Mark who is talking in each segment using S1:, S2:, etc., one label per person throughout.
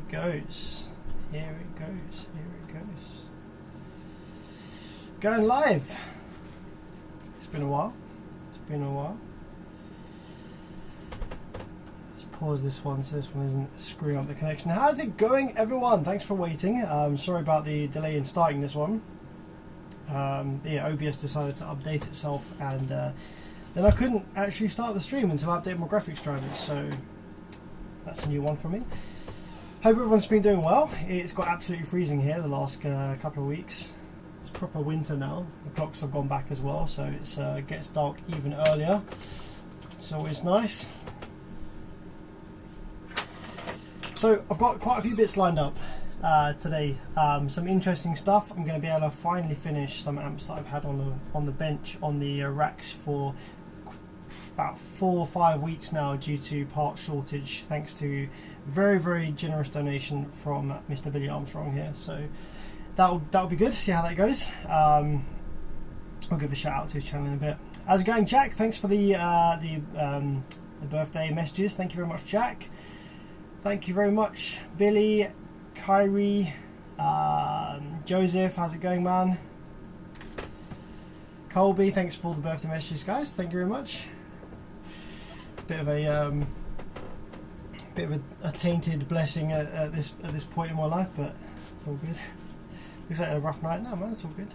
S1: it goes. Here it goes. Here it goes. Going live. It's been a while. It's been a while. Let's pause this one so this one isn't screwing up the connection. How's it going, everyone? Thanks for waiting. Sorry about the delay in starting this one. Yeah, OBS decided to update itself, and then I couldn't actually start the stream until I updated my graphics drivers, so that's a new one for me. Hope everyone's been doing well. It's got absolutely freezing here the last couple of weeks. It's proper winter now. The clocks have gone back as well, so it gets dark even earlier. It's always nice. So I've got quite a few bits lined up today. Some interesting stuff. I'm going to be able to finally finish some amps that I've had on the bench on the racks for about 4 or 5 weeks now due to part shortage, thanks to very generous donation from Mr. Billy Armstrong here. So that'll be good. See how that goes. I'll give a shout out to his channel in a bit. How's it going, Jack? Thanks for the birthday messages. Thank you very much, Jack. Thank you very much, Billy, Kyrie, Joseph. How's it going, man? Colby, thanks for all the birthday messages, guys. Thank you very much. Bit of a tainted blessing at this point in my life, but it's all good. Looks like a rough night now, man. It's all good.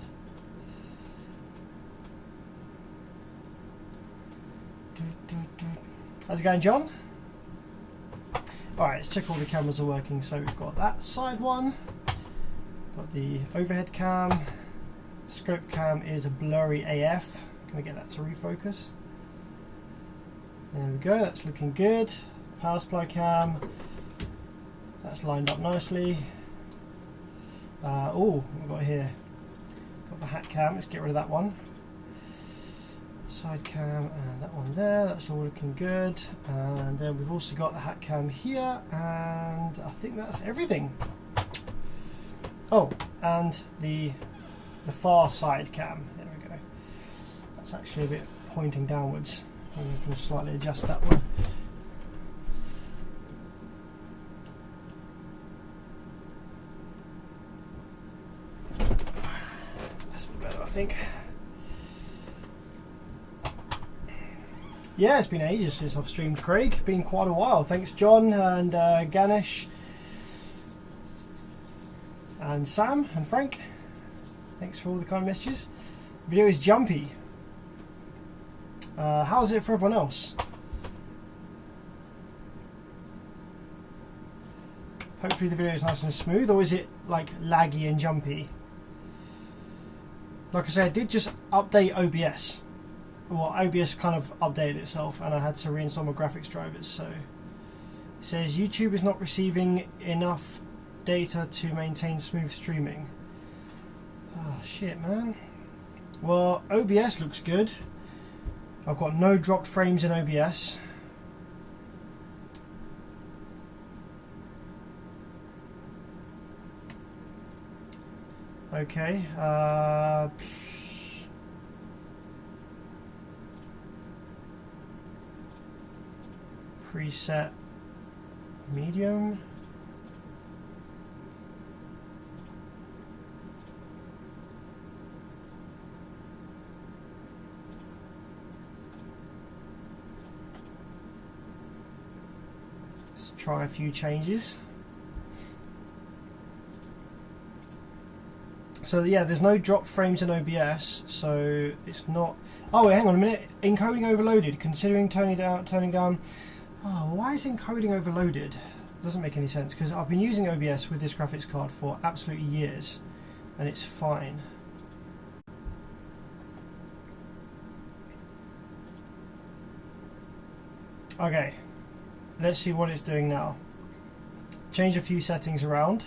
S1: How's it going, John? Alright, let's check all the cameras are working. So we've got that side one, got the overhead cam, scope cam is a blurry AF. Can I get that to refocus? There we go, that's looking good. Power supply cam, that's lined up nicely. Oh, we've got here, got the hat cam, let's get rid of that one. Side cam and that one there, that's all looking good. And then we've also got the hat cam here, and I think that's everything. Oh, and the far side cam, there we go. That's actually a bit pointing downwards, and we can slightly adjust that one. That's a bit better, I think. Yeah, it's been ages since I've streamed, Craig. Been quite a while. Thanks, John and Ganesh and Sam and Frank. Thanks for all the kind messages. The video is jumpy. How's it for everyone else? Hopefully the video is nice and smooth, or is it like laggy and jumpy? Like I said, I did just update OBS. Well, OBS kind of updated itself, and I had to reinstall my graphics drivers. So it says YouTube is not receiving enough data to maintain smooth streaming. Oh shit, man. Well, OBS looks good. I've got no dropped frames in OBS. Okay. Preset medium. Let's try a few changes. So yeah, there's no dropped frames in OBS, so it's not. Oh wait, hang on a minute. Encoding overloaded. Considering turning down. Oh, why is encoding overloaded? It doesn't make any sense, because I've been using OBS with this graphics card for absolutely years, and it's fine. Okay, let's see what it's doing now. Change a few settings around.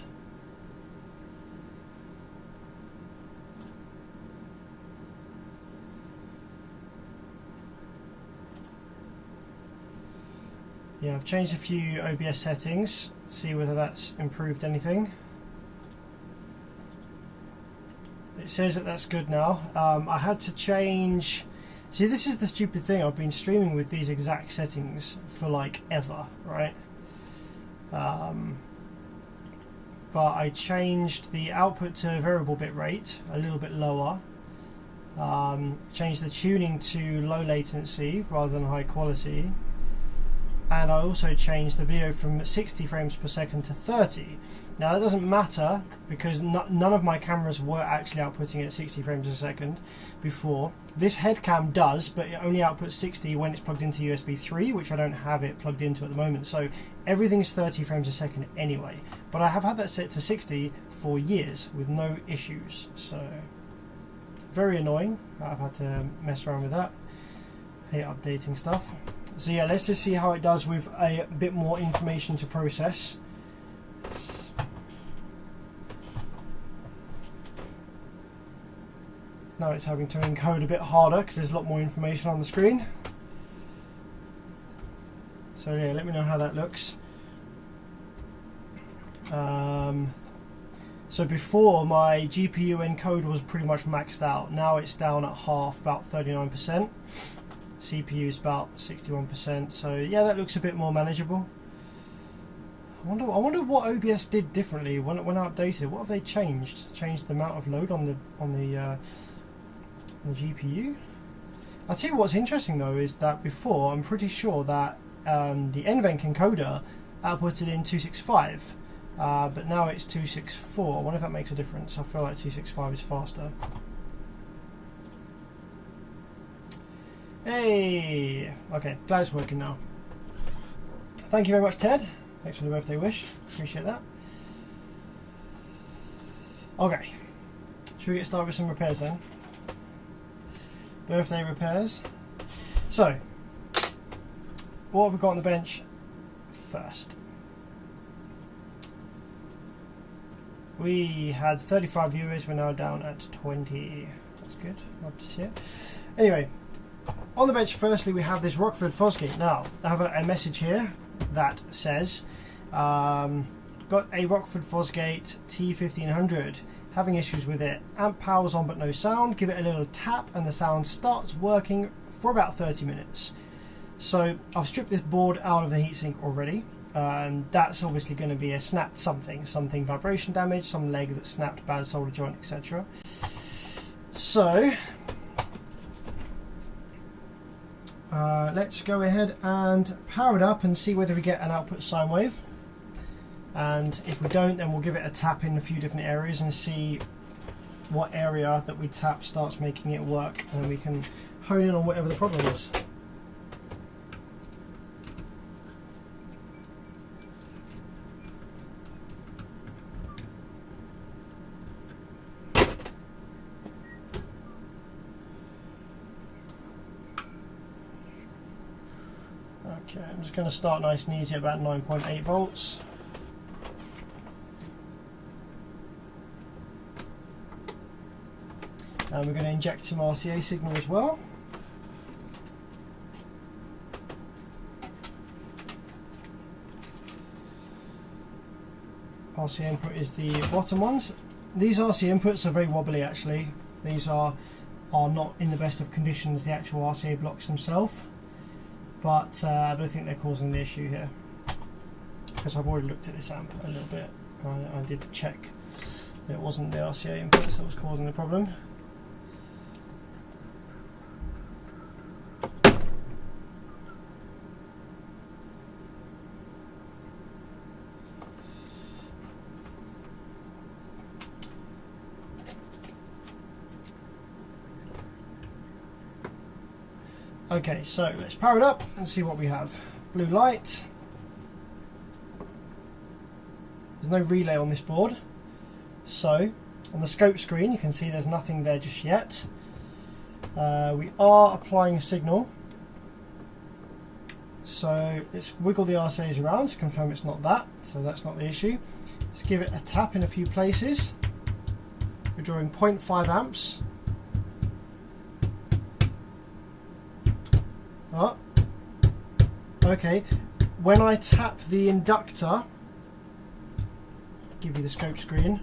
S1: Yeah, I've changed a few OBS settings, see whether that's improved anything. It says that that's good now. I had to change. See, this is the stupid thing. I've been streaming with these exact settings for like ever, right? but I changed the output to variable bit rate, a little bit lower. Changed the tuning to low latency rather than high quality. And I also changed the video from 60 frames per second to 30. Now that doesn't matter because none of my cameras were actually outputting at 60 frames a second before. This head cam does, but it only outputs 60 when it's plugged into USB 3, which I don't have it plugged into at the moment. So everything's 30 frames a second anyway. But I have had that set to 60 for years with no issues. So very annoying. I've had to mess around with that. Hate updating stuff. So yeah, let's just see how it does with a bit more information to process. Now it's having to encode a bit harder because there's a lot more information on the screen. So yeah, let me know how that looks. So before, my GPU encode was pretty much maxed out. Now it's down at half, about 39%. CPU is about 61%. So yeah, that looks a bit more manageable. I wonder what OBS did differently when I updated. What have they changed? Changed the amount of load on the GPU. I'll tell you what's interesting though is that before, I'm pretty sure that the NVENC encoder outputted in 265, but now it's 264. I wonder if that makes a difference. I feel like 265 is faster. Hey, okay, glad it's working now. Thank you very much, Ted. Thanks for the birthday wish. Appreciate that. Okay, should we get started with some repairs then? Birthday repairs. So, what have we got on the bench first? We had 35 viewers, we're now down at 20. That's good, love to see it. Anyway, on the bench firstly we have this Rockford Fosgate. Now, I have a message here that says, got a Rockford Fosgate T1500. Having issues with it. Amp power's on but no sound. Give it a little tap and the sound starts working for about 30 minutes. So I've stripped this board out of the heatsink already. That's obviously going to be a snapped something vibration damage, some leg that snapped, bad solder joint, etc. So let's go ahead and power it up and see whether we get an output sine wave. And if we don't, then we'll give it a tap in a few different areas and see what area that we tap starts making it work, and then we can hone in on whatever the problem is. Okay, I'm just going to start nice and easy at about 9.8 volts. And we're going to inject some RCA signal as well. RCA input is the bottom ones. These RCA inputs are very wobbly actually. These are not in the best of conditions, the actual RCA blocks themselves. But I don't think they're causing the issue here, because I've already looked at this amp a little bit. I did check that it wasn't the RCA inputs that was causing the problem. Okay, so let's power it up and see what we have. Blue light. There's no relay on this board. So, on the scope screen you can see there's nothing there just yet. We are applying a signal. So let's wiggle the RCAs around to confirm it's not that. So that's not the issue. Let's give it a tap in a few places. We're drawing 0.5 amps. Oh, okay. When I tap the inductor, give you the scope screen.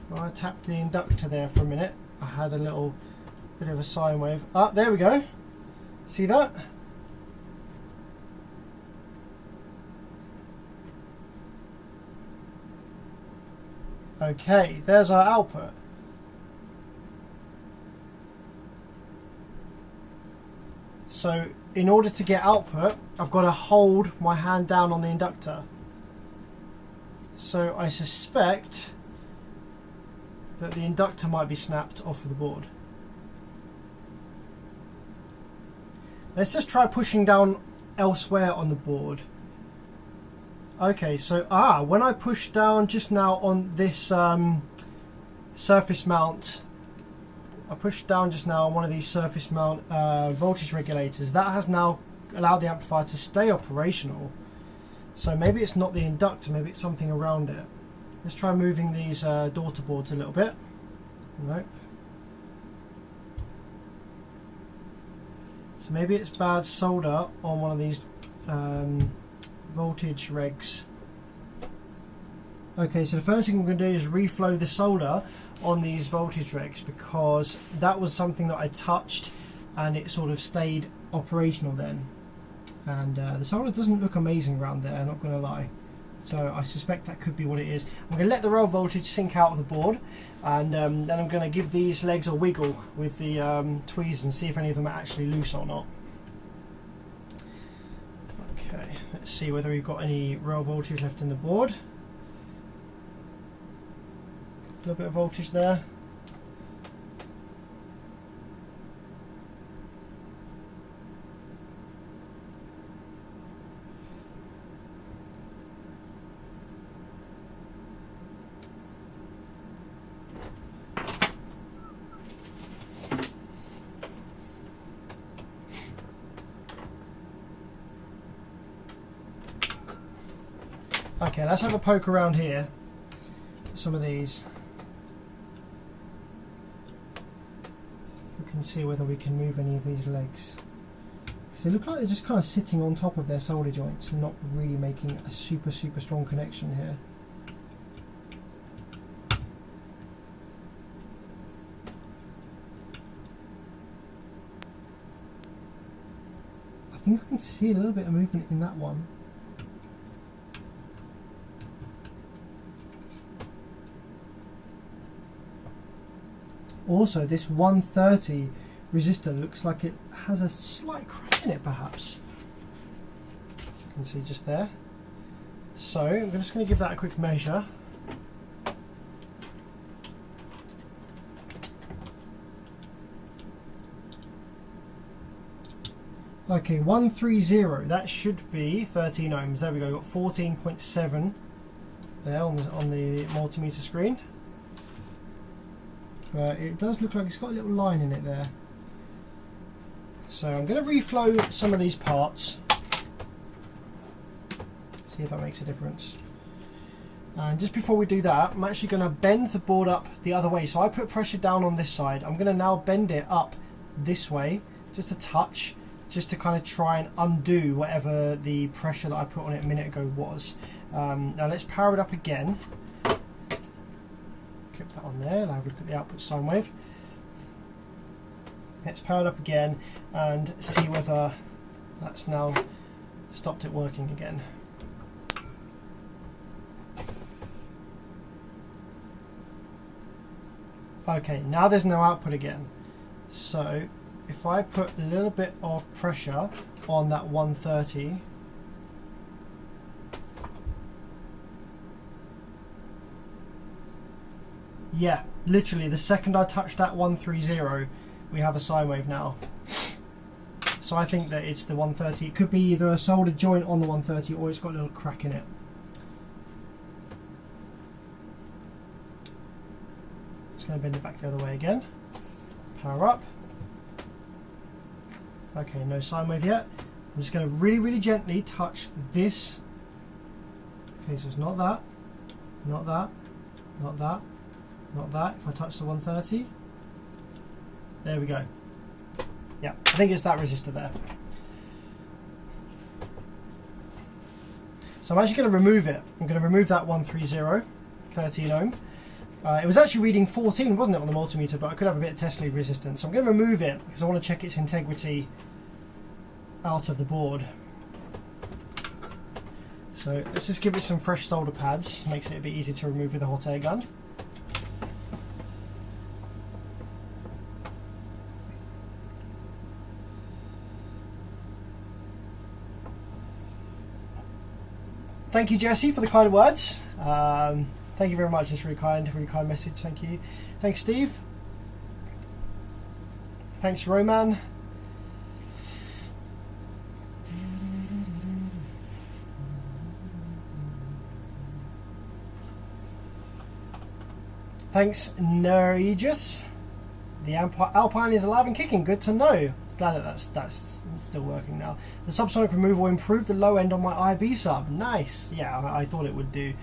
S1: When I tapped the inductor there for a minute, I had a little bit of a sine wave. Ah, there we go. See that? Okay, there's our output. So in order to get output, I've got to hold my hand down on the inductor. So I suspect that the inductor might be snapped off of the board. Let's just try pushing down elsewhere on the board. Okay, so when I push down just now on this surface mount, I pushed down just now on one of these surface mount voltage regulators. That has now allowed the amplifier to stay operational. So maybe it's not the inductor, maybe it's something around it. Let's try moving these daughter boards a little bit. Nope. So maybe it's bad solder on one of these voltage regs. Okay, so the first thing we're going to do is reflow the solder on these voltage regs, because that was something that I touched and it sort of stayed operational then. And the solder doesn't look amazing around there, I'm not going to lie. So I suspect that could be what it is. I'm going to let the rail voltage sink out of the board, and then I'm going to give these legs a wiggle with the tweezers and see if any of them are actually loose or not. Okay, let's see whether we've got any rail voltage left in the board. A little bit of voltage there. Okay, let's have a poke around here. Some of these. We can see whether we can move any of these legs. Because they look like they're just kind of sitting on top of their solder joints and not really making a super strong connection here. I think I can see a little bit of movement in that one. Also, this 130 resistor looks like it has a slight crack in it, perhaps. You can see just there. So I'm just going to give that a quick measure. Okay, 130. That should be 13 ohms. There we go. Got 14.7 there on the multimeter screen. But it does look like it's got a little line in it there. So I'm going to reflow some of these parts. See if that makes a difference. And just before we do that, I'm actually going to bend the board up the other way. So I put pressure down on this side. I'm going to now bend it up this way, just a touch, just to kind of try and undo whatever the pressure that I put on it a minute ago was. Now let's power it up again. Clip that on there, and have a look at the output sine wave. Let's power it up again and see whether that's now stopped it working again. Okay, now there's no output again. So if I put a little bit of pressure on that 130, yeah, literally the second I touch that 130, we have a sine wave now. So I think that it's the 130. It could be either a soldered joint on the 130 or it's got a little crack in it. Just going to bend it back the other way again. Power up. Okay, no sine wave yet. I'm just going to really gently touch this. Okay, so it's not that, not that, not that, not that. If I touch the 130, there we go. Yeah, I think it's that resistor there. So I'm actually going to remove it. I'm going to remove that 130, 13 ohm. It was actually reading 14, wasn't it, on the multimeter, but I could have a bit of test lead resistance. So I'm going to remove it because I want to check its integrity out of the board. So let's just give it some fresh solder pads, makes it a bit easier to remove with a hot air gun. Thank you, Jesse, for the kind words. Thank you very much. It's really kind message. Thank you. Thanks, Steve. Thanks, Roman. Thanks, Neregis. The Alpine is alive and kicking. Good to know. Glad that that's still working now. The subsonic removal improved the low end on my IB sub. Nice. Yeah, I thought it would do.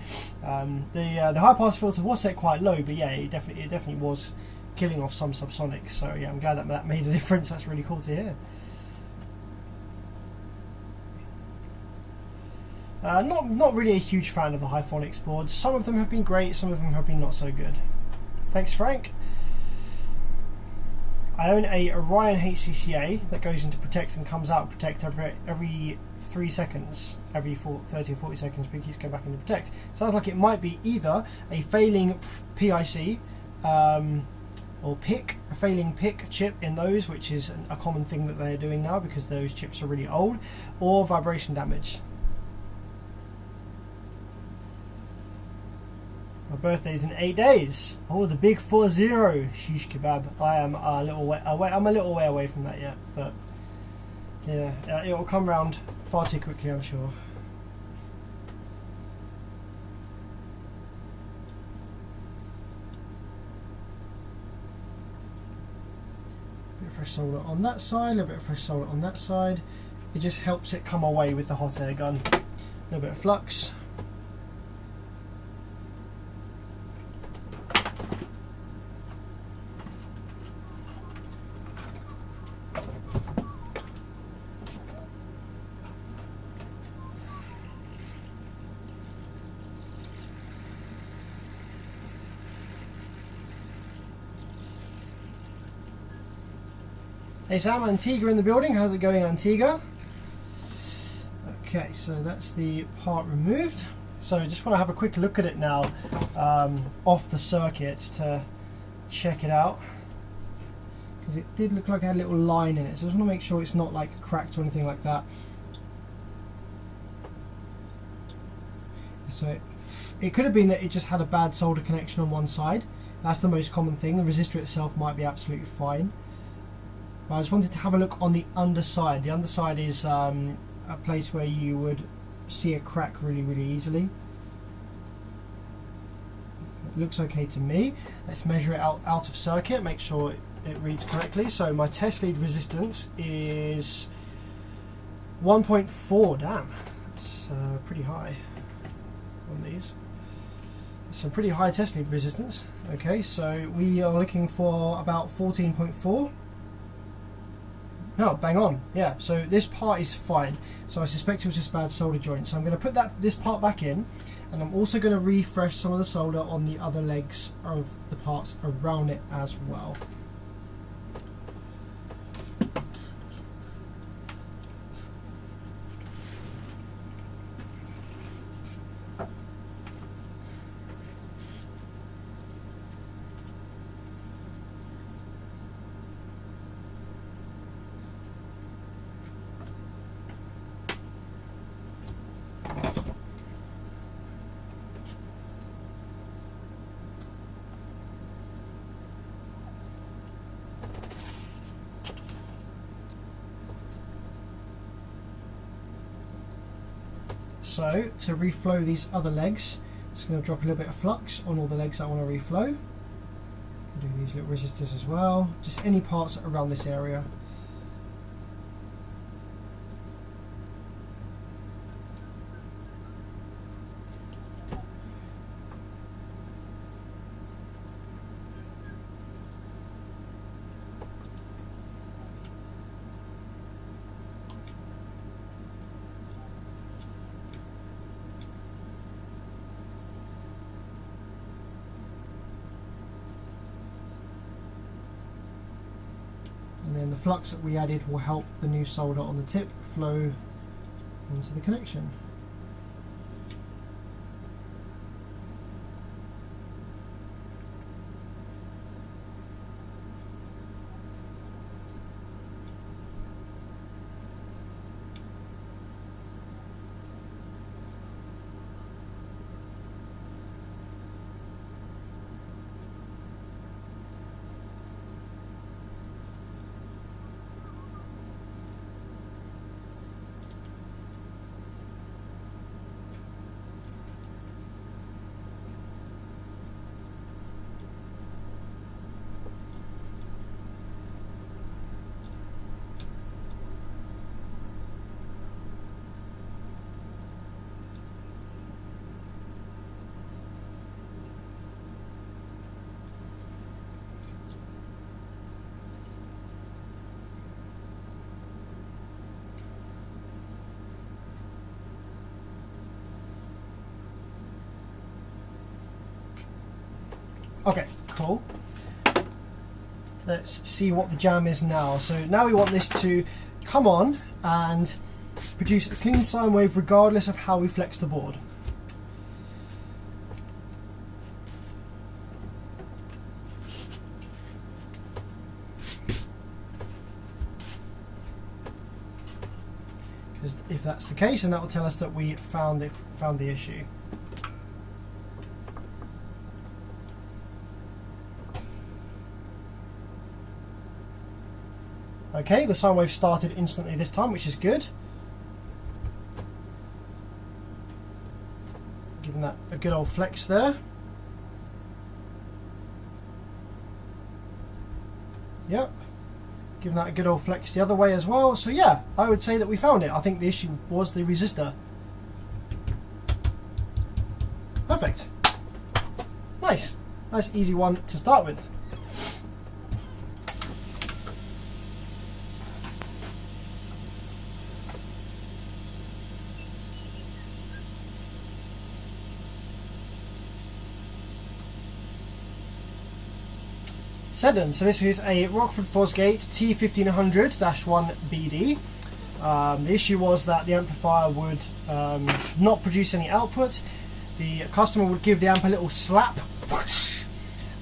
S1: The high pass filter was set quite low, but yeah, it definitely was killing off some subsonics. So yeah, I'm glad that made a difference. That's really cool to hear. Not really a huge fan of the Hyphonics boards. Some of them have been great, some of them have been not so good. Thanks, Frank. I own a Orion HCCA that goes into protect and comes out protect every 3 seconds, every 30 or 40 seconds, but it keeps going back into protect. Sounds like it might be either a failing PIC or PIC, a failing PIC chip in those, which is a common thing that they're doing now because those chips are really old, or vibration damage. My birthday's in 8 days. Oh, the big 4-0. Shish kebab. I am a little way away. I'm a little way away from that yet, but yeah, it will come round far too quickly, I'm sure. A bit of fresh solder on that side, a little bit of fresh solder on that side. It just helps it come away with the hot air gun. A little bit of flux. Hey Sam, Antigua in the building. How's it going, Antigua? Okay, so that's the part removed. So I just want to have a quick look at it now off the circuit to check it out, because it did look like it had a little line in it. So I just want to make sure it's not like cracked or anything like that. So it could have been that it just had a bad solder connection on one side. That's the most common thing. The resistor itself might be absolutely fine. I just wanted to have a look on the underside. The underside is a place where you would see a crack really easily. It looks okay to me. Let's measure it out of circuit, make sure it reads correctly. So my test lead resistance is 1.4. Damn, that's pretty high on these. Some pretty high test lead resistance. Okay, so we are looking for about 14.4. No, bang on. Yeah, so this part is fine. So I suspect it was just bad solder joint. So I'm going to put this part back in, and I'm also going to refresh some of the solder on the other legs of the parts around it as well. So to reflow these other legs, just going to drop a little bit of flux on all the legs I want to reflow. Do these little resistors as well, just any parts around this area. flux that we added will help the new solder on the tip flow into the connection. Okay, cool. Let's see what the jam is now. So now we want this to come on and produce a clean sine wave regardless of how we flex the board. Because if that's the case, then that will tell us that we found the issue. Okay, the sine wave started instantly this time, which is good. Giving that a good old flex there. Yep. Giving that a good old flex the other way as well. So yeah, I would say that we found it. I think the issue was the resistor. Perfect. Nice. Nice easy one to start with. So this is a Rockford Fosgate T1500-1BD. The issue was that the amplifier would not produce any output. The customer would give the amp a little slap,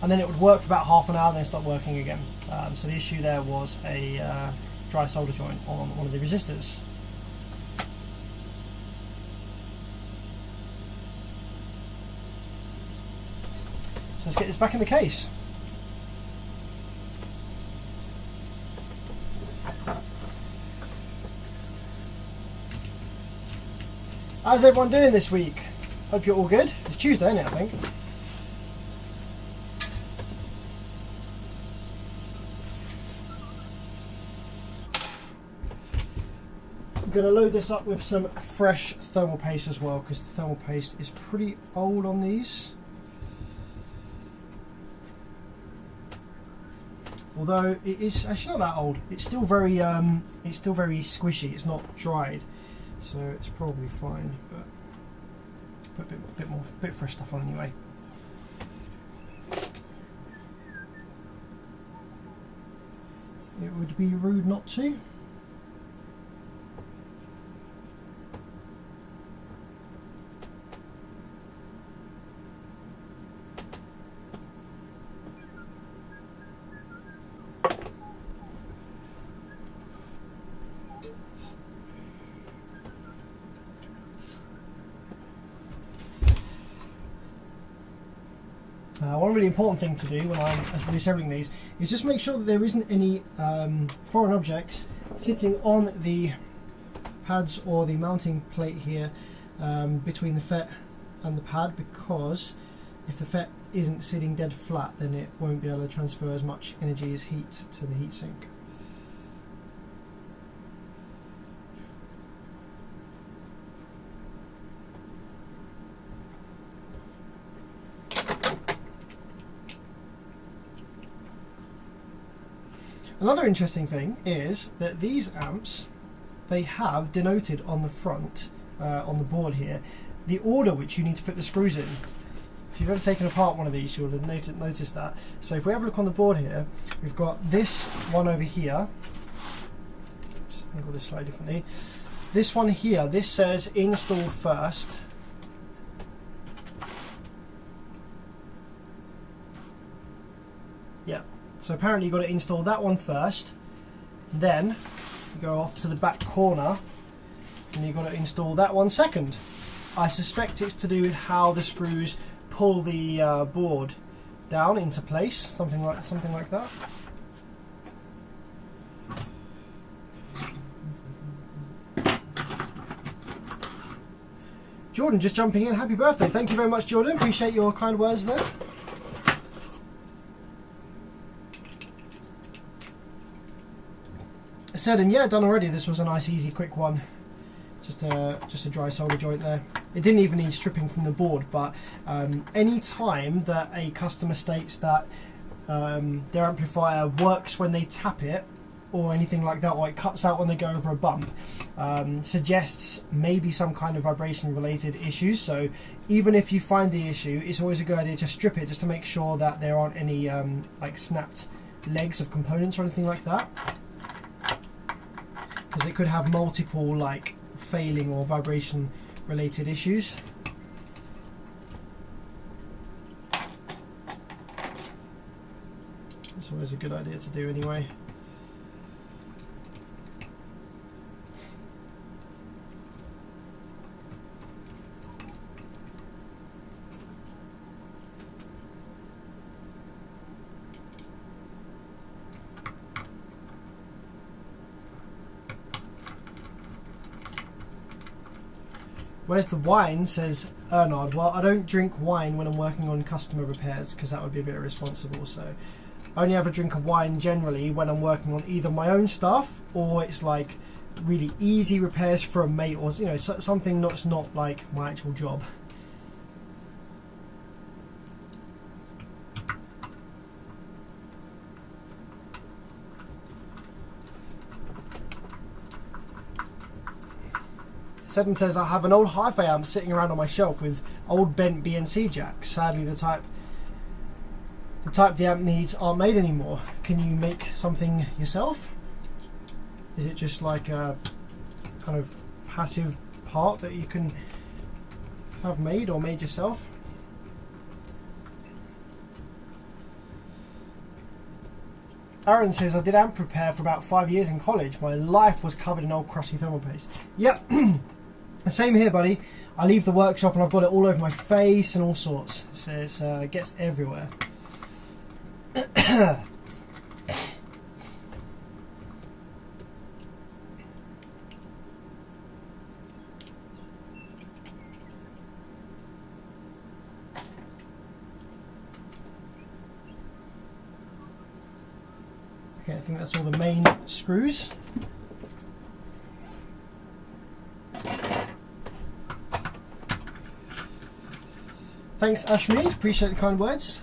S1: and then it would work for about half an hour, then stop working again. So the issue there was a dry solder joint on one of the resistors. So let's get this back in the case. How's everyone doing this week? Hope you're all good. It's Tuesday, isn't it, I think? I'm going to load this up with some fresh thermal paste as well, because the thermal paste is pretty old on these. Although it is actually not that old. It's still very squishy. It's not dried. So it's probably fine, but put a bit fresh stuff on anyway. It would be rude not to. One really important thing to do when I'm reassembling these is just make sure that there isn't any foreign objects sitting on the pads or the mounting plate here between the FET and the pad, because if the FET isn't sitting dead flat, then it won't be able to transfer as much energy as heat to the heatsink. Another interesting thing is that these amps, they have denoted on the front, on the board here, the order which you need to put the screws in. If you've ever taken apart one of these, you'll have noticed that. So if we have a look on the board here, we've got this one over here, angle this slightly differently. This one here, this says install first. Yeah, so apparently you've got to install that one first, then you go off to the back corner and you've got to install that one second. I suspect it's to do with how the screws pull the board down into place, something like that. Jordan just jumping in, happy birthday. Thank you very much, Jordan. Appreciate your kind words there. I said, and yeah, done already. This was a nice, easy, quick one. Just a dry solder joint there. It didn't even need stripping from the board, but any time that a customer states that their amplifier works when they tap it, or anything like that, or it cuts out when they go over a bump, suggests maybe some kind of vibration related issues. So even if you find the issue, it's always a good idea to strip it just to make sure that there aren't any like snapped legs of components or anything like that, because it could have multiple like failing or vibration related issues. It's always a good idea to do anyway. Where's the wine, says Ernard. Well, I don't drink wine when I'm working on customer repairs because that would be a bit irresponsible. So I only have a drink of wine generally when I'm working on either my own stuff or it's like really easy repairs for a mate, or something that's not like my actual job. Seddon says, I have an old hi-fi amp sitting around on my shelf with old bent BNC jacks. Sadly, the type the amp needs aren't made anymore. Can you make something yourself? Is it just like a kind of passive part that you can have made or made yourself? Aaron says, I did amp repair for about 5 years in college. My life was covered in old crusty thermal paste. Yep. Same here, buddy. I leave the workshop and I've got it all over my face and all sorts. So it gets everywhere. Okay, I think that's all the main screws. Thanks, Ashmead. Appreciate the kind words.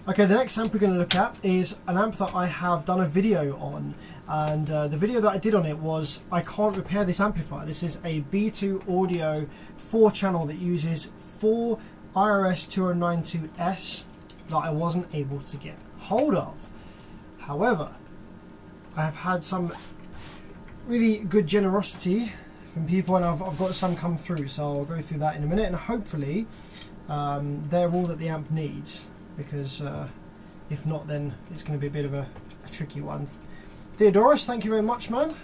S1: Okay, the next amp we're going to look at is an amp that I have done a video on, and the video that I did on it was I can't repair this amplifier. This is a B2 Audio 4-channel that uses 4 IRS 2092S that I wasn't able to get hold of. However, I have had some really good generosity from people, and I've got some come through, so I'll go through that in a minute, and hopefully they're all that the amp needs, because if not, then it's going to be a bit of a tricky one. Theodorus, thank you very much, man.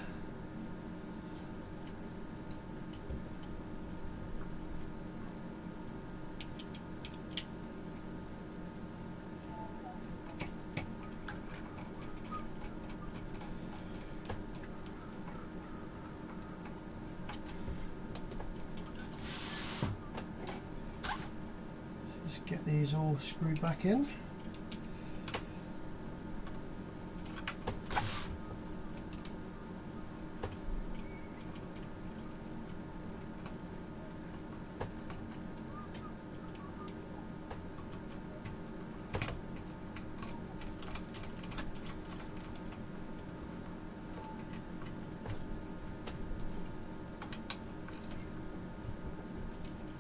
S1: get these all screwed back in.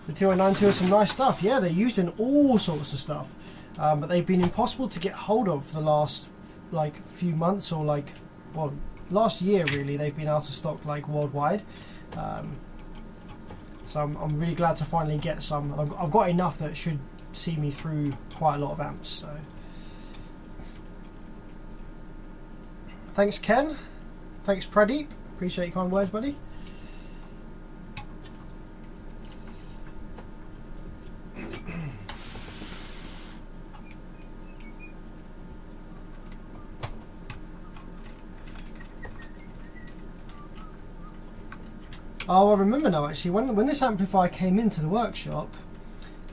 S1: The 2092 are some nice stuff. Yeah, they're used in all sorts of stuff, but they've been impossible to get hold of for the last like few months, or like, well, last year really. They've been out of stock like worldwide, so I'm really glad to finally get some. I've got enough that should see me through quite a lot of amps. So thanks Ken, thanks Pradeep, appreciate your kind words, buddy. Oh, I remember now actually, when this amplifier came into the workshop,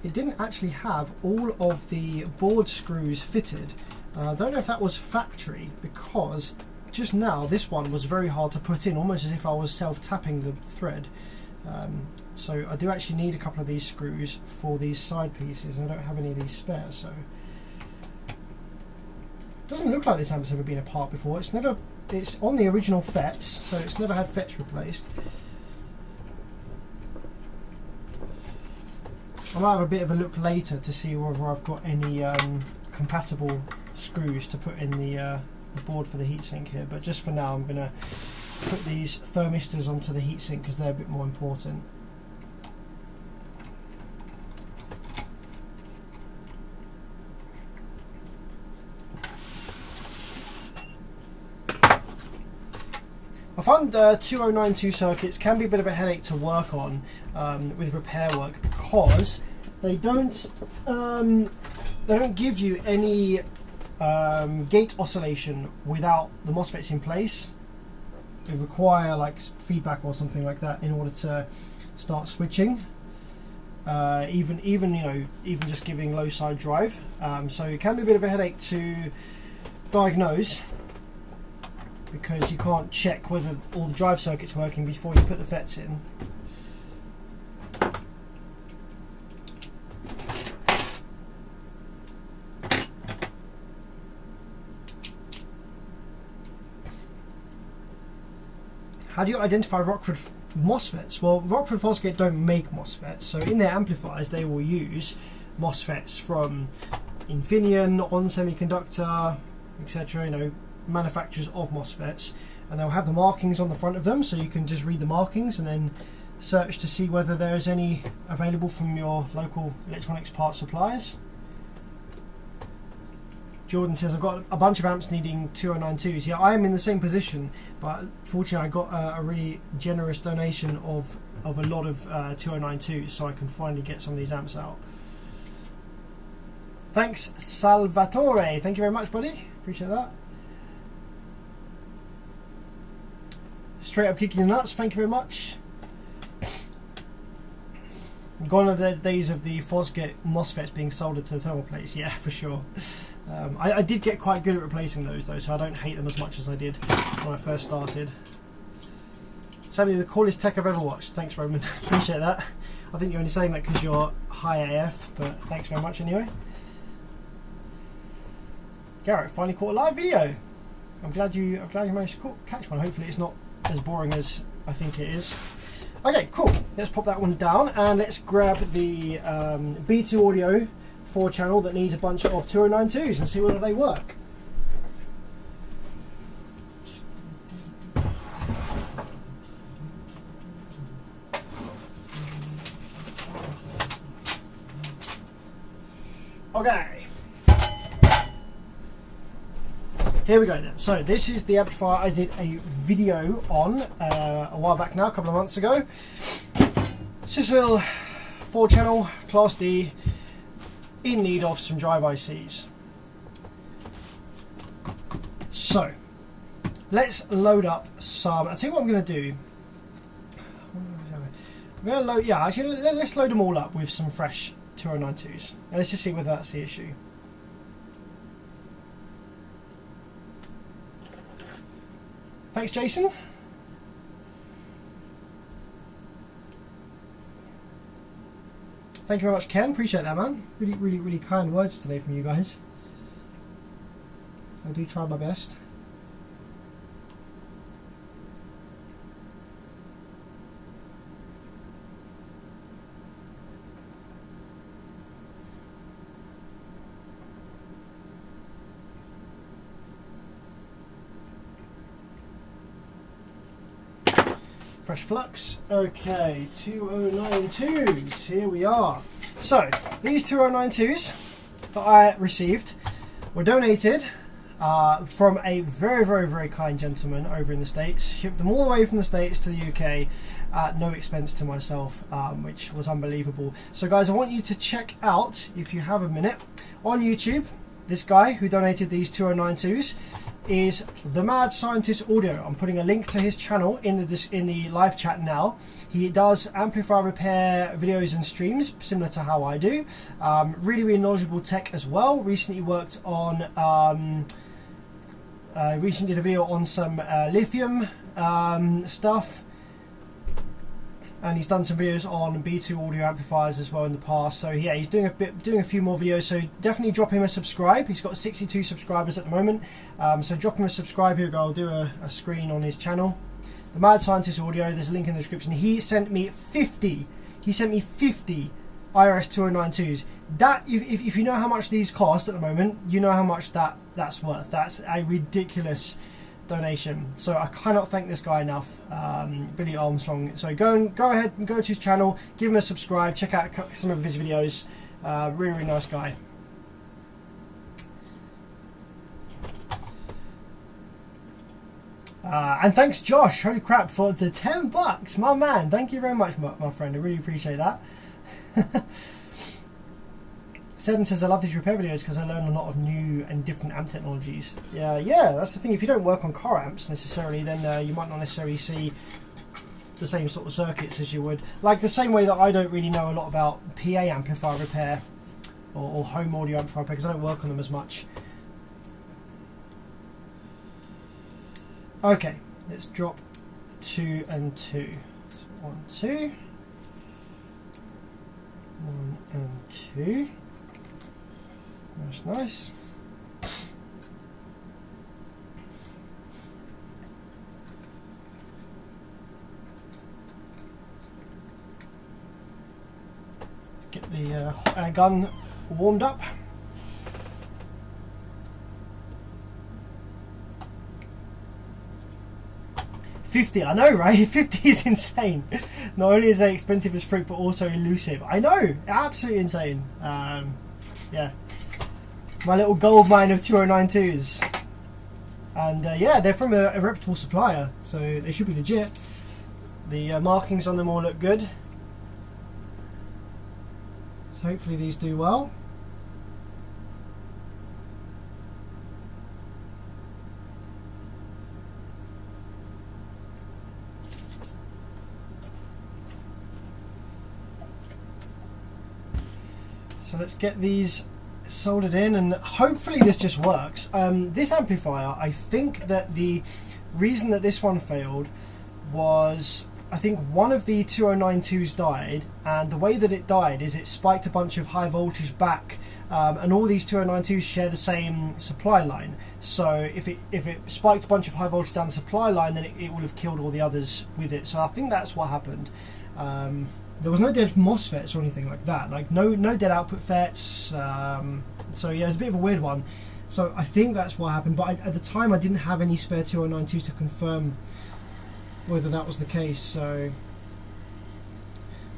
S1: it didn't actually have all of the board screws fitted. I don't know if that was factory, because just now this one was very hard to put in, almost as if I was self-tapping the thread. So I do actually need a couple of these screws for these side pieces, and I don't have any of these spares, so it doesn't look like this amp's ever been apart before. It's on the original FETs, so it's never had FETs replaced. I might have a bit of a look later to see whether I've got any compatible screws to put in the board for the heatsink here, but just for now I'm going to put these thermistors onto the heatsink because they're a bit more important. I find 2092 circuits can be a bit of a headache to work on with repair work, because they don't give you any gate oscillation without the MOSFETs in place. They require like feedback or something like that in order to start switching. Even just giving low side drive. So it can be a bit of a headache to diagnose, because you can't check whether all the drive circuit's working before you put the FETs in. How do you identify Rockford MOSFETs? Well, Rockford Fosgate don't make MOSFETs, so in their amplifiers they will use MOSFETs from Infineon, On Semiconductor, etc. Manufacturers of MOSFETs, and they'll have the markings on the front of them, so you can just read the markings and then search to see whether there's any available from your local electronics parts suppliers. Jordan says, I've got a bunch of amps needing 2092s. Yeah, I am in the same position, but fortunately I got a really generous donation of a lot of 2092s, so I can finally get some of these amps out. Thanks Salvatore, thank you very much buddy, appreciate that. Straight up kicking the nuts, thank you very much. Gone are the days of the Fosgate MOSFETs being soldered to the thermal plates, yeah, for sure. I did get quite good at replacing those though, so I don't hate them as much as I did when I first started. Sammy, the coolest tech I've ever watched. Thanks Roman, appreciate that. I think you're only saying that because you're high AF, but thanks very much anyway. Garrett finally caught a live video. I'm glad you managed to catch one. Hopefully it's not as boring as I think it is. Okay, cool. Let's pop that one down and let's grab the B2 Audio 4-channel that needs a bunch of 2092s and see whether they work. Okay. Here we go then. So this is the amplifier I did a video on a while back now, a couple of months ago. It's just a little 4-channel Class D in need of some drive ICs. So let's load up some. I'll tell you what I'm going to do. I'm going to load, yeah, actually let's load them all up with some fresh 2092s. And let's just see whether that's the issue. Thanks, Jason. Thank you very much, Ken. Appreciate that, man. Really kind words today from you guys. I do try my best. Fresh flux. Okay, 2092s. Here we are. So, these 2092s that I received were donated from a very kind gentleman over in the States. Shipped them all the way from the States to the UK at no expense to myself, which was unbelievable. So guys, I want you to check out, if you have a minute, on YouTube, this guy who donated these 2092s is the Mad Scientist Audio. I'm putting a link to his channel in the live chat now. He does amplifier repair videos and streams similar to how I do. Really knowledgeable tech as well. Recently worked on recently did a video on some lithium stuff, and he's done some videos on B2 audio amplifiers as well in the past. So yeah, he's doing a few more videos, so definitely drop him a subscribe. He's got 62 subscribers at the moment, so drop him a subscribe. Here we go, I'll do a screen on his channel, the Mad Scientist Audio. There's a link in the description. He sent me 50 IRS 2092s. That, if you know how much these cost at the moment, you know how much that's worth. That's a ridiculous donation. So I cannot thank this guy enough, Billy Armstrong. So go ahead and go to his channel, give him a subscribe, check out some of his videos. Really nice guy. And thanks Josh, holy crap, for the $10, my man. Thank you very much, my friend. I really appreciate that. Seven says, I love these repair videos because I learn a lot of new and different amp technologies. Yeah, that's the thing. If you don't work on car amps necessarily, then you might not necessarily see the same sort of circuits as you would. Like the same way that I don't really know a lot about PA amplifier repair or home audio amplifier repair because I don't work on them as much. Okay, let's drop 2 and 2. 1, 2. 1 and 2. That's nice. Get the air gun warmed up. $50, I know, right? 50 is insane. Not only is it expensive as freak, but also elusive. I know, absolutely insane. Yeah, my little gold mine of 2092s, and yeah, they're from a reputable supplier, so they should be legit. The markings on them all look good, so hopefully these do well. So let's get these soldered in, and hopefully this just works. This amplifier, I think that the reason that this one failed was, I think one of the 2092s died, and the way that it died is it spiked a bunch of high voltage back, and all these 2092s share the same supply line. So if it spiked a bunch of high voltage down the supply line, then it would have killed all the others with it. So I think that's what happened. There was no dead MOSFETs or anything like that, like no dead output FETs, so yeah, it's a bit of a weird one. So I think that's what happened, but at the time I didn't have any spare 2092s to confirm whether that was the case, so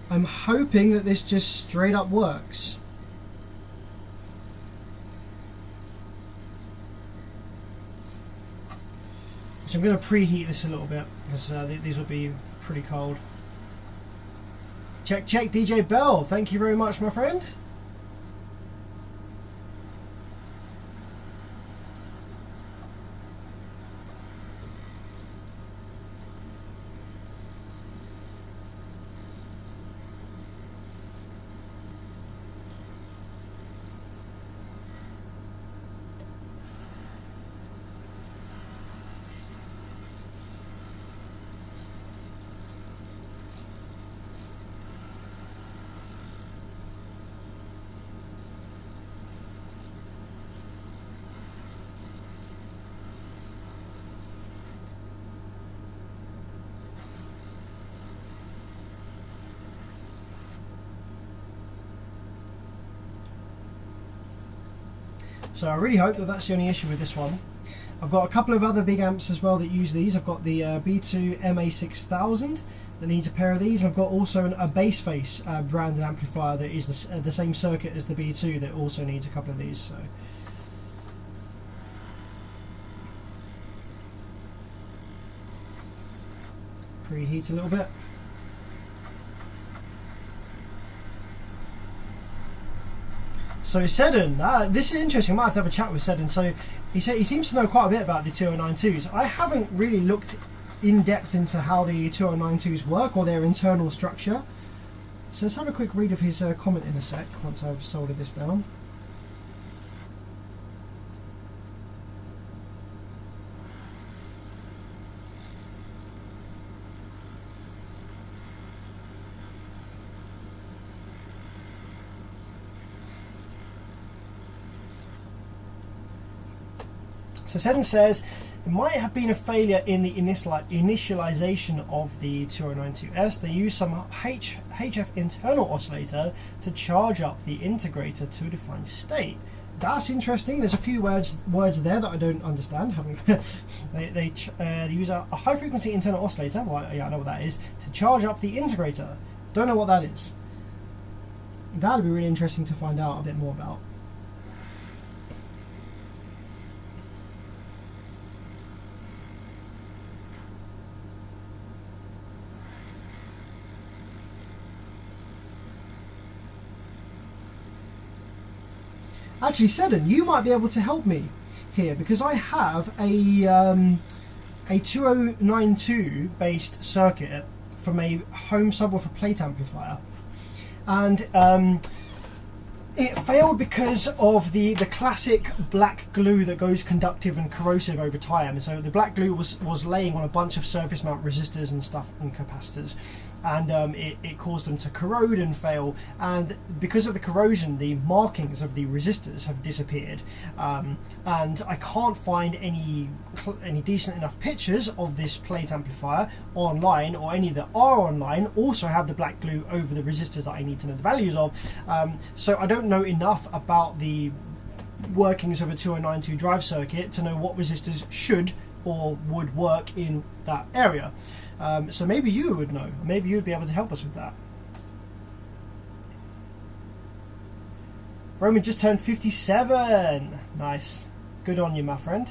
S1: I'm hoping that this just straight up works. So I'm going to preheat this a little bit, because these will be pretty cold. Check DJ Bell, thank you very much, my friend. So I really hope that that's the only issue with this one. I've got a couple of other big amps as well that use these. I've got the B2 MA6000 that needs a pair of these. I've got also a Bass Face branded amplifier that is the same circuit as the B2 that also needs a couple of these. So preheat a little bit. So Seddon, this is interesting. I might have to have a chat with Seddon. So he seems to know quite a bit about the 2092s. I haven't really looked in depth into how the 2092s work or their internal structure. So let's have a quick read of his comment in a sec once I've soldered this down. So Seddon says, it might have been a failure in the initialization of the 2092S. They used some HF internal oscillator to charge up the integrator to a defined state. That's interesting. There's a few words there that I don't understand. They use a high frequency internal oscillator, well, yeah, I know what that is, to charge up the integrator. Don't know what that is. That'd be really interesting to find out a bit more about. Actually, Seddon, you might be able to help me here because I have a 2092 based circuit from a home subwoofer plate amplifier, and it failed because of the classic black glue that goes conductive and corrosive over time. So the black glue was laying on a bunch of surface mount resistors and stuff and capacitors, and it caused them to corrode and fail. And because of the corrosion, the markings of the resistors have disappeared, and I can't find any decent enough pictures of this plate amplifier online, or any that are online also have the black glue over the resistors that I need to know the values of. So I don't know enough about the workings of a 2092 drive circuit to know what resistors should or would work in that area. So maybe you would know. Maybe you'd be able to help us with that. Roman just turned 57. Nice. Good on you, my friend.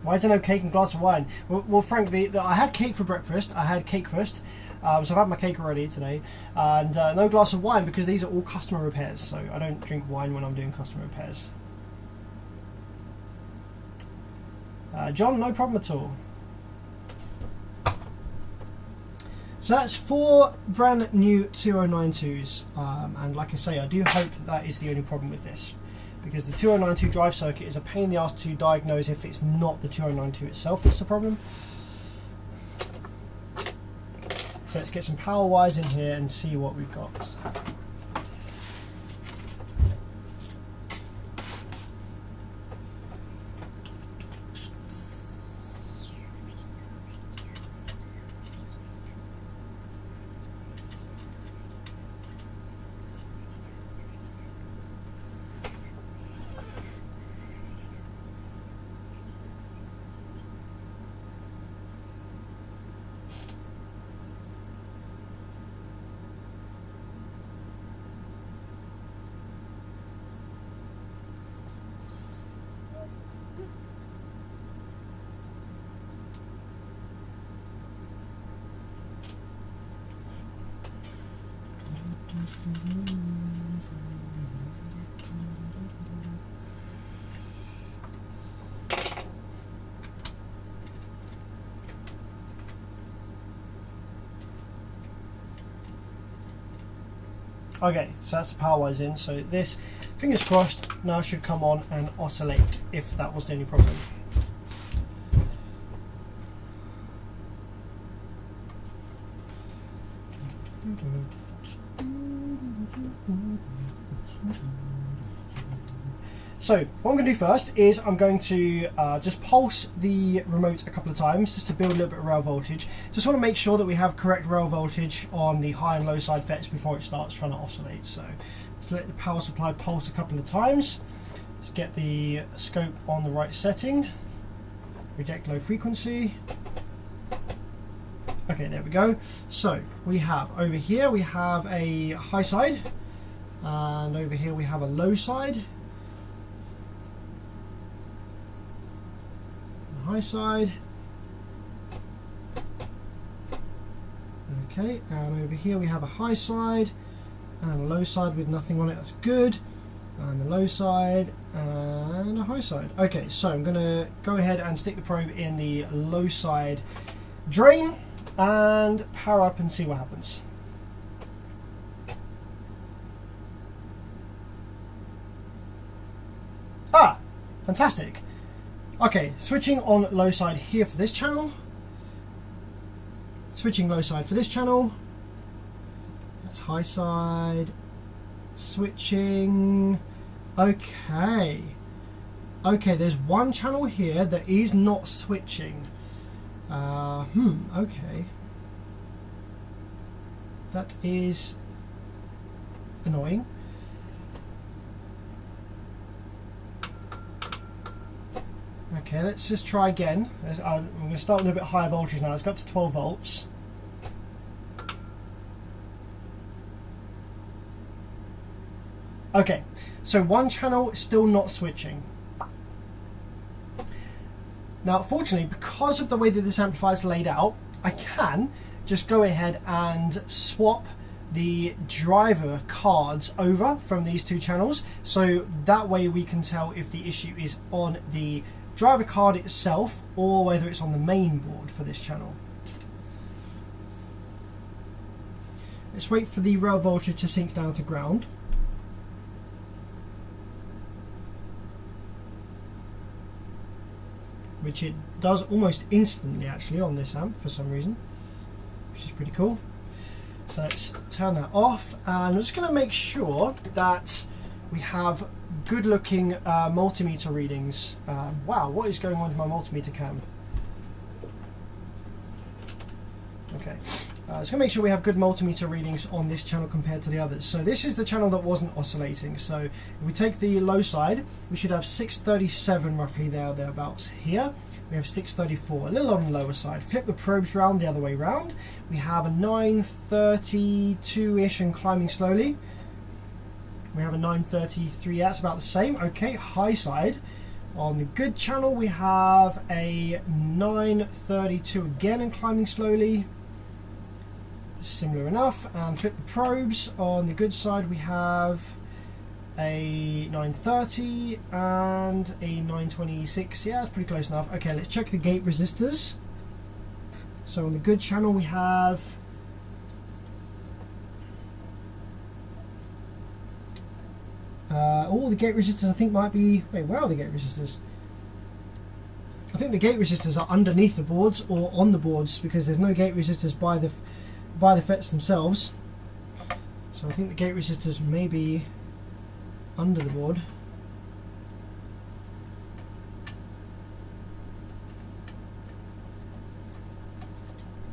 S1: Why is there no cake and glass of wine? Well Frank, I had cake for breakfast. I had cake first. So I've had my cake already today. And no glass of wine because these are all customer repairs. So I don't drink wine when I'm doing customer repairs. John, no problem at all. So that's 4 brand new 2092s, and like I say, I do hope that is the only problem with this, because the 2092 drive circuit is a pain in the ass to diagnose if it's not the 2092 itself that's the problem. So let's get some power wires in here and see what we've got. Okay, so that's the power wires in. So this, fingers crossed, now should come on and oscillate if that was the only problem. So what I'm going to do first is I'm going to just pulse the remote a couple of times just to build a little bit of rail voltage. Just want to make sure that we have correct rail voltage on the high and low side FETs before it starts trying to oscillate. So let's let the power supply pulse a couple of times. Let's get the scope on the right setting. Reject low frequency. Okay, there we go. So we have over here we have a high side, and over here we have a low side. A high side. Okay, and over here we have a high side and a low side with nothing on it. That's good. And a low side and a high side. Okay, so I'm going to go ahead and stick the probe in the low side drain and power up and see what happens. Ah, fantastic. Okay, switching on low side here for this channel. Switching low side for this channel. That's high side. Switching. Okay. Okay, there's one channel here that is not switching. Okay. That is annoying. Okay, let's just try again. I'm going to start with a bit higher voltage now. Let's go up to 12 volts. Okay, so one channel is still not switching. Now, fortunately, because of the way that this amplifier is laid out, I can just go ahead and swap the driver cards over from these two channels. So that way we can tell if the issue is on the driver card itself or whether it's on the main board for this channel. Let's wait for the rail voltage to sink down to ground. Which it does almost instantly actually on this amp for some reason, which is pretty cool. So let's turn that off, and I'm just going to make sure that we have good looking multimeter readings. Wow, what is going on with my multimeter cam? Okay, so going to make sure we have good multimeter readings on this channel compared to the others. So this is the channel that wasn't oscillating. So if we take the low side, we should have 637 roughly thereabouts here. We have 634, a little on the lower side. Flip the probes round the other way round. We have a 932-ish and climbing slowly. We have a 933, that's about the same. Okay, high side. On the good channel, we have a 932 again and climbing slowly. Similar enough. And flip the probes. On the good side, we have a 930 and a 926. Yeah, that's pretty close enough. Okay, let's check the gate resistors. So on the good channel, we have all the gate resistors. I think might be. Wait, where are the gate resistors? I think the gate resistors are underneath the boards or on the boards because there's no gate resistors by the FETs themselves. So I think the gate resistors may be under the board.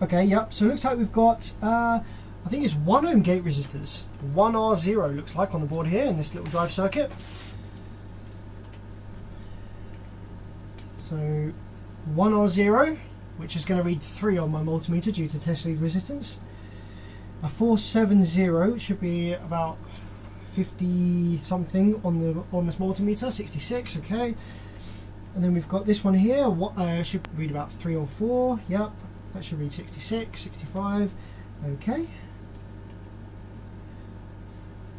S1: Okay, yep. So it looks like we've got I think it's 1 ohm gate resistors. 1R0 looks like on the board here in this little drive circuit. So 1R0, which is going to read 3 on my multimeter due to test lead resistance. A 470, which should be about 50 something on this multimeter, 66, okay. And then we've got this one here, should read about 3 or 4, yep. That should read 66, 65, okay.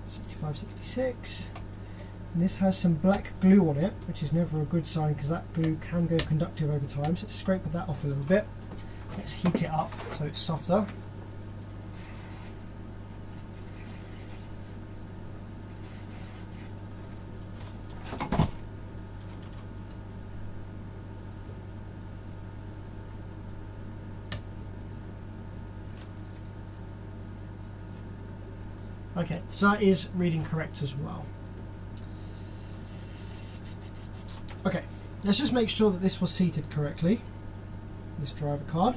S1: 65, 66. And this has some black glue on it, which is never a good sign because that glue can go conductive over time. So let's scrape that off a little bit. Let's heat it up so it's softer. Okay, so that is reading correct as well. Okay, let's just make sure that this was seated correctly. This driver card.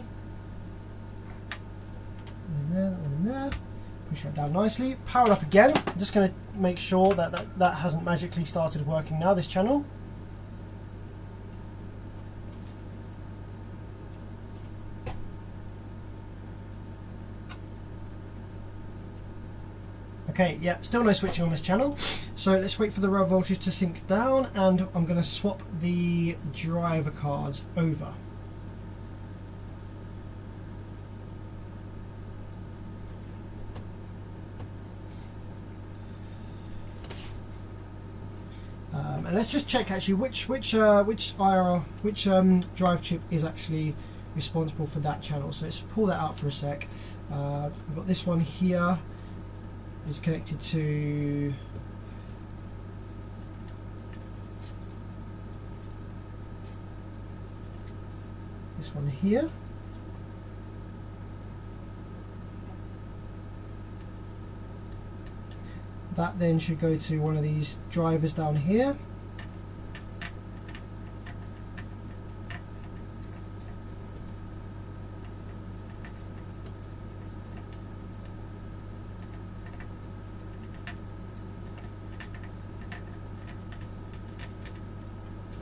S1: That one in there. push that down nicely. Power it up again. I'm just going to make sure that hasn't magically started working now, this channel. Okay, yeah, still no switching on this channel. So let's wait for the rail voltage to sink down, and I'm going to swap the driver cards over. And let's just check actually which drive chip is actually responsible for that channel. So let's pull that out for a sec. We've got this one here. Is connected to this one here. That then should go to one of these drivers down here.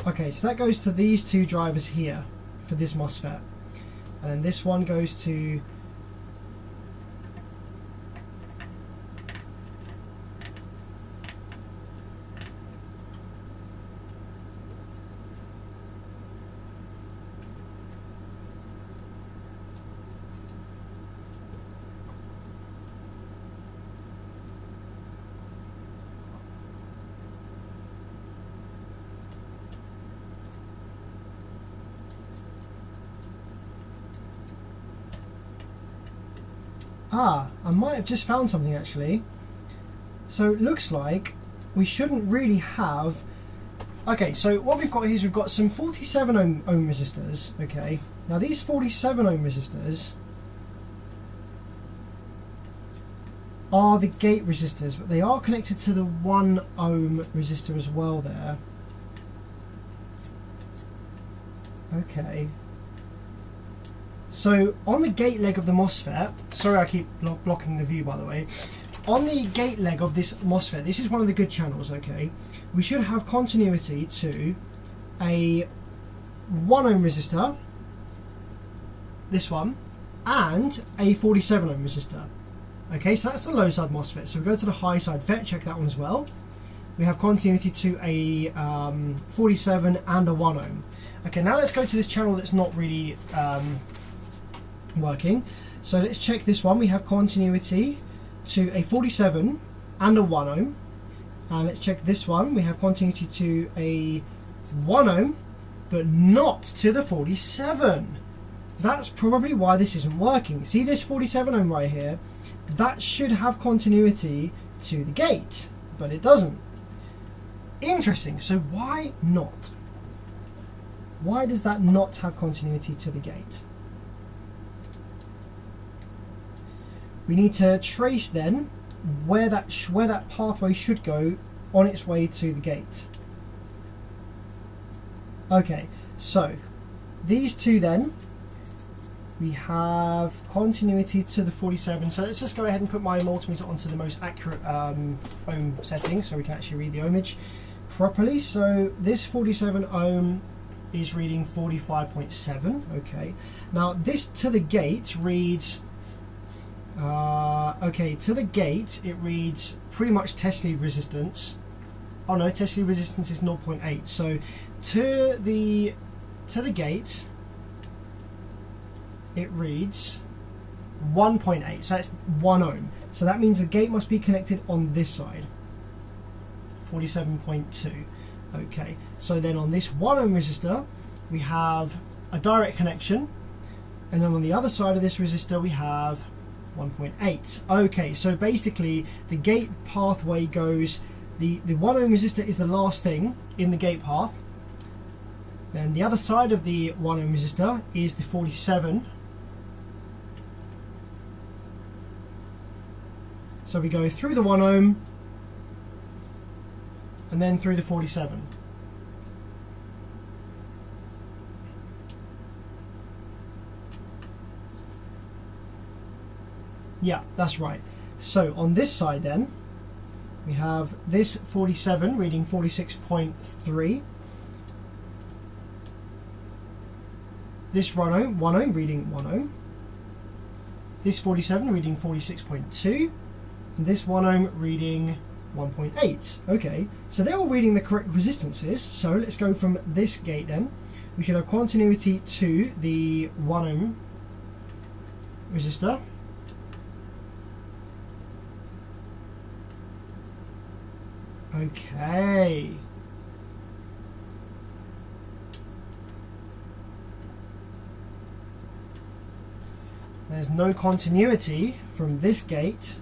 S1: Okay, so that goes to these two drivers here for this MOSFET, and then this one goes to I might have just found something actually. So it looks like we shouldn't really have... Okay, so what we've got here is we've got some 47 ohm resistors. Okay, now these 47 ohm resistors are the gate resistors, but they are connected to the 1 ohm resistor as well there. Okay. So on the gate leg of the MOSFET, sorry I keep blocking the view by the way, on the gate leg of this MOSFET, this is one of the good channels, okay, we should have continuity to a 1 ohm resistor, this one, and a 47 ohm resistor. Okay, so that's the low side MOSFET. So we go to the high side FET, check that one as well. We have continuity to a 47 and a 1 ohm. Okay, now let's go to this channel that's not really working. So let's check this one. We have continuity to a 47 and a 1 ohm. And let's check this one. We have continuity to a 1 ohm, but not to the 47. That's probably why this isn't working. See this 47 ohm right here? That should have continuity to the gate, but it doesn't. Interesting. So why not? Why does that not have continuity to the gate? We need to trace then where that pathway should go on its way to the gate. Okay, so these two then, we have continuity to the 47. So let's just go ahead and put my multimeter onto the most accurate ohm setting so we can actually read the ohmage properly. So this 47 ohm is reading 45.7. Okay, now this to the gate reads okay, to the gate it reads pretty much test lead resistance. Oh no, test lead resistance is 0.8. So to the gate it reads 1.8. So that's 1 ohm. So that means the gate must be connected on this side. 47.2. Okay, so then on this 1 ohm resistor we have a direct connection, and then on the other side of this resistor we have 1.8. Okay, so basically the gate pathway goes, the 1 ohm resistor is the last thing in the gate path, then the other side of the 1 ohm resistor is the 47. So we go through the 1 ohm and then through the 47. Yeah, that's right. So on this side then, we have this 47 reading 46.3. This 1 ohm reading 1 ohm. This 47 reading 46.2. And this 1 ohm reading 1.8. Okay, so they're all reading the correct resistances. So let's go from this gate then. We should have continuity to the 1 ohm resistor. Okay. There's no continuity from this gate.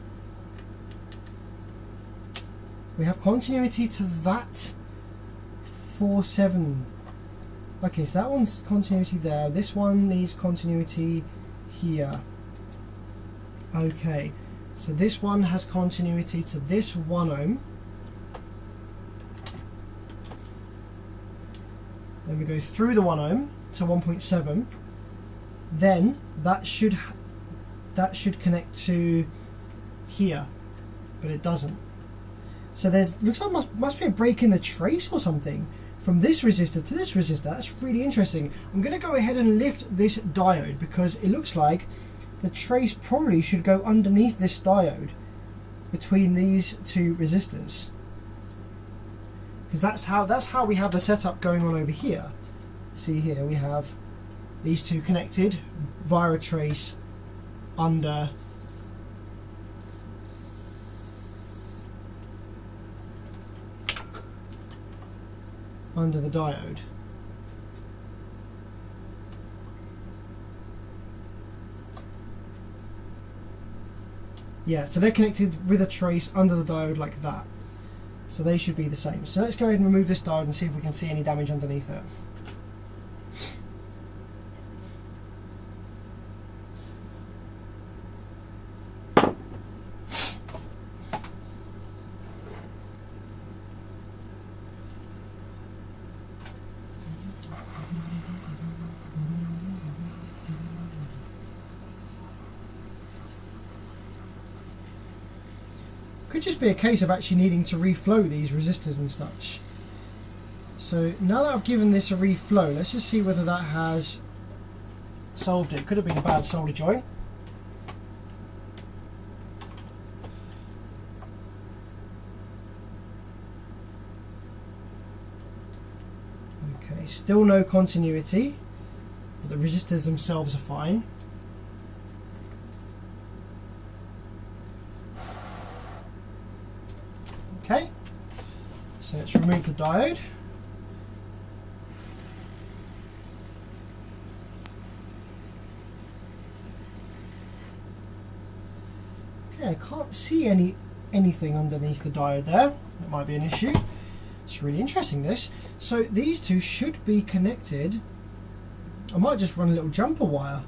S1: We have continuity to that 47. Okay, so that one's continuity there. This one needs continuity here. Okay, so this one has continuity to this 1 ohm. Then we go through the 1 ohm to 1.7. Then that should connect to here, but it doesn't. So there's looks like must be a break in the trace or something from this resistor to this resistor. That's really interesting. I'm going to go ahead and lift this diode because it looks like the trace probably should go underneath this diode between these two resistors, because that's how we have the setup going on over here. See here we have these two connected via a trace under the diode. Yeah, so they're connected with a trace under the diode like that. So they should be the same. So let's go ahead and remove this diode and see if we can see any damage underneath it. Could just be a case of actually needing to reflow these resistors and such. So now that I've given this a reflow, let's just see whether that has solved it. Could have been a bad solder joint. Okay, still no continuity, but the resistors themselves are fine. Okay, so let's remove the diode. Okay, I can't see anything underneath the diode there. That might be an issue. It's really interesting this. So these two should be connected. I might just run a little jumper wire.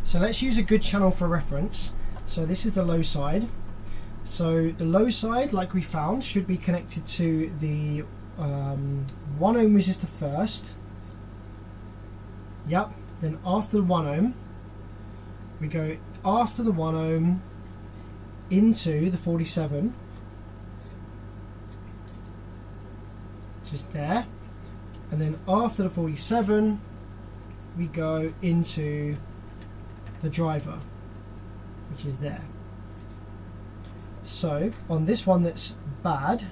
S1: So let's use a good channel for reference. So this is the low side. So the low side, like we found, should be connected to the 1 ohm resistor first. Yep. Then after the 1 ohm, we go after the 1 ohm into the 47, which is there. And then after the 47, we go into the driver, which is there. So on this one that's bad,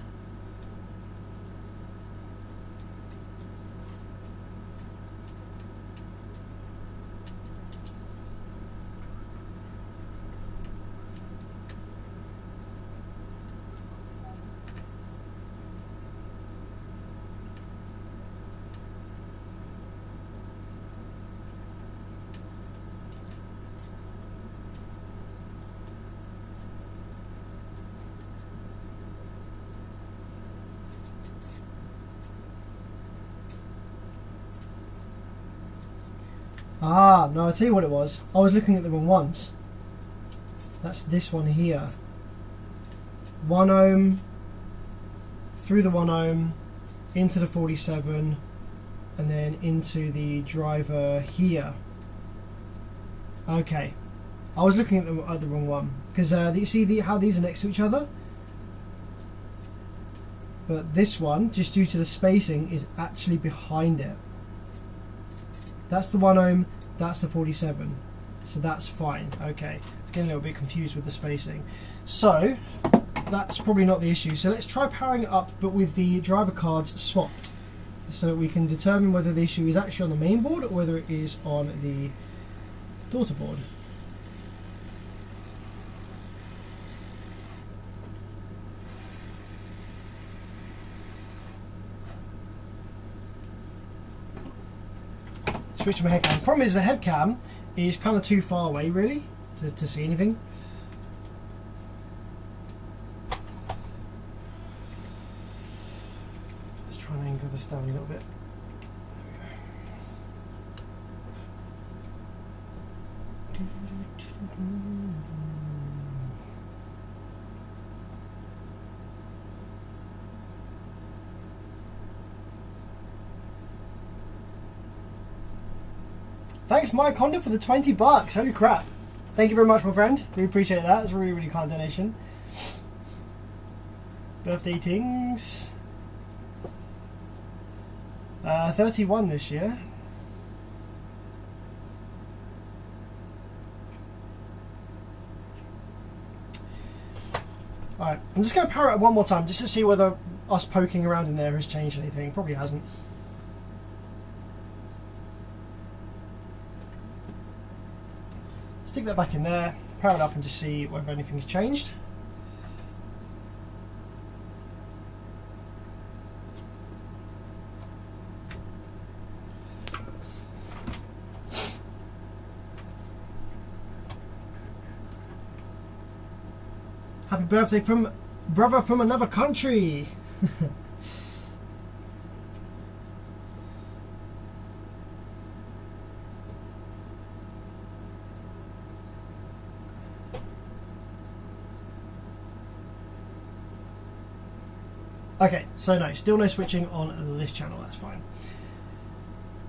S1: Ah, no, I'll tell you what it was. I was looking at the wrong ones. That's this one here. 1 ohm, through the 1 ohm, into the 47, and then into the driver here. Okay. I was looking at the wrong one. Because you see how these are next to each other? But this one, just due to the spacing, is actually behind it. That's the 1 ohm, that's the 47. So that's fine. Okay. It's getting a little bit confused with the spacing. So, that's probably not the issue. So let's try powering it up, but with the driver cards swapped. So that we can determine whether the issue is actually on the main board or whether it is on the daughter board. Switch to my head cam. Problem is the head cam is kind of too far away really to see anything. Let's try and angle this down a little bit. There we go. Thanks, Mike Honda, for the 20 bucks. Holy crap. Thank you very much, my friend. We appreciate that. It's a really, really kind donation. Birthday tings. 31 this year. Alright, I'm just going to power it up one more time just to see whether us poking around in there has changed anything. Probably hasn't. Stick that back in there, power it up and just see whether anything's changed. Happy birthday from brother from another country. Okay, so no, still no switching on this channel, that's fine.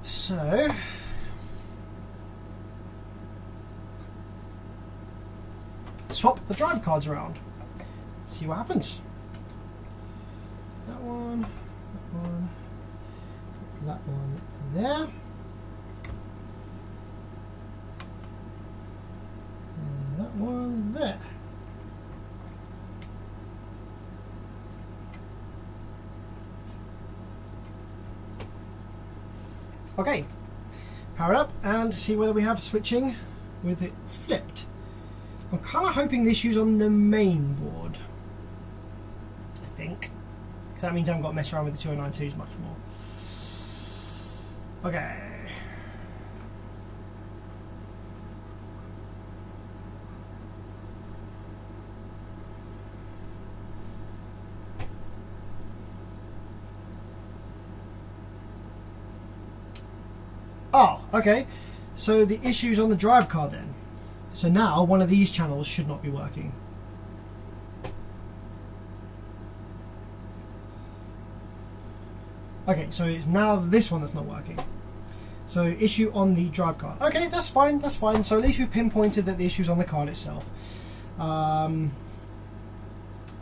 S1: So, swap the drive cards around, see what happens. That one, that one there. And that one there. Okay, power it up and see whether we have switching with it flipped. I'm kind of hoping the issue's on the main board, I think, because that means I haven't got to mess around with the 2092s much more. Okay. Oh, okay. So the issue's on the drive card then. So now one of these channels should not be working. Okay, so it's now this one that's not working. So issue on the drive card. Okay, that's fine, that's fine. So at least we've pinpointed that the issue's on the card itself.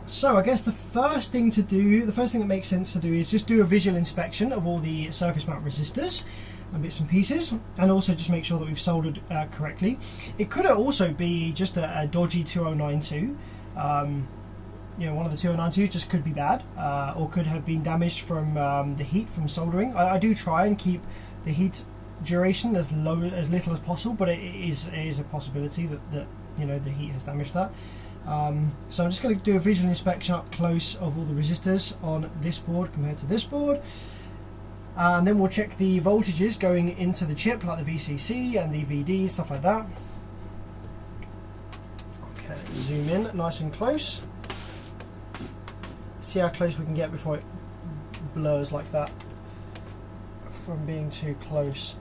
S1: So I guess the first thing to do, the first thing that makes sense to do is just do a visual inspection of all the surface mount resistors and bits and pieces, and also just make sure that we've soldered correctly. It could also be just a dodgy 2092. You know, one of the 2092s just could be bad, or could have been damaged from the heat from soldering. I do try and keep the heat duration as little as possible, but it is a possibility that you know, the heat has damaged that. So I'm just going to do a visual inspection up close of all the resistors on this board compared to this board. And then we'll check the voltages going into the chip, like the VCC and the VD, stuff like that. Okay, zoom in nice and close. See how close we can get before it blurs like that from being too close.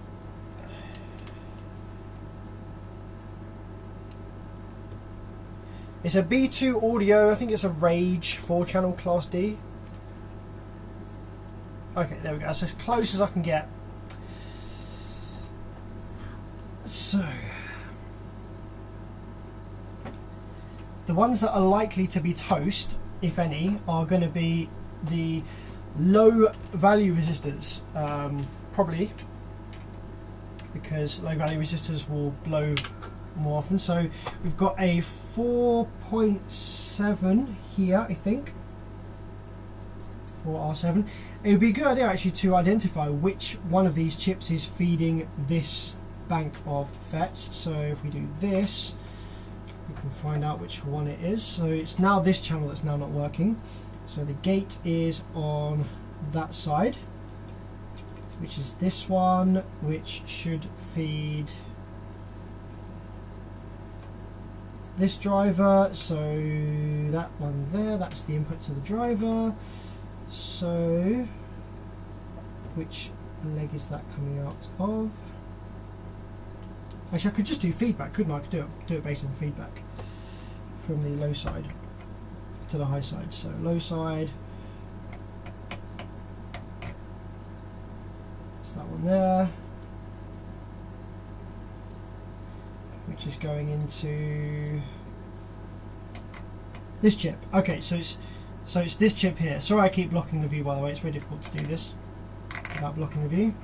S1: It's a B2 audio. I think it's a Rage 4-channel Class D. Okay, there we go. That's as close as I can get. So, the ones that are likely to be toast, if any, are going to be the low value resistors, probably, because low value resistors will blow more often. So we've got a 4.7 here, I think, for R7. It would be a good idea actually to identify which one of these chips is feeding this bank of FETs. So if we do this, we can find out which one it is. So it's now this channel that's now not working. So the gate is on that side, which is this one, which should feed this driver. So that one there, that's the input to the driver. So which leg is that coming out of? Actually, I could just do feedback, couldn't I? I could do it based on feedback from the low side to the high side. So low side, it's that one there, which is going into this chip. Okay, so it's this chip here. Sorry, I keep blocking the view, by the way. It's very difficult to do this without blocking the view.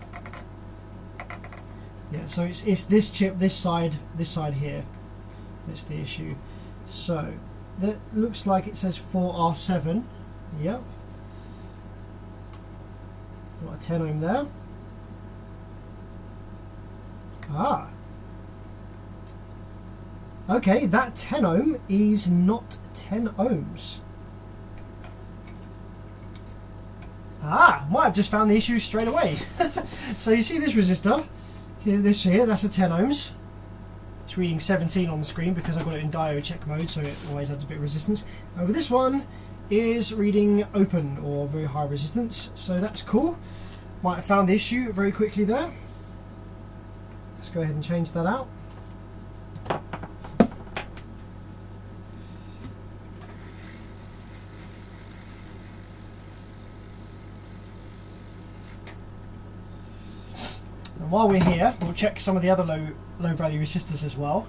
S1: Yeah, so it's this chip, this side here. That's the issue. So that looks like it says 4R7. Yep. Got a 10 ohm there. Ah. Okay, that 10 ohm is not 10 ohms. Ah, might have just found the issue straight away. So you see this resistor here, this here, that's a 10 ohms. It's reading 17 on the screen because I've got it in diode check mode, so it always adds a bit of resistance. Over this one is reading open or very high resistance, so that's cool. Might have found the issue very quickly there. Let's go ahead and change that out. And while we're here, we'll check some of the other low value resistors as well.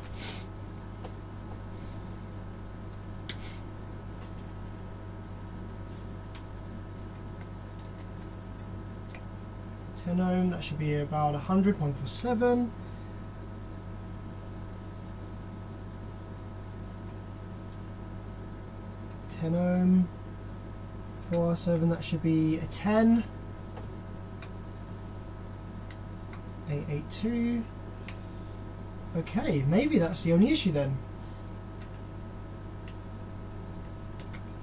S1: Ten ohm, that should be about 100, 147. Ten ohm, 4R7, that should be a 10. 882. Okay, maybe that's the only issue then.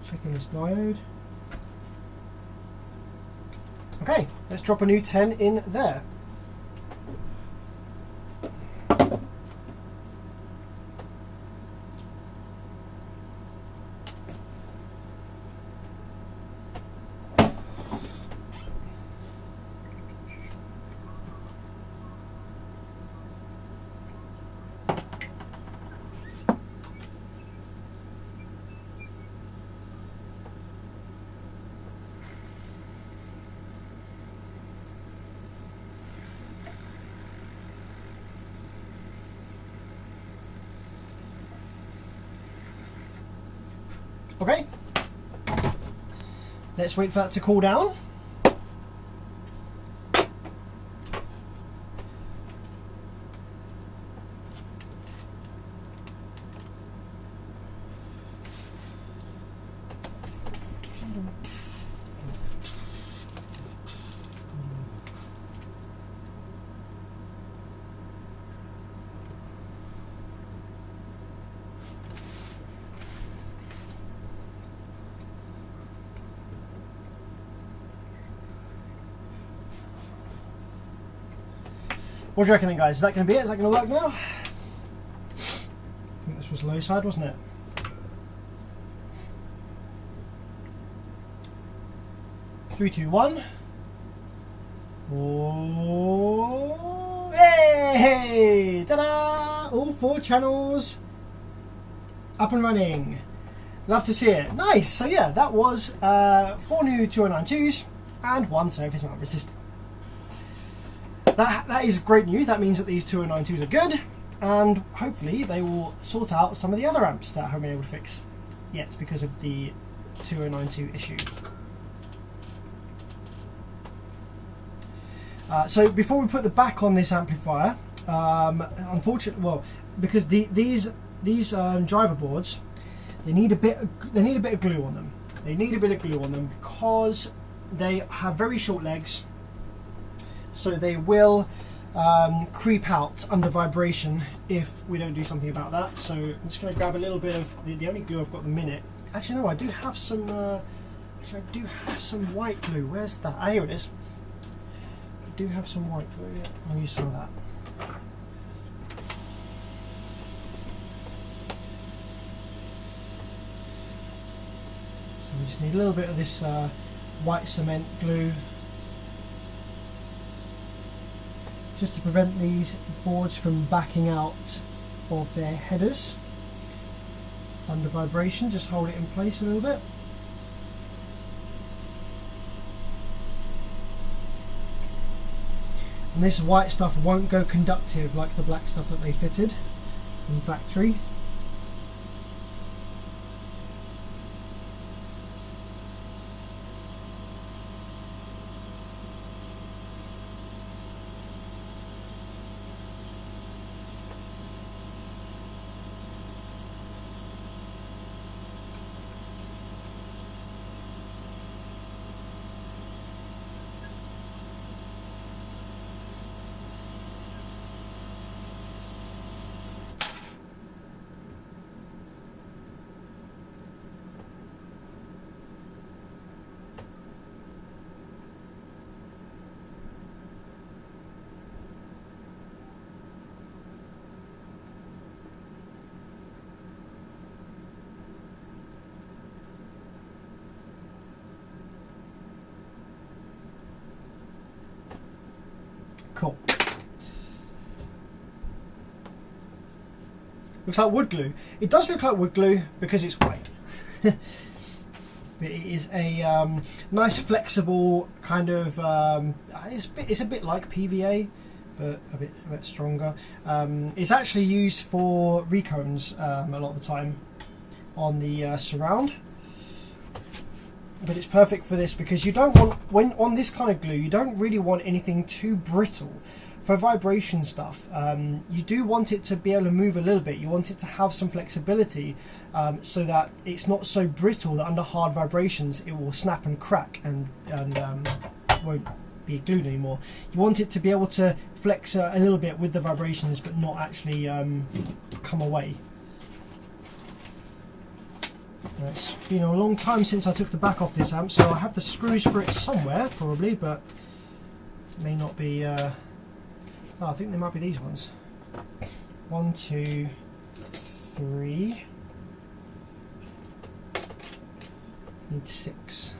S1: Checking this diode. Okay, let's drop a new 10 in there. Okay, let's wait for that to cool down. What do you reckon then, guys? Is that going to be it? Is that going to work now? I think this was low side, wasn't it? Three, two, one. Oh, hey! Ta-da! All 4 channels Up and running. Love to see it. Nice. So yeah, that was 4 new 2092s and 1 surface mount resistor. That is great news. That means that these 2092s are good, and hopefully they will sort out some of the other amps that I haven't been able to fix yet because of the 2092 issue. So before we put the back on this amplifier, unfortunately, well, because these driver boards, they need a bit of glue on them. They need a bit of glue on them because they have very short legs, so they will creep out under vibration if we don't do something about that. So I'm just going to grab a little bit of the only glue I've got at the minute. Actually, no, I do have some. Actually, I do have some white glue. Where's that? Ah, here it is. I do have some white glue. Yeah, I'll use some of that. So we just need a little bit of this white cement glue, just to prevent these boards from backing out of their headers under vibration. Just hold it in place a little bit. And this white stuff won't go conductive like the black stuff that they fitted from factory. Cool. Looks like wood glue. It does look like wood glue because it's white. But it is a nice flexible kind of, it's a bit like PVA, but a bit stronger. It's actually used for recones a lot of the time on the surround. But it's perfect for this because you don't want, when on this kind of glue, you don't really want anything too brittle. For vibration stuff, you do want it to be able to move a little bit. You want it to have some flexibility so that it's not so brittle that under hard vibrations it will snap and crack and won't be glued anymore. You want it to be able to flex a little bit with the vibrations but not actually come away. It's been a long time since I took the back off this amp, so I have the screws for it somewhere probably, but it may not be. Oh, I think they might be these ones. 1, 2, 3. Need 6.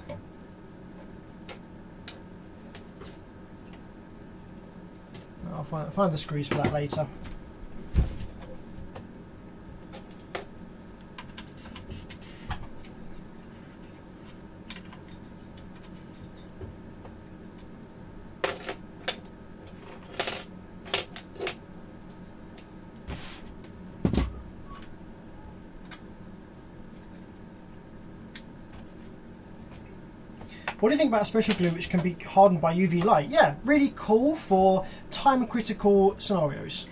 S1: I'll find the screws for that later. What do you think about special glue which can be hardened by UV light? Yeah, really cool for time critical scenarios.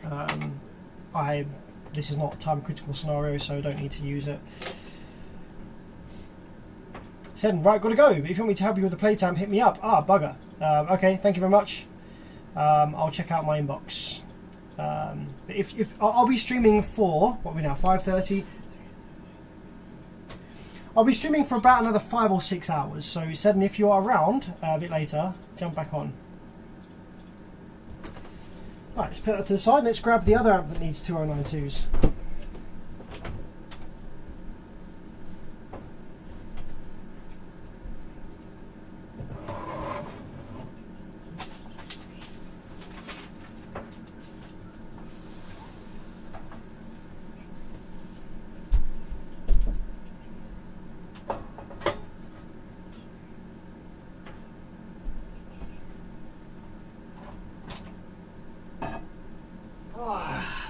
S1: This is not a time critical scenario, so I don't need to use it. Said, right, gotta go. But if you want me to help you with the plate amp, hit me up. Ah, bugger. Okay, thank you very much. I'll check out my inbox. But if I'll be streaming for, what are we now, 5:30? I'll be streaming for about another 5 or 6 hours, so he said, and if you are around a bit later, jump back on. Right, let's put that to the side. Let's grab the other amp that needs 2092s.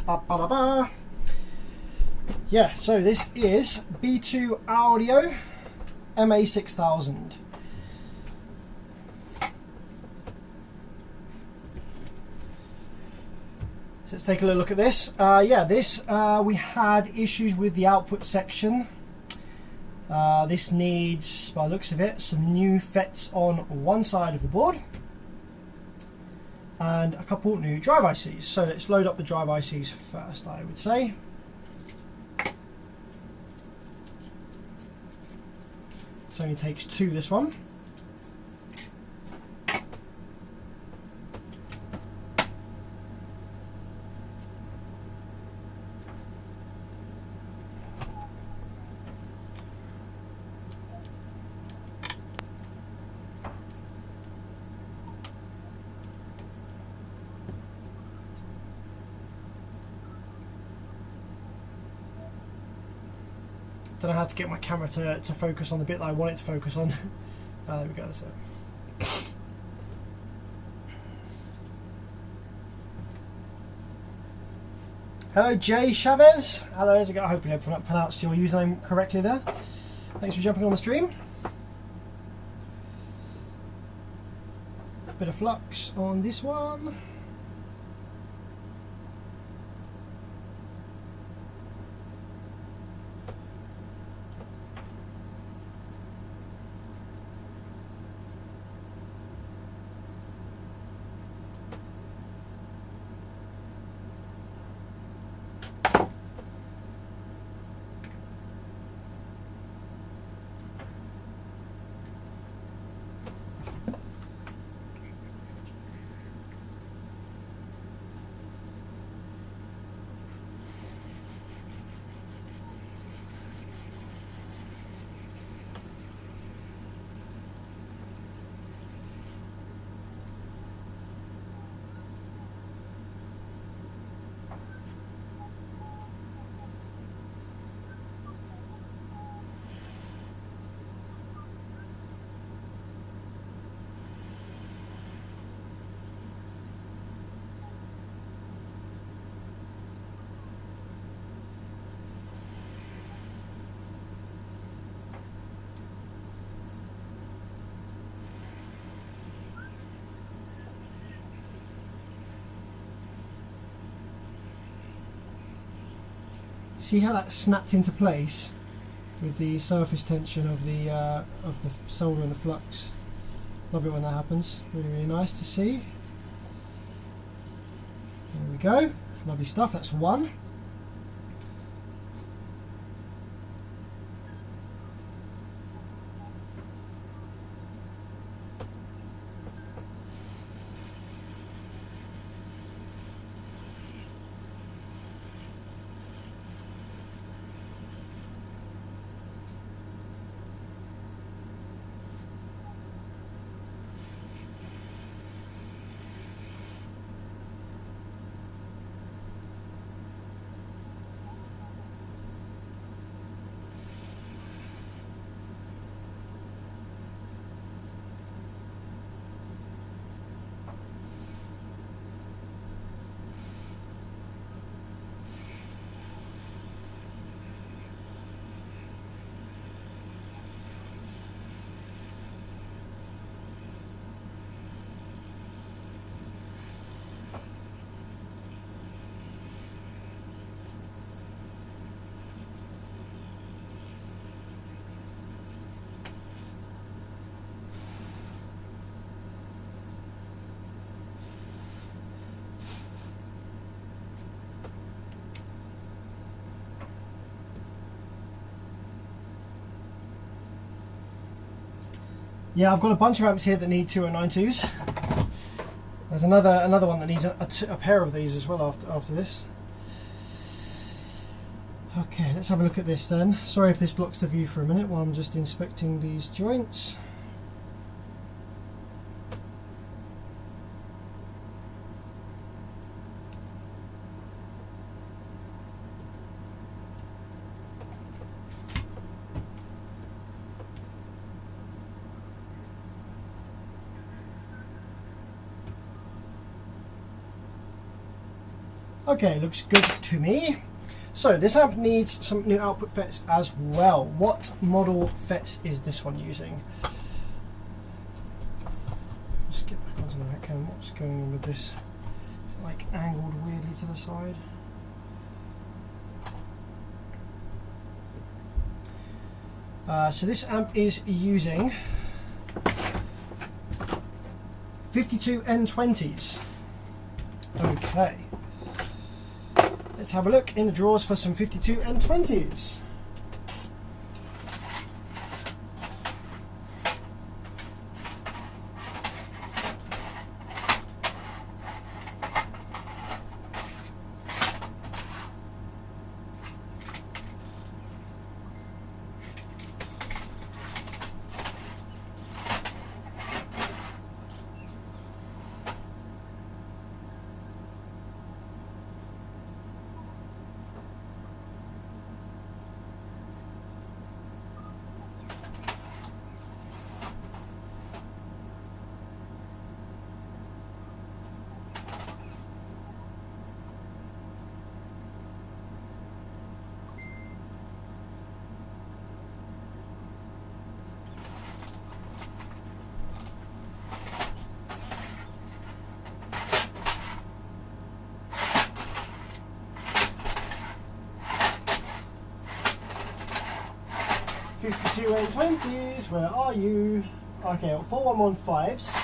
S1: Ba-ba-da-ba. Yeah, so this is B2 Audio MA6000. So let's take a little look at this. Yeah, this we had issues with the output section. This needs, by the looks of it, some new FETs on one side of the board and a couple new drive ICs. So let's load up the drive ICs first, I would say. It only takes two, this one. Don't know how to get my camera to focus on the bit that I want it to focus on. There we go, that's it. Hello Jay Chavez. Hello, I hope I pronounced your username correctly there. Thanks for jumping on the stream. Bit of flux on this one. See how that snapped into place with the surface tension of the solder and the flux. Love it when that happens. Really, really nice to see. There we go. Lovely stuff. That's one. Yeah, I've got a bunch of amps here that need 2092s. There's another one that needs a pair of these as well after this. Okay, let's have a look at this then. Sorry if this blocks the view for a minute while I'm just inspecting these joints. Okay, looks good to me. So this amp needs some new output FETs as well. What model FETs is this one using? Just get back onto my cam. What's going on with this? Is it like angled weirdly to the side? So this amp is using 52 N20s. Okay. Let's have a look in the drawers for some 52 N20s. N20s, where are you? Okay, 4115s.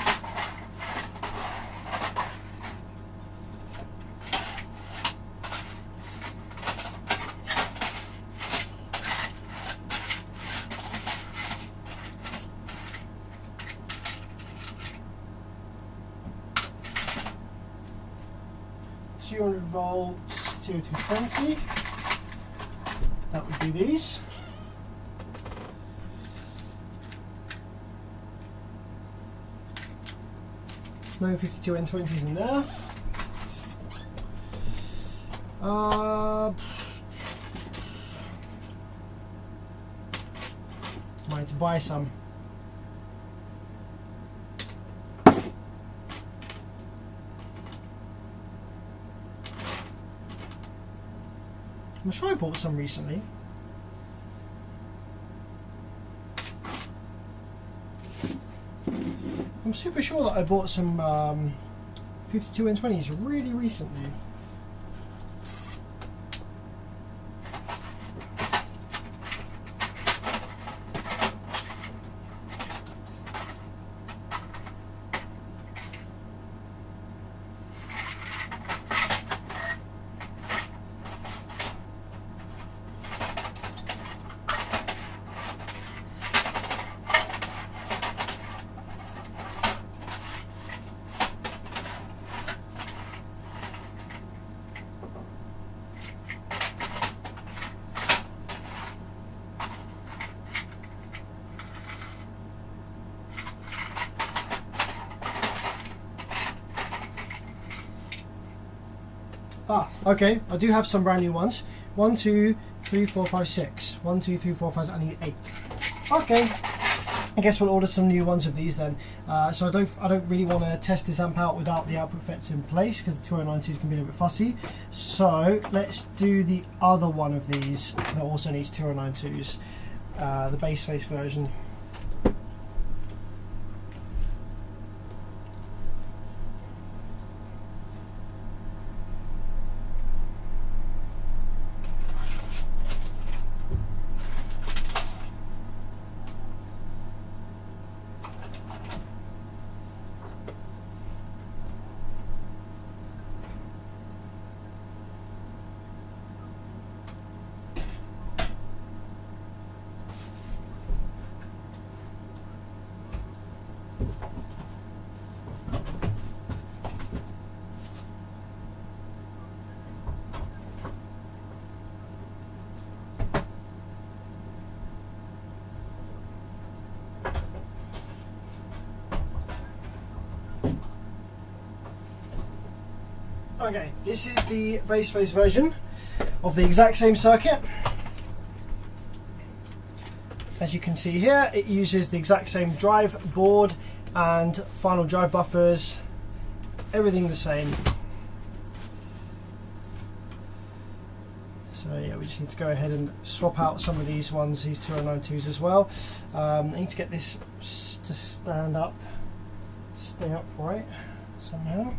S1: volts, 220. That would be these. No 52 N20s in there. Might buy some. I'm sure I bought some recently. I'm super sure that I bought some 52 N20s really recently. Ah, okay, I do have some brand new ones. 1, 2, 3, 4, 5, 6. 1, 2, 3, 4, 5, I need 8. Okay, I guess we'll order some new ones of these then. So I don't really want to test this amp out without the output FETs in place, because the 2092s can be a little bit fussy. So let's do the other one of these that also needs 2092s, the base face version. Okay, this is the base face version of the exact same circuit. As you can see here, it uses the exact same drive board and final drive buffers, everything the same. So yeah, we just need to go ahead and swap out some of these ones, these 2092s as well. I need to get this to stand up, stay upright somehow.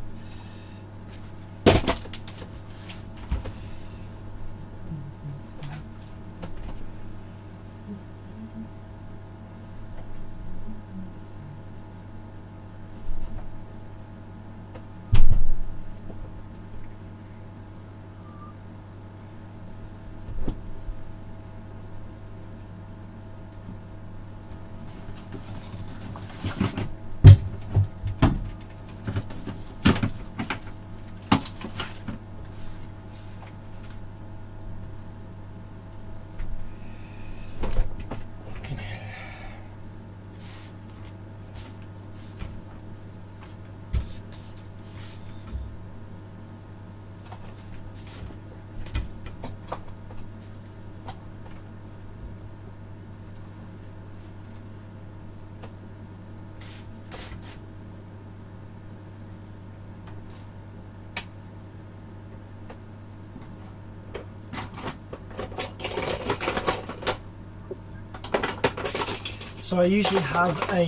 S1: So I usually have a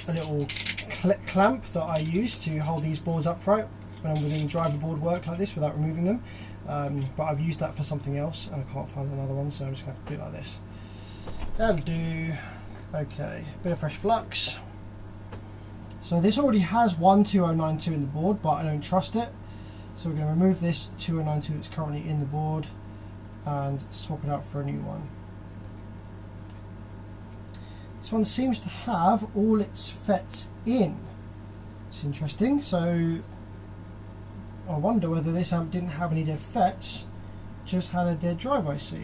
S1: little clamp that I use to hold these boards upright when I'm doing driver board work like this without removing them. But I've used that for something else and I can't find another one, so I'm just going to have to do it like this. That'll do. Okay, bit of fresh flux. So this already has one 2092 in the board, but I don't trust it. So we're going to remove this 2092 that's currently in the board and swap it out for a new one. This one seems to have all its FETs in. It's interesting. So I wonder whether this amp didn't have any dead FETs, just had a dead drive IC.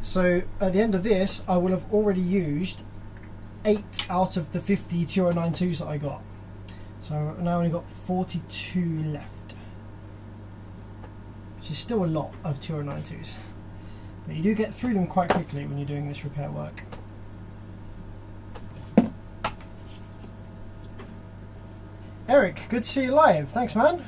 S1: So at the end of this, I will have already used 8 out of the 50 2092s that I got. So now I've only got 42 left, which is still a lot of 2092s. But you do get through them quite quickly when you're doing this repair work. Eric, good to see you live. Thanks, man.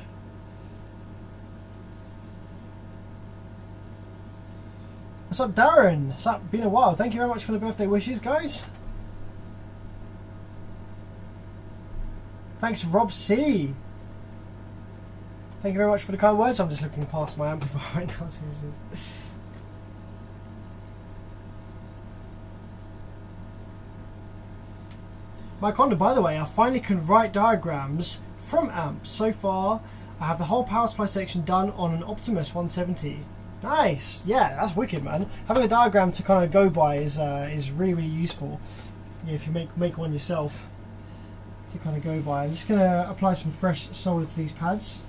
S1: What's up, Darren? What's up? Been a while. Thank you very much for the birthday wishes, guys. Thanks, Rob C. Thank you very much for the kind words. I'm just looking past my amplifier right now. Mike Honda, by the way, I finally can write diagrams from amps. So far, I have the whole power supply section done on an Optimus 170. Nice, yeah, that's wicked, man. Having a diagram to kind of go by is really, really useful. Yeah, if you make one yourself to kind of go by. I'm just gonna apply some fresh solder to these pads.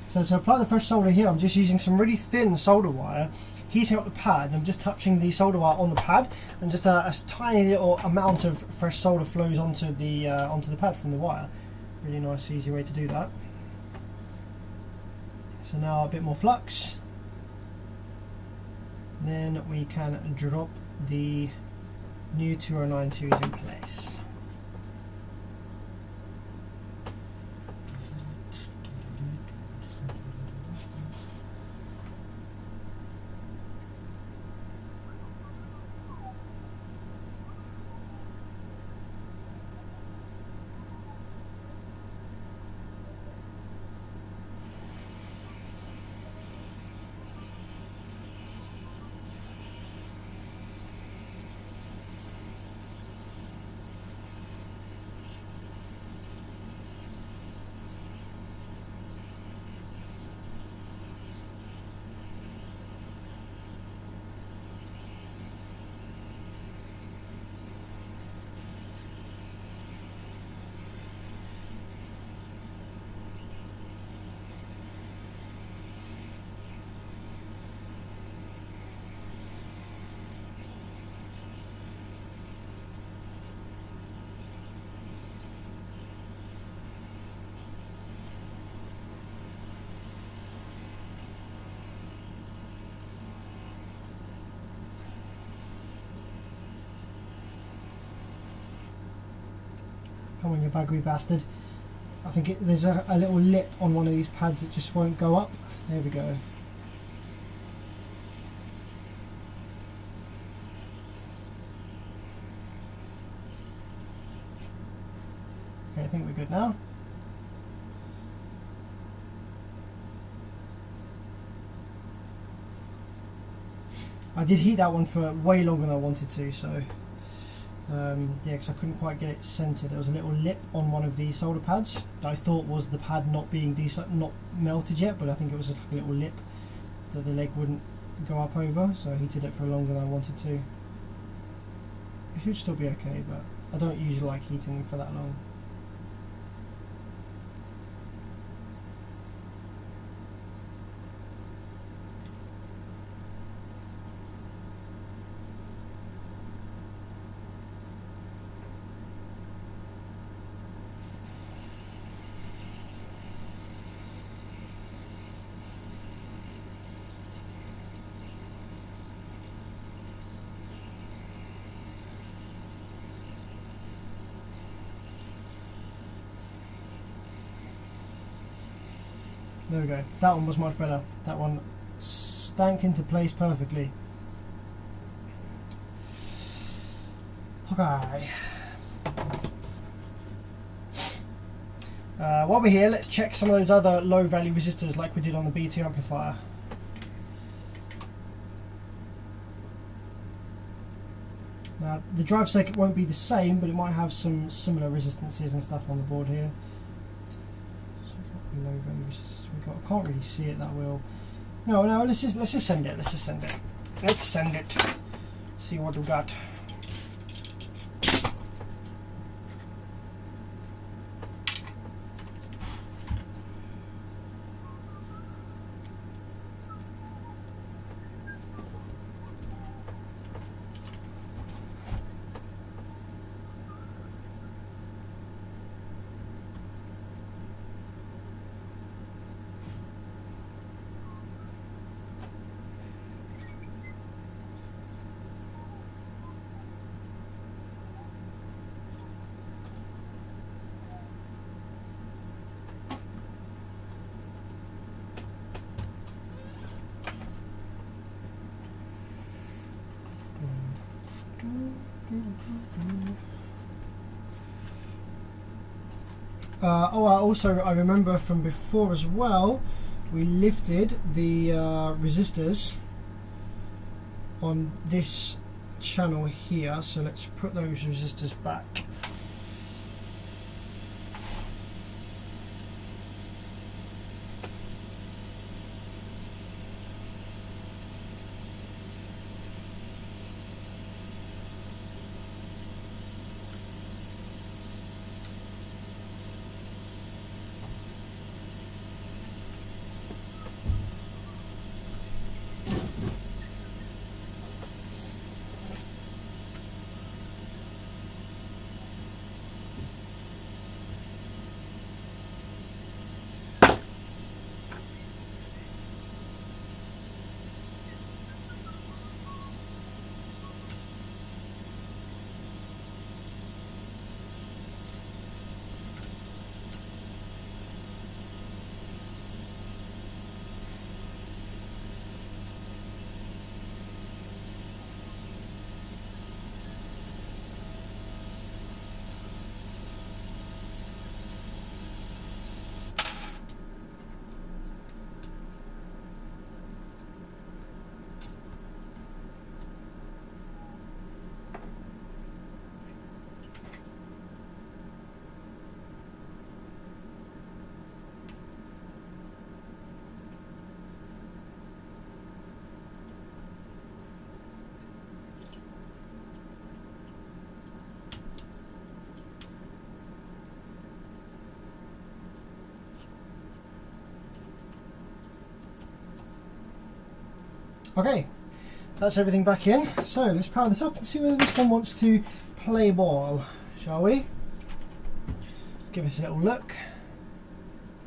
S1: So to apply the fresh solder here, I'm just using some really thin solder wire, heating up the pad, and I'm just touching the solder wire on the pad, and just a tiny little amount of fresh solder flows onto the pad from the wire. Really nice, easy way to do that. So now a bit more flux. Then we can drop the new 2092s in place. Come on, you buggery bastard. I think there's a little lip on one of these pads that just won't go up. There we go. Okay, I think we're good now. I did heat that one for way longer than I wanted to, so yeah, because I couldn't quite get it centered. There was a little lip on one of these solder pads that I thought was the pad not being not melted yet, but I think it was just like a little lip that the leg wouldn't go up over, so I heated it for longer than I wanted to. It should still be okay, but I don't usually like heating them for that long. There we go. That one was much better. That one stanked into place perfectly. Okay. While we're here, let's check some of those other low value resistors like we did on the BT amplifier. Now, the drive circuit won't be the same, but it might have some similar resistances and stuff on the board here. Low value resistors we got. I can't really see it that well. No, let's just send it. Let's send it. See what we got. I remember from before as well, we lifted the resistors on this channel here, so let's put those resistors back. Okay, that's everything back in. So let's power this up and see whether this one wants to play ball, shall we? Let's give us a little look.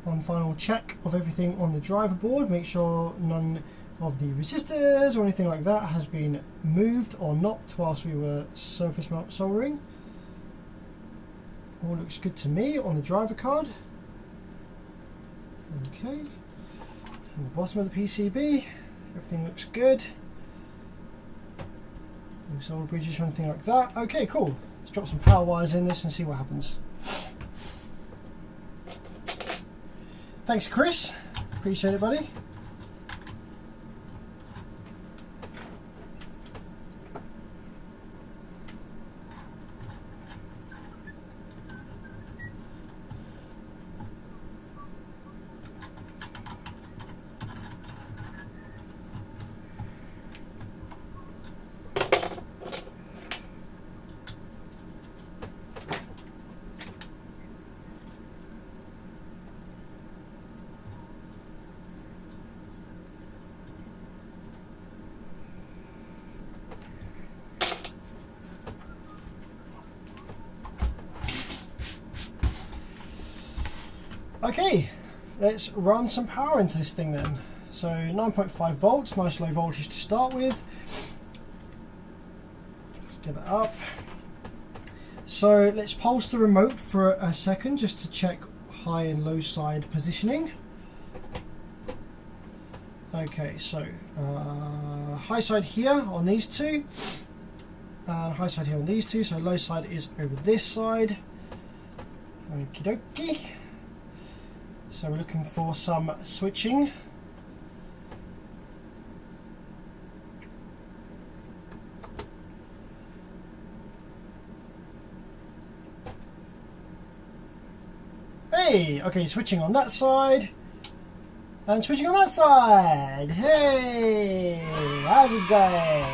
S1: One final check of everything on the driver board. Make sure none of the resistors or anything like that has been moved or knocked whilst we were surface mount soldering. All looks good to me on the driver card. Okay. On the bottom of the PCB, everything looks good. No solder bridges or anything like that. Okay, cool. Let's drop some power wires in this and see what happens. Thanks, Chris. Appreciate it, buddy. Okay, let's run some power into this thing then. So 9.5 volts, nice low voltage to start with. Let's get that up. So let's pulse the remote for a second just to check high and low side positioning. Okay, so high side here on these two, and high side here on these two, so low side is over this side. Okie dokie. So we're looking for some switching. Hey, okay, switching on that side and switching on that side. Hey, how's it going?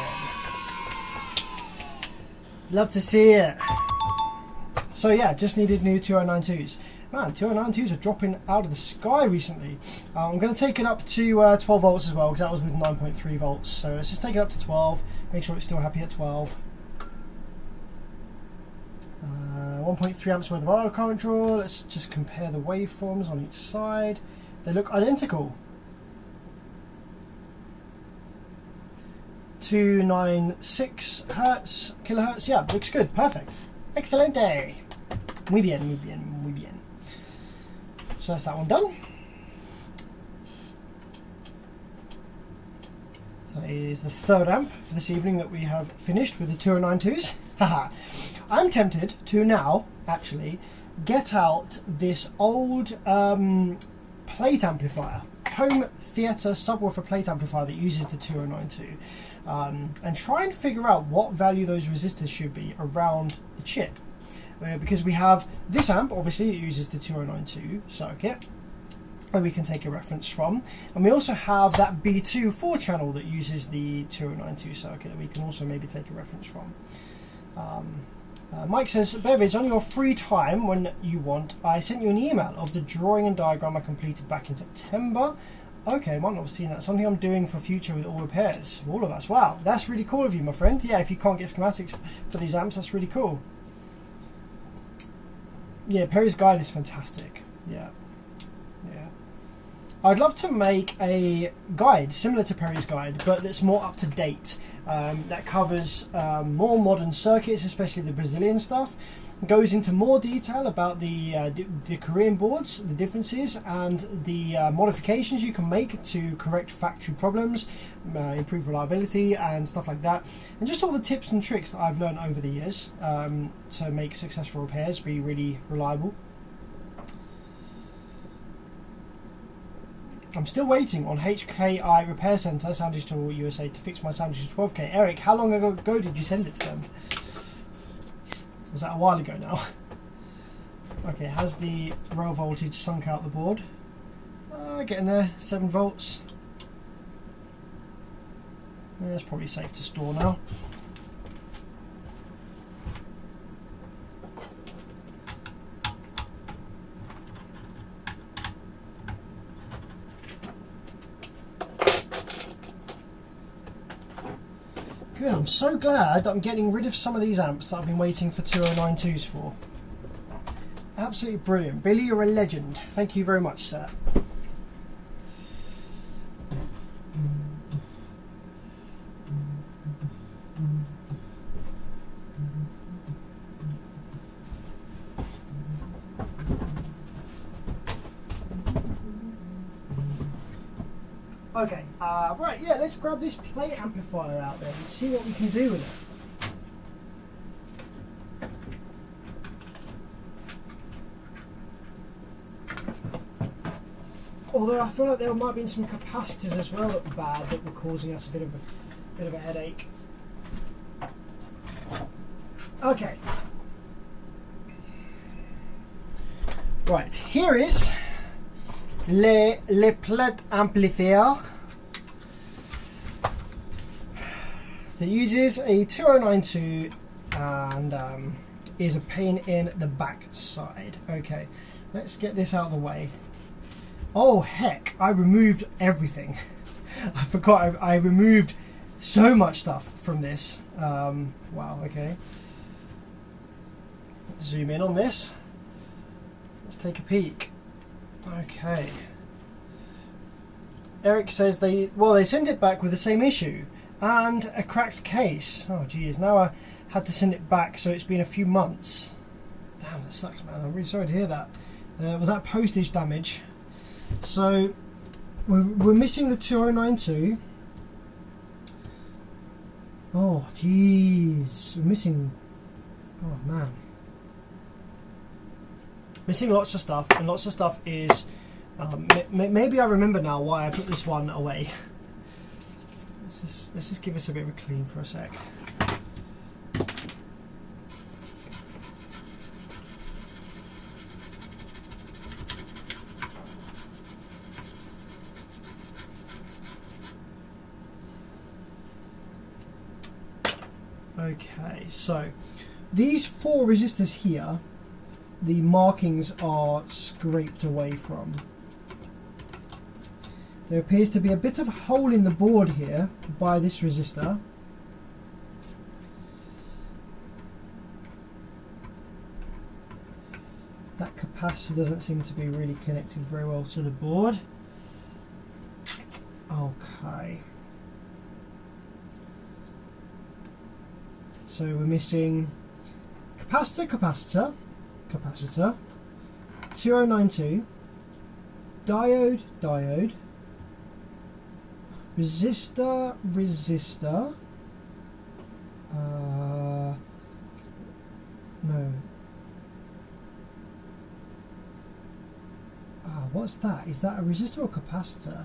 S1: Love to see it. So yeah, just needed new 2092s. Man, 2092s are dropping out of the sky recently. I'm going to take it up to 12 volts as well, because that was with 9.3 volts. So let's just take it up to 12, make sure it's still happy at 12. 1.3 amps worth of RO current draw. Let's just compare the waveforms on each side. They look identical. 296 hertz, kilohertz. Yeah, looks good. Perfect. Excelente. Muy bien, muy bien, muy bien. So that's that one done. So that is the third amp for this evening that we have finished with the 2092s. Haha. I'm tempted to now actually get out this old plate amplifier, home theatre subwoofer plate amplifier that uses the 2092, and try and figure out what value those resistors should be around the chip. Because we have this amp, obviously it uses the 2092 circuit that we can take a reference from, and we also have that B2 4 channel that uses the 2092 circuit that we can also maybe take a reference from. Mike says, Beverage, on your free time when you want, I sent you an email of the drawing and diagram I completed back in September. Okay, might not have seen that. Something I'm doing for future with all repairs. All of us. Wow, that's really cool of you, my friend. Yeah, if you can't get schematics for these amps, that's really cool. Yeah, Perry's guide is fantastic. Yeah. Yeah. I'd love to make a guide similar to Perry's guide, but that's more up to date. That covers more modern circuits, especially the Brazilian stuff. Goes into more detail about the Korean boards, the differences, and the modifications you can make to correct factory problems, improve reliability, and stuff like that. And just all the tips and tricks that I've learned over the years to make successful repairs be really reliable. I'm still waiting on HKI Repair Centre, Sound Digital USA, to fix my Sound Digital 12K. Eric, how long ago did you send it to them? Was that a while ago now? Okay, has the rail voltage sunk out the board? Getting there, 7 volts. Yeah, it's probably safe to store now. Good, I'm so glad that I'm getting rid of some of these amps that I've been waiting for 2092s for. Absolutely brilliant. Billy, you're a legend. Thank you very much, sir. Okay, right, yeah, let's grab this plate amplifier out there and see what we can do with it. Although I feel like there might have been some capacitors as well at the bad that were causing us a bit of a headache. Okay. Right, here is le plate amplifier that uses a 2092 and is a pain in the back side. Okay, let's get this out of the way. Oh heck, I removed everything. I forgot I removed so much stuff from this. Wow, okay. Zoom in on this. Let's take a peek. Okay. Eric says they sent it back with the same issue and a cracked case. Oh geez, now I had to send it back, so it's been a few months. Damn, that sucks, man. I'm really sorry to hear that. Was that postage damage? So we're missing the 2092. Oh jeez, we're missing. Oh man, missing lots of stuff, and lots of stuff is. Maybe I remember now why I put this one away. Let's just give this a bit of a clean for a sec. Okay, so these 4 resistors here, the markings are scraped away from. There appears to be a bit of a hole in the board here by this resistor. That capacitor doesn't seem to be really connected very well to the board. Okay. So we're missing capacitor, 2092, diode, resistor, no. What's that? Is that a resistor or capacitor?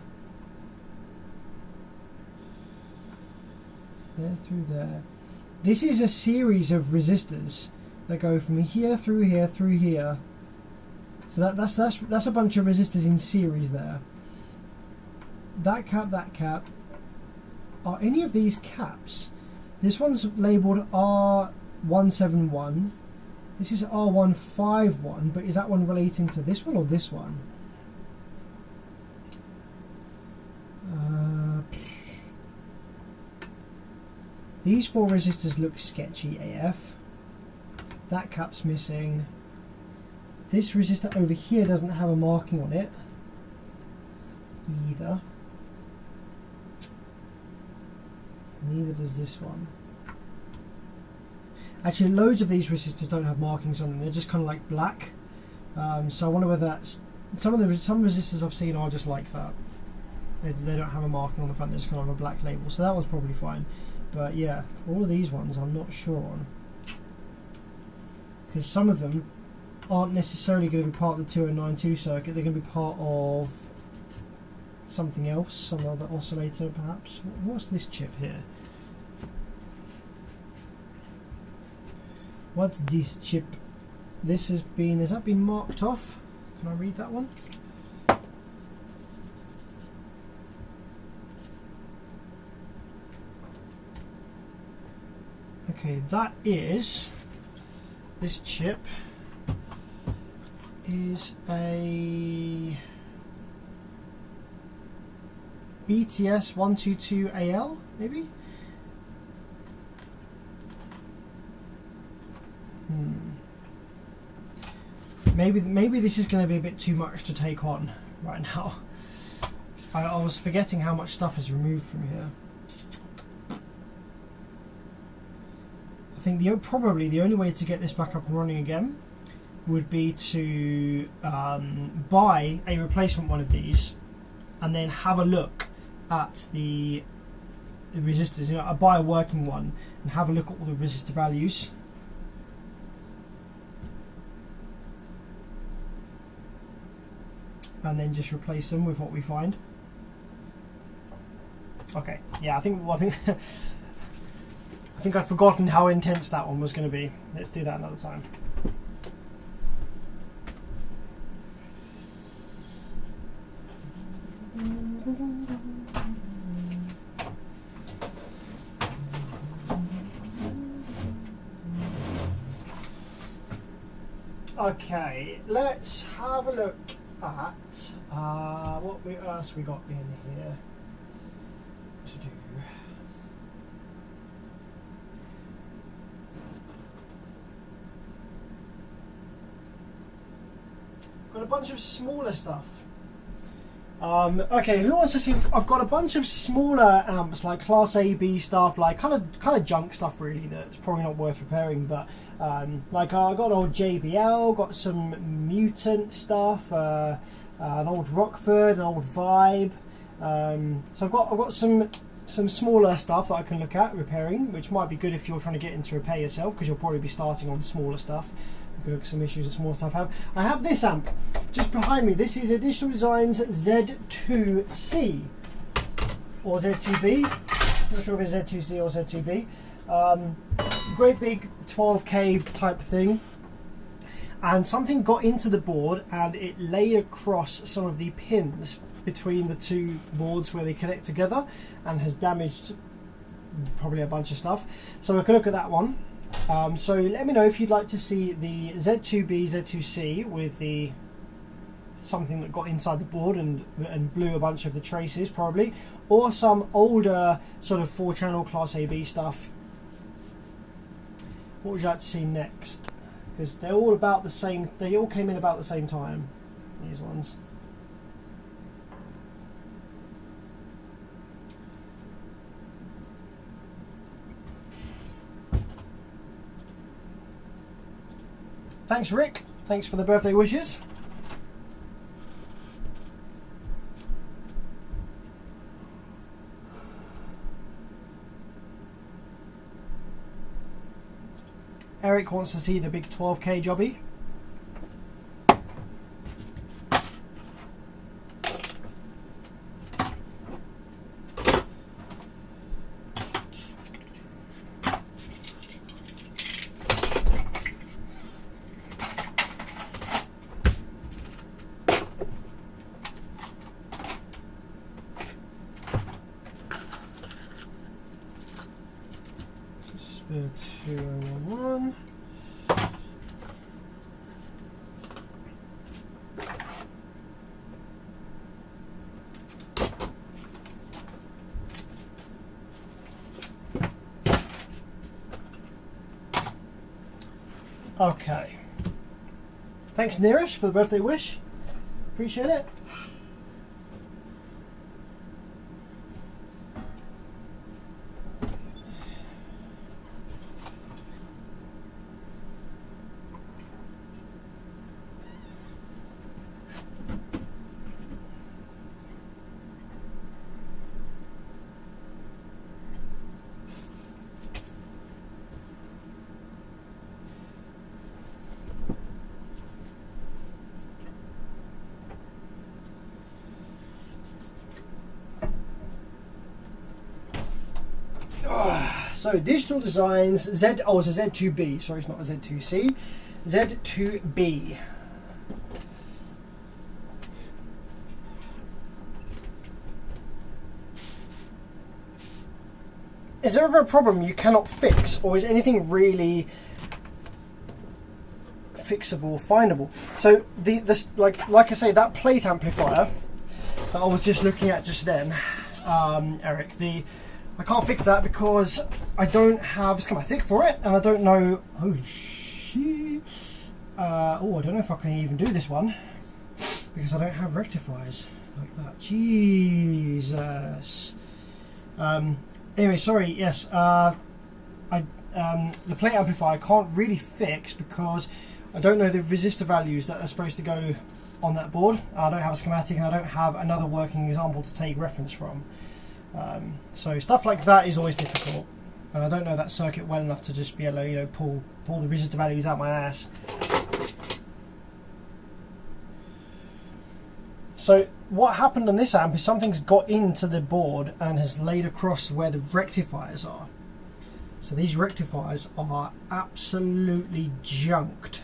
S1: There through there. This is a series of resistors that go from here through here through here. So that's a bunch of resistors in series there. That cap. Are any of these caps? This one's labelled R171. This is R151, but is that one relating to this one or this one? These 4 resistors look sketchy AF. That cap's missing. This resistor over here doesn't have a marking on it either. Neither does this one. Actually, loads of these resistors don't have markings on them. They're just kind of like black. So I wonder whether that's some resistors I've seen are just like that. They don't have a marking on the front. They're just kind of a black label. So that one's probably fine. But yeah, all of these ones I'm not sure on, because some of them aren't necessarily going to be part of the 2092 circuit. They're going to be part of something else, some other oscillator perhaps. What's this chip here? What's this chip? Has that been marked off? Can I read that one? Okay, that is, this chip is a BTS 122AL, maybe? Maybe this is going to be a bit too much to take on right now. I was forgetting how much stuff is removed from here. I think probably the only way to get this back up and running again would be to buy a replacement one of these and then have a look at the resistors. You know, I buy a working one and have a look at all the resistor values. And then just replace them with what we find. Okay, yeah, I think I think I'd forgotten how intense that one was going to be. Let's do that another time. Okay, let's have a look at what else we got in here to do. Got a bunch of smaller stuff. Okay, who wants to see? I've got a bunch of smaller amps, like Class A, B stuff, like kind of junk stuff really. That's probably not worth repairing. But like I got an old JBL, got some Mutant stuff, an old Rockford, an old Vibe. So I've got some smaller stuff that I can look at repairing, which might be good if you're trying to get into repair yourself, because you'll probably be starting on smaller stuff. Look at some issues that small stuff have. I have this amp just behind me. This is Additional Designs Z2C or Z2B. Not sure if it's Z2C or Z2B. Great big 12K type thing. And something got into the board and it lay across some of the pins between the two boards where they connect together and has damaged probably a bunch of stuff. So we can look at that one. So let me know if you'd like to see the Z2B, Z2C with the something that got inside the board and blew a bunch of the traces probably, or some older sort of 4-channel Class AB stuff. What would you like to see next? Because they're all about the same, they all came in about the same time, these ones. Thanks, Rick. Thanks for the birthday wishes. Eric wants to see the big 12K jobby. Spare 2011. Okay. Thanks, Neerish, for the birthday wish. Appreciate it. So Digital Designs Z. Oh, it's a Z2B. Sorry, it's not a Z2C. Z2B. Is there ever a problem you cannot fix, or is anything really fixable, findable? So this like I say, that plate amplifier that I was just looking at just then, Eric. I can't fix that because I don't have a schematic for it, and I don't know. Holy shit! Oh, I don't know if I can even do this one because I don't have rectifiers like that. Jesus. Anyway, sorry. Yes. The plate amplifier I can't really fix because I don't know the resistor values that are supposed to go on that board. I don't have a schematic, and I don't have another working example to take reference from. So stuff like that is always difficult, and I don't know that circuit well enough to just be able to, you know, pull the resistor values out my ass. So what happened on this amp is something's got into the board and has laid across where the rectifiers are. So these rectifiers are absolutely junked.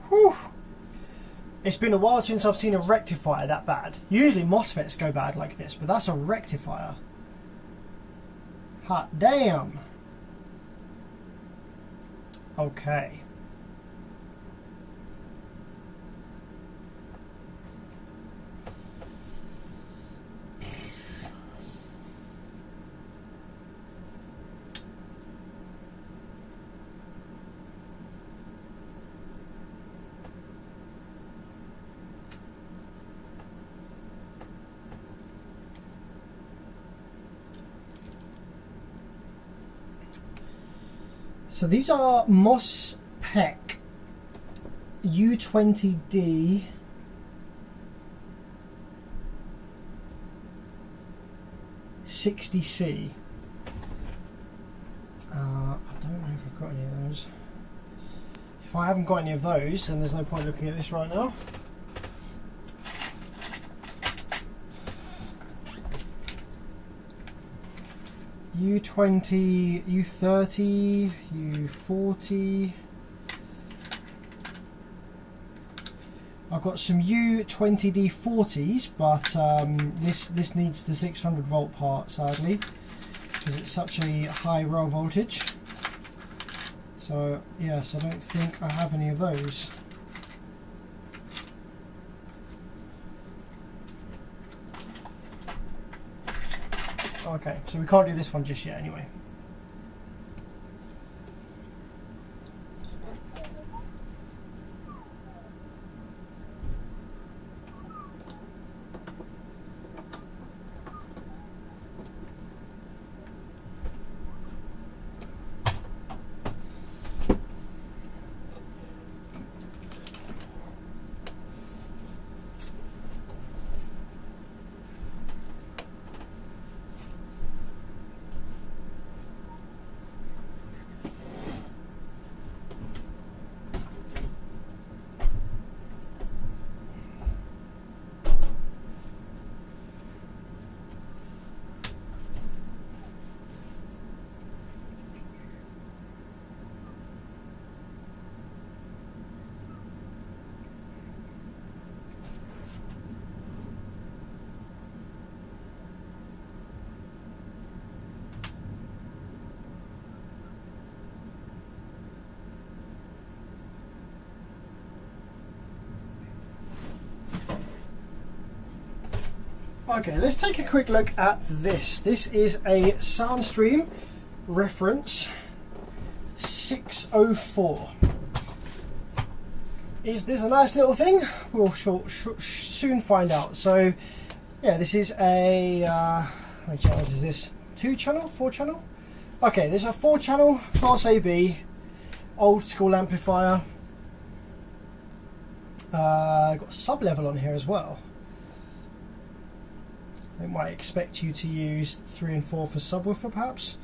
S1: Whew. It's been a while since I've seen a rectifier that bad. Usually MOSFETs go bad like this, but that's a rectifier. Hot damn. Okay. So these are MOSPEC U20D '60C. I don't know if I've got any of those. If I haven't got any of those, then there's no point looking at this right now. U20, U30, U40. I've got some U20D40s, but this needs the 600 volt part, sadly, because it's such a high rail voltage. So yes, I don't think I have any of those. Okay, so we can't do this one just yet anyway. Okay, let's take a quick look at this. This is a Soundstream reference 604. Is this a nice little thing? We'll soon find out. So, yeah, this is a, how many channels is this? 2 channel? 4 channel? Okay, there's a 4 channel Class AB, old school amplifier. Got a sub level on here as well. They might expect you to use 3 and 4 for subwoofer, perhaps.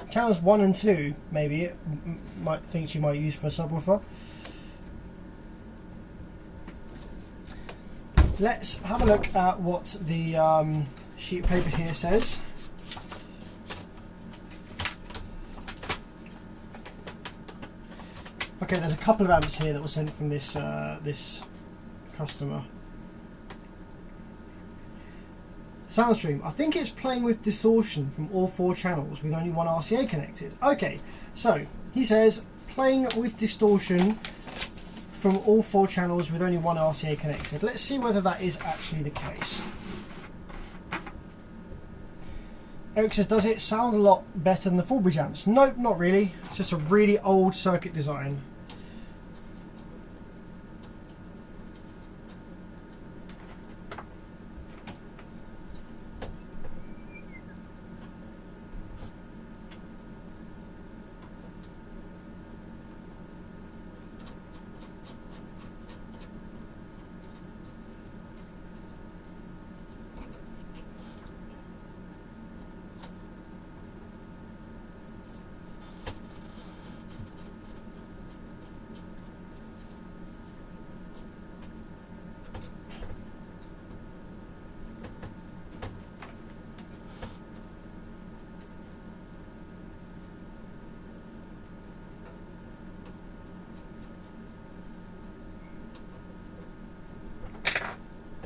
S1: Channels 1 and 2, maybe it might think you might use for a subwoofer. Let's have a look at what the sheet of paper here says. Okay, there's a couple of amps here that were sent from this this customer. Soundstream. I think it's playing with distortion from all 4 channels with only one RCA connected. Okay, so he says playing with distortion from all 4 channels with only one RCA connected. Let's see whether that is actually the case. Eric says, does it sound a lot better than the full bridge amps? Nope, not really. It's just a really old circuit design.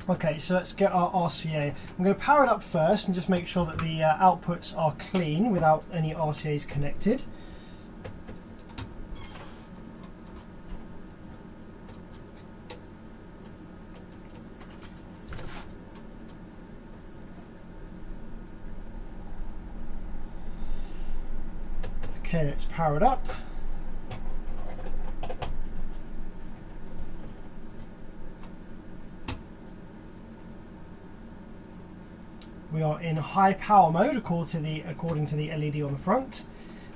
S1: Okay, so let's get our RCA. I'm going to power it up first and just make sure that the outputs are clean without any RCAs connected. Okay, let's power it up. We are in high power mode according to the LED on the front,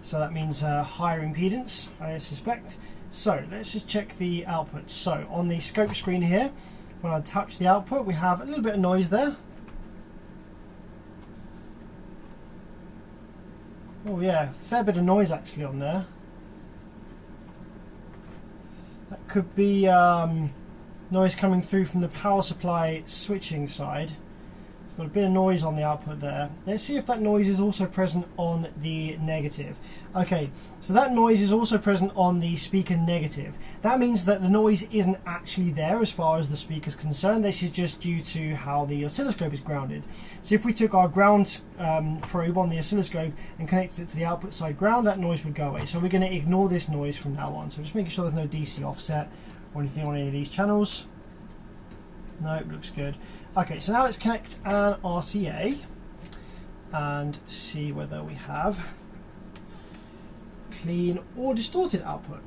S1: so that means higher impedance, I suspect. So let's just check the outputs. So on the scope screen here, when I touch the output, we have a little bit of noise there. Oh yeah, fair bit of noise actually on there. That could be noise coming through from the power supply switching side. Got a bit of noise on the output there. Let's see if that noise is also present on the negative. Okay, so that noise is also present on the speaker negative. That means that the noise isn't actually there as far as the speaker is concerned. This is just due to how the oscilloscope is grounded. So if we took our ground probe on the oscilloscope and connected it to the output side ground, that noise would go away. So we're going to ignore this noise from now on. So just making sure there's no DC offset or anything on any of these channels. Nope, looks good. Okay, so now let's connect an RCA and see whether we have clean or distorted output.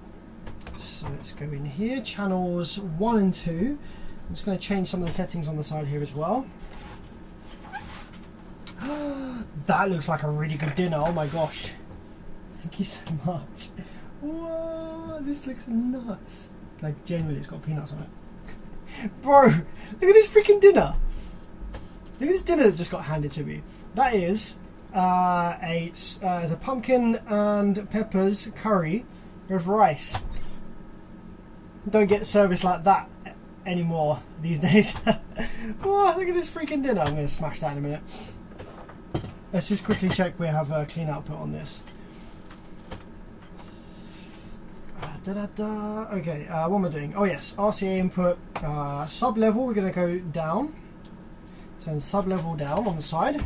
S1: So let's go in here, channels 1 and 2. I'm just going to change some of the settings on the side here as well. That looks like a really good dinner, oh my gosh. Thank you so much. Whoa, this looks nuts. Like genuinely it's got peanuts on it. Bro, look at this freaking dinner. Look at this dinner that just got handed to me. That is a pumpkin and peppers curry with rice. Don't get service like that anymore these days. Whoa, look at this freaking dinner. I'm going to smash that in a minute. Let's just quickly check we have a clean output on this. Okay, what am I doing? Oh yes, RCA input sub level. We're going to go down. Turn sub level down on the side.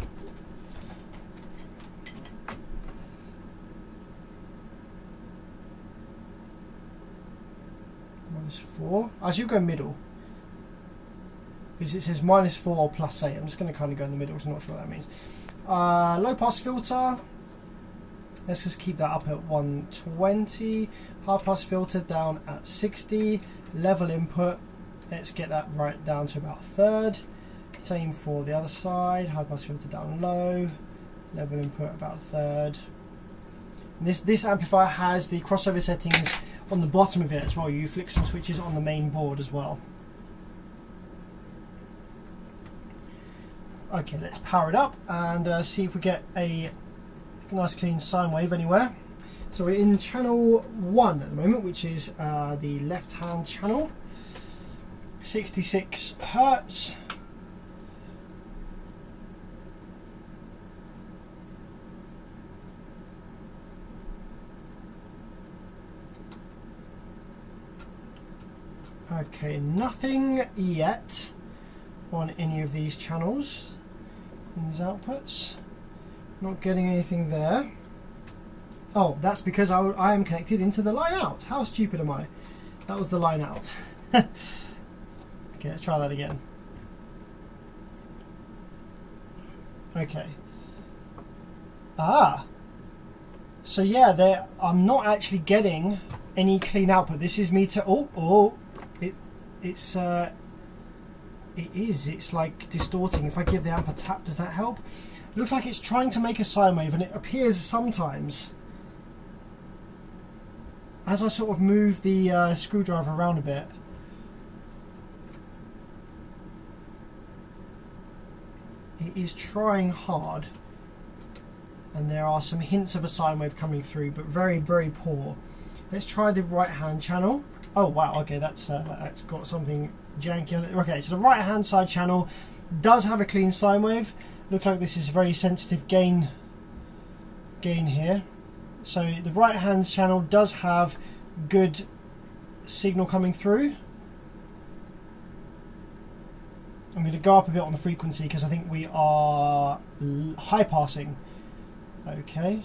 S1: -4. I should go middle because it says -4 plus 8. I'm just going to kind of go in the middle. I'm not sure what that means. Low pass filter. Let's just keep that up at 120. High pass filter down at 60. Level input, let's get that right down to about a third. Same for the other side. High pass filter down low. Level input about a third. And this amplifier has the crossover settings on the bottom of it as well. You flick some switches on the main board as well. Okay, let's power it up and see if we get a nice clean sine wave anywhere. So we're in channel 1 at the moment, which is the left hand channel, 66 Hertz. Okay, nothing yet on any of these channels. These outputs. Not getting anything there. Oh, that's because I am connected into the line out. How stupid am I? That was the line out. Okay, let's try that again. Okay. Ah. So yeah, I'm not actually getting any clean output. This is me to it's like distorting. If I give the amp a tap, does that help? It looks like it's trying to make a sine wave, and it appears sometimes as I sort of move the screwdriver around a bit. It is trying hard, and there are some hints of a sine wave coming through, but very, very poor. Let's try the right hand channel. Oh wow, okay, that's got something janky on it. Okay, so the right hand side channel does have a clean sine wave. Looks like this is a very sensitive gain here. So the right hand channel does have good signal coming through. I'm going to go up a bit on the frequency because I think we are high passing. Okay.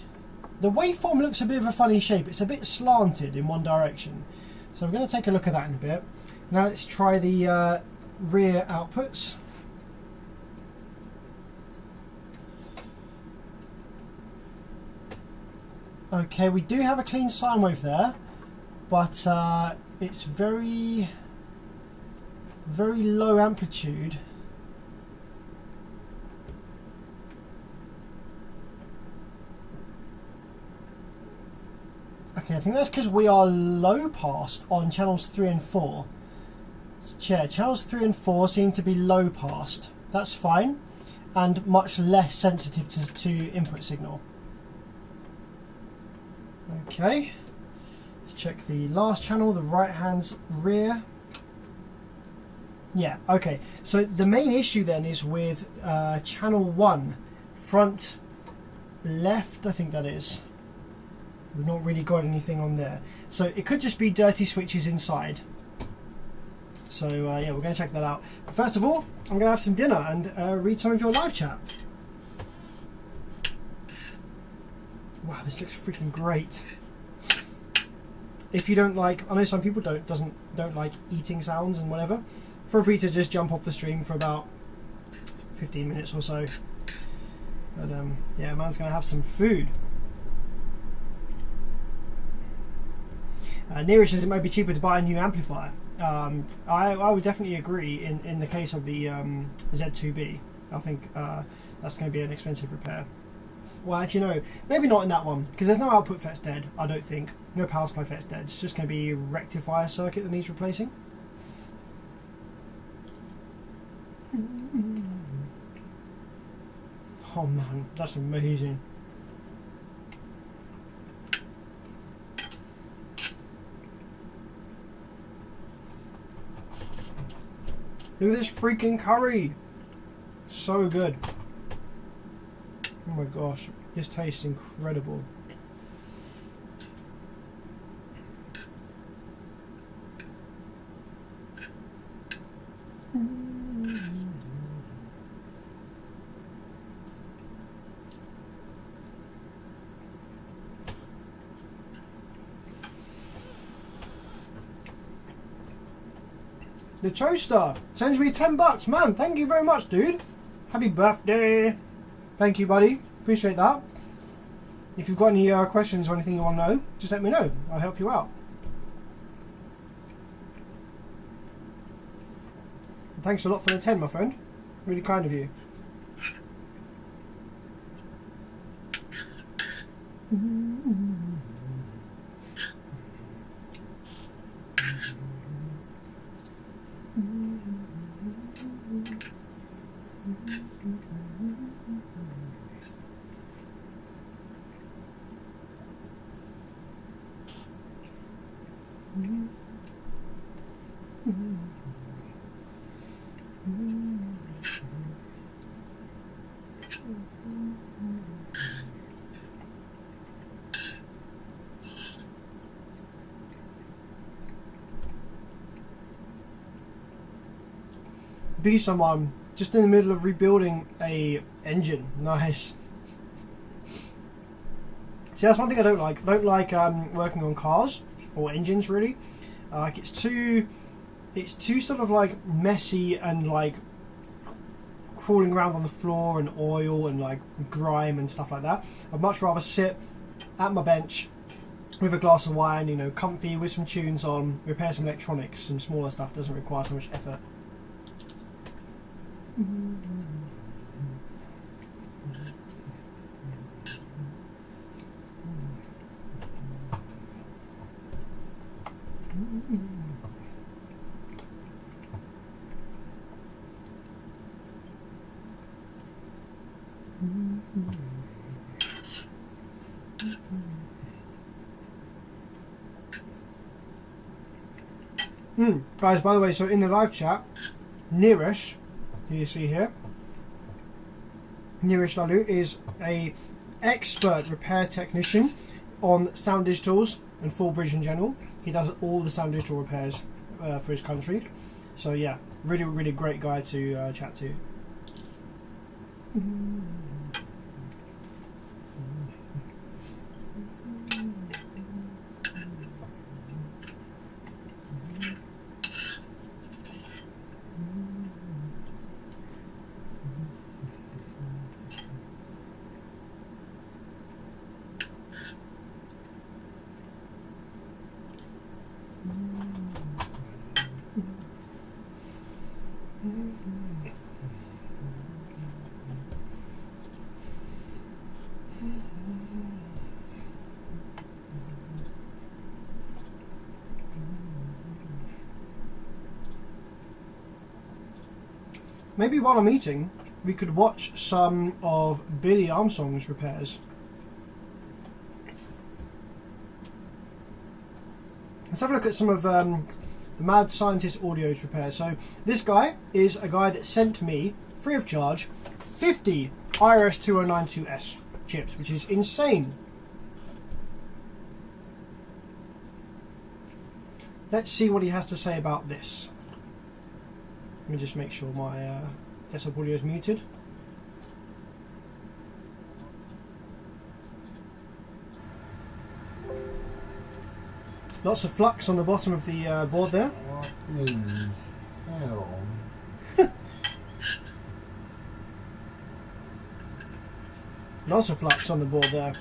S1: The waveform looks a bit of a funny shape. It's a bit slanted in one direction. So we're going to take a look at that in a bit. Now let's try the rear outputs. Okay, we do have a clean sine wave there, but it's very, very low amplitude. Okay, I think that's because we are low passed on channels 3 and 4. Yeah, channels 3 and 4 seem to be low passed. That's fine, and much less sensitive to input signal. Okay, let's check the last channel, the right hand's rear. Yeah, okay, so the main issue then is with channel 1, front left, I think that is. We've not really got anything on there. So it could just be dirty switches inside. So yeah, we're going to check that out. But first of all, I'm going to have some dinner and read some of your live chat. Wow, this looks freaking great. If you don't like, I know some people don't like eating sounds and whatever, feel free to just jump off the stream for about 15 minutes or so. But yeah, man's going to have some food. Neerish says it might be cheaper to buy a new amplifier. I would definitely agree in the case of the Z2B. I think that's going to be an expensive repair. Well, actually no, maybe not in that one, because there's no output FET's dead, I don't think. No power supply FET's dead. It's just going to be a rectifier circuit that needs replacing. Oh man, that's amazing. Look at this freaking curry. So good. Oh my gosh, this tastes incredible. The Toaster sends me $10. Man, thank you very much, dude. Happy birthday. Thank you, buddy. Appreciate that. If you've got any questions or anything you want to know, just let me know. I'll help you out. Thanks a lot for the 10, my friend. Really kind of you. be someone just in the middle of rebuilding a engine. Nice. See, that's one thing I don't like. I don't like working on cars or engines really. Like it's too sort of like messy and like crawling around on the floor and oil and like grime and stuff like that. I'd much rather sit at my bench with a glass of wine, you know, comfy with some tunes on, repair some electronics, some smaller stuff. Doesn't require so much effort. Guys, by the way, so in the live chat, Neerish, who you see here, Neerish Lalu is a expert repair technician on sound digitals and full bridge in general. He does all the sound digital repairs for his country. So yeah, really, really great guy to chat to. Maybe while I'm eating, we could watch some of Billy Armstrong's repairs. Let's have a look at some of the Mad Scientist Audio's repairs. So this guy is a guy that sent me, free of charge, 50 IRS-2092S chips, which is insane. Let's see what he has to say about this. Let me just make sure my desktop audio is muted. Lots of flux on the bottom of the board there.
S2: What in hell?
S1: Lots of flux on the board there.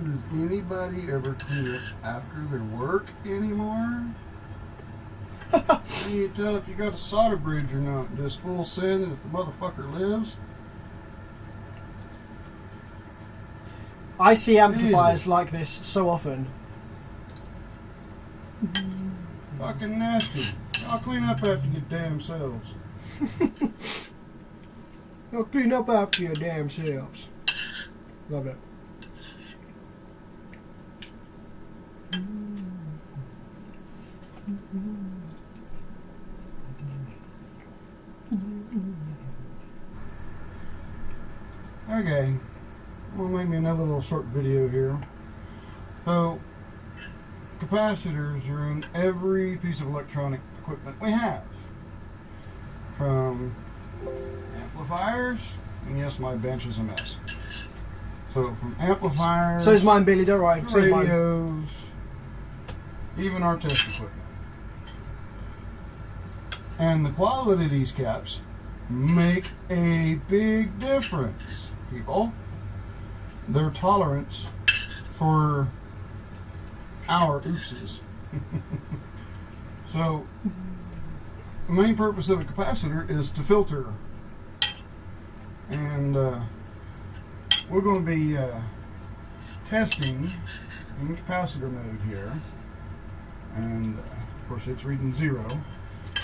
S2: Does anybody ever clean up after their work anymore? How do you tell if you got a solder bridge or not? Just full send and if the motherfucker lives?
S1: I see amplifiers like this so often.
S2: Fucking nasty. I'll clean up after your damn selves.
S1: You'll clean up after your damn selves. Love it.
S2: Okay, I'm gonna make me another little short video here. So, capacitors are in every piece of electronic equipment we have. From amplifiers, and yes, my bench is a mess. So, from amplifiers,
S1: So is mine, Billy, don't worry. So is mine.
S2: radios, even our test equipment. And the quality of these caps make a big difference, people. Their tolerance for our oopses. So, the main purpose of a capacitor is to filter. And we're going to be testing in capacitor mode here. And of course it's reading 0.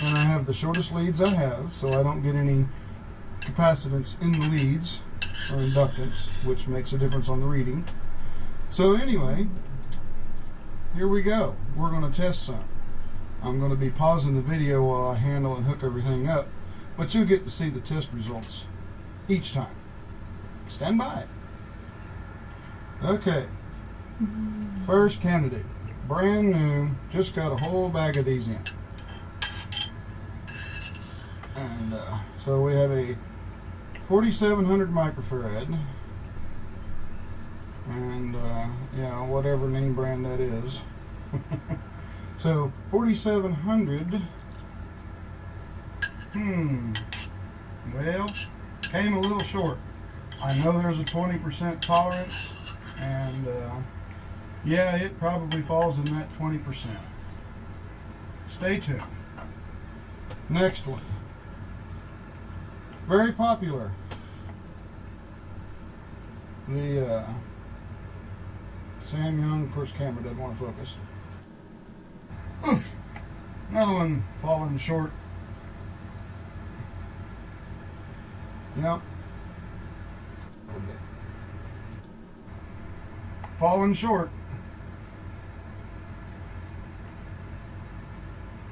S2: And I have the shortest leads I have, so I don't get any capacitance in the leads or inductance, which makes a difference on the reading. So anyway, here we go. We're going to test some. I'm going to be pausing the video while I handle and hook everything up, but you'll get to see the test results each time. Stand by. Okay, First candidate, brand new, just got a whole bag of these in. And so we have a 4700 microfarad, and you know, whatever name brand that is. So 4700. Well, came a little short. I know there's a 20% tolerance, and yeah, it probably falls in that 20%. Stay tuned. Next one. Very popular. The Sam Young, of course, camera doesn't want to focus. Oof! Another one falling short. Yep. Falling short.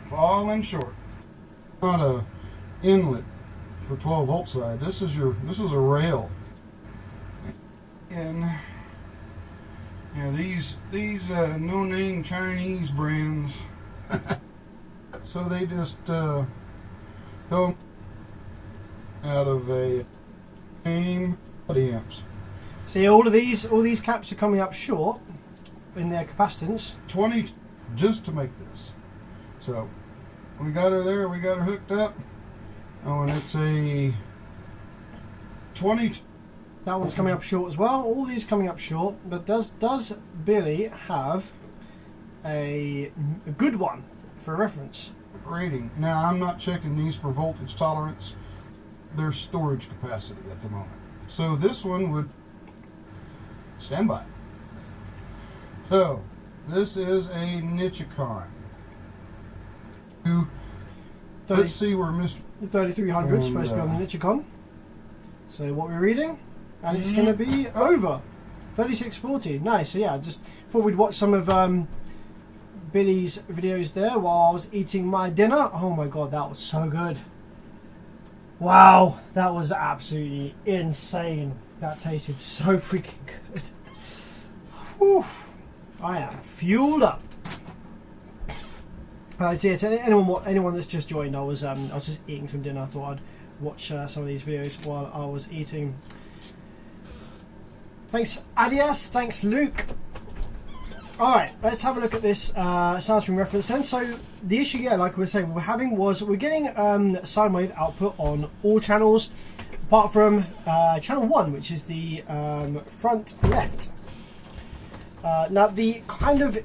S2: Falling short. Not a inlet for 12 volt side. This is a rail. And yeah, these no-name Chinese brands. So they just go out of a name amps.
S1: See, all these caps are coming up short in their capacitance.
S2: 20 just to make this. So we got her there, we got her hooked up. Oh, and it's a 20.
S1: That one's coming up short as well. All these coming up short, but does Billy have a good one for reference?
S2: Rating. Now I'm not checking these for voltage tolerance. Their storage capacity at the moment. So this one would stand by. So this is a Nichicon. Let's see where Mr.
S1: 3300 supposed to be on the Nichicon. So what we're reading, and it's going to be over 3640. Nice. So yeah, just thought we'd watch some of Billy's videos there while I was eating my dinner. Oh my god, that was so good. Wow, that was absolutely insane. That tasted so freaking good. Whew. I am fueled up. So yeah, to anyone that's just joined, I was just eating some dinner. I thought I'd watch some of these videos while I was eating. Thanks, Adias. Thanks, Luke. Alright, let's have a look at this SoundStream reference then. So the issue, yeah, like we were saying, we're getting sine wave output on all channels, apart from channel 1, which is the front left. Now the kind of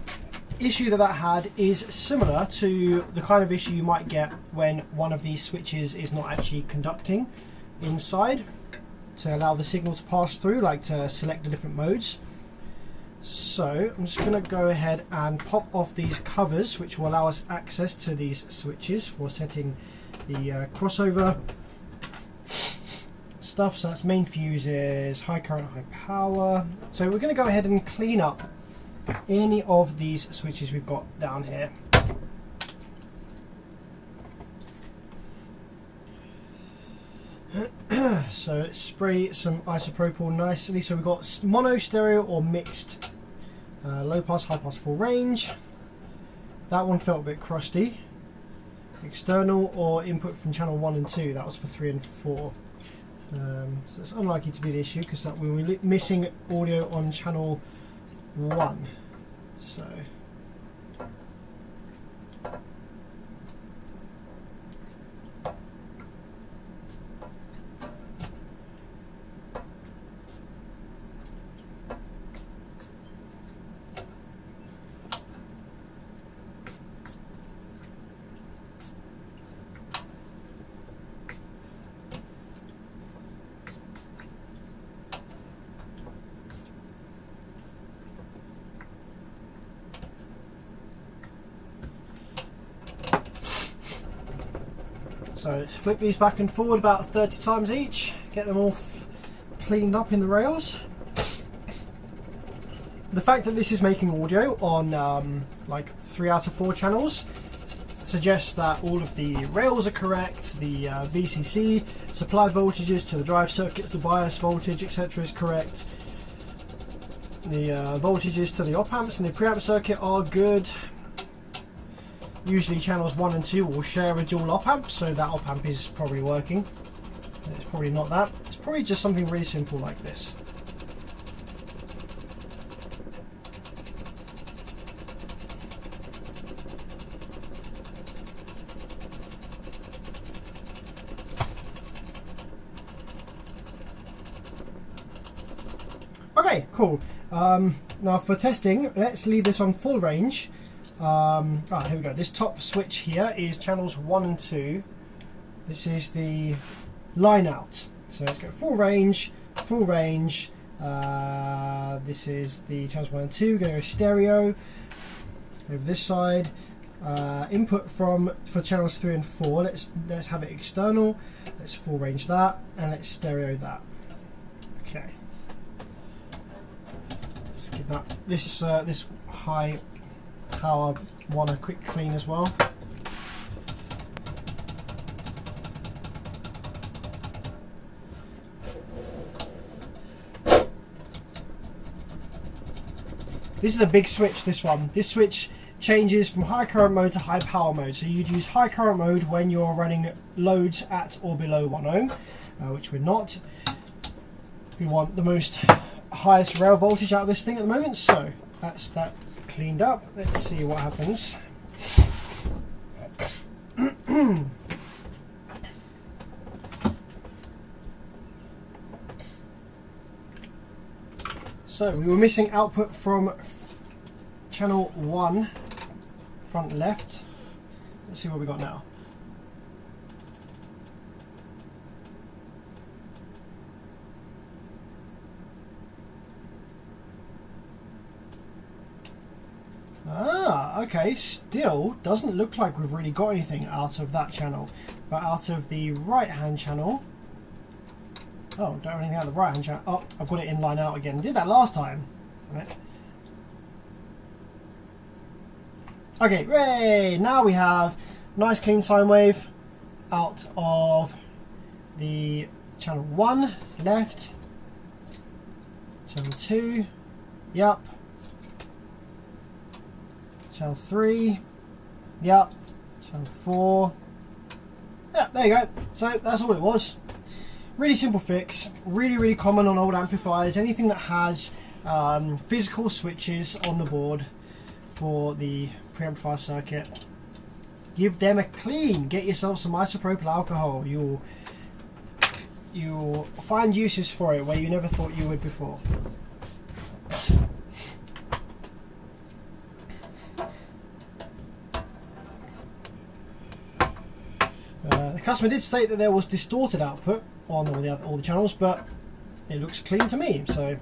S1: issue that had is similar to the kind of issue you might get when one of these switches is not actually conducting inside to allow the signal to pass through, like to select the different modes. So I'm just going to go ahead and pop off these covers, which will allow us access to these switches for setting the crossover stuff. So that's main fuses, high current, high power. So we're going to go ahead and clean up any of these switches we've got down here. So let's spray some isopropyl nicely. So we've got mono, stereo or mixed. Low pass, high pass, full range. That one felt a bit crusty. External or input from channel 1 and 2. That was for 3 and 4. So it's unlikely to be the issue because we were missing audio on channel 1. So let's flick these back and forward about 30 times each, get them all cleaned up in the rails. The fact that this is making audio on like 3 out of 4 channels suggests that all of the rails are correct, the VCC supply voltages to the drive circuits, the bias voltage, etc. is correct. The voltages to the op amps and the preamp circuit are good. Usually channels 1 and 2 will share a dual op amp, so that op amp is probably working. It's probably not that. It's probably just something really simple like this. Okay, cool. Now for testing, let's leave this on full range. Here we go. This top switch here is channels 1 and 2. This is the line out. So let's go full range, full range. This is the channels 1 and 2. We're going to go stereo over this side. Input for channels 3 and 4. Let's have it external. Let's full range that, and let's stereo that. Okay. Let's give that this high power one a quick clean as well. This is a big switch, this one. This switch changes from high current mode to high power mode. So you'd use high current mode when you're running loads at or below 1 ohm, which we're not. We want the most highest rail voltage out of this thing at the moment. So that's that cleaned up. Let's see what happens. So we were missing output from channel 1, front left. Let's see what we got now. Okay, still doesn't look like we've really got anything out of that channel, but out of the right hand channel. Oh, don't have anything out of the right hand channel. Oh, I've got it in line out again. Did that last time. Okay, hooray! Now we have nice clean sine wave out of the channel 1 left, channel 2, yep, channel 3, yep, channel 4, yeah, there you go. So that's all it was. Really simple fix, really common on old amplifiers. Anything that has physical switches on the board for the preamplifier circuit, give them a clean. Get yourself some isopropyl alcohol. You'll find uses for it where you never thought you would before. The customer did state that there was distorted output on all the channels, but it looks clean to me. So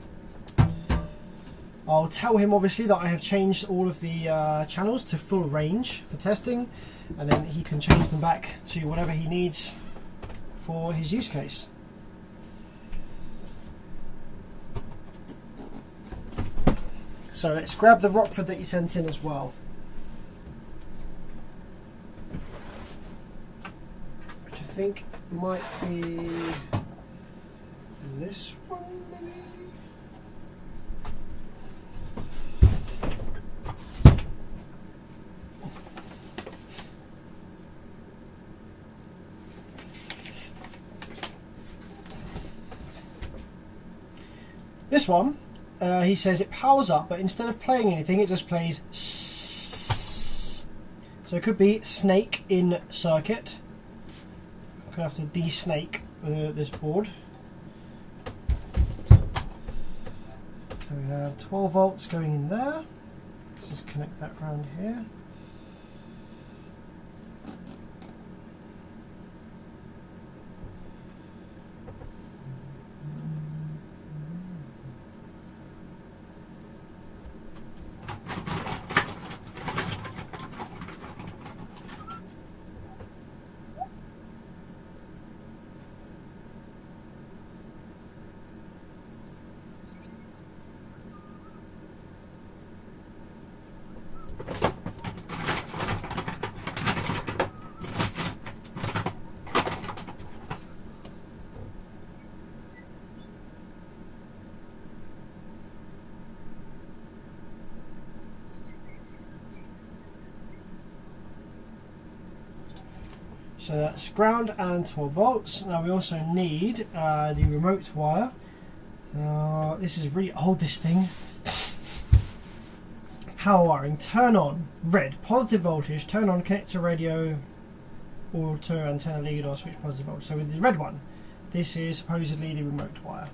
S1: I'll tell him obviously that I have changed all of the channels to full range for testing, and then he can change them back to whatever he needs for his use case. So let's grab the Rockford that you sent in as well, which I think might be this one maybe. This one, he says it powers up, but instead of playing anything, it just plays sss. So it could be snake in circuit. I'm gonna have to de-snake this board. So we have 12 volts going in there. Let's just connect that round here. So that's ground and 12 volts. Now we also need the remote wire. This is really old, this thing. Power wiring, turn on, red, positive voltage, turn on connector radio, auto antenna lead or switch positive voltage. So with the red one, this is supposedly the remote wire.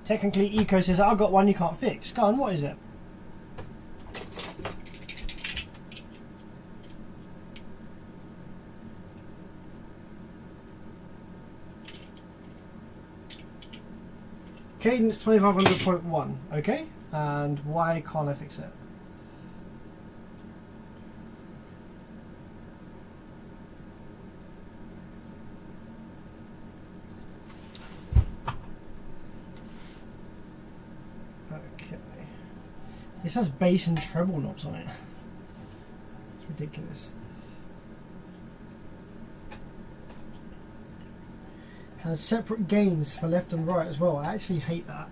S1: Technically, Eco says, I've got one you can't fix. Gun, what is it? Cadence 2500.1, okay? And why can't I fix it? Okay. This has bass and treble knobs on it. It's ridiculous. Has separate gains for left and right as well. I actually hate that,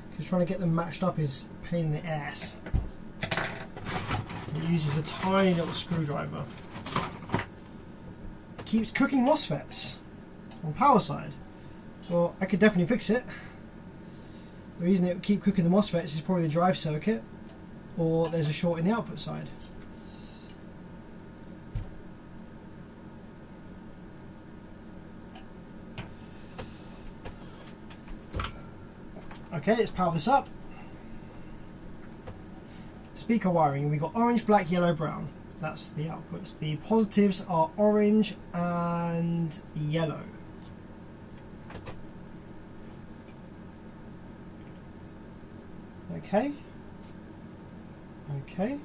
S1: because trying to get them matched up is a pain in the ass. It uses a tiny little screwdriver. It keeps cooking MOSFETs on power side. Well, I could definitely fix it. The reason it would keep cooking the MOSFETs is probably the drive circuit, or there's a short in the output side. Okay, let's power this up. Speaker wiring, we got orange, black, yellow, brown. That's the outputs. The positives are orange and yellow. Okay. Okay.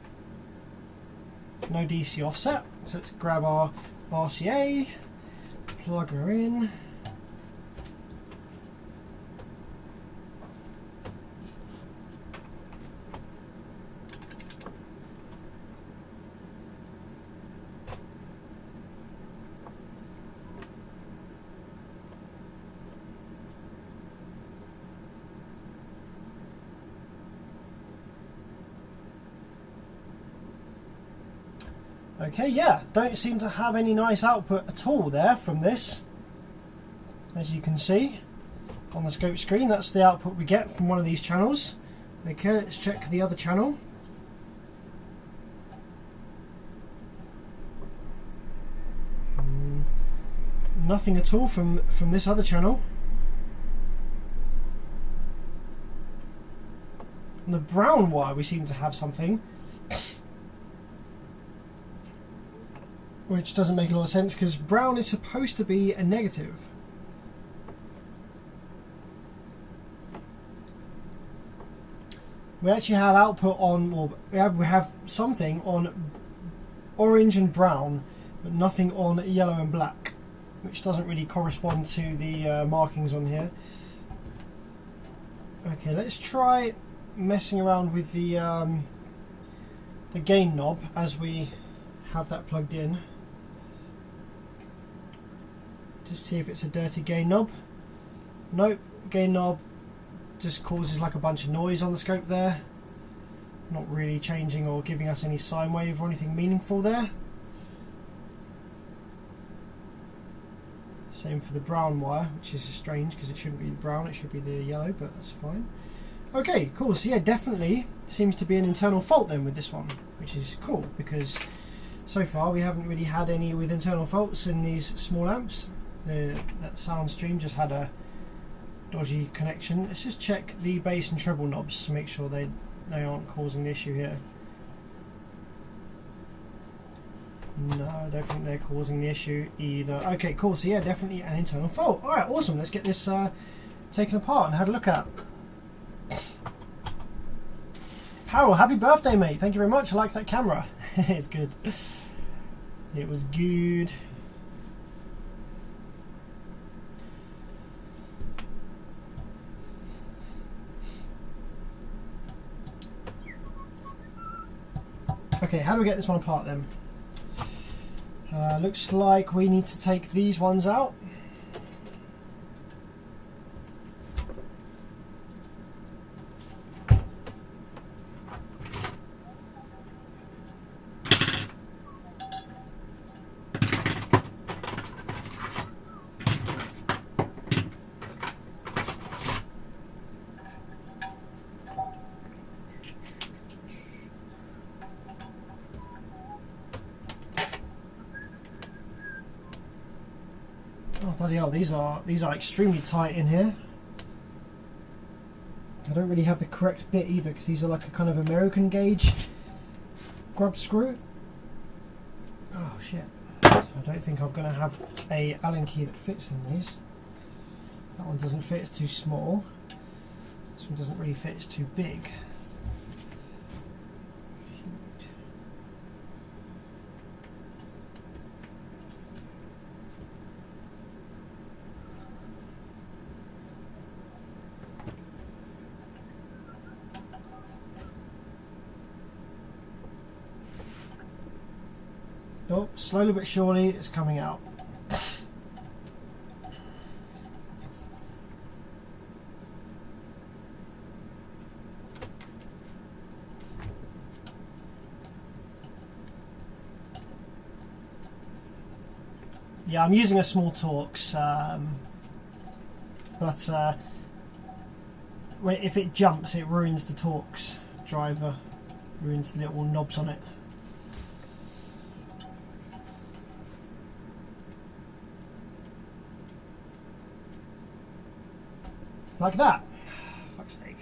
S1: No DC offset. So let's grab our RCA, plug her in. Okay, yeah, don't seem to have any nice output at all there from this. As you can see on the scope screen, that's the output we get from one of these channels. Okay, let's check the other channel. Nothing at all from this other channel. On the brown wire we seem to have something, which doesn't make a lot of sense because brown is supposed to be a negative. We actually have output on, or we have something on orange and brown, but nothing on yellow and black, which doesn't really correspond to the markings on here. Okay, let's try messing around with the gain knob as we have that plugged in. Just see if it's a dirty gain knob. Nope, gain knob just causes like a bunch of noise on the scope there. Not really changing or giving us any sine wave or anything meaningful there. Same for the brown wire, which is strange because it shouldn't be brown, it should be the yellow, but that's fine. Okay, cool. So yeah, definitely seems to be an internal fault then with this one, which is cool because so far we haven't really had any with internal faults in these small amps. That sound stream just had a dodgy connection. Let's just check the bass and treble knobs to make sure they aren't causing the issue here. No, I don't think they're causing the issue either. Okay, cool. So yeah, definitely an internal fault. Alright, awesome. Let's get this taken apart and have a look at. Harold, happy birthday, mate. Thank you very much. I like that camera. It's good. It was good. Okay, how do we get this one apart then? Looks like we need to take these ones out. Oh bloody hell! These are extremely tight in here. I don't really have the correct bit either because these are like a kind of American gauge grub screw. Oh shit! I don't think I'm going to have a Allen key that fits in these. That one doesn't fit, it's too small. This one doesn't really fit, it's too big. Oh, slowly but surely it's coming out. Yeah, I'm using a small Torx, but if it jumps it ruins the Torx driver, ruins the little knobs on it. Like that. Fuck's sake.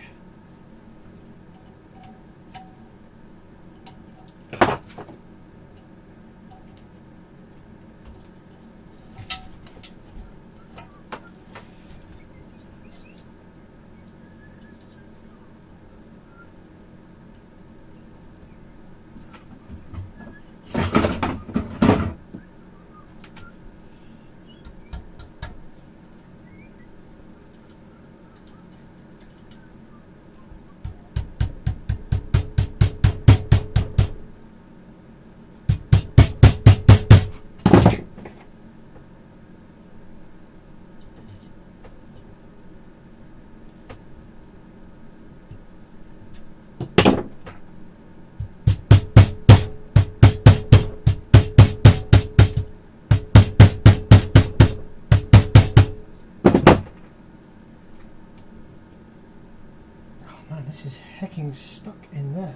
S1: Man, this is hecking stuck in there.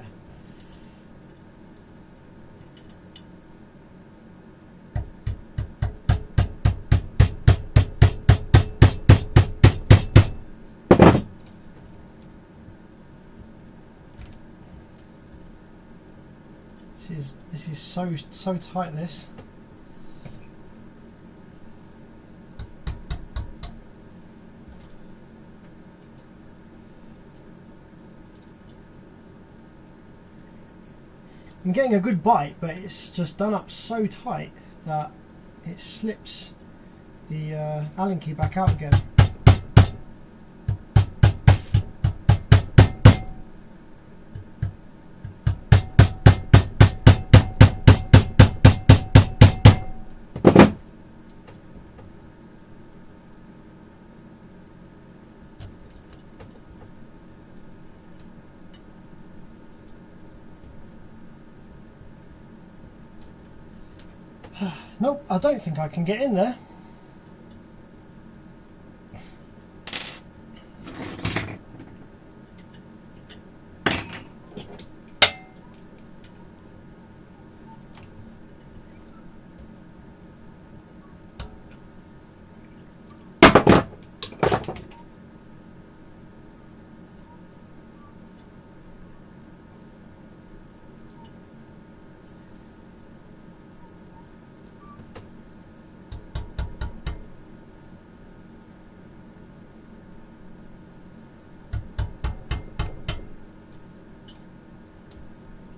S1: This is so tight, this. I'm getting a good bite, but it's just done up so tight that it slips the Allen key back out again. Nope, I don't think I can get in there.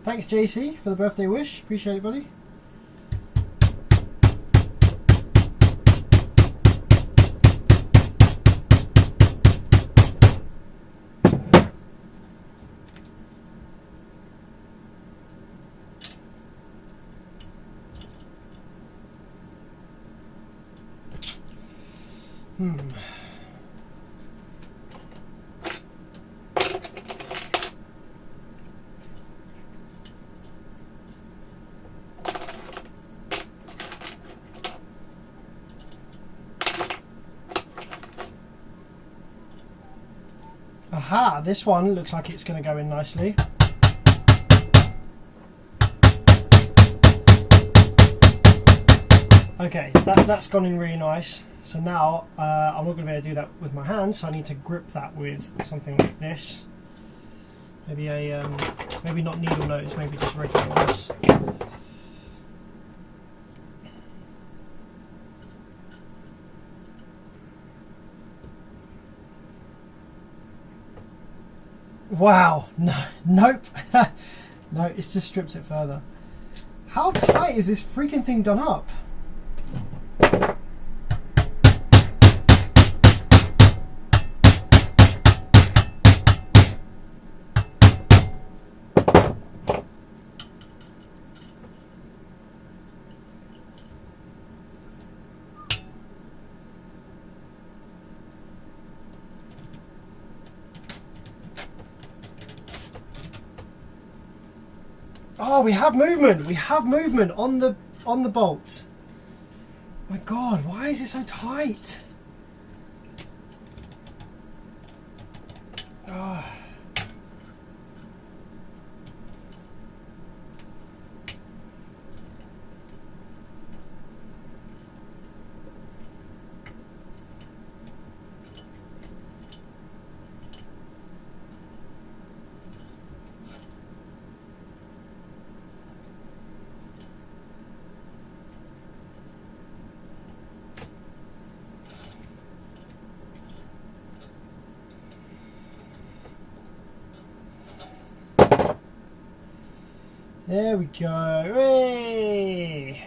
S1: Thanks JC for the birthday wish, appreciate it buddy. Aha, this one looks like it's going to go in nicely. Okay, that's gone in really nice. So now I'm not going to be able to do that with my hands, so I need to grip that with something like this. Maybe a maybe not needle nose, maybe just regular ones. Wow, no, nope. No, it's just strips it further. How tight is this freaking thing done up? Oh, we have movement. We have movement on the bolts. My God, why is it so tight? Oh. There we go. Hey!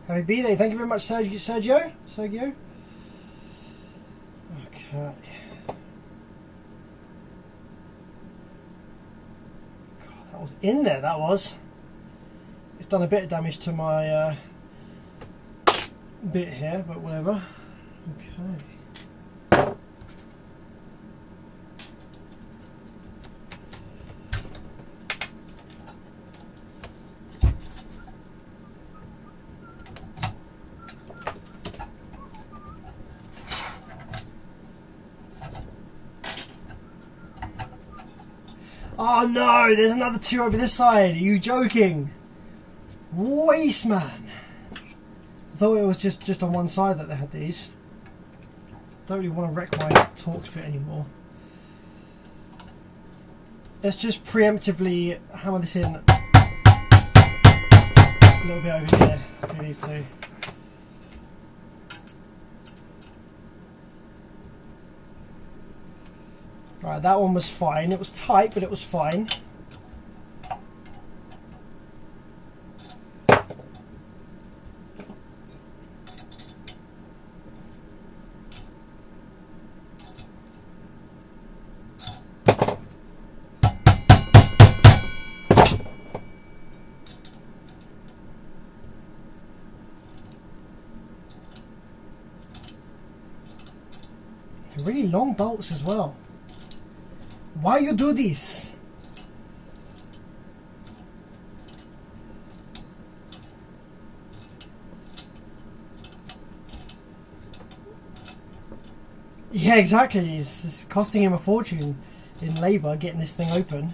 S1: Happy B-Day. Thank you very much, Sergio. Okay. God, that was in there, that was. It's done a bit of damage to my bit here, but whatever. Okay. Oh no, there's another two over this side. Are you joking? Waste, man. I thought it was just on one side that they had these. Don't really want to wreck my Torx bit anymore. Let's just preemptively hammer this in a little bit over here. Let's do these two. Right, that one was fine. It was tight, but it was fine. They're really long bolts as well. Why you do this? Yeah, exactly. It's costing him a fortune in labour getting this thing open.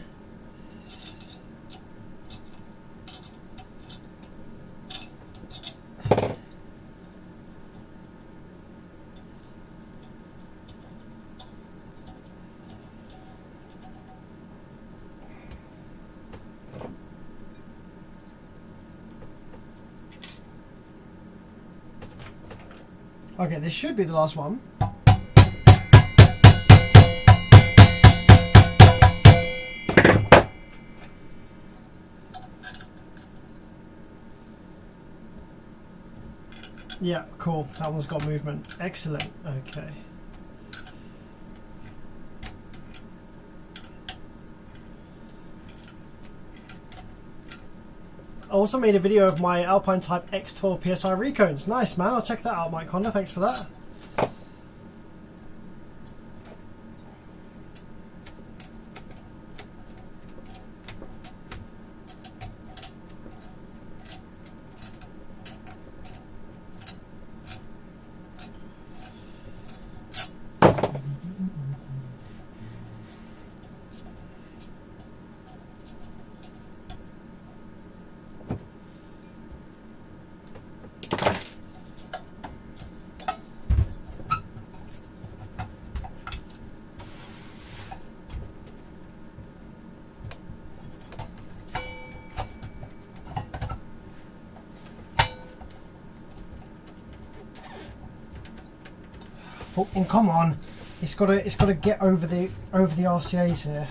S1: Okay, this should be the last one. Yeah, cool. That one's got movement. Excellent. Okay. I also made a video of my Alpine Type X12 PSI recones. Nice, man. I'll check that out, Mike Honda. Thanks for that. And come on, it's got to get over the RCA's here.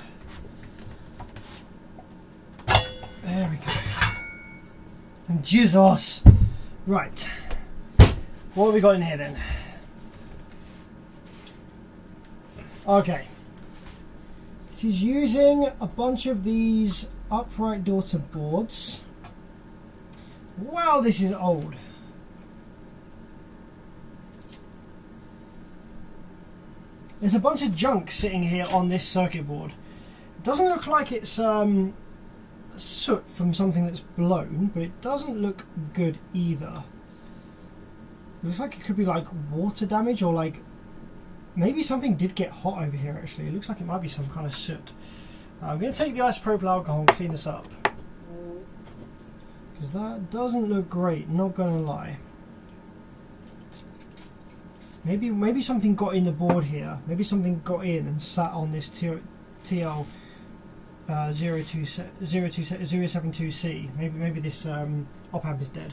S1: There we go. And Jesus, right. What have we got in here then? Okay. This is using a bunch of these upright daughter boards. Wow, this is old. There's a bunch of junk sitting here on this circuit board. It doesn't look like it's soot from something that's blown, but it doesn't look good either. It looks like it could be like water damage, or like maybe something did get hot over here actually. It looks like it might be some kind of soot. I'm going to take the isopropyl alcohol and clean this up, because that doesn't look great, not going to lie. Maybe something got in the board here. Maybe something got in and sat on this TL 072C. Maybe this op amp is dead.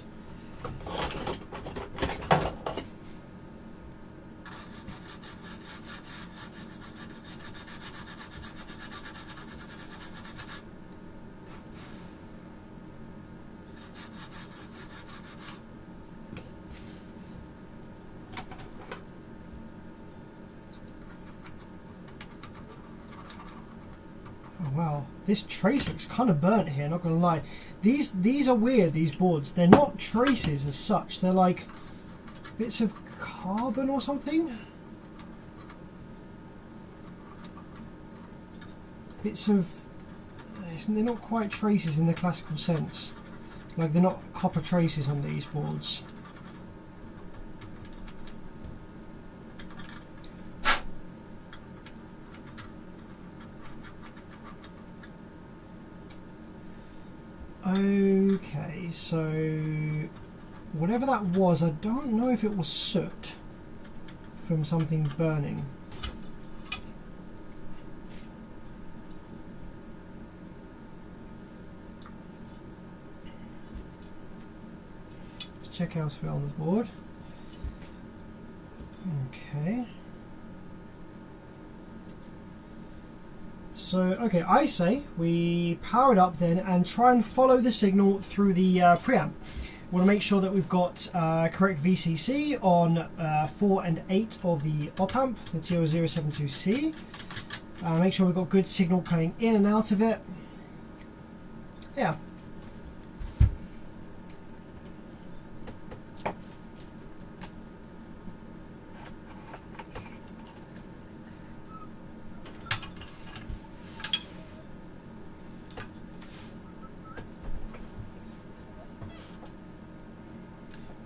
S1: Wow, this trace looks kind of burnt here, not gonna lie. These are weird, these boards. They're not traces as such, they're like bits of carbon or something. Bits of... they're not quite traces in the classical sense. Like, they're not copper traces on these boards. Okay, so whatever that was, I don't know if it was soot from something burning. Let's check elsewhere on the board. Okay. So, okay, I say we power it up then and try and follow the signal through the preamp. We want to make sure that we've got correct VCC on 4 and 8 of the op amp, the TO072C. Make sure we've got good signal coming in and out of it. Yeah.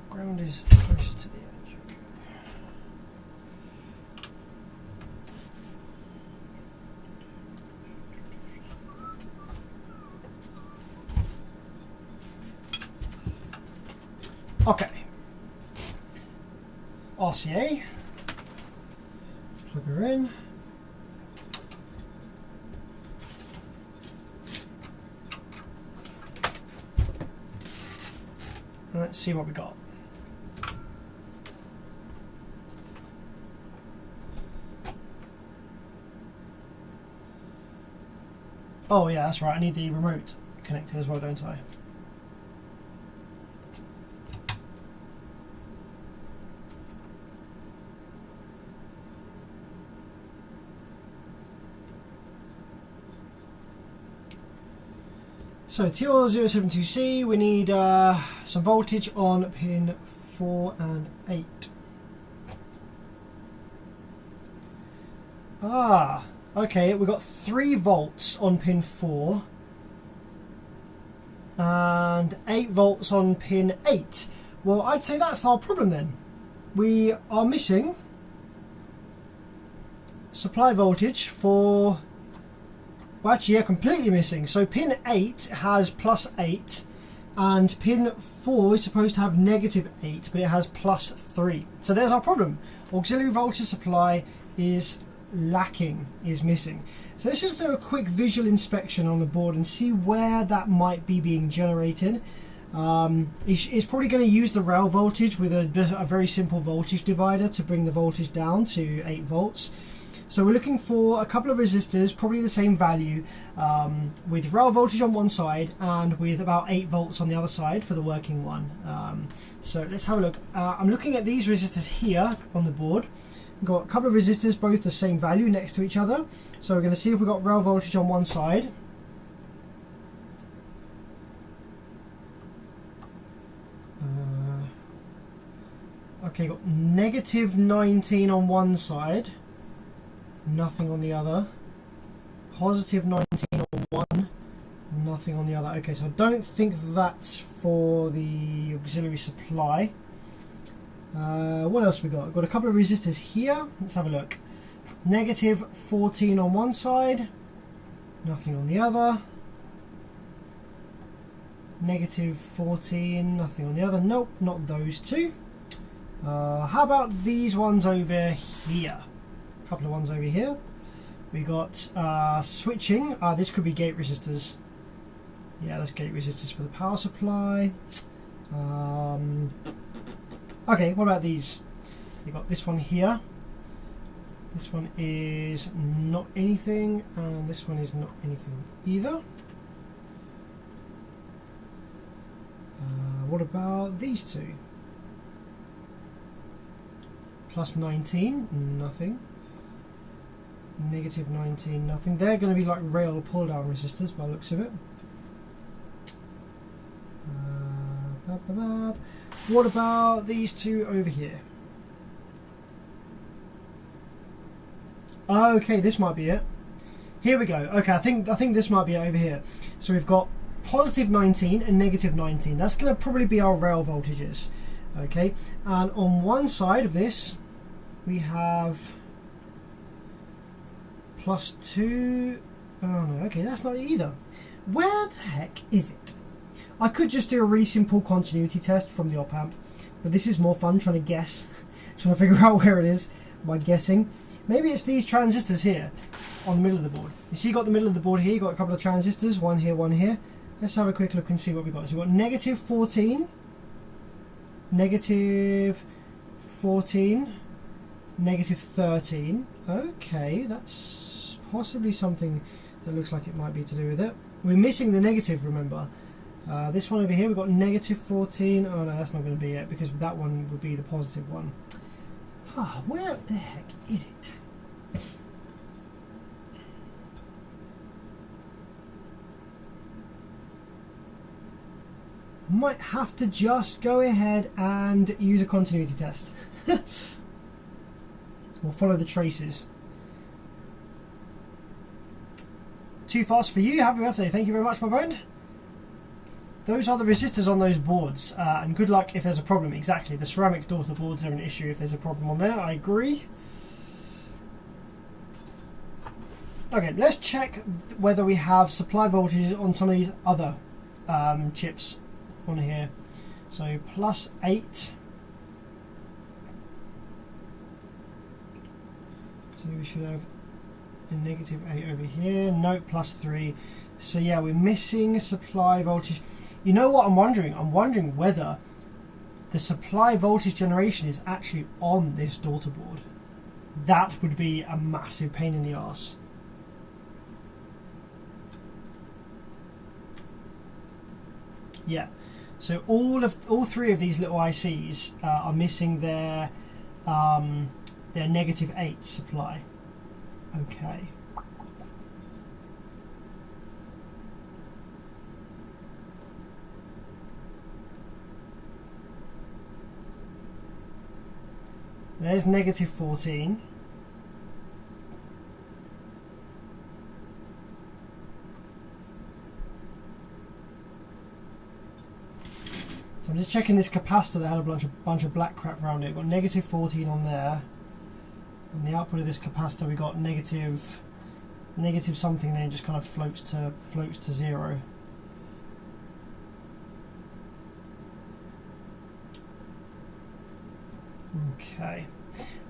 S1: Ground is closer to the edge. Okay. RCA. Plug her in. Let's see what we got. Oh yeah, that's right, I need the remote connected as well, don't I? So TR072C, we need some voltage on pin 4 and 8. Ah, okay, we've got 3 volts on pin 4 and 8 volts on pin 8. Well, I'd say that's our problem then. We are missing supply voltage for... well, actually, yeah, completely missing. So pin 8 has +8 and pin 4 is supposed to have -8, but it has +3. So there's our problem. Auxiliary voltage supply is lacking, is missing. So let's just do a quick visual inspection on the board and see where that might be being generated. It's probably going to use the rail voltage with a very simple voltage divider to bring the voltage down to 8 volts. So we're looking for a couple of resistors, probably the same value, with rail voltage on one side and with about 8 volts on the other side for the working one. So let's have a look. I'm looking at these resistors here on the board. We've got a couple of resistors, both the same value next to each other. So we're going to see if we've got rail voltage on one side. Okay, got negative 19 on one side, nothing on the other. Positive 19 on one, nothing on the other. Okay, so I don't think that's for the auxiliary supply. What else we got? We've got a couple of resistors here. Let's have a look. Negative 14 on one side, nothing on the other. Negative 14, nothing on the other. Nope, not those two. How about these ones over here? A couple of ones over here. We got switching. This could be gate resistors. Yeah, that's gate resistors for the power supply. Okay, what about these? We got this one here. This one is not anything, and this one is not anything either. What about these two? Plus 19, nothing. Negative 19, nothing. They're going to be like rail pull down resistors by the looks of it. What about these two over here? Okay, this might be it. Here we go. Okay, I think this might be it over here. So we've got positive 19 and negative 19. That's going to probably be our rail voltages. Okay, and on one side of this we have plus 2. Oh no, okay, that's not it either. Where the heck is it? I could just do a really simple continuity test from the op amp, but this is more fun trying to guess, trying to figure out where it is by guessing. Maybe it's these transistors here on the middle of the board. You see, you got the middle of the board here, you got a couple of transistors, one here, one here. Let's have a quick look and see what we've got. So we've got negative 14, negative 14, negative 13. Okay, that's possibly something that looks like it might be to do with it. We're missing the negative, remember. This one over here, we've got negative 14. Oh no, that's not going to be it, because that one would be the positive one. Where the heck is it? Might have to just go ahead and use a continuity test. We'll follow the traces. Too fast for you. Happy birthday. Thank you very much, my friend. Those are the resistors on those boards, and good luck if there's a problem. Exactly, the ceramic daughter boards are an issue if there's a problem on there, I agree. Okay, let's check whether we have supply voltages on some of these other chips on here. So plus 8. So we should have a negative 8 over here. Nope, plus 3. So yeah, we're missing supply voltage. You know what I'm wondering? I'm wondering whether the supply voltage generation is actually on this daughter board. That would be a massive pain in the arse. Yeah, so all three of these little ICs are missing their negative 8 supply. Okay. There's negative 14. So I'm just checking this capacitor that had a bunch of black crap around it. We've got negative 14 on there. On the output of this capacitor we got negative something, then it just kind of floats to 0. Okay,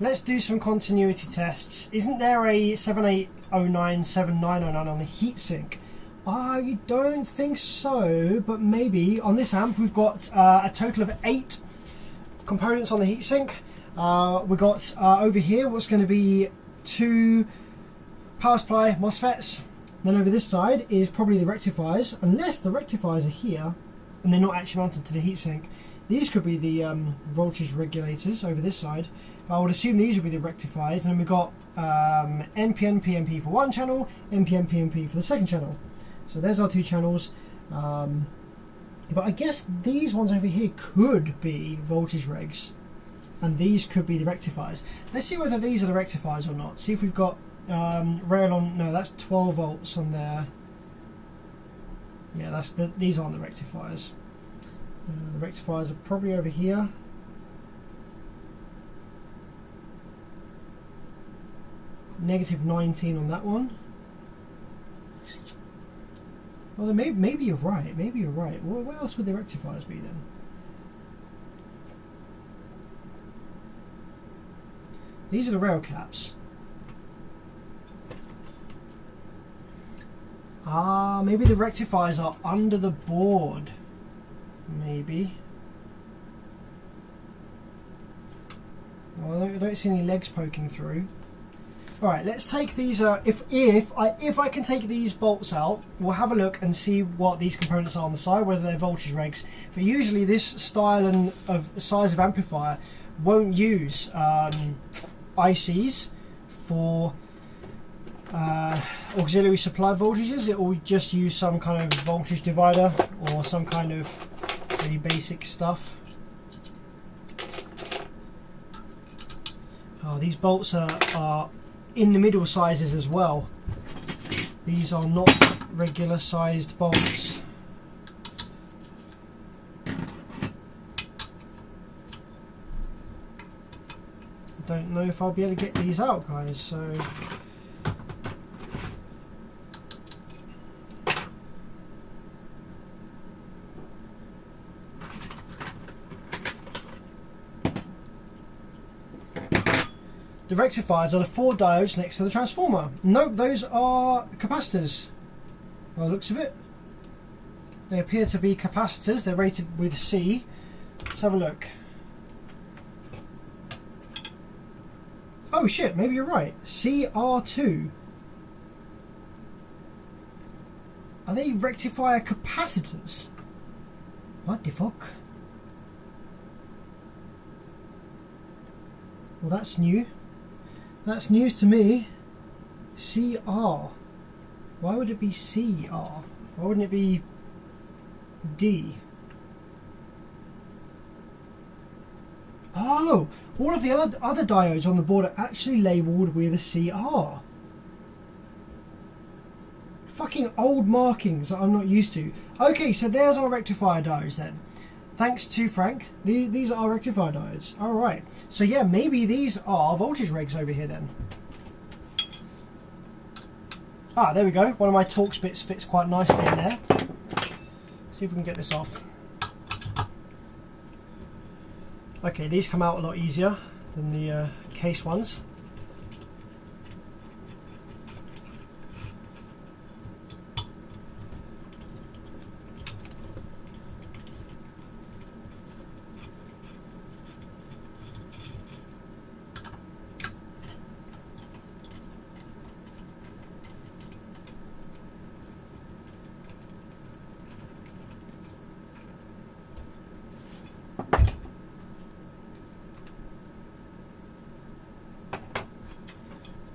S1: let's do some continuity tests. Isn't there a 7809, 7909 on the heatsink I don't think so, but maybe. On this amp we've got a total of 8 components on the heatsink. We've got over here what's going to be 2 power supply MOSFETs. Then over this side is probably the rectifiers, unless the rectifiers are here and they're not actually mounted to the heatsink. These could be the voltage regulators over this side. I would assume these would be the rectifiers. And then we've got NPN, PNP for one channel, NPN, PNP for the second channel. So there's our 2 channels. But I guess these ones over here could be voltage regs, and these could be the rectifiers. Let's see whether these are the rectifiers or not. See if we've got rail on. No, that's 12 volts on there. Yeah, these aren't the rectifiers. The rectifiers are probably over here. Negative 19 on that one. Well, maybe you're right. Maybe you're right. Well, what else would the rectifiers be then? These are the rail caps. Ah, maybe the rectifiers are under the board. Maybe. Well, I don't see any legs poking through. All right, let's take these. If I can take these bolts out, we'll have a look and see what these components are on the side, whether they're voltage regs. But usually, this style of size of amplifier won't use ICs for auxiliary supply voltages. It will just use some kind of voltage divider or some kind of really basic stuff. Oh, these bolts are in the middle sizes as well. These are not regular sized bolts. Don't know if I'll be able to get these out, guys, so the rectifiers are the 4 diodes next to the transformer. Nope, those are capacitors by the looks of it. They appear to be capacitors. They're rated with C. Let's have a look. Oh shit, maybe you're right. CR2. Are they rectifier capacitors? What the fuck? Well, that's new. That's news to me. CR. Why would it be CR? Why wouldn't it be D? Oh, all of the other diodes on the board are actually labelled with a CR. Fucking old markings that I'm not used to. Okay, so there's our rectifier diodes then. Thanks to Frank. These are our rectifier diodes. Alright. So yeah, maybe these are voltage regs over here then. Ah, there we go. One of my Torx bits fits quite nicely in there. See if we can get this off. Okay, these come out a lot easier than the case ones.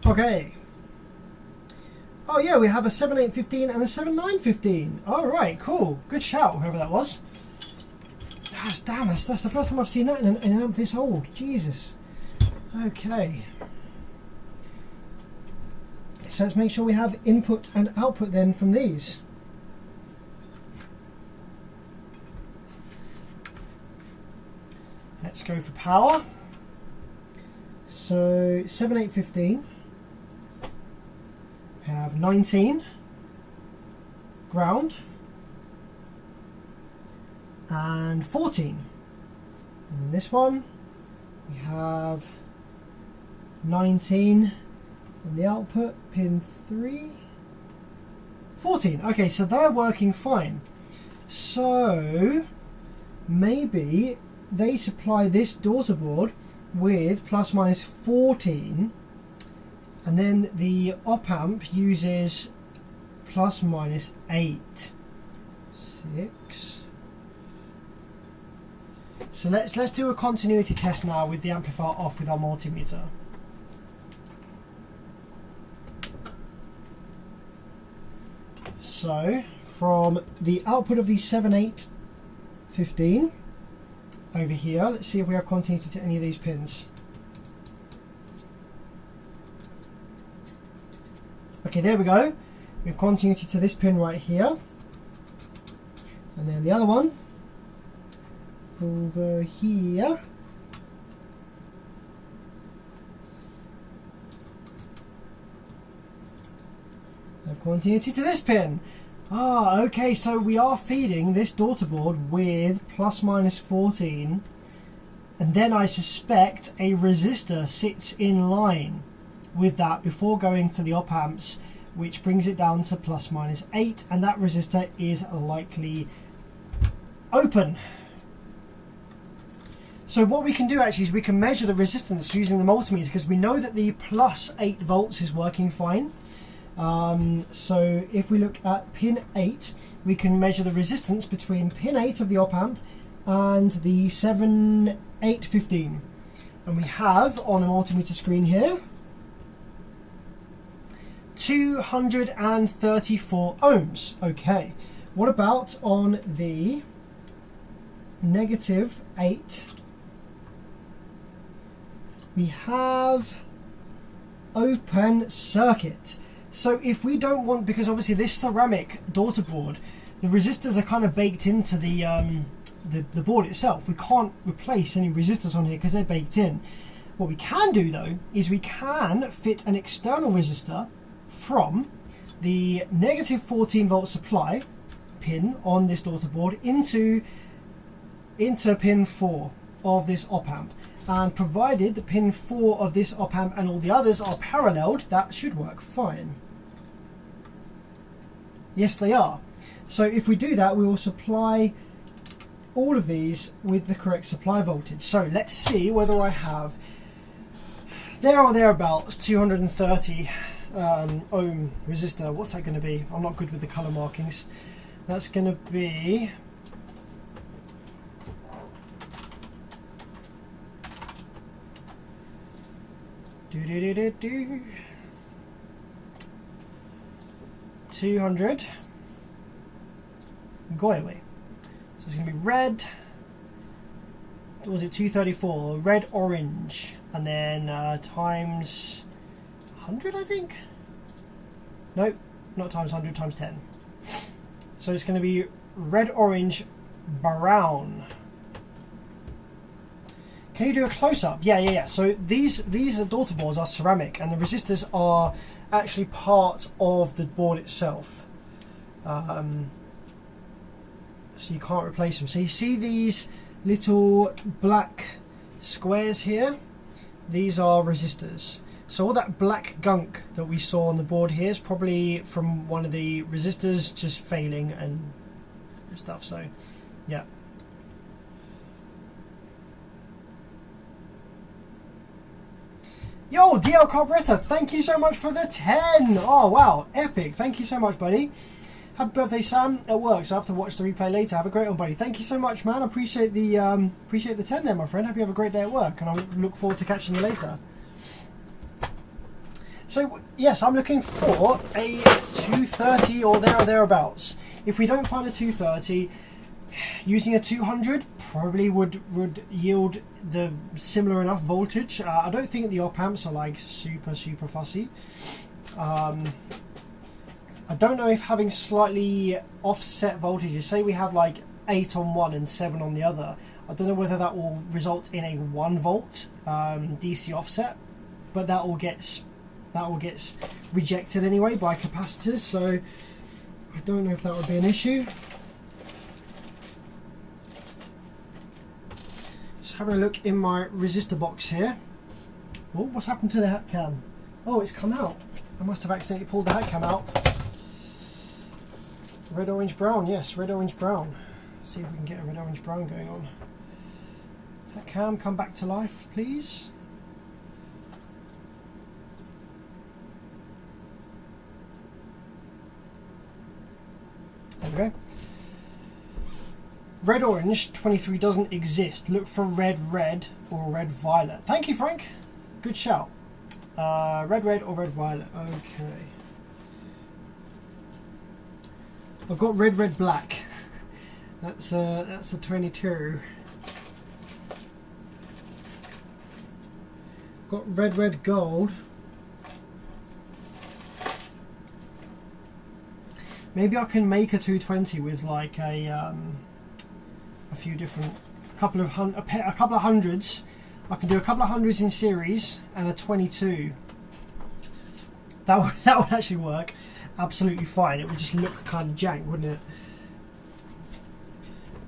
S1: Okay. Oh yeah, we have a 7815 and a 7915. Alright, cool. Good shout, whoever that was. Damn, that's the first time I've seen that in an amp this old. Jesus. Okay. So let's make sure we have input and output then from these. Let's go for power. So 7815. We have 19 ground and 14, and then this one we have 19 in the output, pin 3, 14. Okay, so they're working fine. So maybe they supply this daughter board with plus minus 14, and then the op amp uses plus minus 8. 6. So let's do a continuity test now with the amplifier off with our multimeter. So from the output of the 7, 8, 15 over here, let's see if we have continuity to any of these pins. Okay, there we go. We have continuity to this pin right here. And then the other one over here. And continuity to this pin. Ah, okay, so we are feeding this daughter board with plus minus 14, and then I suspect a resistor sits in line with that before going to the op amps, which brings it down to plus minus 8, and that resistor is likely open. So what we can do actually is we can measure the resistance using the multimeter, because we know that the plus 8 volts is working fine. So if we look at pin 8, we can measure the resistance between pin 8 of the op amp and the 7, 8, 15. And we have on the multimeter screen here 234 ohms. Okay, what about on the negative 8? We have open circuit. So if we don't want, because obviously this ceramic daughter board, the resistors are kind of baked into the board itself. We can't replace any resistors on here because they're baked in. What we can do though is we can fit an external resistor from the negative 14 volt supply pin on this daughter board into pin 4 of this op amp. And provided the pin 4 of this op amp and all the others are paralleled, that should work fine. Yes, they are. So if we do that, we will supply all of these with the correct supply voltage. So let's see whether I have there or thereabouts 230 ohm resistor. What's that going to be? I'm not good with the color markings. That's going to be 200. Go away. So it's going to be red. What was it? 234. Red, orange, and then times 100, I think. Nope, not times 100. Times 10. So it's going to be red, orange, brown. Can you do a close-up? Yeah. So these daughter boards are ceramic, and the resistors are actually part of the board itself. So you can't replace them. So you see these little black squares here? These are resistors. So all that black gunk that we saw on the board here is probably from one of the resistors just failing and stuff. So, yeah. Yo, DL Carburetor, thank you so much for the 10. Oh, wow, epic. Thank you so much, buddy. Happy birthday, Sam. It works. I have to watch the replay later. Have a great one, buddy. Thank you so much, man. I appreciate the 10 there, my friend. Hope you have a great day at work, and I look forward to catching you later. So, yes, I'm looking for a 230 or there or thereabouts. If we don't find a 230, using a 200 probably would yield the similar enough voltage. I don't think the op amps are like super fussy. I don't know if having slightly offset voltages, say we have like 8 on one and 7 on the other, I don't know whether that will result in a 1 volt DC offset, but that all gets rejected anyway by capacitors, so I don't know if that would be an issue. Just having a look in my resistor box here. Oh, what's happened to the hat cam? Oh, it's come out. I must have accidentally pulled the hat cam out. Red, orange, brown. Yes, red, orange, brown. See if we can get a red, orange, brown going on. Cam, come back to life, please. There we go. Red, orange, 23 doesn't exist. Look for red, red, or red, violet. Thank you, Frank. Good shout. Red, red, or red, violet. Okay. I've got red, red, black. That's a 22. Got red, red, gold. Maybe I can make a 220 with like a few different, a couple of hundreds. I can do a couple of hundreds in series and a 22. That would actually work absolutely fine. It would just look kind of jank, wouldn't it?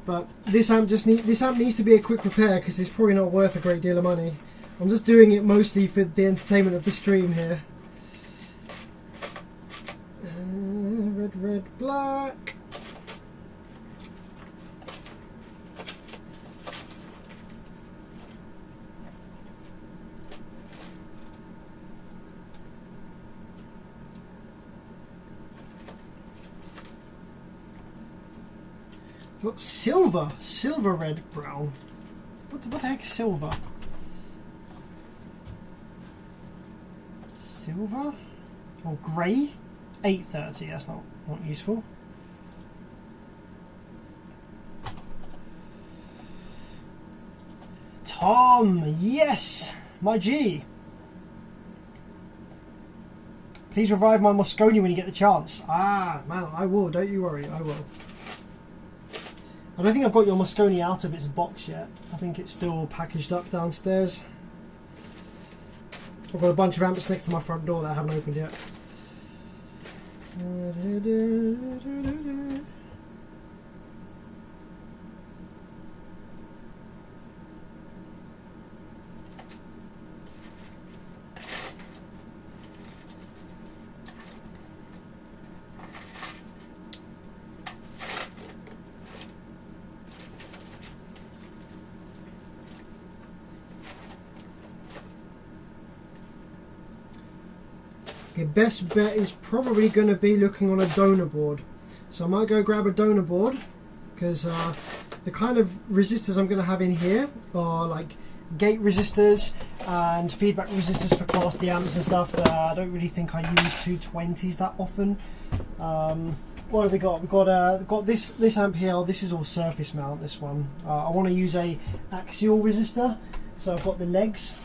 S1: But this amp needs to be a quick repair because it's probably not worth a great deal of money. I'm just doing it mostly for the entertainment of the stream here. Red, red, black. Got silver, red, brown. What the heck is silver? Silver or grey? 830. That's not useful. Tom, yes, my G. Please revive my Moscone when you get the chance. Ah, man, I will. Don't you worry, I will. I don't think I've got your Moscone out of its box yet. I think it's still packaged up downstairs. I've got a bunch of amps next to my front door that I haven't opened yet. Okay, best bet is probably going to be looking on a donor board. So I might go grab a donor board because the kind of resistors I'm going to have in here are like gate resistors and feedback resistors for Class D amps and stuff. I don't really think I use 220s that often. What have we got? We've got this amp here. This is all surface mount, this one. I want to use a axial resistor, so I've got the legs.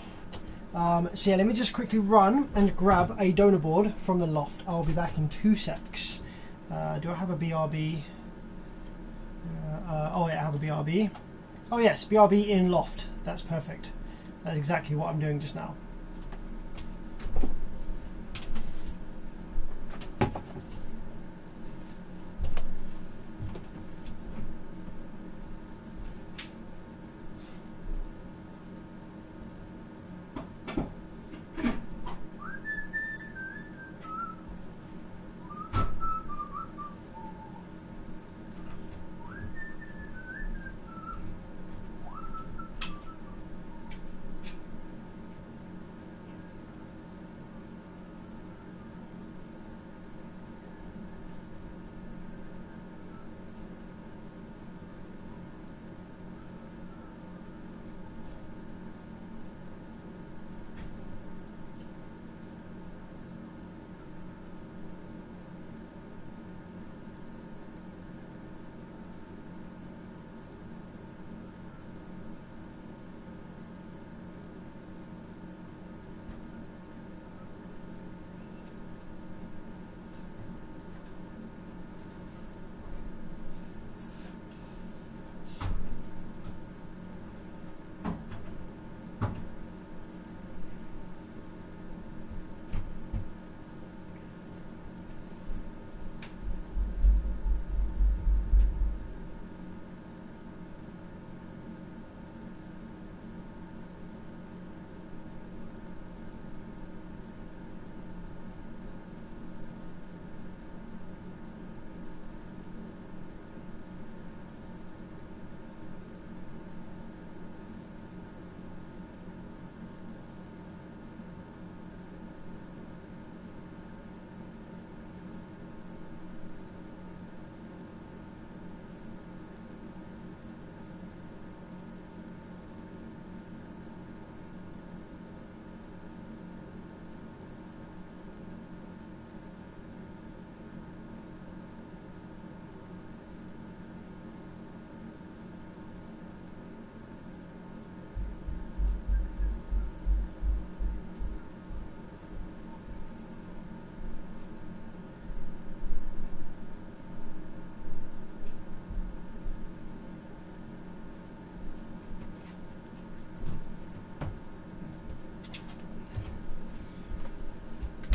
S1: So yeah, let me just quickly run and grab a donor board from the loft. I'll be back in 2 secs. Do I have a BRB? Oh yeah, I have a BRB. Oh yes, BRB in loft. That's perfect. That's exactly what I'm doing just now.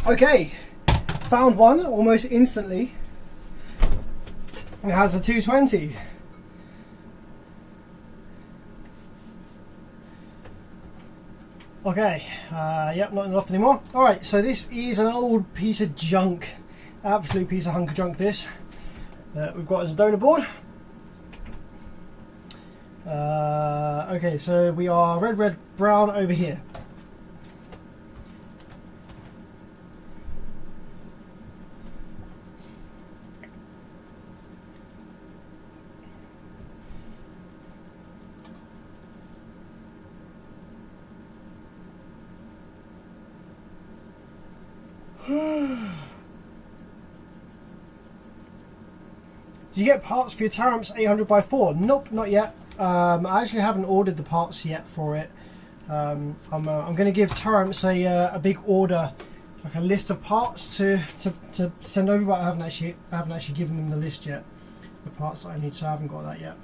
S1: Okay, found one almost instantly. It has a 220. Okay, yep, not enough anymore. Alright, so this is an old piece of junk. Absolute piece of hunk of junk this. We've got as a donor board. Okay, so we are red, red, brown over here. Did you get parts for your Taramps 800x4? Nope, not yet. I actually haven't ordered the parts yet for it. I'm going to give Taramps a big order, like a list of parts to send over, but I haven't actually given them the list yet. The parts that I need, so I haven't got that yet.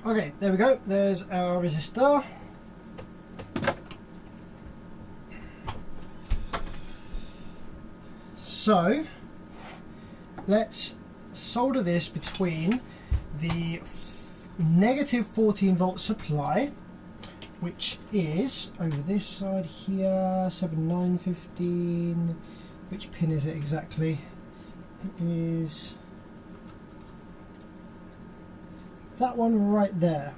S1: Okay, there we go. There's our resistor. So let's solder this between the negative 14 volt supply, which is over this side here, 7915. Which pin is it exactly? It is that one right there.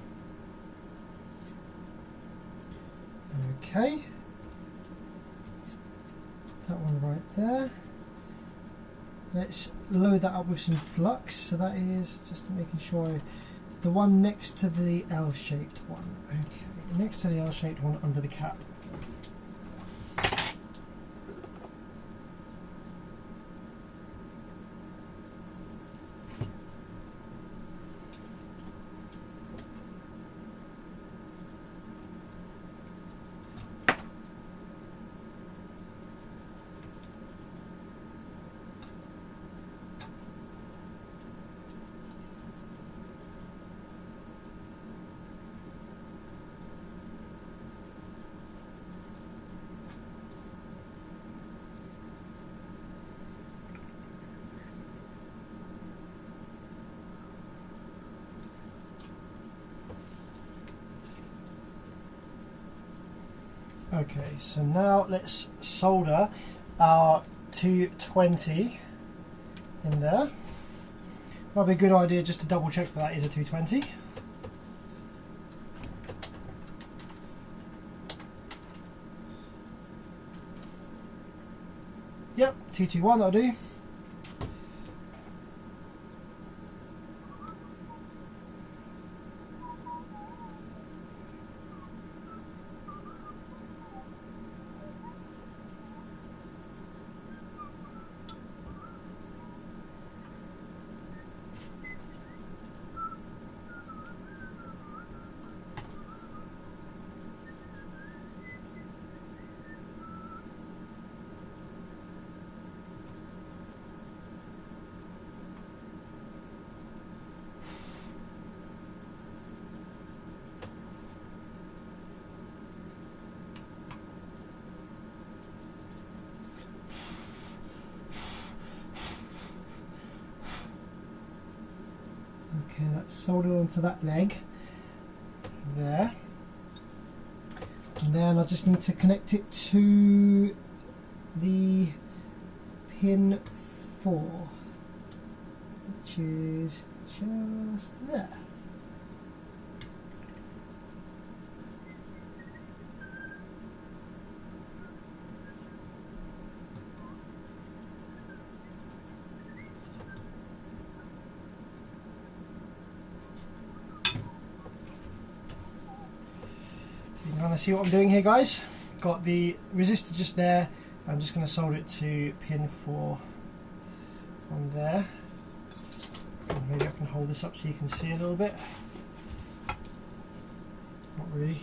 S1: Okay. That one right there. Let's load that up with some flux. So that is just making sure the one next to the L-shaped one. Okay, next to the L-shaped one under the cap. Okay, so now let's solder our 220 in there. Might be a good idea just to double check that is a 220. Yep, 221, that'll do. Okay, that's soldered onto that leg there, and then I just need to connect it to the pin 4, which is just there. see what I'm doing here, guys? Got the resistor just there. I'm just going to solder it to pin 4 on there. And maybe I can hold this up so you can see a little bit. Not really.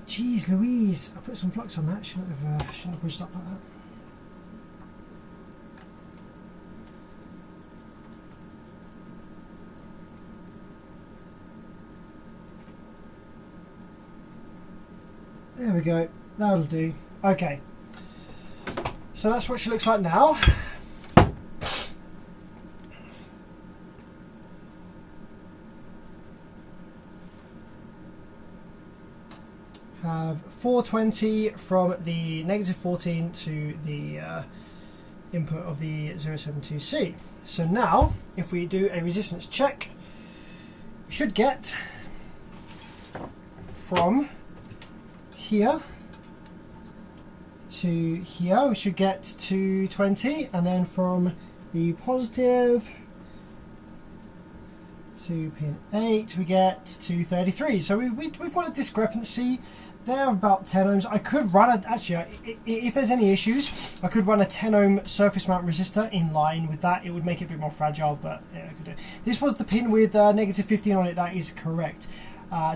S1: Jeez Louise, I put some flux on that, shouldn't have pushed up like that. There we go, that'll do. Okay, so that's what she looks like now. Have 420 from the -14 to the input of the 072C. So now, if we do a resistance check, we should get from here to here, we should get 220, and then from the positive to pin 8 we get 233. So we've got a discrepancy there of about 10 ohms. I could run if there's any issues, I could run a 10 ohm surface mount resistor in line with that. It would make it a bit more fragile, but yeah, I could do it. This was the pin with -15 on it, that is correct.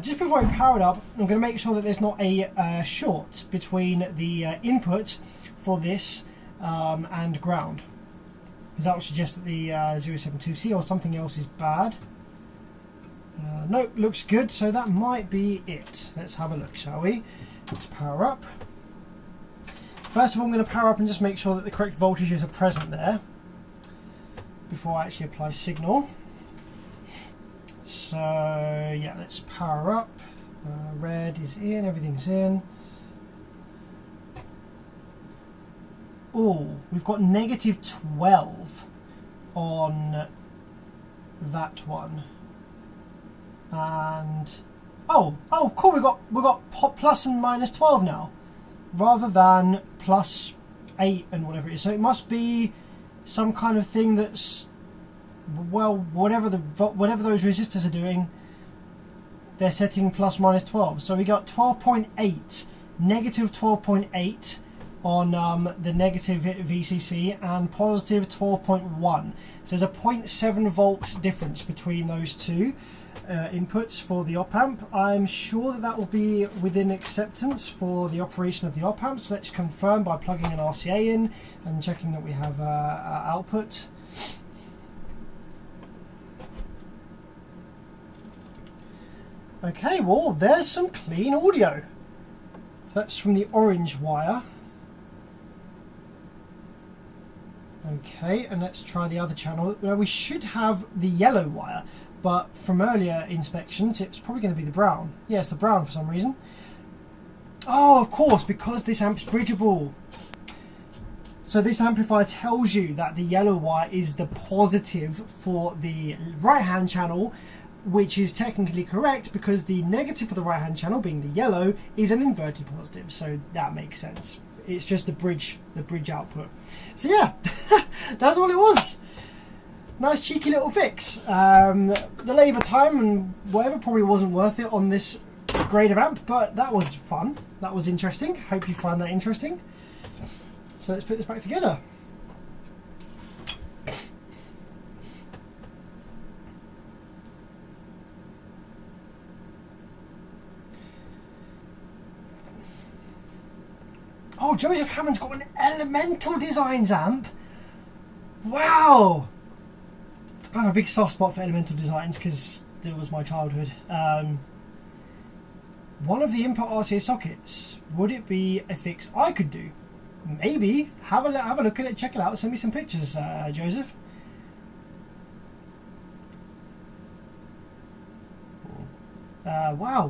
S1: Just before I power it up, I'm going to make sure that there's not a short between the input for this and ground, because that would suggest that the 072C or something else is bad. Nope, looks good, so that might be it. Let's have a look, shall we? Let's power up. First of all, I'm going to power up and just make sure that the correct voltages are present there before I actually apply signal. So yeah, let's power up. Red is in, everything's in. Oh, we've got -12 on that one. And oh cool, we got plus and -12 now, rather than +8 and whatever it is. So it must be some kind of thing that's, well, whatever those resistors are doing, they're setting +/-12. So we got 12.8, -12.8 on the negative VCC and positive 12.1. So there's a 0.7 volt difference between those two inputs for the op amp. I'm sure that will be within acceptance for the operation of the op amp. So let's confirm by plugging an RCA in and checking that we have our output. Okay, well, there's some clean audio. That's from the orange wire. Okay, and let's try the other channel. Now we should have the yellow wire, but from earlier inspections it's probably going to be the brown. Yeah, it's the brown for some reason. Oh, of course, because this amp's bridgeable. So this amplifier tells you that the yellow wire is the positive for the right hand channel, which is technically correct because the negative for the right hand channel, being the yellow, is an inverted positive, so that makes sense. It's just the bridge output. So yeah, that's all it was. Nice cheeky little fix. The labour time and whatever probably wasn't worth it on this grade of amp, but that was fun. That was interesting. Hope you find that interesting. So let's put this back together. Oh, Joseph Hammond's got an Elemental Designs amp. Wow! I have a big soft spot for Elemental Designs because it was my childhood. one of the input RCA sockets, would it be a fix I could do? Maybe. Have a look at it, check it out, send me some pictures, Joseph. Wow,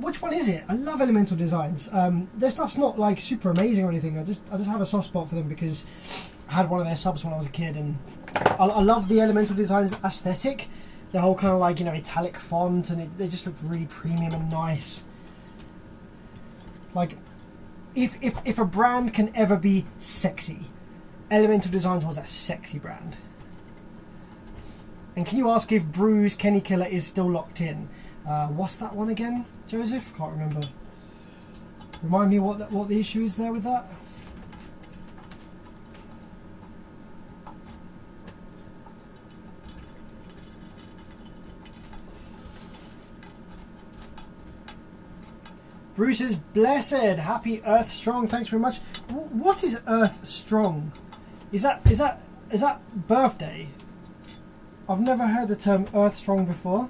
S1: which one is it? I love Elemental Designs. Their stuff's not like super amazing or anything. I just have a soft spot for them because I had one of their subs when I was a kid, and I love the Elemental Designs aesthetic. The whole kind of like, you know, italic font, and they just look really premium and nice. Like, if a brand can ever be sexy, Elemental Designs was that sexy brand. And can you ask if Bruce Kenny Killer is still locked in? What's that one again, Joseph? Can't remember. Remind me what the issue is there with that. Bruce is blessed. Happy Earth Strong. Thanks very much. What is Earth Strong? Is that birthday? I've never heard the term Earth Strong before.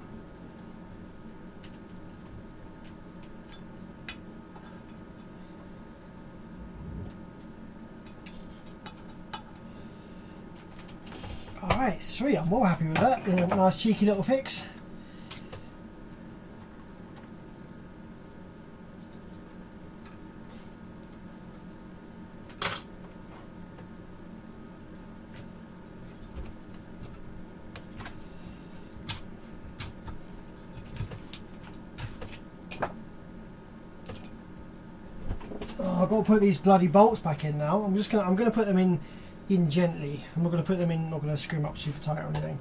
S1: Alright, sweet. I'm more happy with that. A nice cheeky little fix. I've got to put these bloody bolts back in now. I'm gonna put them in gently. I'm not gonna put them in. Not gonna screw them up super tight or anything.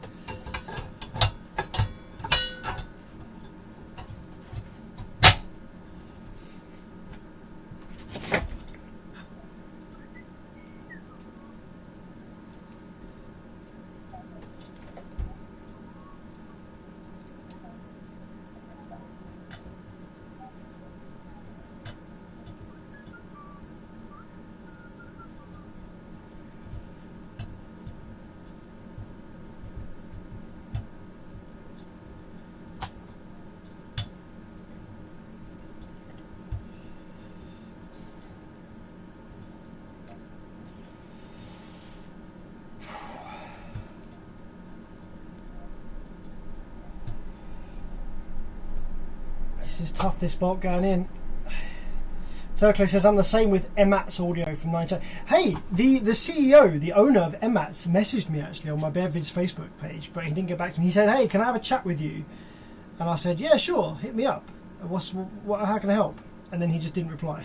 S1: This is tough, this bolt going in. Turklo says, I'm the same with Emmat's audio from 90. Hey, the CEO, the owner of Emmat's, messaged me actually on my Bearvids Facebook page, but he didn't get back to me. He said, hey, can I have a chat with you? And I said, yeah, sure, hit me up. How can I help? And then he just didn't reply.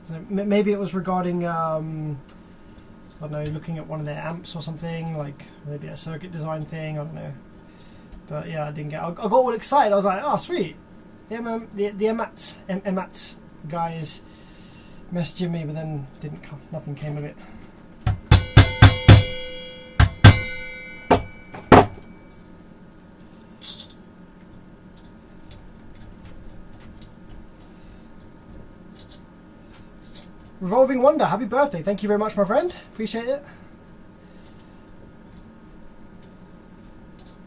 S1: So maybe it was regarding, I don't know, looking at one of their amps or something, like maybe a circuit design thing, I don't know. But yeah, I didn't get. I got all excited. I was like, "Oh, sweet!" The Emmat's guy is messaging me, but then didn't come. Nothing came of it. Revolving Wonder, happy birthday! Thank you very much, my friend. Appreciate it.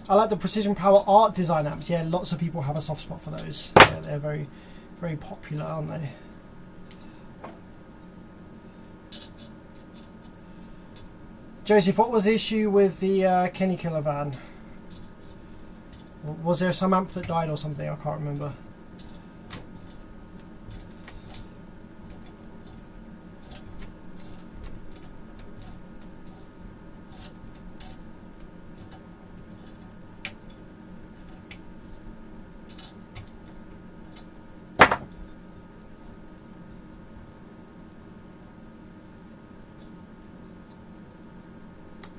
S1: I like the Precision Power art design amps. Yeah, lots of people have a soft spot for those. Yeah, they're very, very popular, aren't they? Joseph, what was the issue with the Kenny Killer van? Was there some amp that died or something? I can't remember.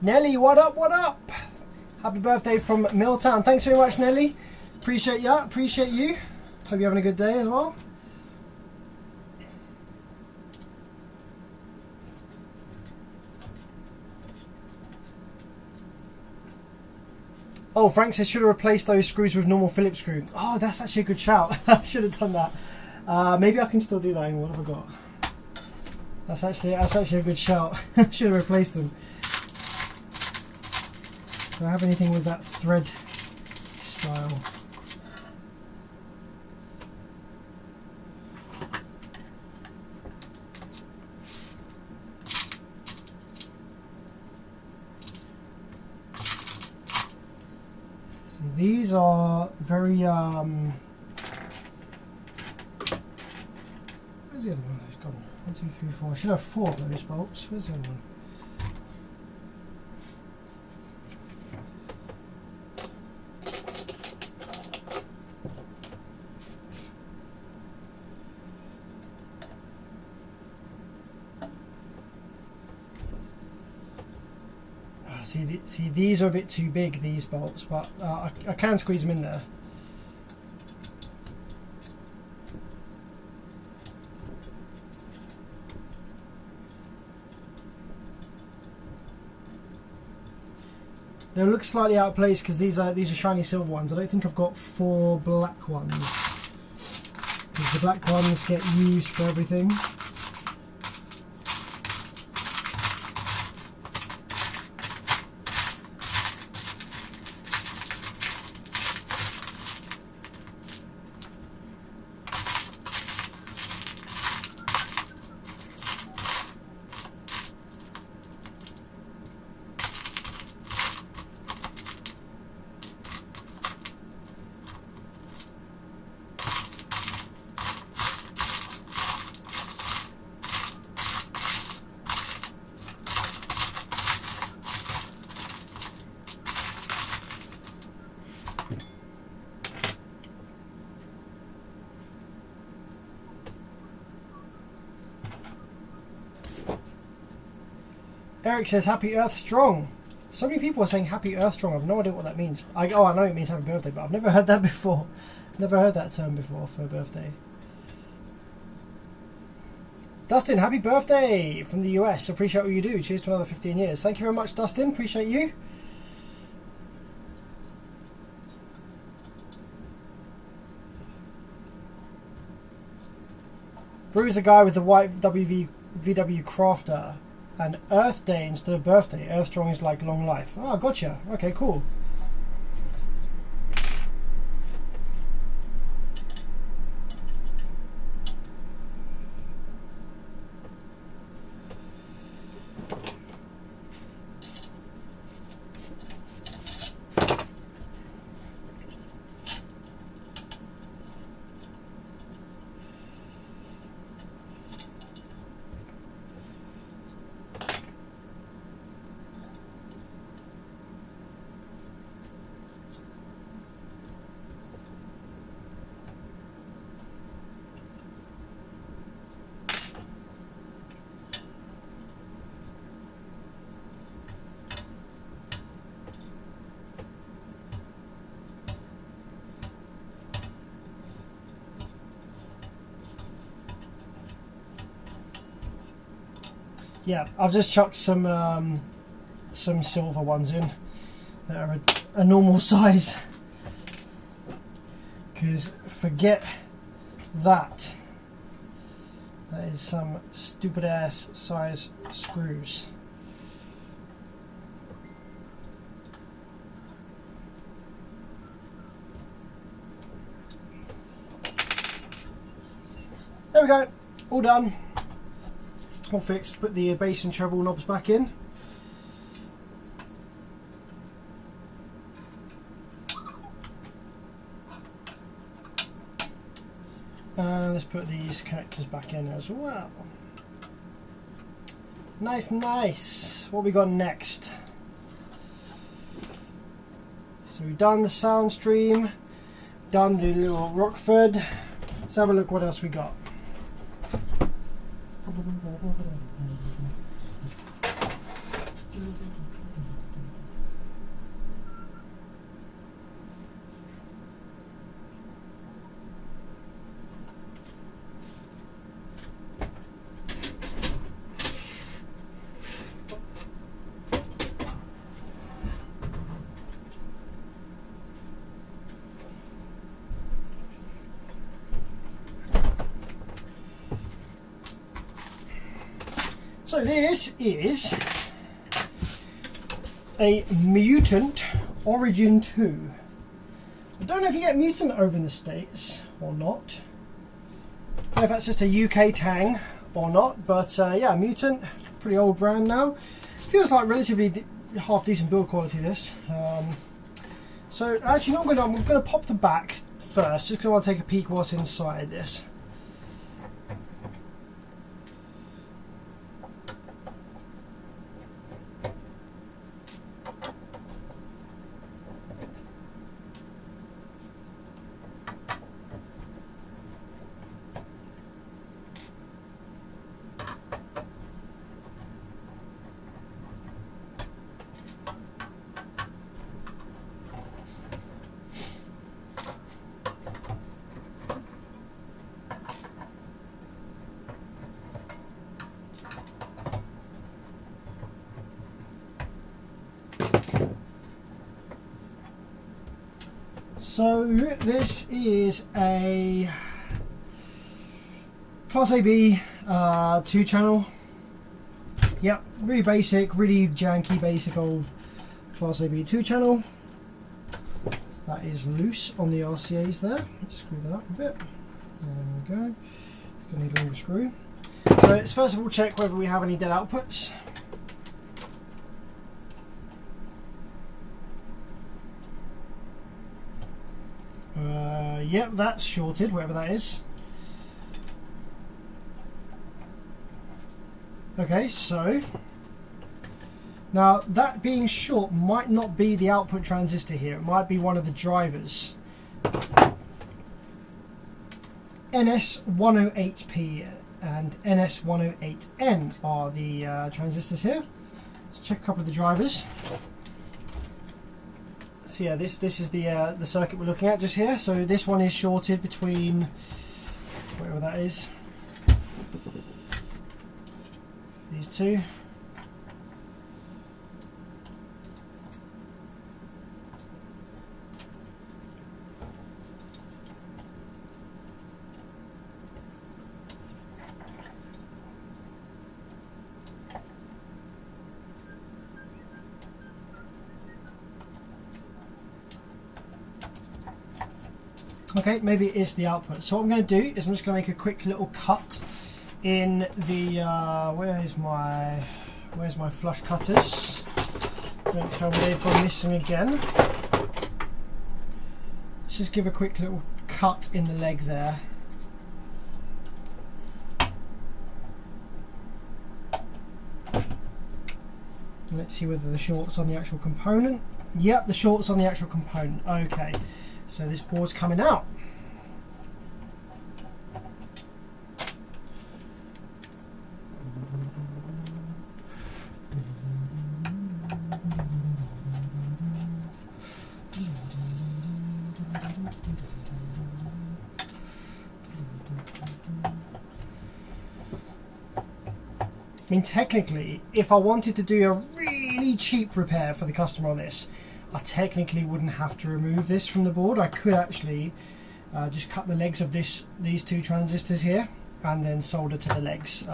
S1: Nelly, what up, what up? Happy birthday from Milltown. Thanks very much, Nelly. Appreciate ya, appreciate you. Hope you're having a good day as well. Oh, Frank says, should have replaced those screws with normal Phillips screw. Oh, that's actually a good shout. I should have done that. Maybe I can still do that. What have I got? That's actually a good shout. Should have replaced them. Do I have anything with that thread style? these are very where's the other one that's gone? 1, 2, 3, 4. I should have 4 of those bolts. Where's the other one? See, these are a bit too big, these bolts, but I can squeeze them in there. They look slightly out of place because these are shiny silver ones. I don't think I've got 4 black ones, because the black ones get used for everything. Eric says Happy Earth Strong. So many people are saying Happy Earth Strong. I've no idea what that means. I know it means happy birthday, but I've never heard that before. Never heard that term before for a birthday. Dustin, happy birthday from the US. Appreciate what you do. Cheers to another 15 years. Thank you very much, Dustin. Appreciate you. Bruce, the guy with the white VW Crafter. And Earth Day instead of birthday. Earth Strong is like long life. Ah, gotcha. Okay, cool. Yeah, I've just chucked some silver ones in that are a normal size, because forget that. That is some stupid ass size screws. There we go, all done. All fixed. Put the bass and treble knobs back in. And let's put these connectors back in as well. Nice, nice. What we got next? So we've done the sound stream, done the little Rockford. Let's have a look what else we got. So this is a Mutant Origin 2. I don't know if you get Mutant over in the States or not. I don't know if that's just a UK tang or not, but yeah, Mutant, pretty old brand now. Feels like relatively half decent build quality this. So actually, I'm going to pop the back first, just because I want to take a peek what's inside this. So this is a Class AB 2-channel. Yep, really basic, really janky, basic old Class AB 2-channel. That is loose on the RCAs there. Let's screw that up a bit. There we go. It's going to need a longer screw. So let's first of all check whether we have any dead outputs. Yep, that's shorted, whatever that is. Okay, so now that being short might not be the output transistor here. It might be one of the drivers. NS108P and NS108N are the transistors here. Let's check a couple of the drivers. So yeah, this is the circuit we're looking at just here. So this one is shorted between whatever that is. These two. Okay, maybe it is the output. So what I'm going to do is I'm just going to make a quick little cut in the where's my flush cutters? Don't tell me they've gone missing again. Let's just give a quick little cut in the leg there. Let's see whether the short's on the actual component. Yep, the short's on the actual component. Okay, so this board's coming out. I mean, technically, if I wanted to do a really cheap repair for the customer on this, I technically wouldn't have to remove this from the board. I could actually just cut the legs of these two transistors here and then solder to the legs.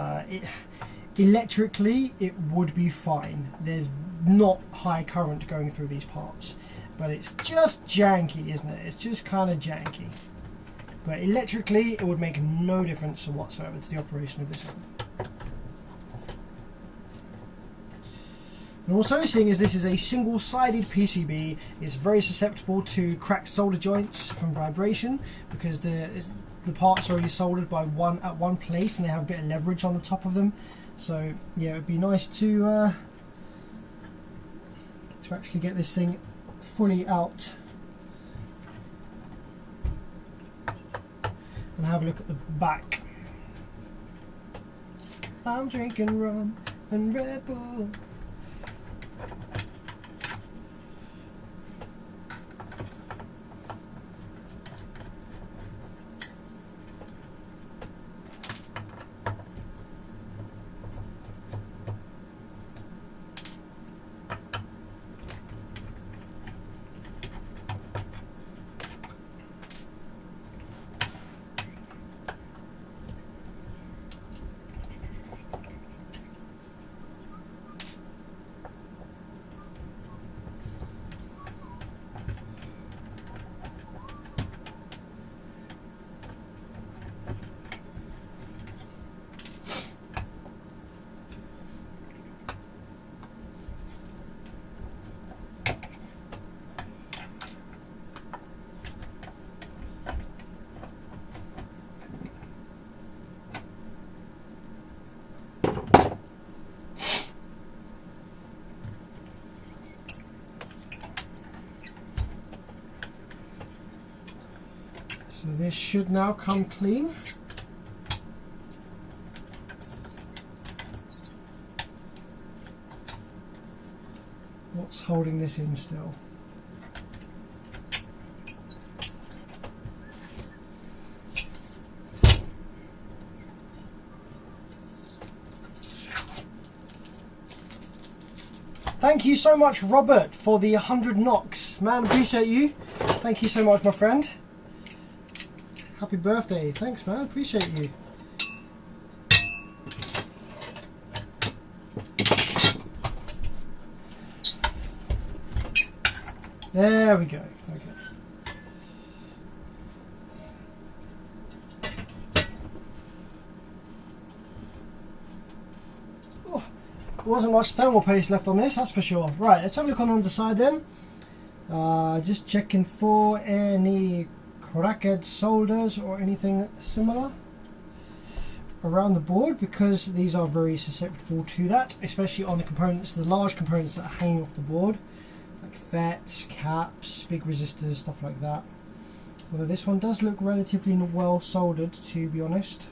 S1: Electrically, it would be fine. There's not high current going through these parts, but it's just janky, isn't it? It's just kind of janky. But electrically, it would make no difference whatsoever to the operation of this one. And also, seeing as this is a single-sided PCB, it's very susceptible to cracked solder joints from vibration because the parts are already soldered by at one place and they have a bit of leverage on the top of them. So yeah, it would be nice to actually get this thing fully out and have a look at the back. I'm drinking rum and Red Bull. this should now come clean. What's holding this in still? Thank you so much, Robert, for the 100 knocks. Man, appreciate you. Thank you so much, my friend. Happy birthday. Thanks, man. Appreciate you. There we go. Okay. Oh, there wasn't much thermal paste left on this, that's for sure. Right, let's have a look on the underside then. Just checking for any cracked solders or anything similar around the board, because these are very susceptible to that, especially on the components, the large components that are hanging off the board. Like FETs, caps, big resistors, stuff like that. Although this one does look relatively well soldered, to be honest.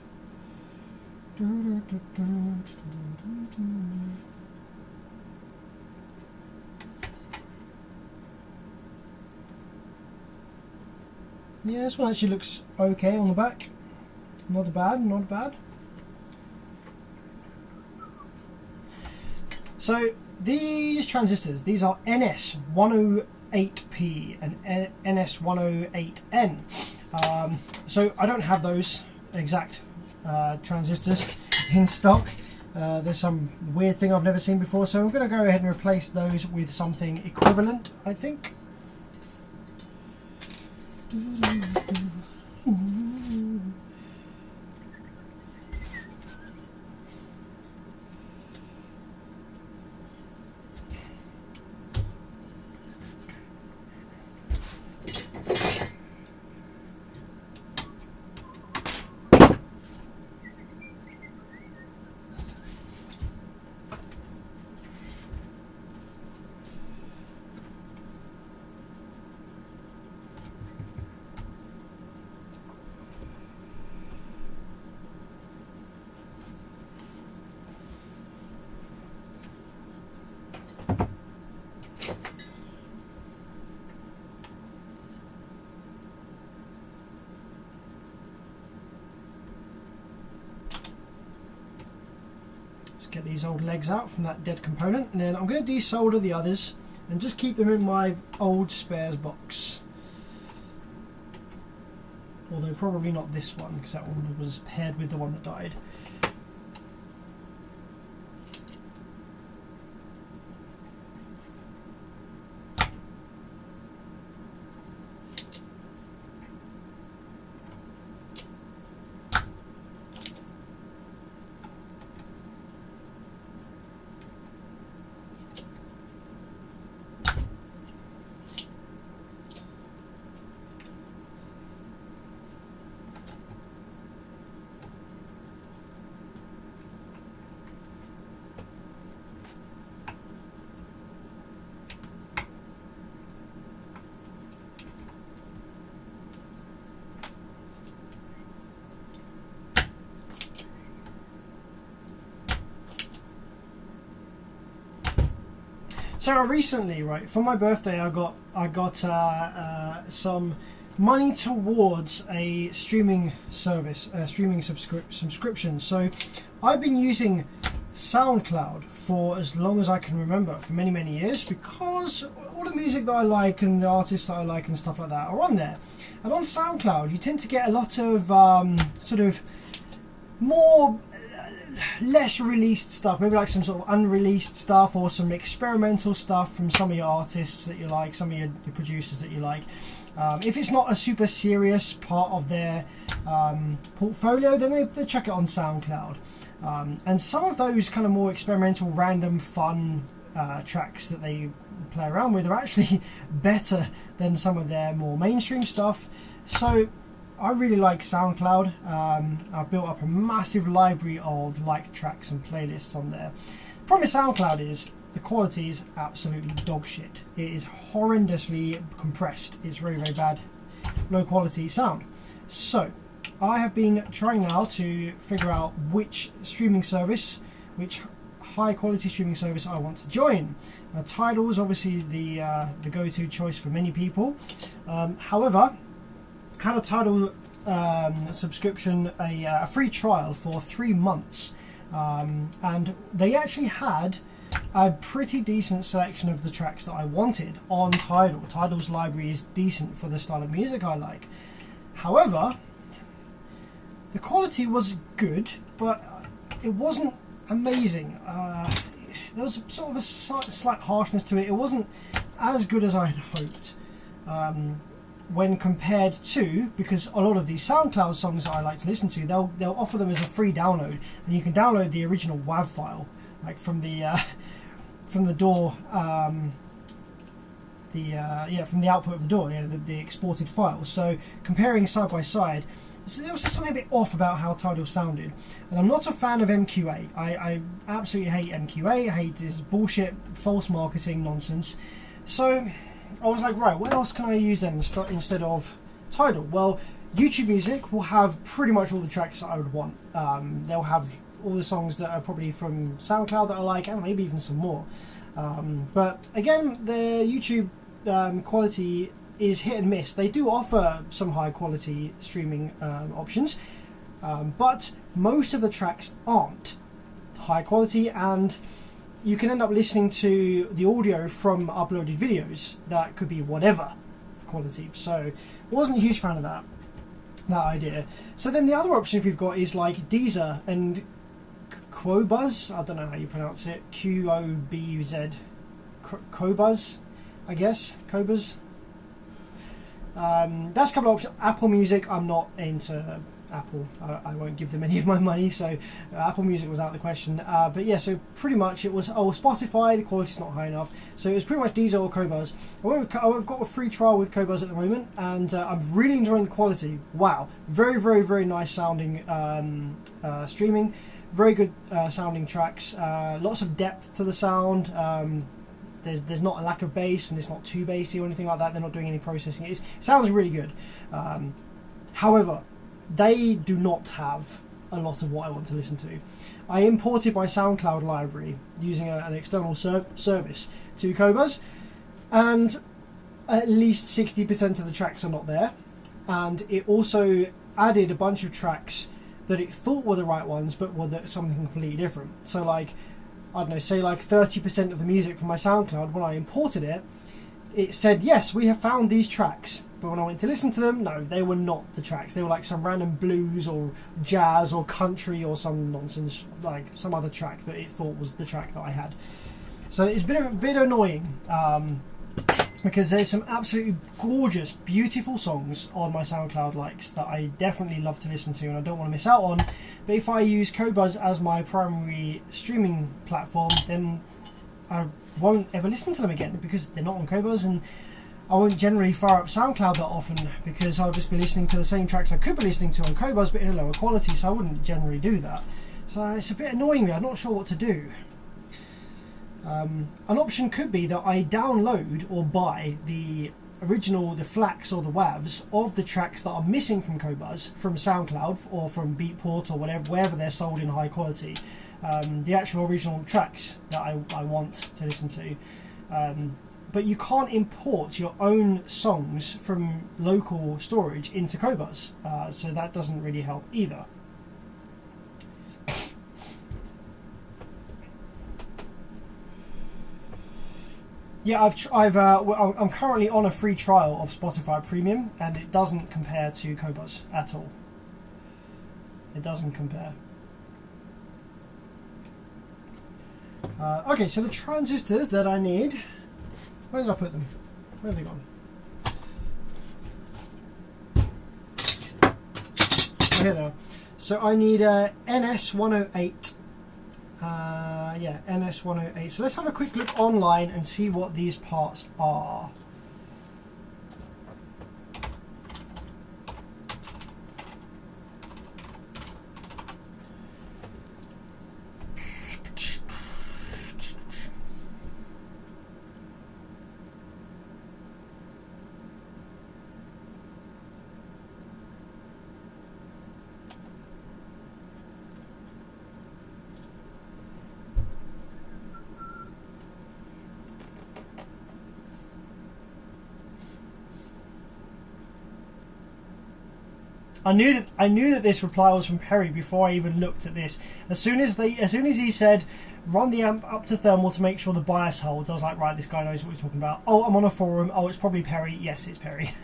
S1: Yeah, this one actually looks okay on the back. Not bad, not bad. So these transistors, these are NS108P and NS108N. So I don't have those exact transistors in stock. There's some weird thing I've never seen before, so I'm going to go ahead and replace those with something equivalent, I think. Get these old legs out from that dead component, and then I'm going to desolder the others and just keep them in my old spares box. Although probably not this one, because that one was paired with the one that died. So recently, right, for my birthday, I got some money towards a streaming service, streaming subscription. So I've been using SoundCloud for as long as I can remember, for many, many years, because all the music that I like and the artists that I like and stuff like that are on there. And on SoundCloud, you tend to get a lot of sort of more less released stuff, maybe like some sort of unreleased stuff or some experimental stuff from some of your artists that you like, some of your producers that you like. If it's not a super serious part of their portfolio, then they chuck it on SoundCloud. And some of those kind of more experimental, random, fun tracks that they play around with are actually better than some of their more mainstream stuff. So I really like SoundCloud. I've built up a massive library of liked tracks and playlists on there. The problem with SoundCloud is the quality is absolutely dog shit. It is horrendously compressed. It's very, very bad, low quality sound. So, I have been trying now to figure out which streaming service, which high quality streaming service I want to join. Tidal is obviously the go-to choice for many people. However, had a Tidal subscription, a free trial for 3 months, and they actually had a pretty decent selection of the tracks that I wanted on Tidal. Tidal's library is decent for the style of music I like. However, the quality was good, but it wasn't amazing. There was sort of a slight harshness to it. It wasn't as good as I had hoped when compared to, because a lot of these SoundCloud songs that I like to listen to, they'll offer them as a free download, and you can download the original WAV file, like from the door, from the output of the door, the exported file. So comparing side by side, there was just something a bit off about how Tidal sounded. And I'm not a fan of MQA. I absolutely hate MQA. I hate this bullshit, false marketing nonsense. So I was like, right, what else can I use then instead of Tidal? Well, YouTube Music will have pretty much all the tracks that I would want. They'll have all the songs that are probably from SoundCloud that I like, and maybe even some more. But again, the YouTube quality is hit and miss. They do offer some high quality streaming options, but most of the tracks aren't high quality, and you can end up listening to the audio from uploaded videos that could be whatever quality. So wasn't a huge fan of that idea. So then the other options we've got is like Deezer and Qobuz. I don't know how you pronounce it. Qobuz. Qobuz, I guess. Qobuz. That's a couple of options. Apple Music, I'm not into Apple. I won't give them any of my money, so Apple Music was out of the question. But yeah, so pretty much it was, Spotify, the quality's not high enough. So it was pretty much Deezer or Qobuz. I've got a free trial with Qobuz at the moment, and I'm really enjoying the quality. Wow, very, very, very nice sounding streaming. Very good sounding tracks. Lots of depth to the sound. There's not a lack of bass, and it's not too bassy or anything like that. They're not doing any processing. It sounds really good. However, they do not have a lot of what I want to listen to. I imported my SoundCloud library using an external service to Qobuz, and at least 60% of the tracks are not there. And it also added a bunch of tracks that it thought were the right ones, but were something completely different. So like, I don't know, say like 30% of the music from my SoundCloud, when I imported it, it said, yes, we have found these tracks. But when I went to listen to them, no, they were not the tracks. They were like some random blues or jazz or country or some nonsense, like some other track that it thought was the track that I had. So it's been a bit annoying, because there's some absolutely gorgeous, beautiful songs on my SoundCloud likes that I definitely love to listen to and I don't want to miss out on. But if I use Qobuz as my primary streaming platform, then I won't ever listen to them again because they're not on Qobuz, and I won't generally fire up SoundCloud that often because I'll just be listening to the same tracks I could be listening to on Qobuz but in a lower quality, so I wouldn't generally do that. So it's a bit annoying me, I'm not sure what to do. An option could be that I download or buy the original, the FLACs or the WAVs of the tracks that are missing from Qobuz, from SoundCloud or from Beatport or wherever they're sold in high quality. The actual original tracks that I want to listen to. But you can't import your own songs from local storage into Qobuz, so that doesn't really help either. Yeah, I'm currently on a free trial of Spotify Premium, and it doesn't compare to Qobuz at all. It doesn't compare. Okay, so the transistors that I need, where did I put them? Where have they gone? Oh, here they are. So I need a NS108. Yeah, NS108. So let's have a quick look online and see what these parts are. I knew that this reply was from Perry before I even looked at this. As soon as he said run the amp up to thermal to make sure the bias holds, I was like, right, this guy knows what he's talking about. Oh, I'm on a forum. Oh, it's probably Perry. Yes, it's Perry.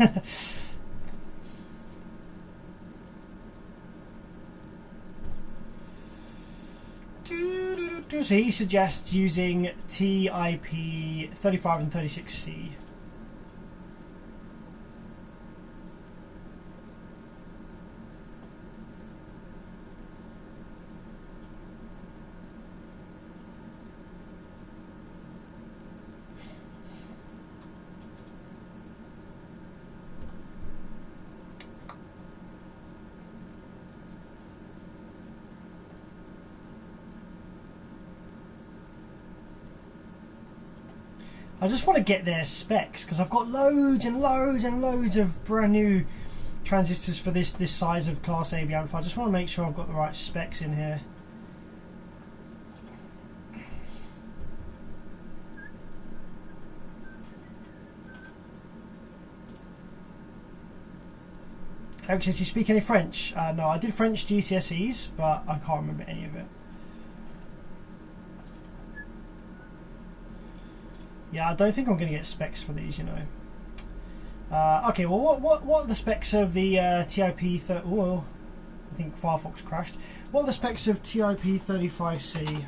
S1: So he suggests using TIP 35 and 36C. I just want to get their specs because I've got loads and loads and loads of brand new transistors for this size of Class AB amplifier. I just want to make sure I've got the right specs in here. Eric says, do you speak any French? No, I did French GCSEs, but I can't remember any of it. Yeah, I don't think I'm going to get specs for these, you know. Okay, well, what are the specs of the TIP? Oh, I think Firefox crashed. What are the specs of TIP 35C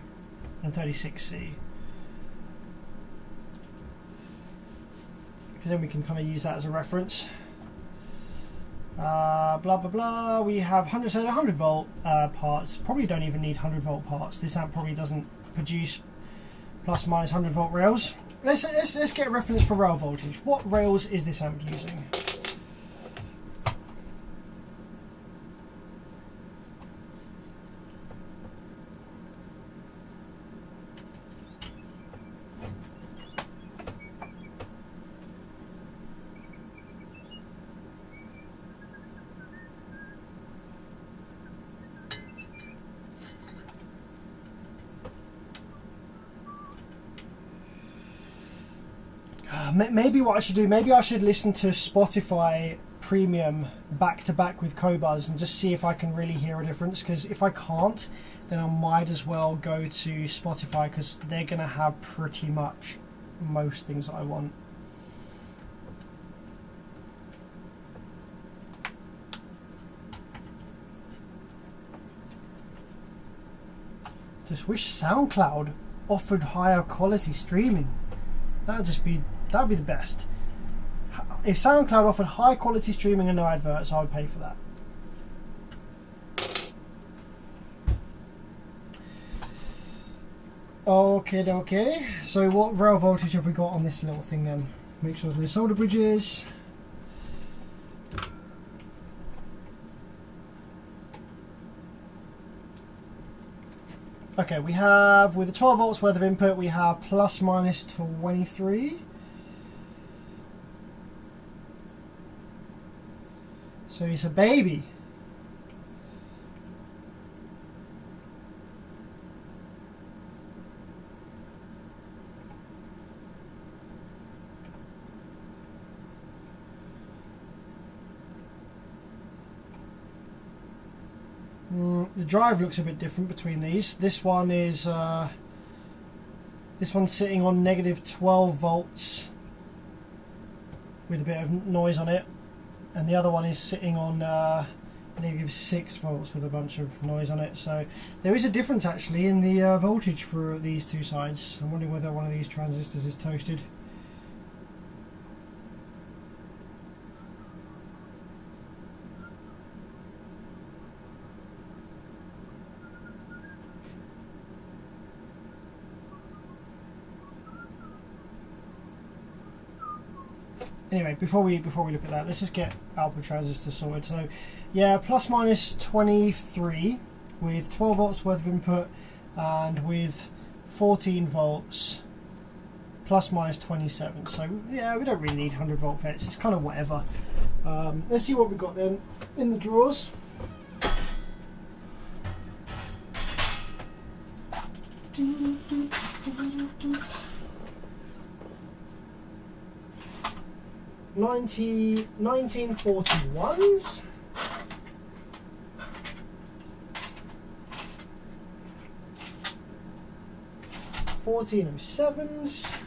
S1: and 36C? Because then we can kind of use that as a reference. Blah blah blah. We have 100 volt parts. Probably don't even need 100 volt parts. This amp probably doesn't produce plus minus 100 volt rails. Let's get a reference for rail voltage. What rails is this amp using? Maybe what I should do, maybe I should listen to Spotify Premium back to back with Qobuz and just see if I can really hear a difference, because if I can't, then I might as well go to Spotify because they're going to have pretty much most things that I want. Just wish SoundCloud offered higher quality streaming. That'd be the best. If SoundCloud offered high quality streaming and no adverts, I would pay for that. Okay. So what rail voltage have we got on this little thing then? Make sure there's no solder bridges. Okay, we have, with the 12 volts worth of input, we have plus minus 23. So it's a baby. The drive looks a bit different between these. This one is this one's sitting on negative 12 volts with a bit of noise on it, and the other one is sitting on negative 6 volts with a bunch of noise on it. So there is a difference actually in the voltage for these two sides. I'm wondering whether one of these transistors is toasted. Anyway, before we look at that, let's just get output transistor sorted. So, yeah, plus minus 23 with 12 volts worth of input, and with 14 volts plus minus 27. So, yeah, we don't really need 100 volt FETs. It's kind of whatever. Let's see what we've got then in the drawers. $1941s. 1407s.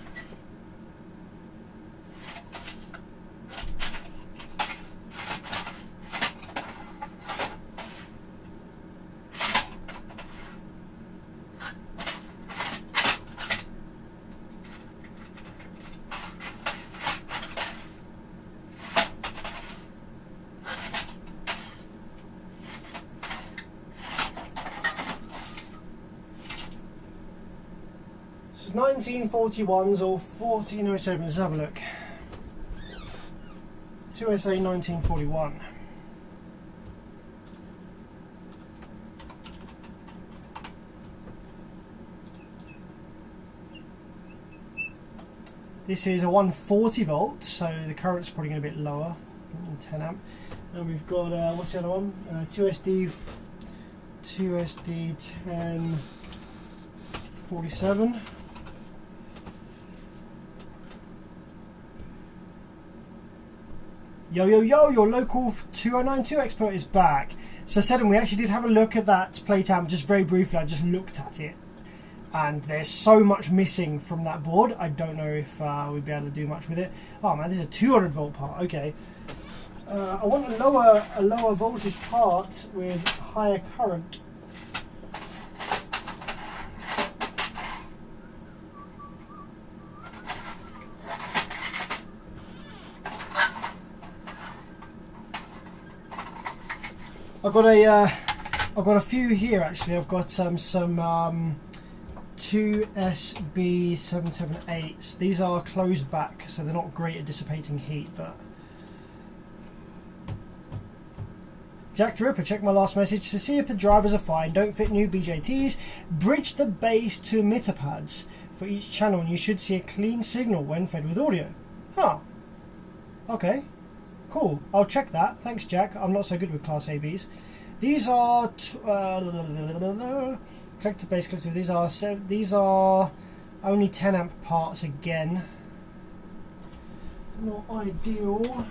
S1: This is 1941s or 1407s. Let's have a look. 2SA 1941. This is a 140 volt, so the current's probably going to be a bit lower than 10 amp. And we've got what's the other one? 2SD 1047. Yo, yo, yo, your local 2092 expert is back. So, Seddon, we actually did have a look at that plate amp just very briefly. I just looked at it. And there's so much missing from that board. I don't know if we'd be able to do much with it. Oh, man, this is a 200 volt part. Okay. I want a lower voltage part with higher current. I've got a few here actually. I've got some 2SB778s. These are closed back, so they're not great at dissipating heat. But Jack the Ripper, check my last message to see if the drivers are fine. Don't fit new BJTs. Bridge the base to emitter pads for each channel, and you should see a clean signal when fed with audio. Huh. Okay. Cool, I'll check that. Thanks, Jack. I'm not so good with Class ABs. These are collector base collector. These are only 10 amp parts again. Not ideal.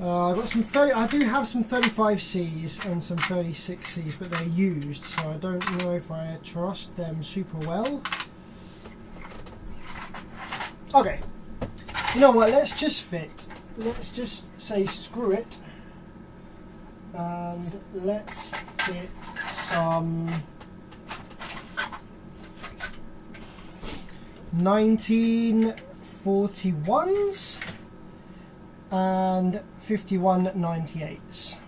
S1: I've got some 30. I do have some 35Cs and some 36Cs, but they're used, so I don't know if I trust them super well. Okay, you know what? Let's just just say screw it, and let's fit some 1941s and 5198s.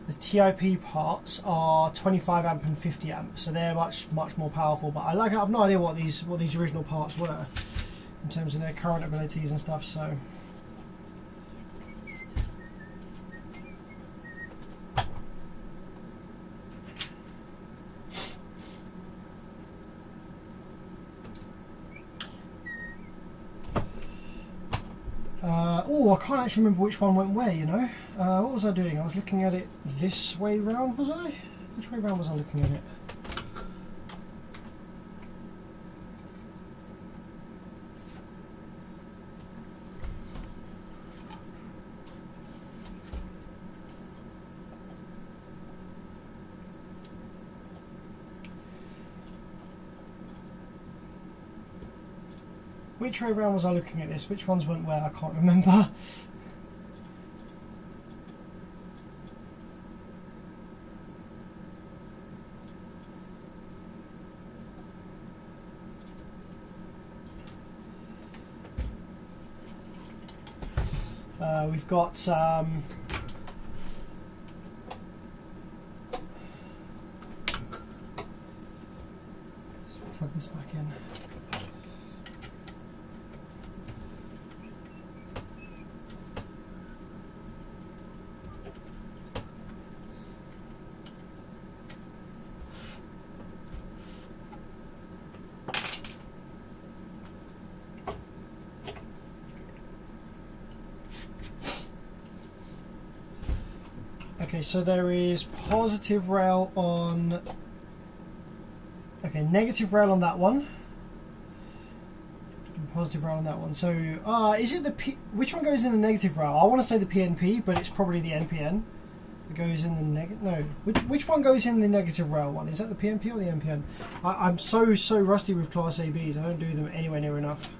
S1: The TIP parts are 25 amp and 50 amp, so they're much more powerful. But I've no idea what these original parts were in terms of their current abilities and stuff. So. Oh, I can't actually remember which one went where, you know. What was I doing? I was looking at it this way round, was I? Which way round was I looking at it? Which way round was I looking at this? Which ones went where? I can't remember. We've got plug this back in. Okay, so there is positive rail on. Okay, negative rail on that one. And positive rail on that one. So, is it the P? Which one goes in the negative rail? I want to say the PNP, but it's probably the NPN that goes in the negative. No, which one goes in the negative rail one? Is that the PNP or the NPN? I'm so rusty with Class ABs. I don't do them anywhere near enough.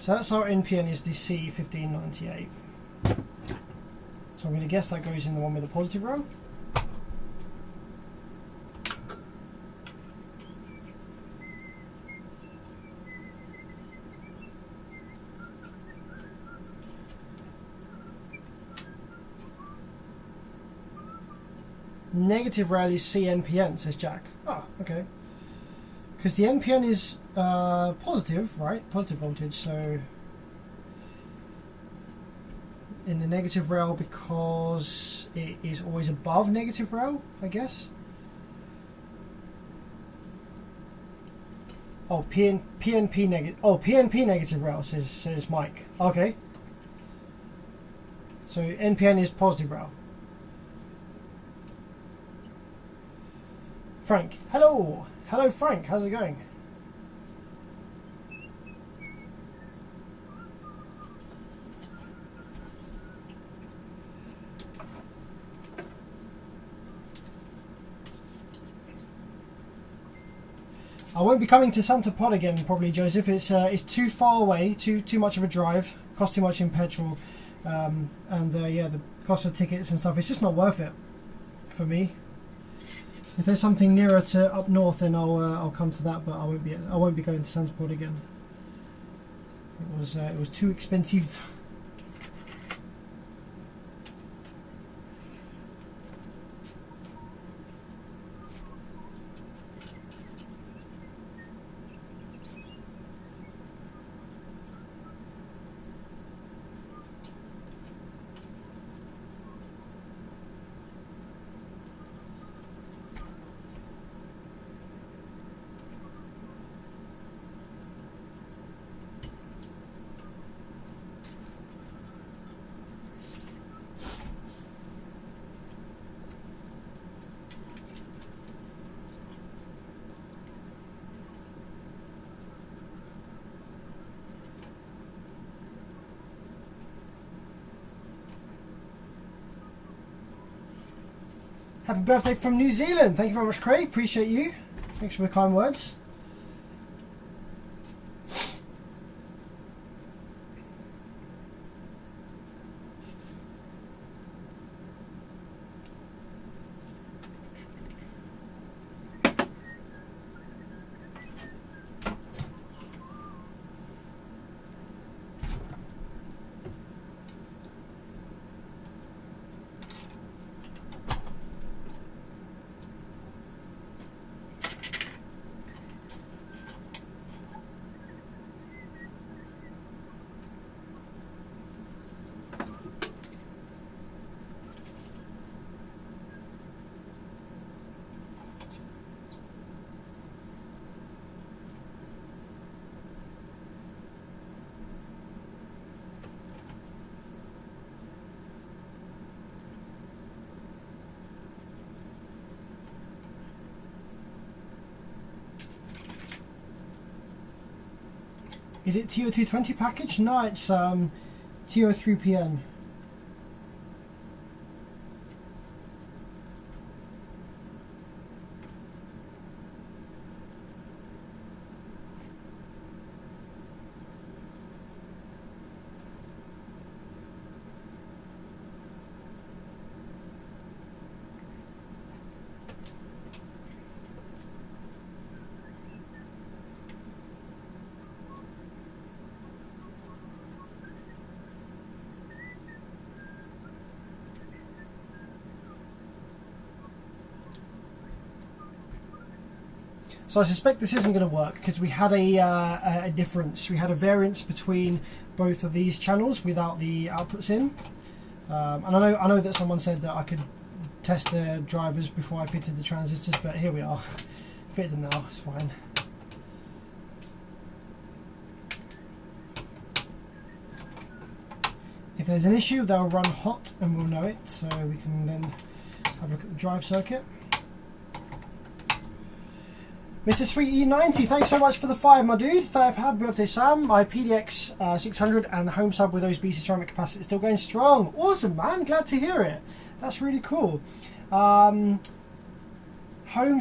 S1: So that's our NPN is the C1598. So I'm going to guess that goes in the one with the positive rail. Negative rail is CNPN, says Jack. Ah, okay. Because the NPN is positive, right? Positive voltage, so in the negative rail because it is always above negative rail, I guess. Oh, PNP negative. Oh, PNP negative rail, says Mike. Okay. So NPN is positive rail. Frank, hello. Hello Frank, how's it going? I won't be coming to Santa Pod again, probably, Joseph. It's too far away, too much of a drive, costs too much in petrol, and yeah, the cost of tickets and stuff. It's just not worth it for me. If there's something nearer to up north, then I'll come to that, but I won't be going to Santa Pod again. It was too expensive. Happy birthday from New Zealand. Thank you very much, Craig. Appreciate you. Thanks for the kind words. Is it TO220 package? No, it's TO3PN. So I suspect this isn't going to work because we had a difference. We had a variance between both of these channels without the outputs in. And I know that someone said that I could test the drivers before I fitted the transistors, but here we are. Fit them now. It's fine. there's an issue, they'll run hot and we'll know it, so we can then have a look at the drive circuit. Mr. Sweet E90, thanks so much for the 5, my dude. Happy birthday, Sam. My PDX 600 and the home sub with those BC ceramic capacitors still going strong. Awesome, man. Glad to hear it. That's really cool. Home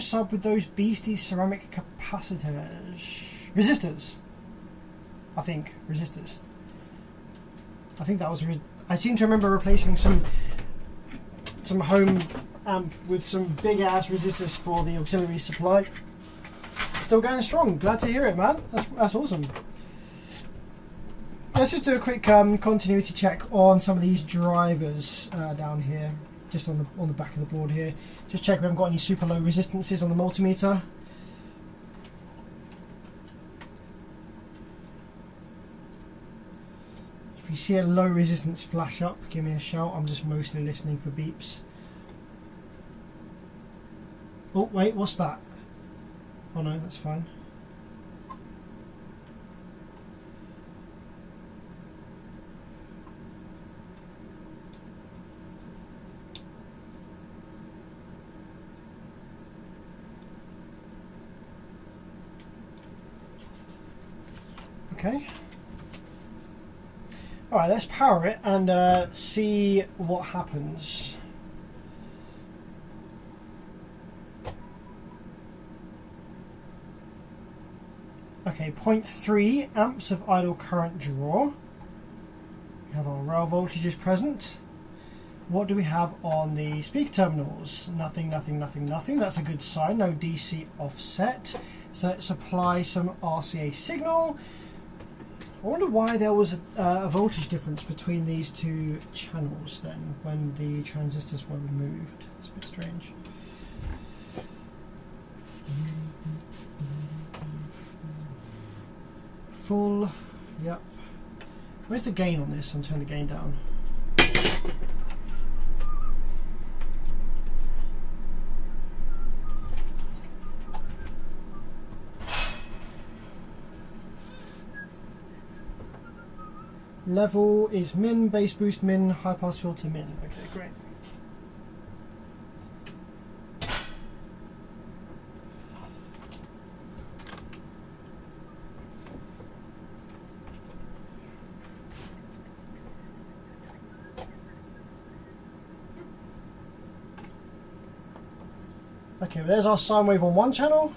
S1: sub with those beastie ceramic capacitors. Resistors. I think. Resistors. I think that was... I seem to remember replacing some home amp with some big ass resistors for the auxiliary supply. Still going strong. Glad to hear it, man. That's awesome. Let's just do a quick continuity check on some of these drivers down here, just on the back of the board here. Just check we haven't got any super low resistances on the multimeter. If you see a low resistance flash up, give me a shout. I'm just mostly listening for beeps. Oh wait, what's that? Oh no, that's fine. Okay. Alright, let's power it and see what happens. Okay, 0.3 amps of idle current draw. We have our rail voltages present. What do we have on the speaker terminals? Nothing, nothing, nothing, nothing. That's a good sign. No DC offset. So let's apply some RCA signal. I wonder why there was a voltage difference between these two channels then when the transistors were removed. That's a bit strange. Full, yep. Where's the gain on this? I'm turning the gain down. Level is min, bass boost min, high pass filter min. Okay, great. Okay, well, there's our sine wave on one channel,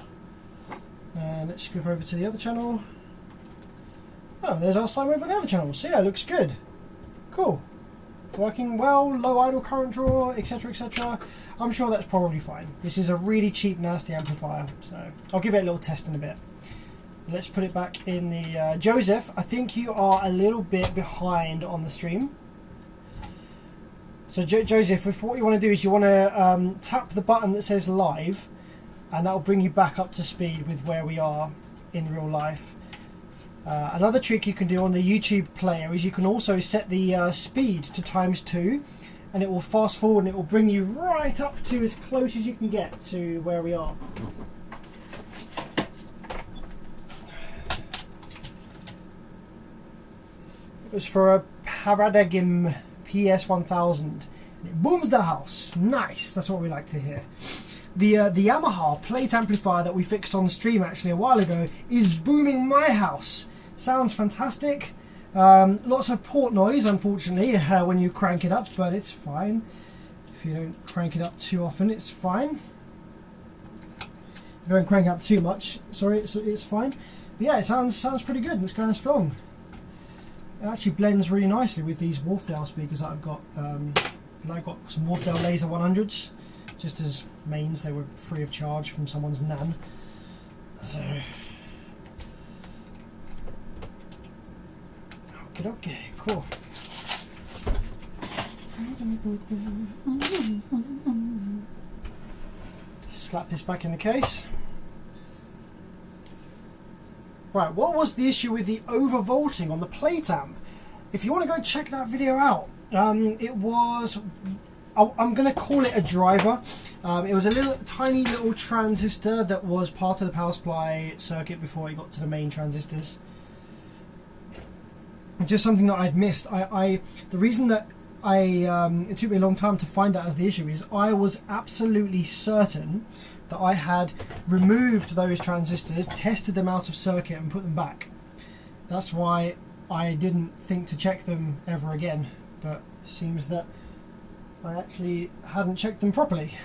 S1: and let's flip over to the other channel. Oh, there's our sine wave on the other channel. So yeah, it looks good. Cool. Working well, low idle current draw, etc, etc. I'm sure that's probably fine. This is a really cheap, nasty amplifier, so I'll give it a little test in a bit. Let's put it back in the... Joseph, I think you are a little bit behind on the stream. So Joseph, if what you want to do is you want to tap the button that says live, and that will bring you back up to speed with where we are in real life. Another trick you can do on the YouTube player is you can also set the speed to ×2, and it will fast forward and it will bring you right up to as close as you can get to where we are. It was for a Paradigm PS1000. It booms the house. Nice, that's what we like to hear. The Yamaha plate amplifier that we fixed on stream actually a while ago is booming my house. Sounds fantastic. Lots of port noise, unfortunately, when you crank it up, but it's fine. If you don't crank it up too often, it's fine. If you don't crank up too much, sorry, it's fine. But yeah, it sounds pretty good and it's kind of strong. It actually blends really nicely with these Wharfdale speakers that I've got. I've got some Wharfdale Laser 100s, just as mains. They were free of charge from someone's nan. So, okay, cool. Slap this back in the case. Right, what was the issue with the overvolting on the plate amp? If you want to go check that video out, it was, I'm going to call it a driver. It was a tiny little transistor that was part of the power supply circuit before it got to the main transistors. just something that I'd missed. The reason that it took me a long time to find that as the issue is I was absolutely certain that I had removed those transistors, tested them out of circuit and put them back. That's why I didn't think to check them ever again, but it seems that I actually hadn't checked them properly.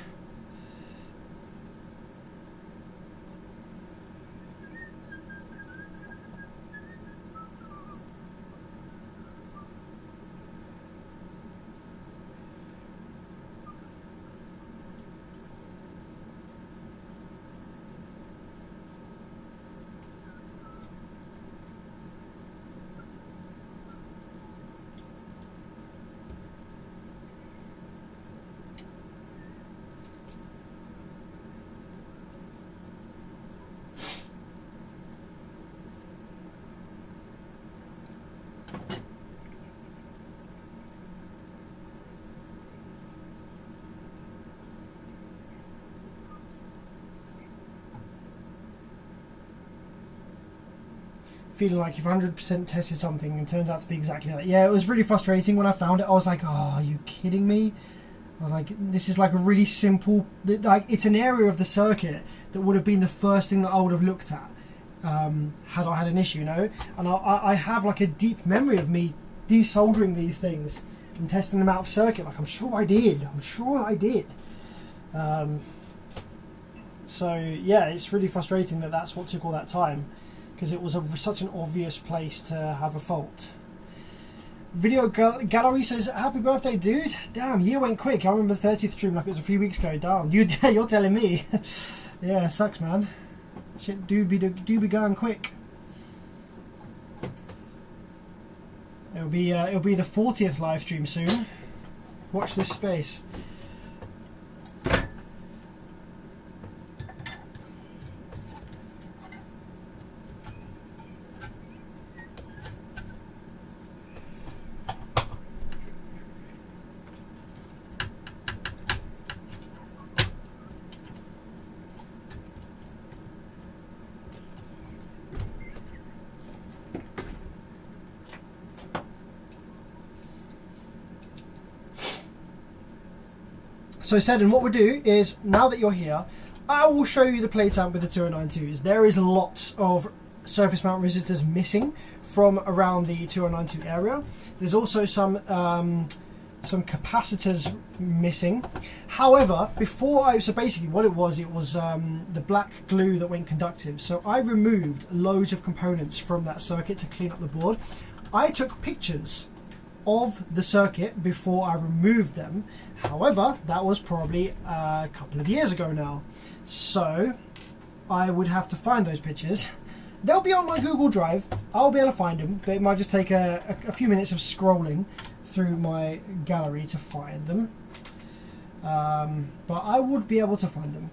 S1: Feeling like you've 100% tested something and it turns out to be exactly that. Yeah, it was really frustrating when I found it. I was like, oh, are you kidding me? I was like, this is like a really simple, like it's an area of the circuit that would have been the first thing that I would have looked at had I had an issue, you know? And I have like a deep memory of me desoldering these things and testing them out of circuit. Like, I'm sure I did. So yeah, it's really frustrating that that's what took all that time, because it was such an obvious place to have a fault. Video Gallery says, happy birthday, dude. Damn, year went quick. I remember the 30th stream like it was a few weeks ago. Damn, you're telling me. Yeah, sucks, man. Shit do be going quick. It'll be the 40th live stream soon. Watch this space. So Seddon, what we'll do is, now that you're here, I will show you the plate amp with the 2092s. There is lots of surface mount resistors missing from around the 2092 area. There's also some capacitors missing. However, so basically what it was the black glue that went conductive. So I removed loads of components from that circuit to clean up the board. I took pictures of the circuit before I removed them. However, that was probably a couple of years ago now. So I would have to find those pictures. They'll be on my Google Drive. I'll be able to find them, but it might just take a few minutes of scrolling through my gallery to find them. But I would be able to find them.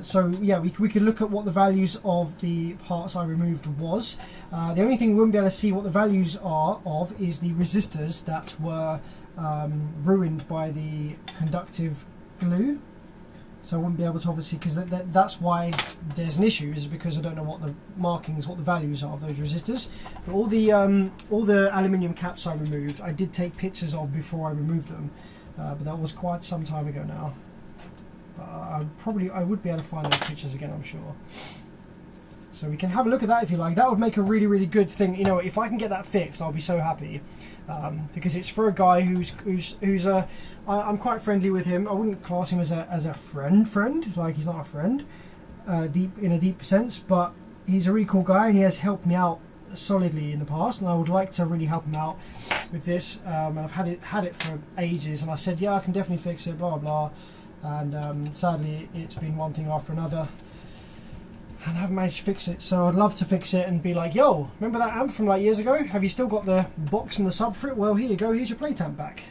S1: So yeah, we could look at what the values of the parts I removed was. The only thing we wouldn't be able to see what the values are of is the resistors that were ruined by the conductive glue. So I wouldn't be able to, obviously, because that's why there's an issue, is because I don't know what the markings, what the values are of those resistors. But all the aluminium caps I removed, I did take pictures of before I removed them, but that was quite some time ago now. I would be able to find those pictures again, I'm sure. So we can have a look at that if you like. That would make a really, really good thing. You know, if I can get that fixed, I'll be so happy. Because it's for a guy I'm quite friendly with him. I wouldn't class him as a friend. Like, he's not a friend, in a deep sense. But he's a really cool guy, and he has helped me out solidly in the past. And I would like to really help him out with this. And I've had it for ages. And I said, yeah, I can definitely fix it. Blah blah. And sadly, it's been one thing after another, and I haven't managed to fix it. So I'd love to fix it and be like, yo, remember that amp from like years ago? Have you still got the box and the sub for it? Well, here you go, here's your plate amp back.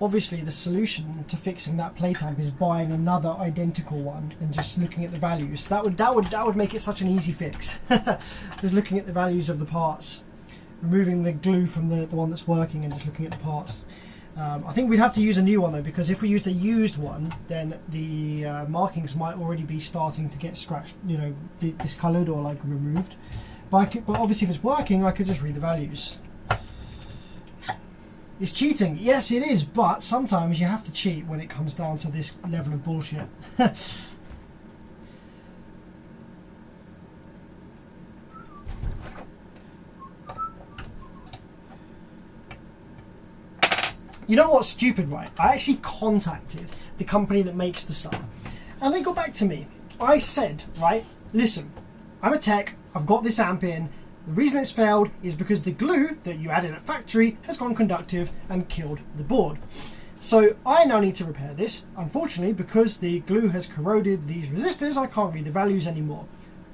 S1: obviously the solution to fixing that plate amp is buying another identical one and just looking at the values. That would make it such an easy fix. Just looking at the values of the parts, removing the glue from the one that's working and just looking at the parts. I think we'd have to use a new one though, because if we used a used one, then the markings might already be starting to get scratched, you know, discoloured or like removed. But obviously if it's working, I could just read the values. It's cheating. Yes, it is, but sometimes you have to cheat when it comes down to this level of bullshit. You know what's stupid, right? I actually contacted the company that makes the sub, and they got back to me. I said, right, listen, I'm a tech, I've got this amp in. The reason it's failed is because the glue that you added at factory has gone conductive and killed the board. So I now need to repair this. Unfortunately, because the glue has corroded these resistors, I can't read the values anymore.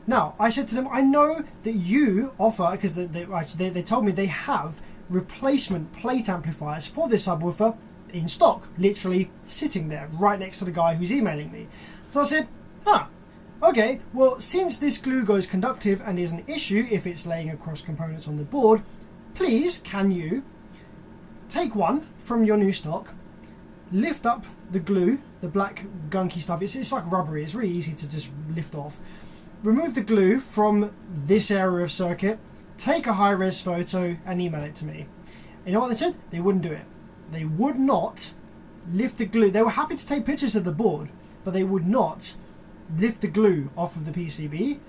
S1: Now, I said to them, I know that you offer, because they told me they have replacement plate amplifiers for this subwoofer in stock, literally sitting there right next to the guy who's emailing me. So I said, okay, well, since this glue goes conductive and is an issue if it's laying across components on the board, please can you take one from your new stock, lift up the glue, the black gunky stuff, it's like rubbery, it's really easy to just lift off, remove the glue from this area of circuit, take a high-res photo and email it to me. You know what they said? They wouldn't do it. They would not lift the glue. They were happy to take pictures of the board, but they would not lift the glue off of the PCB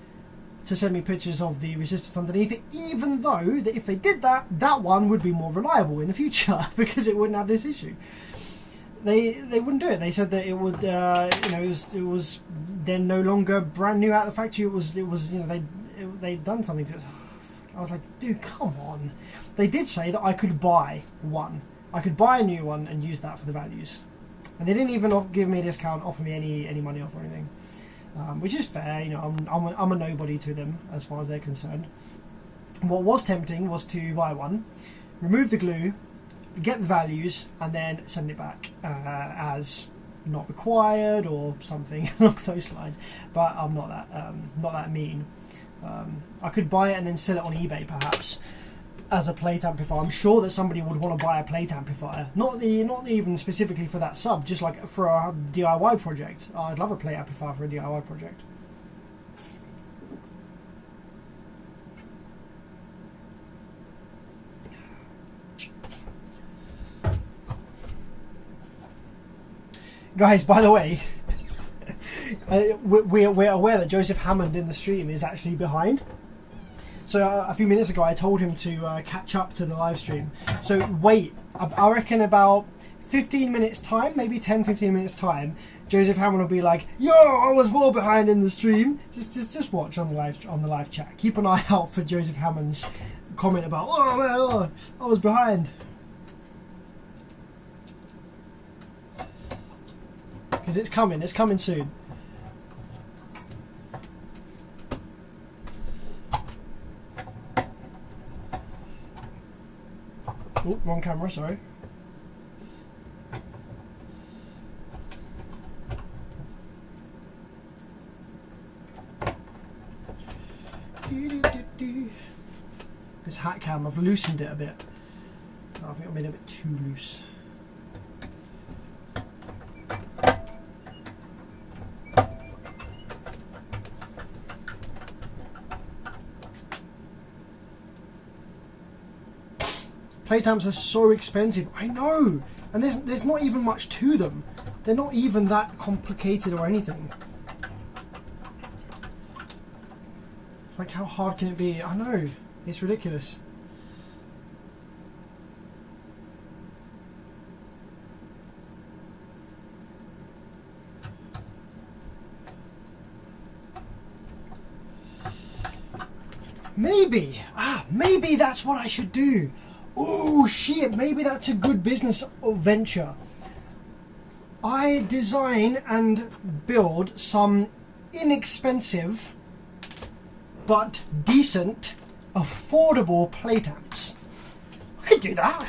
S1: to send me pictures of the resistors underneath it, even though that if they did that, that one would be more reliable in the future because it wouldn't have this issue. They wouldn't do it. They said that it would, you know, it was then no longer brand new out of the factory. It was, you know, they'd done something to it. I was like, dude, come on. They did say that I could buy one. I could buy a new one and use that for the values, and they didn't even give me a discount, offer me any money off or anything. Which is fair, you know, I'm a nobody to them as far as they're concerned. What was tempting was to buy one, remove the glue, get the values, and then send it back as not required or something along those lines. But I'm not that mean. I could buy it and then sell it on eBay perhaps as a plate amplifier. I'm sure that somebody would want to buy a plate amplifier, not even specifically for that sub, just like for a DIY project. I'd love a plate amplifier for a DIY project. Guys, by the way, we're aware that Joseph Hammond in the stream is actually behind. So a few minutes ago I told him to catch up to the live stream. So wait, I reckon about 15 minutes time, maybe 10-15 minutes time, Joseph Hammond will be like, yo, I was well behind in the stream. Just watch on the live chat. Keep an eye out for Joseph Hammond's comment about, oh man, oh, I was behind. Because it's coming soon. Oh, wrong camera, sorry. This hat cam, I've loosened it a bit. I think I made it a bit too loose. Plate amps are so expensive. I know, and there's not even much to them. They're not even that complicated or anything. Like, how hard can it be? I know, it's ridiculous. Maybe that's what I should do. Oh shit, maybe that's a good business venture. I design and build some inexpensive but decent, affordable plate amps. I could do that.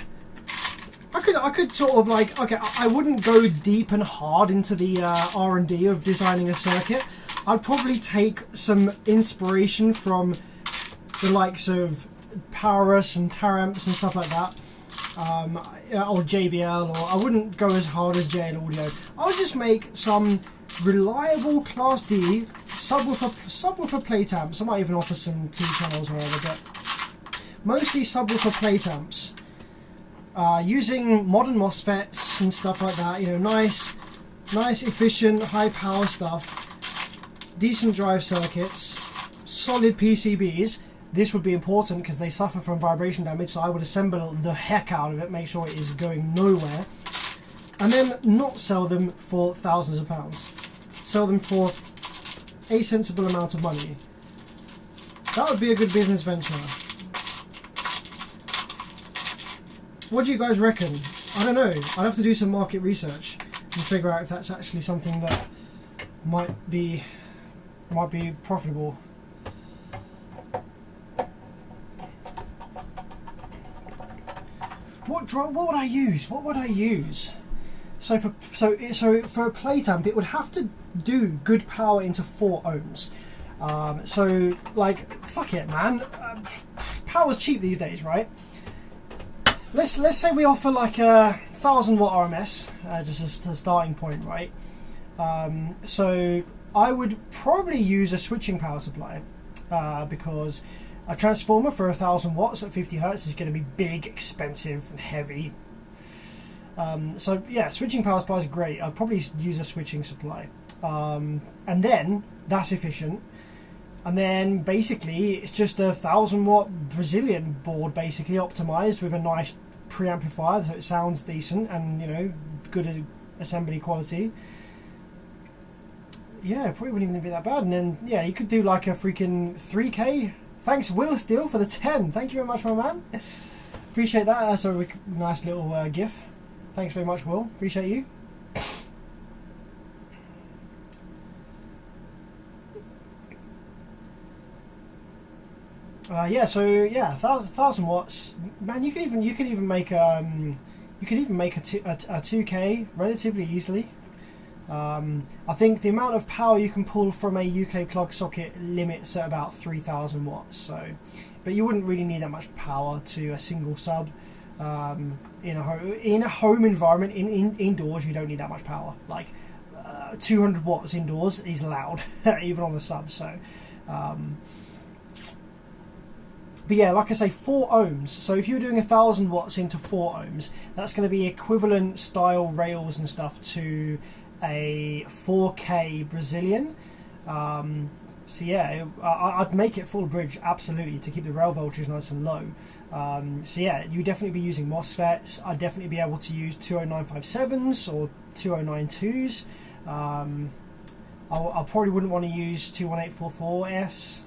S1: I I could sort of like, okay, I wouldn't go deep and hard into the R&D of designing a circuit. I'd probably take some inspiration from the likes of Powerus and Taramps and stuff like that, or JBL, or I wouldn't go as hard as JL Audio. I would just make some reliable Class D subwoofer plate amps. I might even offer some 2 channels or whatever, but mostly subwoofer plate amps. Using modern MOSFETs and stuff like that, you know, nice, efficient, high power stuff, decent drive circuits, solid PCBs. This would be important because they suffer from vibration damage, so I would assemble the heck out of it, make sure it is going nowhere, and then not sell them for thousands of pounds. Sell them for a sensible amount of money. That would be a good business venture. What do you guys reckon? I don't know. I'd have to do some market research and figure out if that's actually something that might be profitable. What would I use? What would I use? So for a plate amp, it would have to do good power into 4 ohms. So like, fuck it, man. Power's cheap these days, right? Let's say we offer like a 1000 watt RMS, just as a starting point, right? So I would probably use a switching power supply, because a transformer for 1000 watts at 50 hertz is going to be big, expensive, and heavy. So yeah, switching power supply is great. I'd probably use a switching supply, and then that's efficient. And then basically it's just a 1000 watt Brazilian board, basically optimized with a nice preamplifier, so it sounds decent and, you know, good assembly quality. Yeah, probably wouldn't even be that bad. And then yeah, you could do like a freaking 3K. Thanks, Will Steele, for the 10. Thank you very much, my man. Appreciate that. That's a nice little GIF. Thanks very much, Will. Appreciate you. Yeah, so yeah, 1000 watts. Man, you could even make a 2K relatively easily. I think the amount of power you can pull from a UK plug socket limits at about 3000 watts. So, but you wouldn't really need that much power to a single sub. In a home environment, indoors, you don't need that much power. Like 200 watts indoors is loud, even on the sub. So, but yeah, like I say, 4 ohms. So if you're doing 1000 watts into 4 ohms, that's going to be equivalent style rails and stuff to a 4K Brazilian. So yeah, I'd make it full bridge, absolutely, to keep the rail voltage nice and low. So yeah, you'd definitely be using MOSFETs. I'd definitely be able to use 20957s or 209.2s. I probably wouldn't want to use 21844S.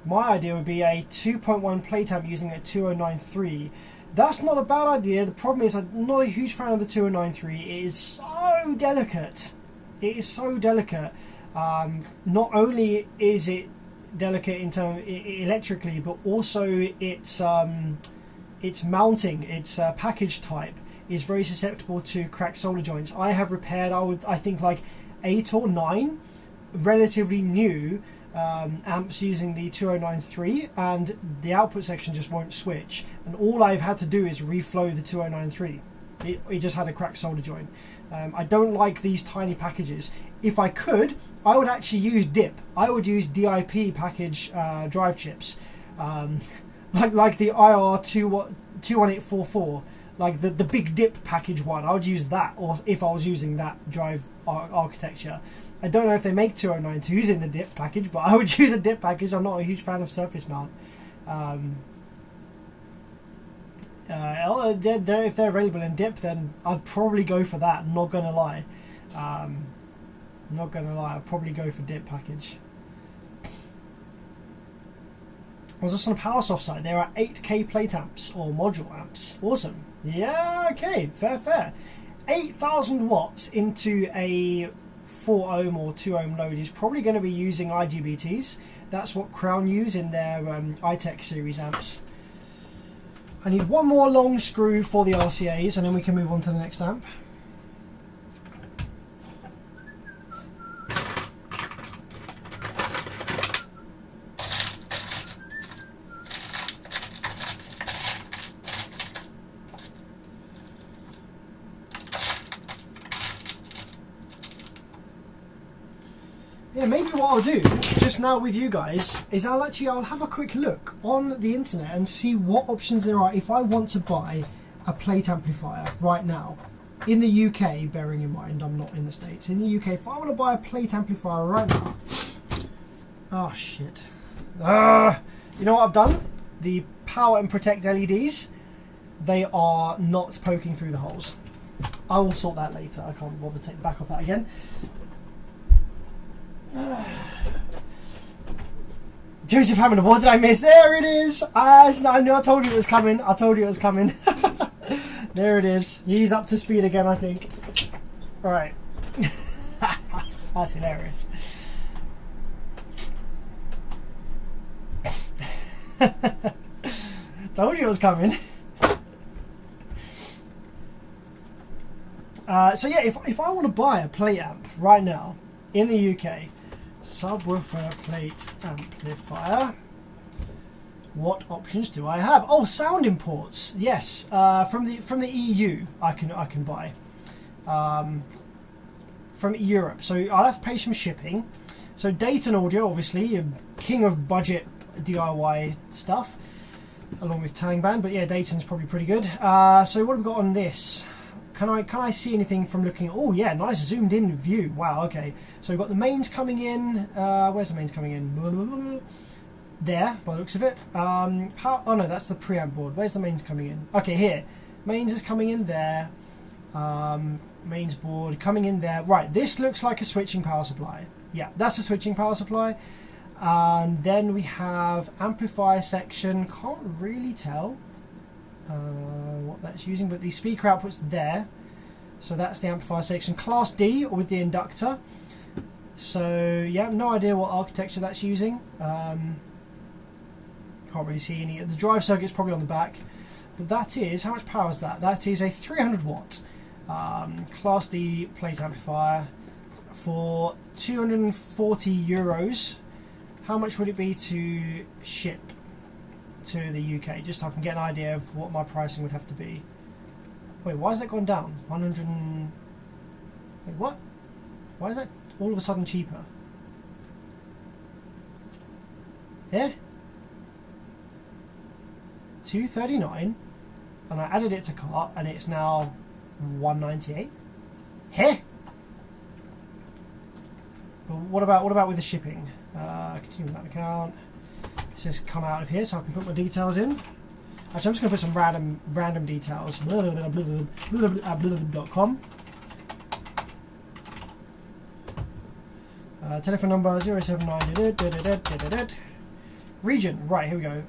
S1: My idea would be a 2.1 plate amp using a 2093. That's not a bad idea. The problem is I'm not a huge fan of the 2093. It is so delicate. It is so delicate. Not only is it delicate in terms electrically, but also its mounting, its package type is very susceptible to cracked solder joints. I have repaired, I think like 8 or 9 relatively new amps using the 2093, and the output section just won't switch, and all I've had to do is reflow the 2093. It just had a cracked solder joint. I don't like these tiny packages. If I could, I would actually use DIP. I would use DIP package drive chips, like the IR21844, like the big DIP package one. I would use that, or if I was using that drive architecture. I don't know if they make 2092s in the DIP package, but I would use a DIP package. I'm not a huge fan of surface mount. If they're available in DIP, then I'd probably go for that. Not gonna lie. Not gonna lie, I'd probably go for DIP package. I was just on a PowerSoft site. There are 8K plate amps or module amps. Awesome. Yeah, okay, fair. 8,000 watts into a 4 ohm or 2 ohm load is probably going to be using IGBTs. That's what Crown use in their iTech series amps. I need one more long screw for the RCAs and then we can move on to the next amp. Yeah, maybe what I'll do just now with you guys is I'll have a quick look on the internet and see what options there are if I want to buy a plate amplifier right now in the UK, bearing in mind I'm not in the States. In the UK, if I want to buy a plate amplifier right now, oh shit. You know what I've done? The power and protect LEDs, they are not poking through the holes. I will sort that later. I can't bother to take the back off that again. Joseph Hammond, what did I miss? There it is. I told you it was coming. I told you it was coming. There it is. He's up to speed again, I think. Right. That's hilarious. Told you it was coming. So yeah, if I want to buy a plate amp right now in the UK, subwoofer plate amplifier, what options do I have? Oh, sound imports. Yes, from the EU I can buy. From Europe, so I'll have to pay some shipping. So Dayton Audio, obviously, king of budget DIY stuff, along with Tang Band. But yeah, Dayton's probably pretty good. So what have we got on this? Can I see anything from looking? Oh yeah, nice zoomed in view. Wow, okay. So we've got the mains coming in. Where's the mains coming in? There, by the looks of it. Oh no, that's the preamp board. Where's the mains coming in? Okay, here. Mains is coming in there. Mains board coming in there. Right, this looks like a switching power supply. Yeah, that's a switching power supply. And then we have amplifier section. Can't really tell what that's using, but the speaker output's there, so that's the amplifier section. Class D with the inductor. So yeah, no idea what architecture that's using. Can't really see any. The drive circuit's probably on the back, but that is, how much power is that? That is a 300 watt Class D plate amplifier for 240 euros. How much would it be to ship to the UK, just so I can get an idea of what my pricing would have to be. Wait, why has that gone down? 100 and... Wait, what? Why is that all of a sudden cheaper? Yeah? 239, and I added it to cart, and it's now 198. Heh? But what about with the shipping? Continue with that account. Let's just come out of here so I can put my details in. Actually, I'm just going to put some random details. .com. Telephone number 079. Region, right, here we go.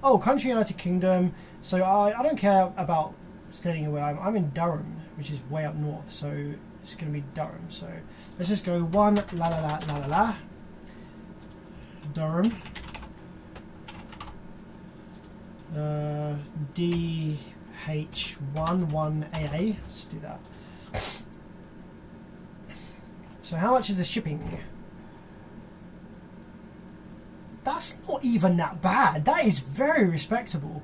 S1: Oh, country, United Kingdom. So I don't care about staying away. I'm in Durham, which is way up north. So it's going to be Durham. So let's just go Durham. DH11AA. Let's do that. So how much is the shipping? That's not even that bad. That is very respectable.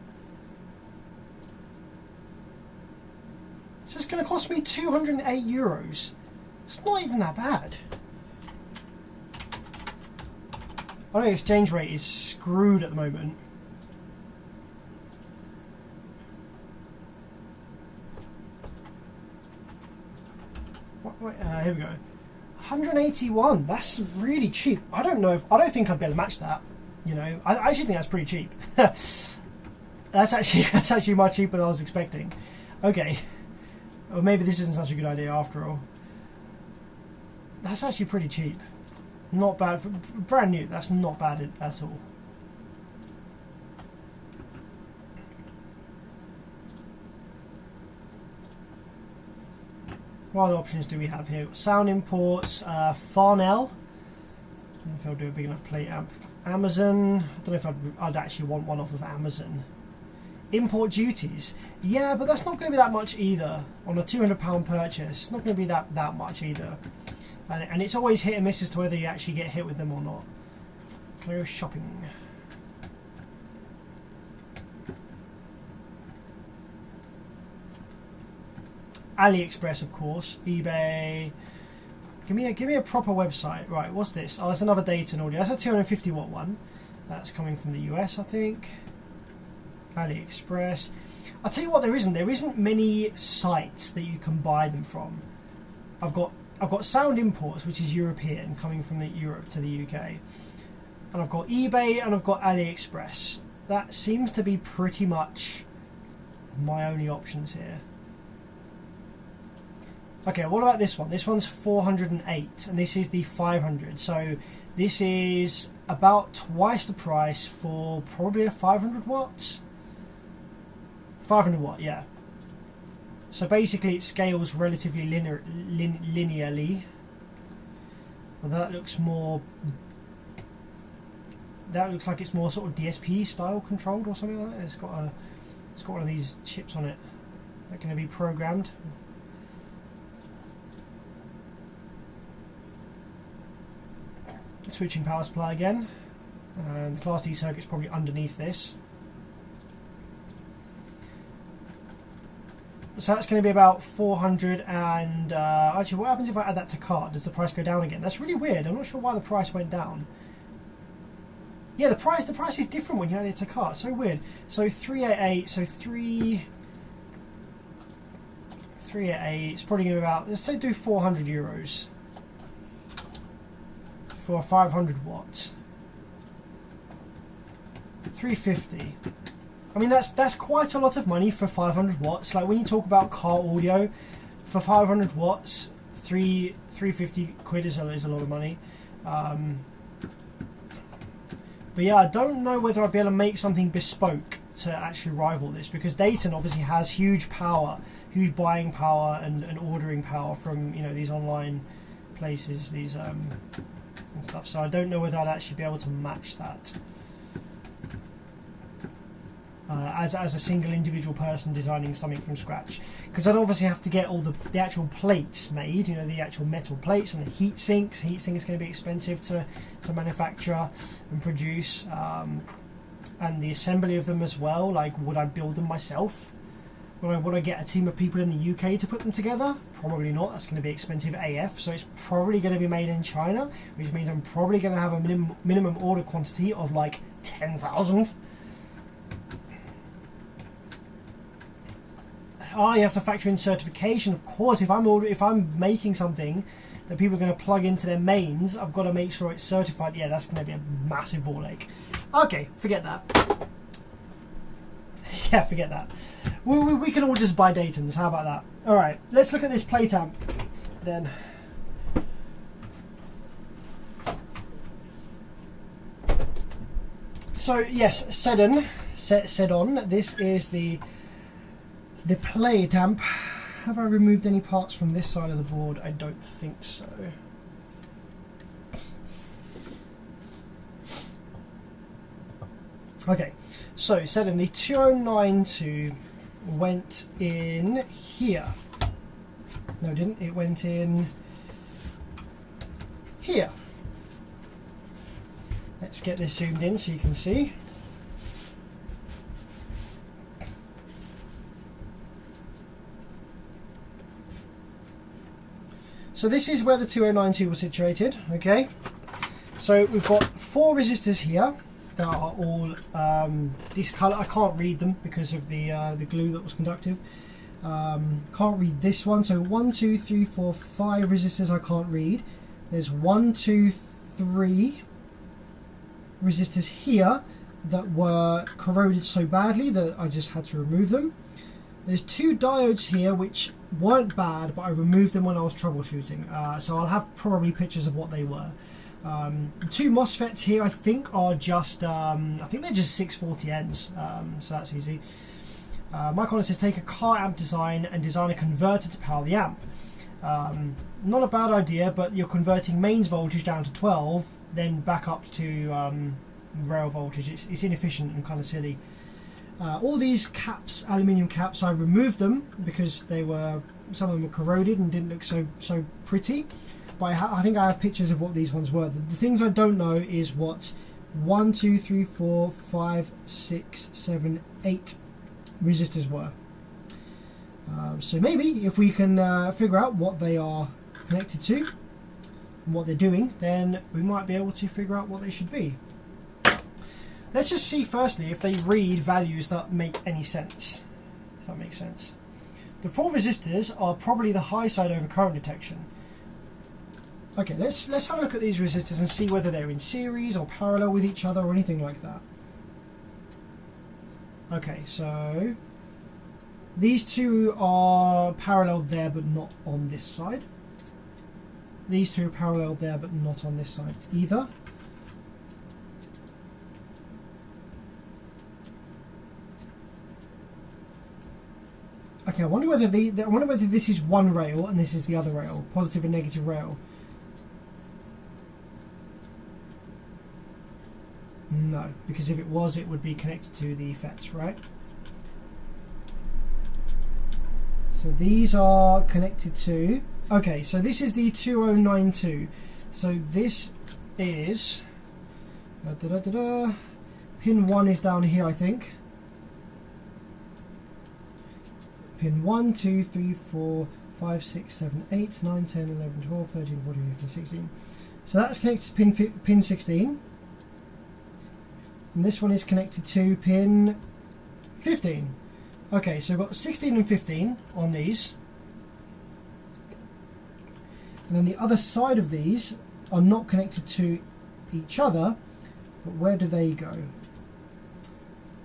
S1: So it's going to cost me 208 euros. It's not even that bad. I know the exchange rate is screwed at the moment. Wait, here we go. 181. That's really cheap. I don't think I'd be able to match that. You know, I actually think that's pretty cheap. that's actually much cheaper than I was expecting. Okay. Well, maybe this isn't such a good idea after all. That's actually pretty cheap. Not bad. Brand new. That's not bad at all. What other options do we have here? Sound imports, Farnell. I don't know if I'll do a big enough plate amp. Amazon. I don't know if I'd actually want one off of Amazon. Import duties. Yeah, but that's not going to be that much either. On a £200 purchase, it's not going to be that much either. And it's always hit and miss as to whether you actually get hit with them or not. Can I go shopping? AliExpress, of course. eBay. Give me a proper website. Right, what's this? Oh, that's another Dayton audio. That's a 250 watt one. That's coming from the US, I think. AliExpress. I'll tell you what, there isn't many sites that you can buy them from. I've got Sound Imports, which is European, coming from Europe to the UK, and I've got eBay and I've got AliExpress. That seems to be pretty much my only options here. Okay, what about this one? This one's 408, and this is the 500. So this is about twice the price for probably a 500 watts. 500 watt, yeah. So basically it scales relatively linearly. Well, that looks like it's more sort of DSP style controlled or something like that. It's got one of these chips on it that can be programmed. Switching power supply again, and the Class D circuit's probably underneath this. So that's going to be about 400, and actually what happens if I add that to cart? Does the price go down again? That's really weird. I'm not sure why the price went down. Yeah, the price is different when you add it to cart. So weird. So 388, so 388, it's probably going to be about, let's say do €400 for 500 watts. 350. I mean, that's quite a lot of money for 500 watts. Like when you talk about car audio, for 500 watts, 350 quid is a lot of money. But yeah, I don't know whether I'd be able to make something bespoke to actually rival this, because Dayton obviously has huge power, huge buying power and ordering power from, you know, these online places, these and stuff. So I don't know whether I'd actually be able to match that. As a single individual person designing something from scratch, because I'd obviously have to get all the actual plates made, you know, the actual metal plates, and the heat sinks. Heat sink is going to be expensive to manufacture and produce, and the assembly of them as well. Like, would I build them myself? Would I get a team of people in the UK to put them together? Probably not. That's going to be expensive AF. So it's probably going to be made in China, which means I'm probably going to have a minimum order quantity of like 10,000. Oh, you have to factor in certification, of course. If I'm making something that people are going to plug into their mains, I've got to make sure it's certified. Yeah, that's going to be a massive ball ache. Okay, forget that. Yeah, forget that. We can all just buy Daytons. How about that? All right, let's look at this plate amp then. So yes, Sedon. This is the plate amp. Have I removed any parts from this side of the board? I don't think so. Okay, so Sedon, the 2092 went in here. No, it didn't. It went in here. Let's get this zoomed in so you can see. So this is where the 2092 was situated, okay? So we've got 4 resistors here that are all discolored. I can't read them because of the glue that was conductive. Can't read this one. So 1, 2, 3, 4, 5 resistors I can't read. There's 1, 2, 3 resistors here that were corroded so badly that I just had to remove them. There's 2 diodes here which weren't bad, but I removed them when I was troubleshooting. So I'll have probably pictures of what they were. 2 MOSFETs here I think are just, I think they're just 640Ns, so that's easy. My comment says take a car amp design and design a converter to power the amp. Not a bad idea, but you're converting mains voltage down to 12, then back up to rail voltage. It's inefficient and kind of silly. all these caps, aluminium caps, I removed them because they were, some of them were corroded and didn't look so pretty. But I think I have pictures of what these ones were. The things I don't know is what 1, 2, 3, 4, 5, 6, 7, 8 resistors were. So maybe if we can figure out what they are connected to and what they're doing, then we might be able to figure out what they should be. Let's just see firstly if they read values that make any sense, if that makes sense. The 4 resistors are probably the high side over current detection. Okay, let's have a look at these resistors and see whether they're in series or parallel with each other or anything like that. Okay, so these two are parallel there but not on this side. These two are parallel there but not on this side either. Okay, I wonder whether this is one rail and this is the other rail, positive and negative rail. No, because if it was, it would be connected to the FETs, right? So these are connected to... Okay, so this is the 2092. So this is... Pin 1 is down here, I think. Pin 1, 2, 3, 4, 5, 6, 7, 8, 9, 10, 11, 12, 13, 14, 15, 16. So that's connected to pin 16. And this one is connected to pin 15. Okay, so we've got 16 and 15 on these. And then the other side of these are not connected to each other, but where do they go?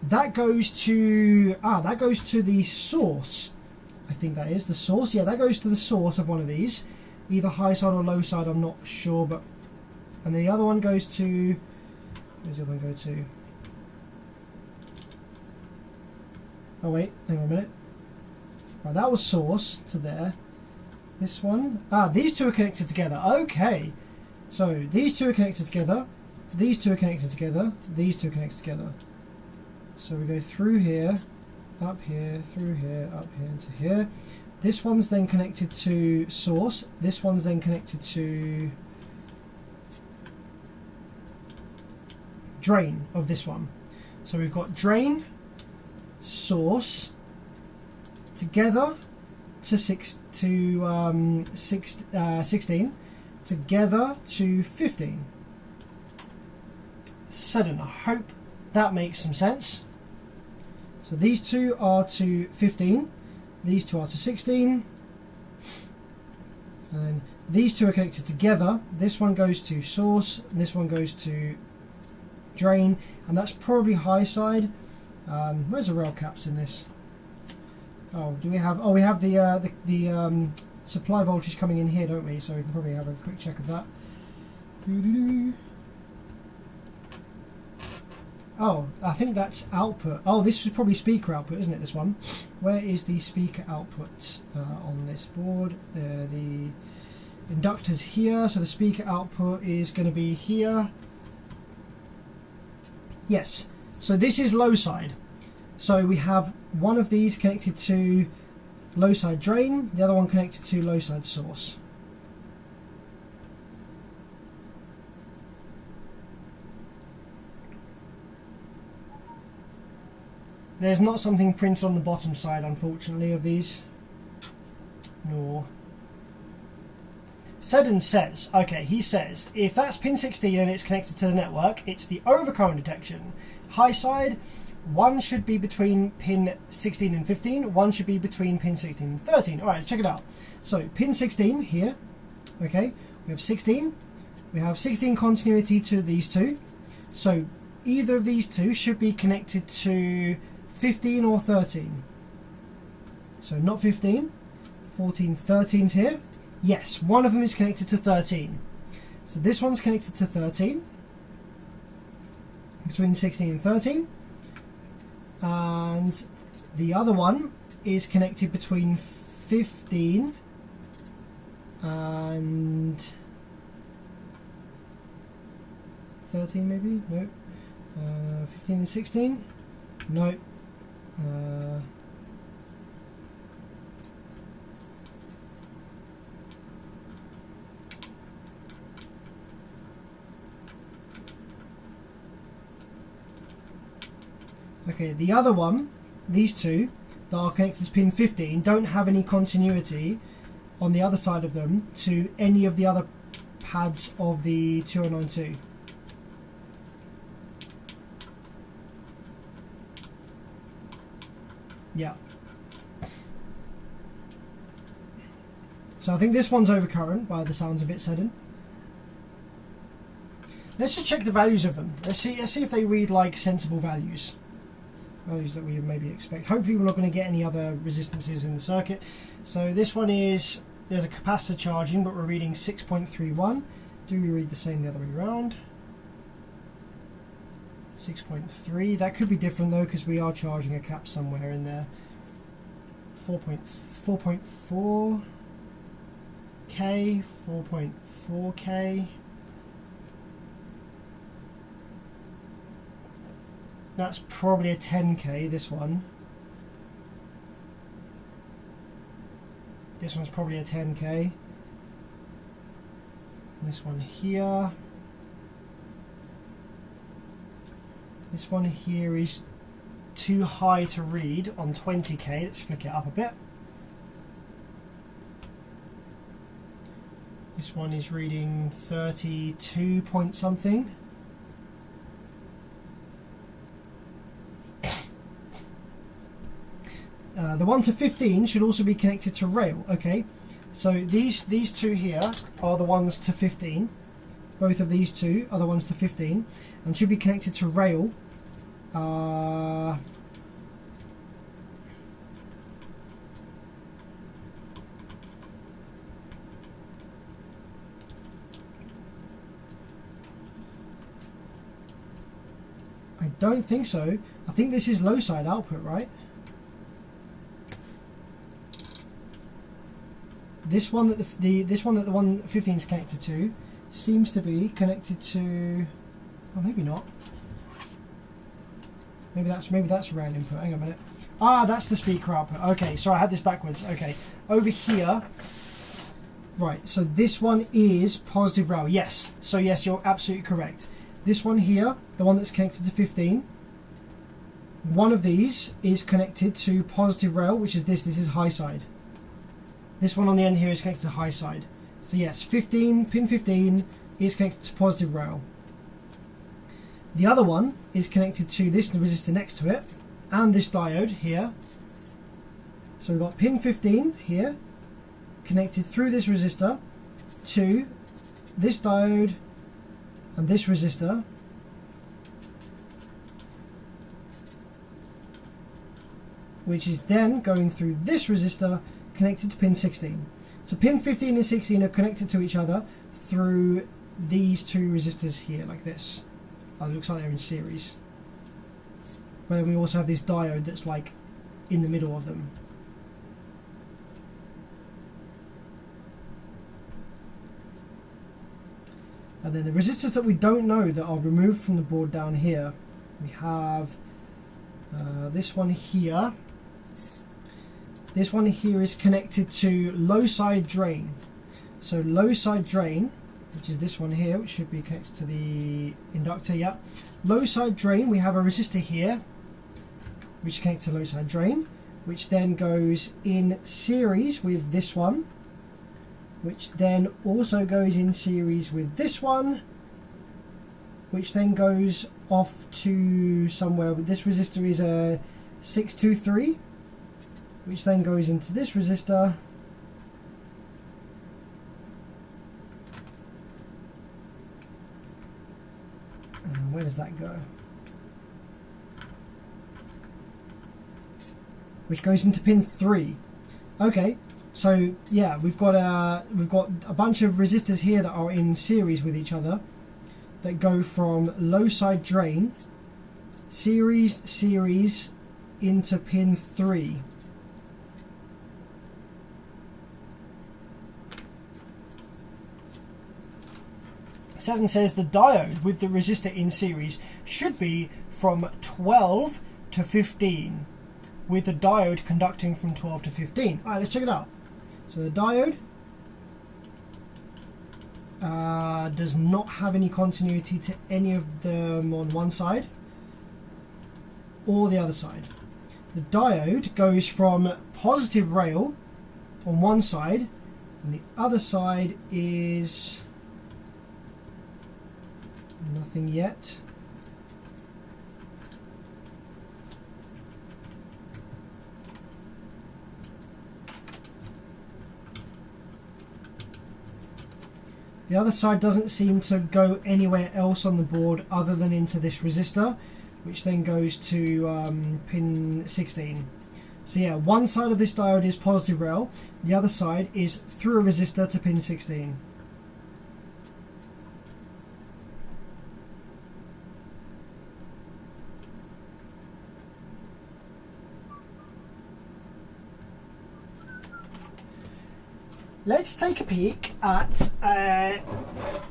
S1: That goes to the source. I think that is the source. Yeah, that goes to the source of one of these, either high side or low side. I'm not sure, but and the other one goes to. Where's the other one go to? Oh wait, hang on a minute. Right, that was source to there. This one. These two are connected together. Okay, so these two are connected together. These two are connected together. These two are connected together. So we go through here, up here, through here, up here, into here. This one's then connected to source. This one's then connected to drain of this one. So we've got drain, source, together to 16, together to 15. Sudden, I hope that makes some sense. So these two are to 15, these two are to 16, and these two are connected together. This one goes to source, and this one goes to drain, and that's probably high side. Where's the rail caps in this? Oh, do we have? Oh, we have the supply voltage coming in here, don't we? So we can probably have a quick check of that. Oh, I think that's output. Oh, this is probably speaker output, isn't it, this one? Where is the speaker output on this board? The inductor's here, so the speaker output is going to be here. Yes, so this is low side. So we have one of these connected to low side drain, the other one connected to low side source. There's not something printed on the bottom side, unfortunately, of these. Nor. Seddon says, okay, he says, if that's pin 16 and it's connected to the network, it's the overcurrent detection. High side, one should be between pin 16 and 15, one should be between pin 16 and 13. Alright, let's check it out. So, pin 16 here, okay, we have 16. We have 16 continuity to these two. So, either of these two should be connected to 15 or 13. So not 15, 14, 13's here. Yes, one of them is connected to 13. So this one's connected to 13, between 16 and 13. And the other one is connected between 15 and 13 maybe? No. 15 and 16? No. Okay, the other one, these two that are connected to pin 15 don't have any continuity on the other side of them to any of the other pads of the 2092. Yeah. So I think this one's overcurrent by the sounds of it setting. Let's just check the values of them. Let's see if they read like sensible values. Values that we would maybe expect. Hopefully we're not going to get any other resistances in the circuit. So this one is, there's a capacitor charging, but we're reading 6.31. Do we read the same the other way around? 6.3. That could be different though, because we are charging a cap somewhere in there. 4.4 K, 4.4 K. That's probably a 10K, this one. This one's probably a 10K. This one here. This one here is too high to read on 20K. Let's flick it up a bit. This one is reading 32 point something. The 1 to 15 should also be connected to rail. Okay, so these two here are the ones to 15. Both of these two are the ones to 15 and should be connected to rail. I don't think so. I think this is low side output, right? This one that the 115 is connected to seems to be connected to, oh maybe not. Maybe that's rail input. Hang on a minute. Ah, that's the speaker output. Okay, so I had this backwards. Okay, over here. Right, so this one is positive rail. Yes. So yes, you're absolutely correct. This one here, the one that's connected to 15. One of these is connected to positive rail, which is this. This is high side. This one on the end here is connected to high side. So yes, 15, pin 15 is connected to positive rail. The other one is connected to this resistor next to it and this diode here. So we've got pin 15 here connected through this resistor to this diode and this resistor. Which is then going through this resistor connected to pin 16. So pin 15 and 16 are connected to each other through these two resistors here, like this. It looks like they're in series. But then we also have this diode that's like in the middle of them. And then the resistors that we don't know that are removed from the board down here, we have this one here. This one here is connected to low side drain. So low side drain, which is this one here, which should be connected to the inductor, yeah. Low side drain, we have a resistor here, which connects to low side drain, which then goes in series with this one, which then also goes in series with this one, which then goes off to somewhere. But this resistor is a 623. Which then goes into this resistor, and where does that go? Which goes into pin 3. Okay, so yeah, we've got a bunch of resistors here that are in series with each other that go from low side drain, series into pin 3. Setting says the diode with the resistor in series should be from 12 to 15. with the diode conducting from 12 to 15. Alright, let's check it out. So the diode does not have any continuity to any of them on one side or the other side. The diode goes from positive rail on one side, and the other side is nothing yet. The other side doesn't seem to go anywhere else on the board other than into this resistor, which then goes to pin 16. So yeah, one side of this diode is positive rail, the other side is through a resistor to pin 16. Let's take a peek at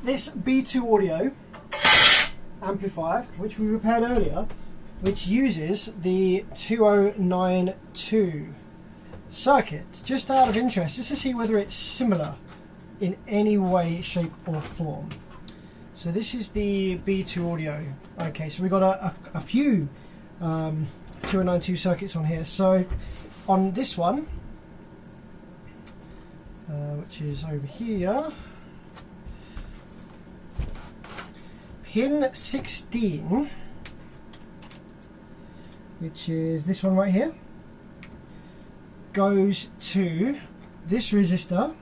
S1: this B2 audio amplifier, which we prepared earlier, which uses the 2092 circuit. Just out of interest, just to see whether it's similar in any way, shape or form. So this is the B2 audio. Okay, so we've got a few 2092 circuits on here. So on this one, which is over here, pin 16, which is this one right here, goes to this resistor,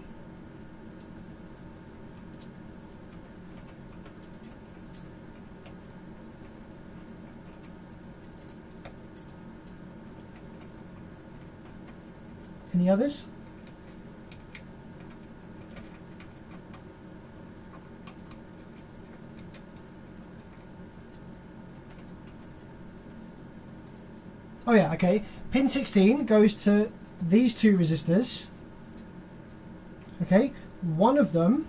S1: any others? Oh yeah, okay. Pin 16 goes to these two resistors. Okay, one of them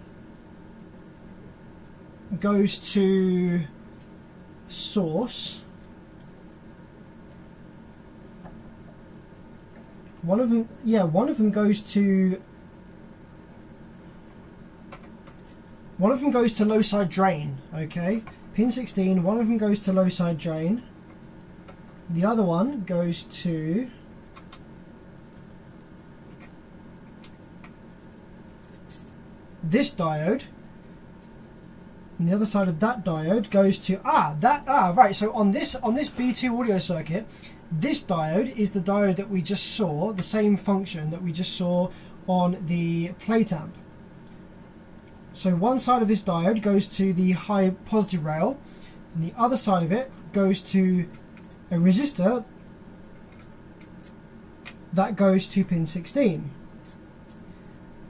S1: goes to source. One of them goes to low side drain. Okay, pin 16. One of them goes to low side drain. The other one goes to this diode, and the other side of that diode goes to right. So on this B2 audio circuit, this diode is the diode that we just saw, the same function that we just saw on the plate amp. So one side of this diode goes to the high positive rail, and the other side of it goes to a resistor that goes to pin 16.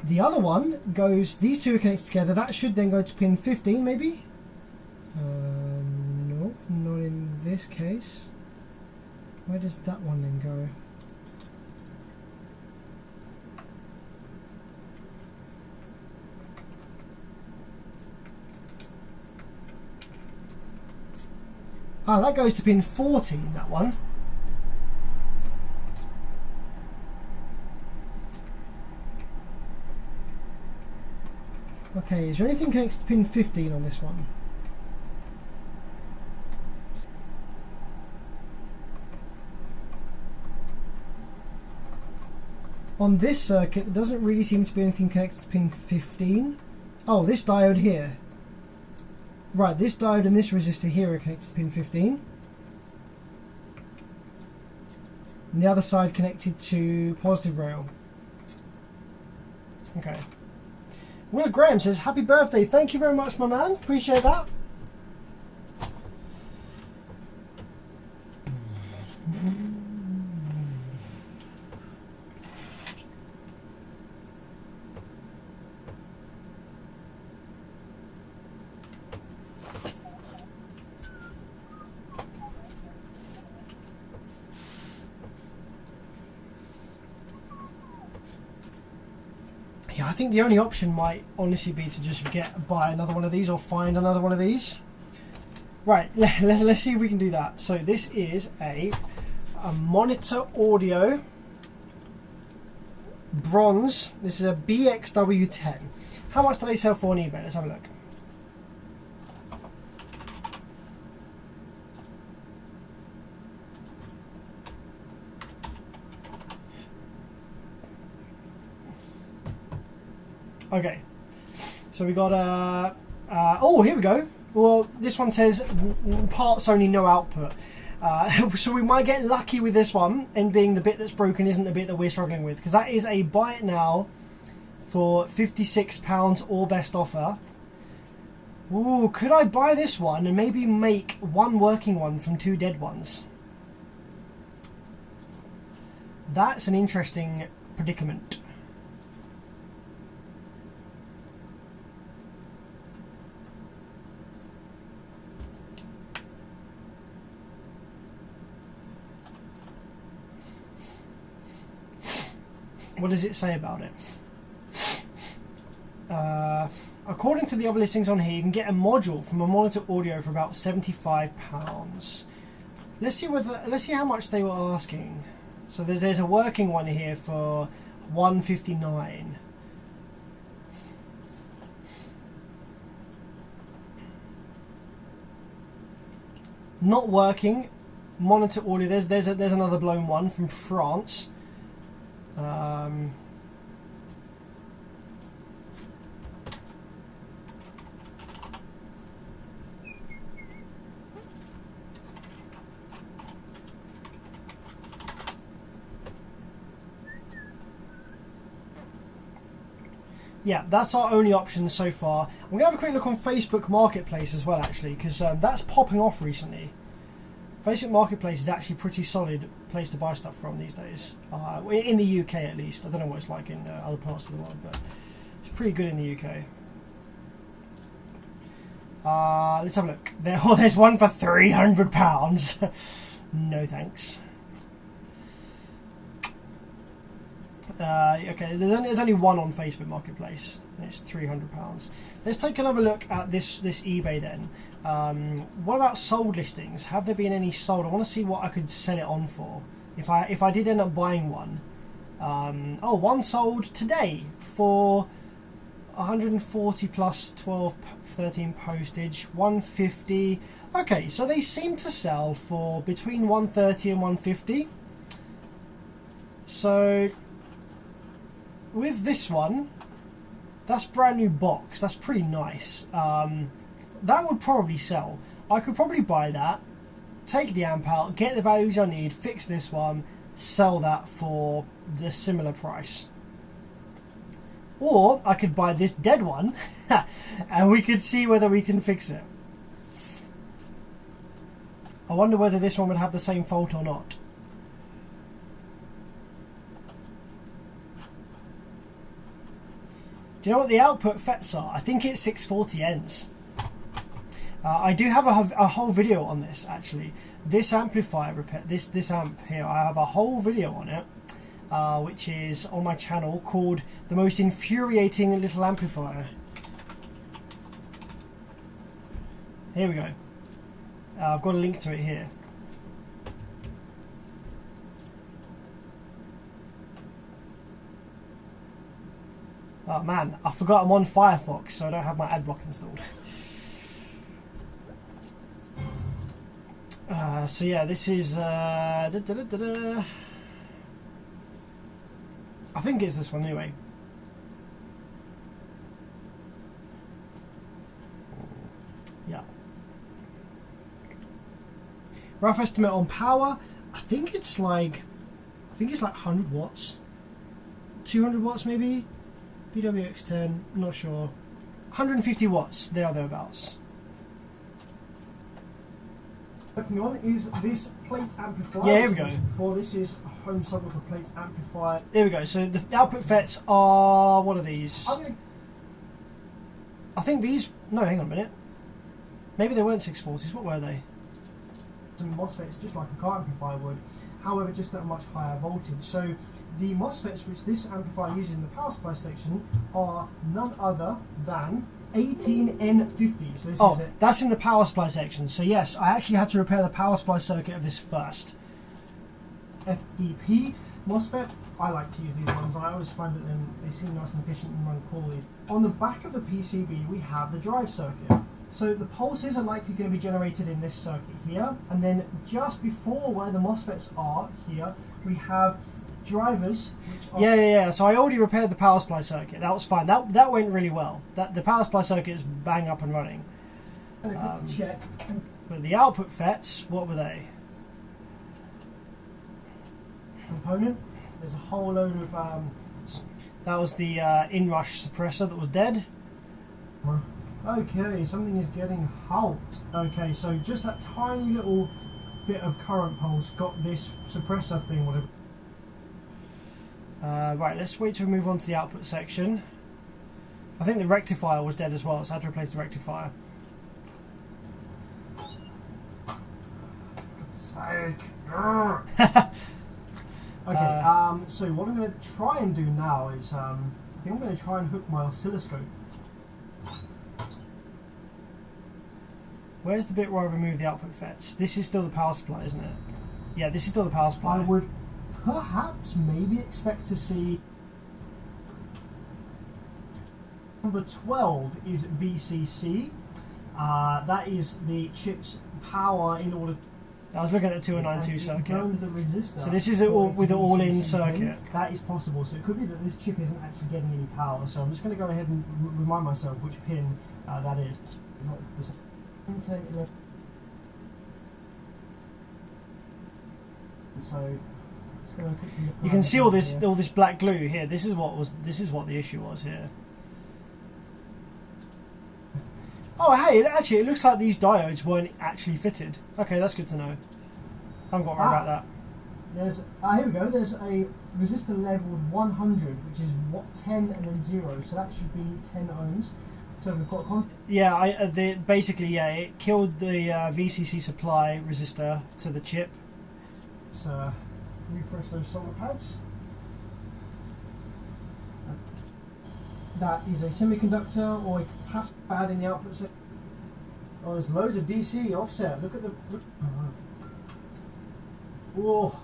S1: The other one goes, these two are connected together, that should then go to pin 15 maybe? No, not in this case. Where does that one then go? Ah, that goes to pin 14, that one. Okay, is there anything connected to pin 15 on this one? On this circuit, there doesn't really seem to be anything connected to pin 15. Oh, this diode here. Right, this diode and this resistor here are connected to pin 15. And the other side connected to positive rail. Okay. Will Graham says, happy birthday. Thank you very much, my man. Appreciate that. Yeah, I think the only option might honestly be to just buy another one of these or find another one of these. Right, let's see if we can do that. So this is a a monitor audio bronze. This is a BXW10. How much do they sell for on eBay? Let's have a look. Okay, so we got oh, here we go. Well, this one says parts only, no output. So we might get lucky with this one, and being the bit that's broken isn't the bit that we're struggling with, because that is a buy it now for £56 or best offer. Ooh, could I buy this one and maybe make one working one from 2 dead ones? That's an interesting predicament. What does it say about it? According to the other listings on here, you can get a module from a monitor audio for about £75. Let's see how much they were asking. So there's a working one here for £159. Not working monitor audio. There's another blown one from France. Yeah, that's our only option so far. I'm going to have a quick look on Facebook Marketplace as well, actually, because that's popping off recently. Facebook Marketplace is actually a pretty solid place to buy stuff from these days. In the UK at least. I don't know what it's like in other parts of the world, but it's pretty good in the UK. Let's have a look. There's one for £300. No thanks. Okay, there's only one on Facebook Marketplace, and it's £300. Let's take another look at this eBay then. What about sold listings? Have there been any sold? I want to see what I could sell it on for if I did end up buying one. Oh, one sold today for 140 plus 13 postage, 150. Okay, so they seem to sell for between 130 and 150. So with this one, that's brand new box. That's pretty nice. That would probably sell. I could probably buy that, take the amp out, get the values I need, fix this one, sell that for the similar price. Or I could buy this dead one and we could see whether we can fix it. I wonder whether this one would have the same fault or not. Do you know what the output FETs are? I think it's 640Ns. I do have a whole video on this actually. This amplifier repair, this amp here, I have a whole video on it, which is on my channel, called "The Most Infuriating Little Amplifier." Here we go. I've got a link to it here. Oh man, I forgot I'm on Firefox, so I don't have my adblock installed. So yeah, this is I think it's this one anyway. Yeah. Rough estimate on power. I think it's like 100 watts, 200 watts maybe. PWX10, I'm not sure. 150 watts, thereabouts. Looking on is this plate amplifier. Yeah, here we go. Before, this is a home subwoofer plate amplifier. There we go. So the output FETs are, what are these? I think these. No, hang on a minute. Maybe they weren't 640s. What were they? Some MOSFETs, just like a car amplifier would. However, just at a much higher voltage. So the MOSFETs which this amplifier uses in the power supply section are none other than 18N50. So this is it. That's in the power supply section. So yes, I actually had to repair the power supply circuit of this first. FEP MOSFET. I like to use these ones. I always find that they seem nice and efficient and run poorly. On the back of the PCB we have the drive circuit. So the pulses are likely going to be generated in this circuit here, and then just before where the MOSFETs are here, we have drivers. Which are
S3: Yeah. So I already repaired the power supply circuit. That was fine. That went really well. The power supply circuit is bang up and running.
S1: check.
S3: But the output FETs, what were they?
S1: Component. There's a whole load of
S3: That was the inrush suppressor that was dead.
S1: okay, something is getting hot. Okay, so just that tiny little bit of current pulse got this suppressor thing, whatever.
S3: Right, let's wait till we move on to the output section. I think the rectifier was dead as well, so I had to replace the rectifier.
S1: Sake. Okay, so what I'm going to try and do now is, I think I'm going to try and hook my oscilloscope.
S3: Where's the bit where I remove the output FETs? This is still the power supply, isn't it? Yeah, this is still the power supply.
S1: I would perhaps maybe expect to see number 12 is VCC. That is the chip's power in order.
S3: I was looking at the 2092 circuit.
S1: Burned the resistor.
S3: So this is it all with the all-in circuit.
S1: That is possible. So it could be that this chip isn't actually getting any power. So I'm just going to go ahead and remind myself which pin that is. So
S3: You can see all this black glue here. This is what the issue was here. Oh hey, actually it looks like these diodes weren't actually fitted. Okay, that's good to know. I haven't got to worry about that.
S1: There's here we go. There's a resistor labeled 100, which is 10 and then 0. So that should be 10 ohms. So we've got
S3: yeah, basically it killed the VCC supply resistor to the chip.
S1: So refresh those solder pads. That is a semiconductor or a capacitor pad in the output set. Oh, there's loads of DC offset. Look at the. Oh.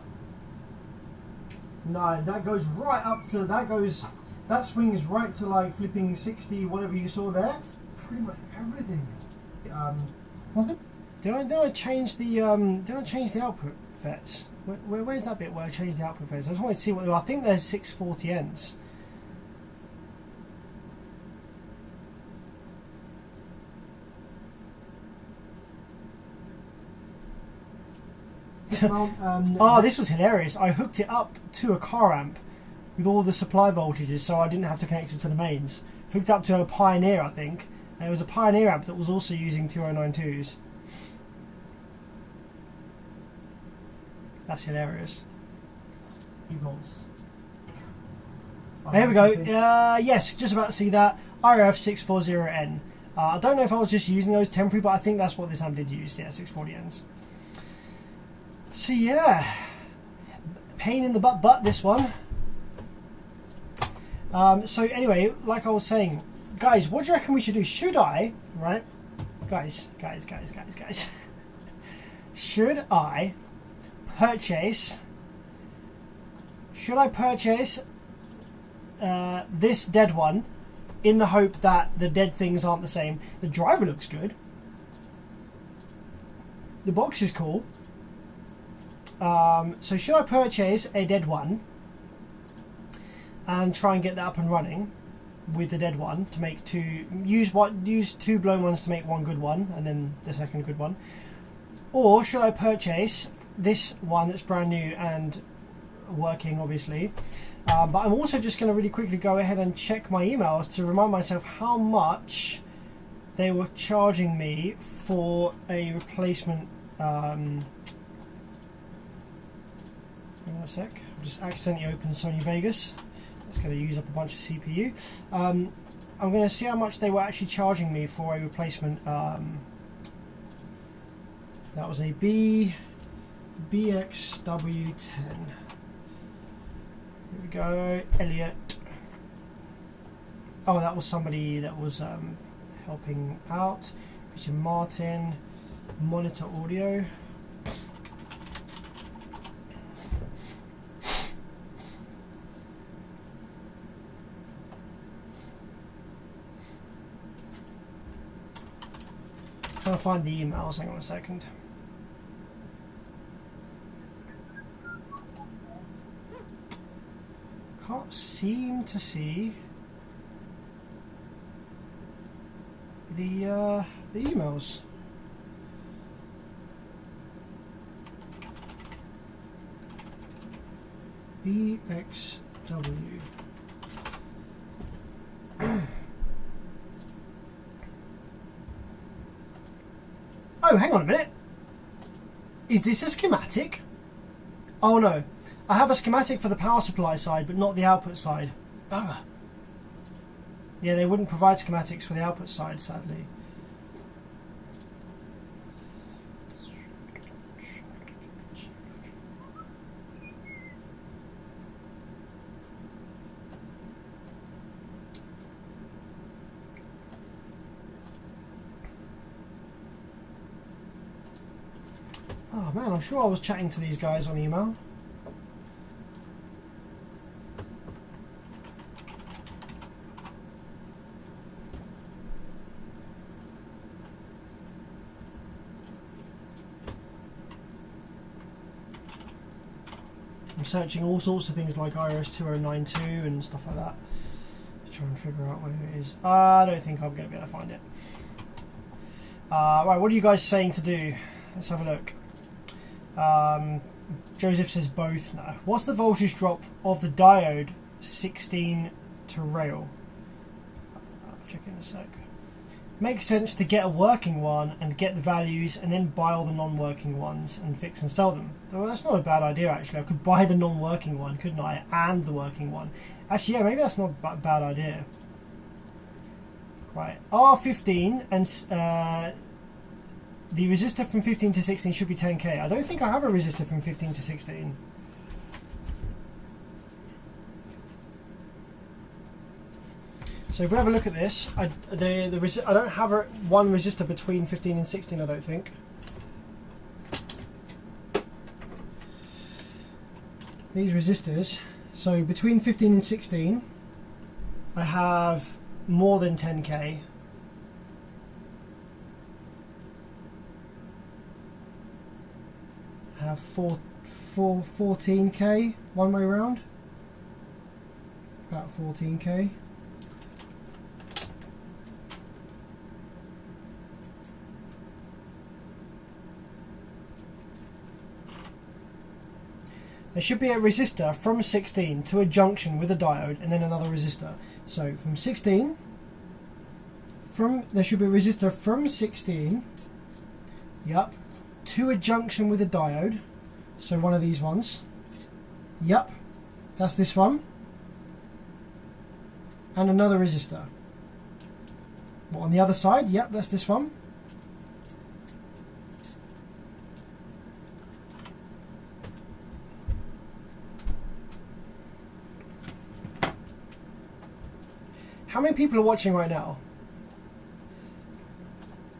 S1: No, that goes right up to that swings right to like flipping 60, whatever you saw there. Pretty much everything.
S3: Did I change the output FETs? Where's that bit where I changed the output FETs? I just wanted to see what they were. I think there's 640Ns. Oh, this was hilarious. I hooked it up to a car amp with all the supply voltages so I didn't have to connect it to the mains. Hooked up to a Pioneer, I think. And it was a Pioneer amp that was also using 2092s. That's hilarious. Here we go. Yes, just about to see that. IRF640N. I don't know if I was just using those temporary, but I think that's what this amp did use. Yeah, 640Ns. So yeah, pain in the butt this one. So anyway, like I was saying, guys, what do you reckon we should do? Should I, right? Guys. Should I purchase this dead one in the hope that the dead things aren't the same? The driver looks good. The box is cool. So should I purchase a dead one and try and get that up and running with the dead one to make use two blown ones to make one good one and then the second good one, or should I purchase this one that's brand new and working obviously, but I'm also just going to really quickly go ahead and check my emails to remind myself how much they were charging me for a replacement. Hang on a sec, I've just accidentally opened Sony Vegas. That's going to use up a bunch of CPU. I'm going to see how much they were actually charging me for a replacement. That was a BXW10. Here we go, Elliot. Oh, that was somebody that was helping out. Richard Martin, Monitor Audio.
S1: find the emails. Hang on a second. Can't seem to see the emails. BXW. Oh, hang on a minute. Is this a schematic? Oh no. I have a schematic for the power supply side, but not the output side. Bugger. Yeah, they wouldn't provide schematics for the output side, sadly. Oh man, I'm sure I was chatting to these guys on email. I'm searching all sorts of things like iOS 2092 and stuff like that to try and figure out where it is. I don't think I'm going to be able to find it. Right, what are you guys saying to do? Let's have a look. Joseph says both now. What's the voltage drop of the diode 16 to rail? I'll check in a sec. Makes sense to get a working one and get the values and then buy all the non-working ones and fix and sell them. Well, that's not a bad idea actually. I could buy the non-working one, couldn't I? And the working one. Actually, yeah, maybe that's not a bad idea. Right, R15 and the resistor from 15 to 16 should be 10k. I don't think I have a resistor from 15 to 16. So if we have a look at this, I don't have one resistor between 15 and 16, I don't think. These resistors, so between 15 and 16, I have more than 10k. I have 14k one way around. About 14k. There should be a resistor from 16 to a junction with a diode and then another resistor. So from 16, there should be a resistor from 16, yep, to a junction with a diode. So one of these ones, yep, that's this one, and another resistor. What, on the other side? Yep, that's this one. How many people are watching right now?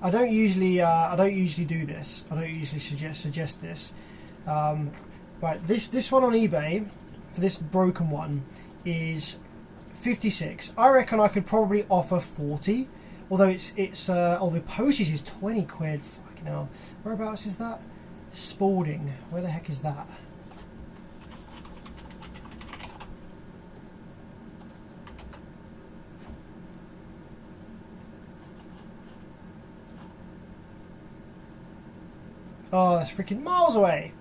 S1: I don't usually do this. I don't usually suggest this. Right, this one on eBay for this broken one is 56. I reckon I could probably offer 40. Although the postage is 20 quid. Fucking hell. Whereabouts is that? Spalding. Where the heck is that? Oh, that's freaking miles away.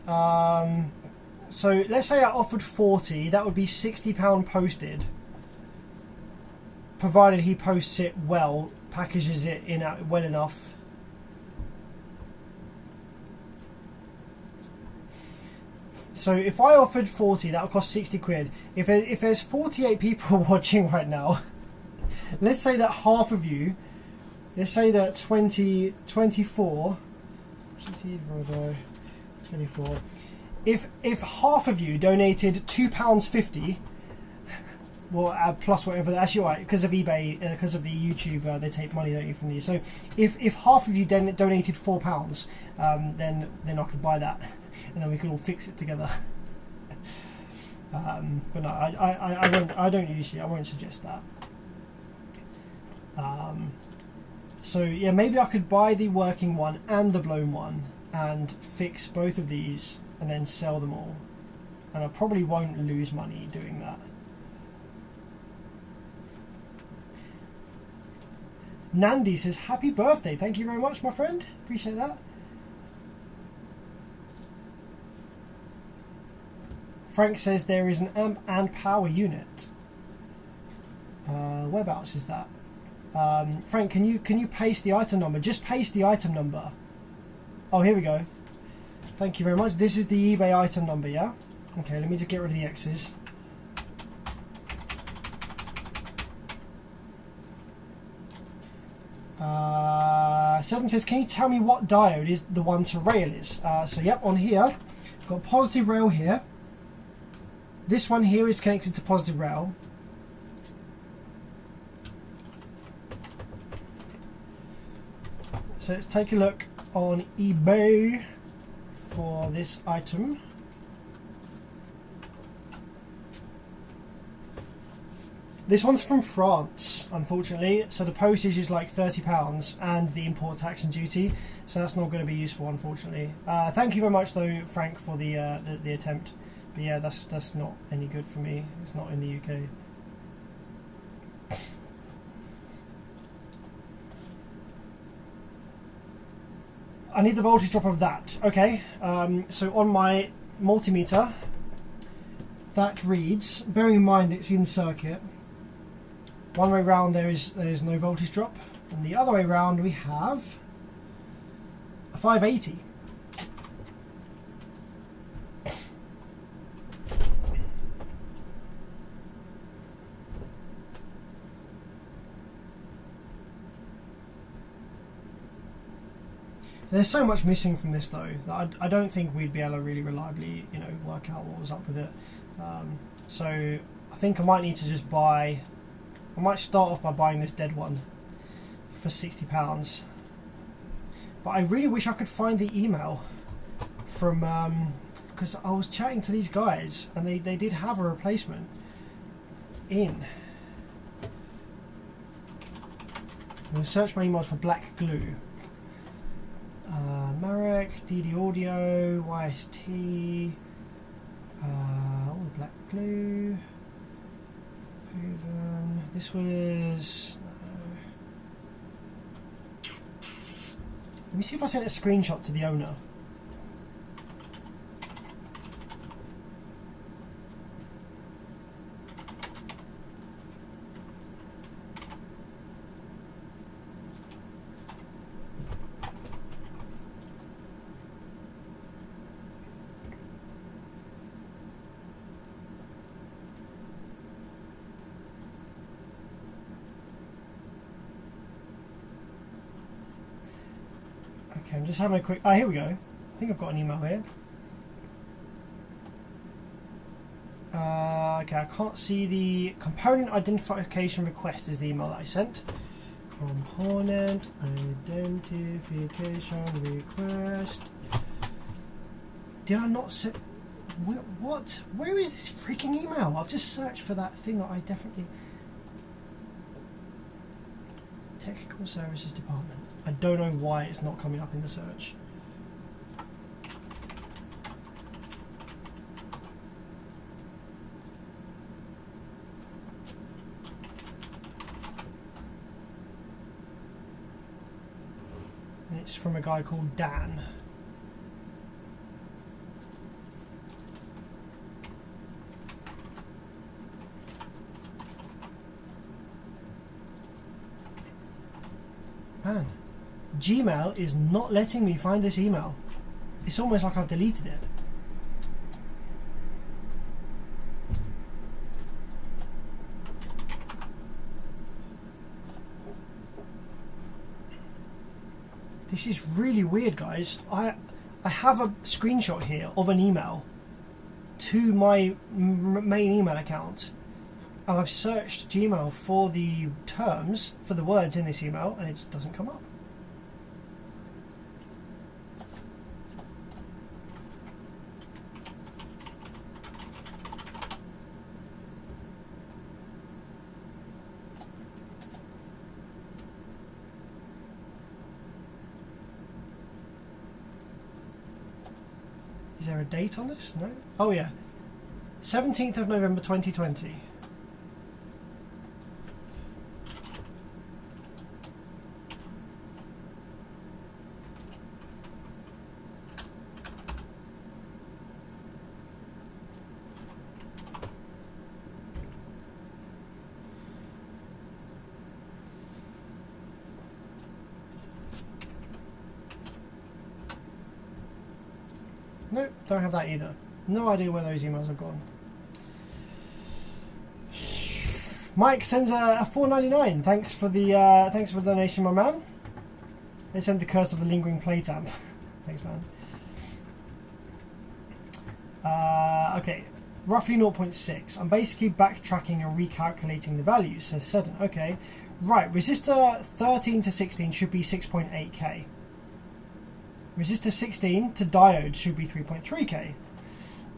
S1: So let's say I offered 40, that would be £60 posted. Provided he posts it well, packages it in well enough. So if I offered 40, that would cost 60 quid. If there's 48 people watching right now, let's say that half of you, let's say that 24, if half of you donated £2.50, well, plus whatever, actually right, because of eBay, because of the YouTube, they take money, don't you, from you. So if half of you donated £4, then I could buy that, and then we could all fix it together. But no, I won't suggest that.
S3: So yeah, maybe I could buy the working one and the blown one and fix both of these and then sell them all. And I probably won't lose money doing that. Nandi says, happy birthday. Thank you very much, my friend. Appreciate that. Frank says there is an amp and power unit. Whereabouts is that? Frank, can you paste the item number? Just paste the item number. Oh, here we go. Thank you very much. This is the eBay item number, yeah? Okay, let me just get rid of the X's. Seven says, can you tell me what diode is the one to rail is? So yep, on here, got positive rail here. This one here is connected to positive rail. So let's take a look on eBay for this item. This one's from France, unfortunately, so the postage is like £30 and the import tax and duty, so that's not going to be useful, unfortunately. Thank you very much, though, Frank, for the attempt. But yeah, that's not any good for me. It's not in the UK. I need the voltage drop of that. Okay, so on my multimeter, that reads, bearing in mind it's in circuit, one way round there is no voltage drop, and the other way round we have a 580. There's so much missing from this though that I don't think we'd be able to really reliably, you know, work out what was up with it. So I think I might need to just buy. I might start off by buying this dead one for £60. But I really wish I could find the email from because I was chatting to these guys and they did have a replacement in. I'm going to search my emails for black glue. Marek, DD Audio, YST, all the black glue. This was. Let me see if I sent a screenshot to the owner. Okay, I'm just having a quick. Ah, here we go. I think I've got an email here. Okay, I can't see the component identification request is the email that I sent. Component identification request. Did I not set? What? Where is this freaking email? I've just searched for that thing that I definitely. Technical Services Department. I don't know why it's not coming up in the search. And it's from a guy called Dan. Man, Gmail is not letting me find this email. It's almost like I've deleted it. This is really weird, guys. I have a screenshot here of an email to my main email account. And I've searched Gmail for the terms, for the words in this email, and it just doesn't come up. Is there a date on this? No. Oh yeah, 17th of November 2020. Nope, don't have that either. No idea where those emails have gone. Mike sends a $4.99. Thanks for the donation, my man. They sent the Curse of the Lingering Playtime. Thanks, man. Okay, roughly 0.6. I'm basically backtracking and recalculating the values, says Seddon. Okay, right. Resistor 13 to 16 should be 6.8k. Resistor 16 to diode should be 3.3k.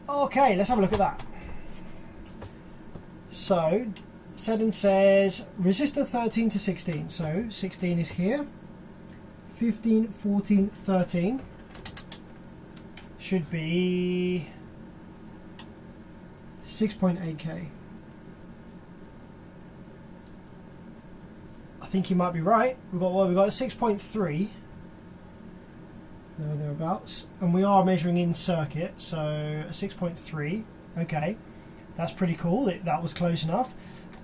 S3: Okay, let's have a look at that. So, Seddon says resistor 13 to 16. So, 16 is here. 15, 14, 13 should be 6.8k. I think you might be right. We've got 6.3. Thereabouts, and we are measuring in circuit, so a 6.3. Okay, that's pretty cool. That was close enough.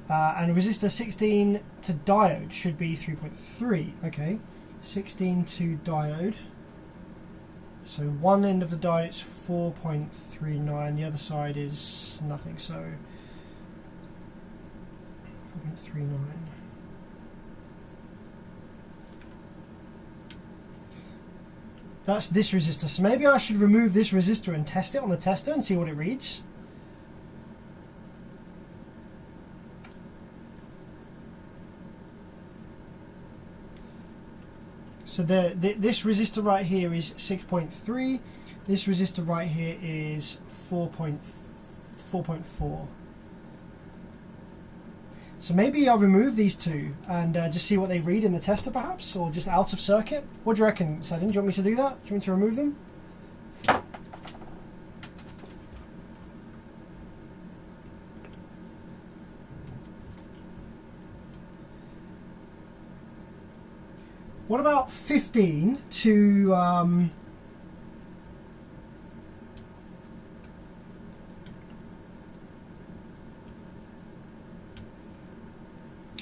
S3: And resistor 16 to diode should be 3.3. Okay, 16 to diode. So one end of the diode is 4.39. The other side is nothing. So 4.39. That's this resistor. So maybe I should remove this resistor and test it on the tester and see what it reads. So this resistor right here is 6.3. This resistor right here is 4.4. So maybe I'll remove these two and just see what they read in the tester perhaps, or just out of circuit. What do you reckon, Seddon? Do you want me to do that? Do you want me to remove them? What about 15 to...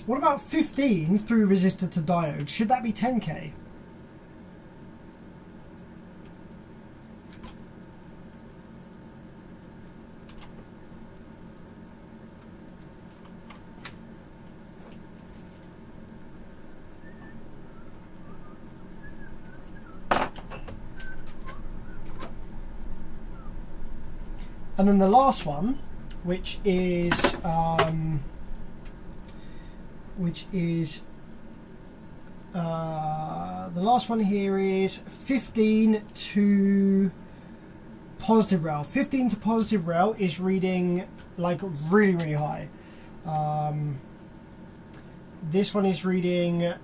S3: What about 15 through resistor to diode? Should that be 10k? And then the last one, which is the last one here is 15 to positive rail. 15 to positive rail is reading like really, really high. This one is reading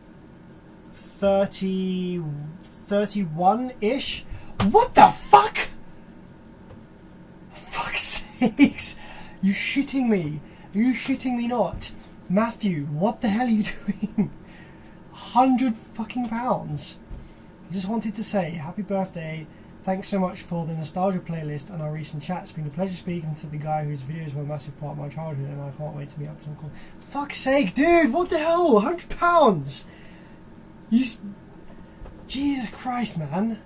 S3: 31-ish. What the fuck? Fuck's sakes. You shitting me? Are you shitting me not? Matthew, what the hell are you doing? £100 fucking pounds. I just wanted to say happy birthday. Thanks so much for the nostalgia playlist and our recent chat. It's been a pleasure speaking to the guy whose videos were a massive part of my childhood, and I can't wait to meet up with some cool. Fuck's sake, dude! What the hell? £100. Jesus Christ, man.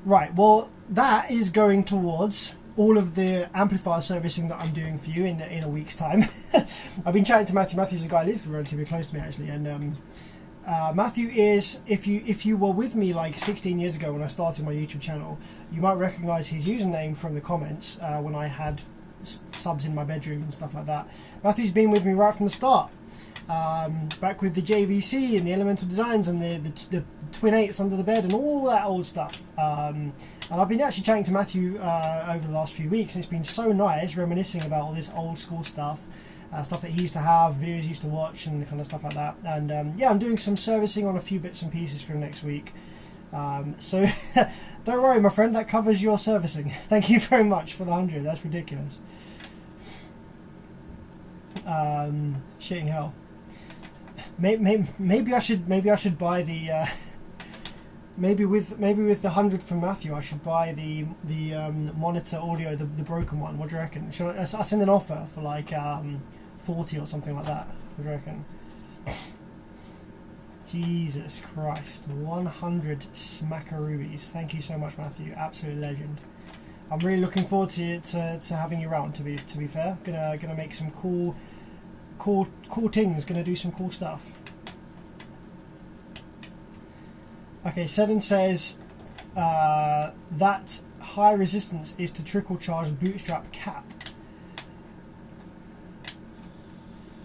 S3: Right. Well, that is going towards all of the amplifier servicing that I'm doing for you in a week's time. I've been chatting to Matthew. Matthew's a guy who lives relatively close to me actually, and Matthew is, if you were with me like 16 years ago when I started my YouTube channel, you might recognise his username from the comments when I had subs in my bedroom and stuff like that. Matthew's been with me right from the start, back with the JVC and the Elemental Designs and the Twin 8s under the bed and all that old stuff. And I've been actually chatting to Matthew over the last few weeks, and it's been so nice reminiscing about all this old school stuff, stuff that he used to have, videos he used to watch, and kind of stuff like that. And yeah, I'm doing some servicing on a few bits and pieces for next week. So Don't worry, my friend. That covers your servicing. Thank you very much for the 100. That's ridiculous. Shitting hell. Maybe I should buy the. Maybe with the 100 from Matthew, I should buy the monitor audio, the broken one. What do you reckon? Should I send an offer for like 40 or something like that? What do you reckon? Jesus Christ, 100 smackaroos. Thank you so much, Matthew. Absolute legend. I'm really looking forward to having you around. To be fair, gonna make some cool things. Gonna do some cool stuff. Okay, Sedin says that high resistance is to trickle charge bootstrap cap.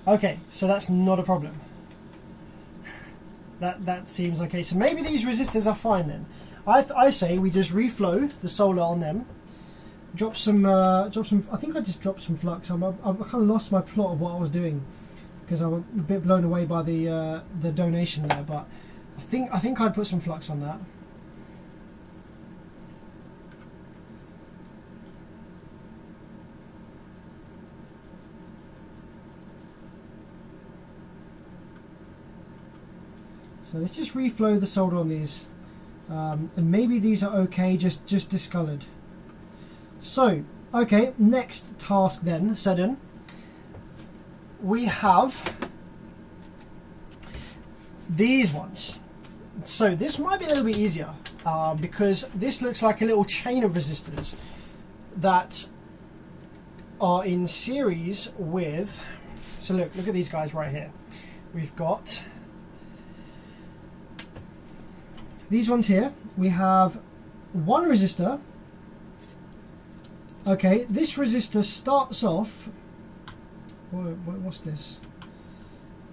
S3: Okay, so that's not a problem. That seems okay. So maybe these resistors are fine then. I say we just reflow the solar on them. Drop some. I think I just dropped some flux. I kind of lost my plot of what I was doing because I'm a bit blown away by the donation there. But I think I'd put some flux on that. So let's just reflow the solder on these, and maybe these are okay, just discoloured. So, okay, next task then, Sedin. We have these ones. So this might be a little bit easier because this looks like a little chain of resistors that are in series with. So look at these guys right here. We've got these ones here. We have one resistor. Okay, this resistor starts off. What's this?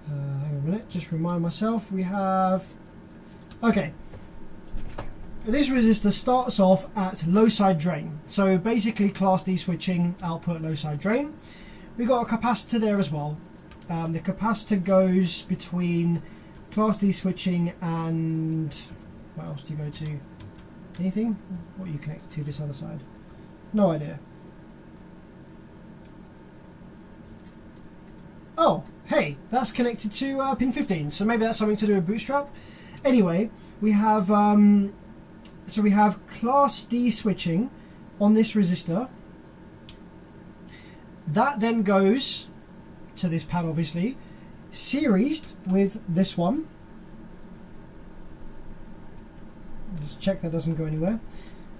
S3: Hang on a minute, just remind myself. We have. Okay, this resistor starts off at low side drain. So basically, class D switching, output low side drain. We got a capacitor there as well. The capacitor goes between class D switching and. What else do you go to? Anything? What are you connected to this other side? No idea. Oh, hey, that's connected to pin 15. So maybe that's something to do with bootstrap. Anyway, we have so we have class D switching on this resistor. That then goes to this pad, obviously, seriesed with this one. Just check that doesn't go anywhere.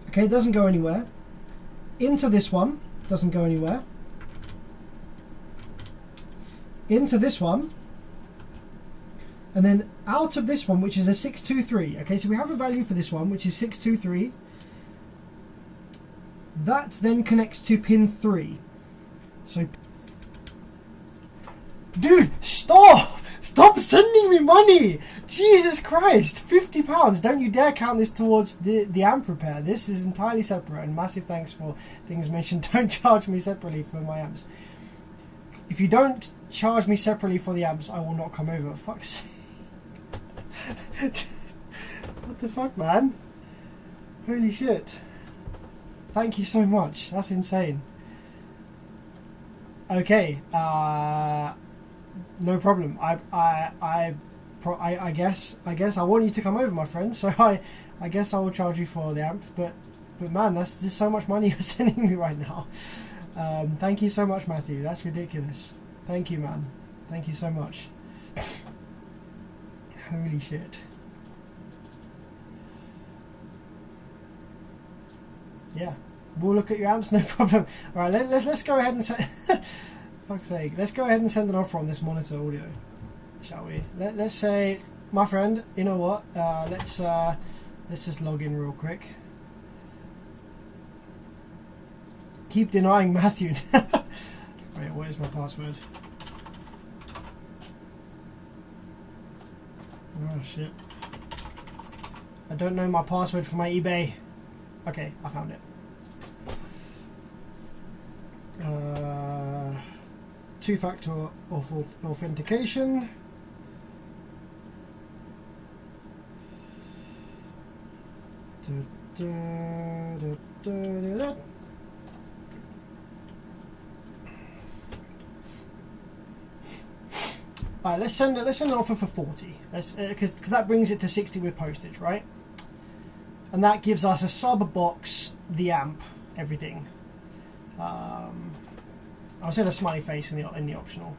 S3: Okay, it doesn't go anywhere. Into this one, doesn't go anywhere. Into this one. And then out of this one, which is a 623. Okay, so we have a value for this one, which is 623. That then connects to pin 3. So, dude, stop! Stop sending me money! Jesus Christ, £50. Don't you dare count this towards the amp repair. This is entirely separate, and massive thanks for things mentioned. Don't charge me separately for my amps. If you don't charge me separately for the amps, I will not come over. Fuck's sake. What the fuck, man? Holy shit. Thank you so much. That's insane. Okay, no problem. I guess I want you to come over, my friend. So I guess I will charge you for the amp. But man, that's just so much money you're sending me right now. Thank you so much, Matthew. That's ridiculous. Thank you, man. Thank you so much. Holy shit. Yeah, we'll look at your amps, no problem. All right, let's go ahead and send. Fuck's sake, let's go ahead and send an offer on this monitor audio, shall we? Let's say, my friend, you know what? Let's just log in real quick. Keep denying Matthew. Wait, what is my password? Oh shit. I don't know my password for my eBay. Okay, I found it. Two-factor authentication. Alright, let's send an offer for 40. Because that brings it to 60 with postage, right? And that gives us a sub box, the amp, everything. I'll send a smiley face in the optional.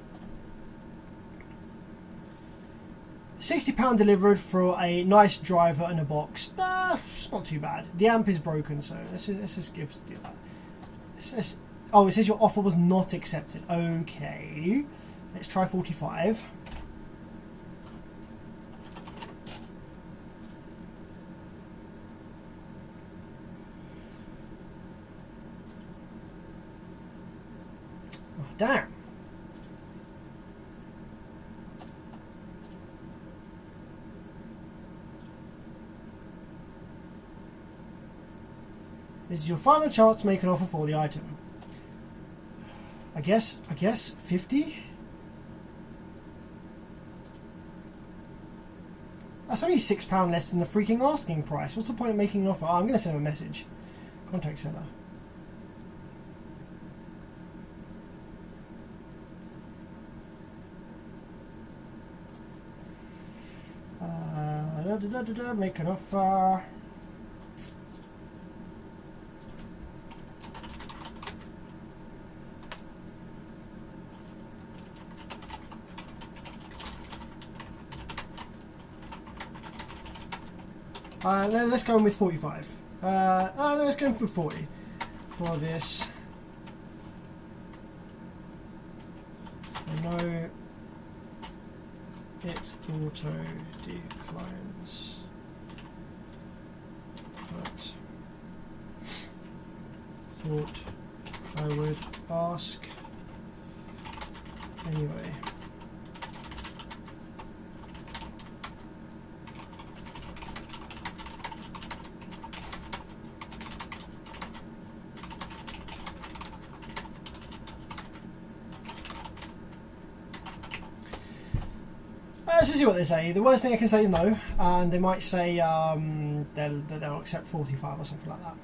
S3: £60 delivered for a nice driver and a box. It's not too bad. The amp is broken, so let's just do that. Oh, it says your offer was not accepted. Okay, let's try 45. Oh, damn. This is your final chance to make an offer for the item. I guess 50? That's only £6 less than the freaking asking price. What's the point of making an offer? Oh, I'm going to send him a message. Contact seller. Make an offer. Let's go in with 45. Let's go in for 40 for this. I know it auto declines, but thought I would ask anyway. Let's see what they say. The worst thing I can say is no, and they might say they'll accept 45 or something like that.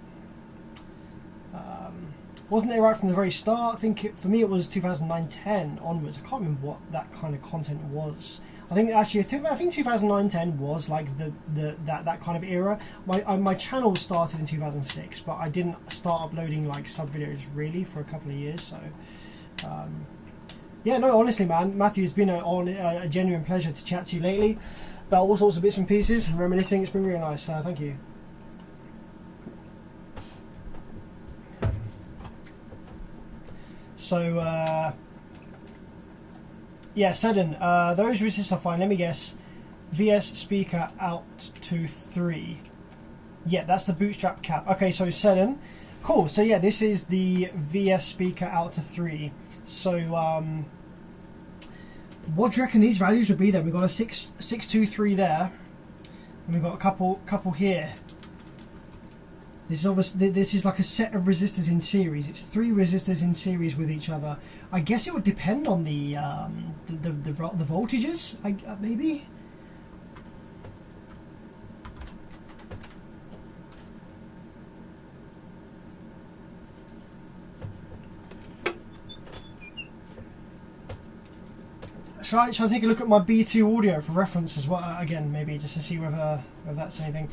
S3: Wasn't it right from the very start? I think for me it was 2009-10 onwards. I can't remember what that kind of content was. I think 2009-10 was like that kind of era. My channel started in 2006, but I didn't start uploading like sub videos really for a couple of years. So. Yeah, no, honestly, man, Matthew, it's been a genuine pleasure to chat to you lately about all sorts of bits and pieces, reminiscing. It's been really nice. Thank you. So, yeah, Seddon, those resists are fine. Let me guess. VS speaker out to 3. Yeah, that's the bootstrap cap. Okay, so Seddon. Cool. So, yeah, this is the VS speaker out to 3. So, what do you reckon these values would be then? We've got a 623 there, and we've got a couple here. This is obviously, this is like a set of resistors in series. It's 3 resistors in series with each other. I guess it would depend on the voltages, maybe. Shall I take a look at my B2 audio for reference as well? Again, maybe just to see whether that's anything.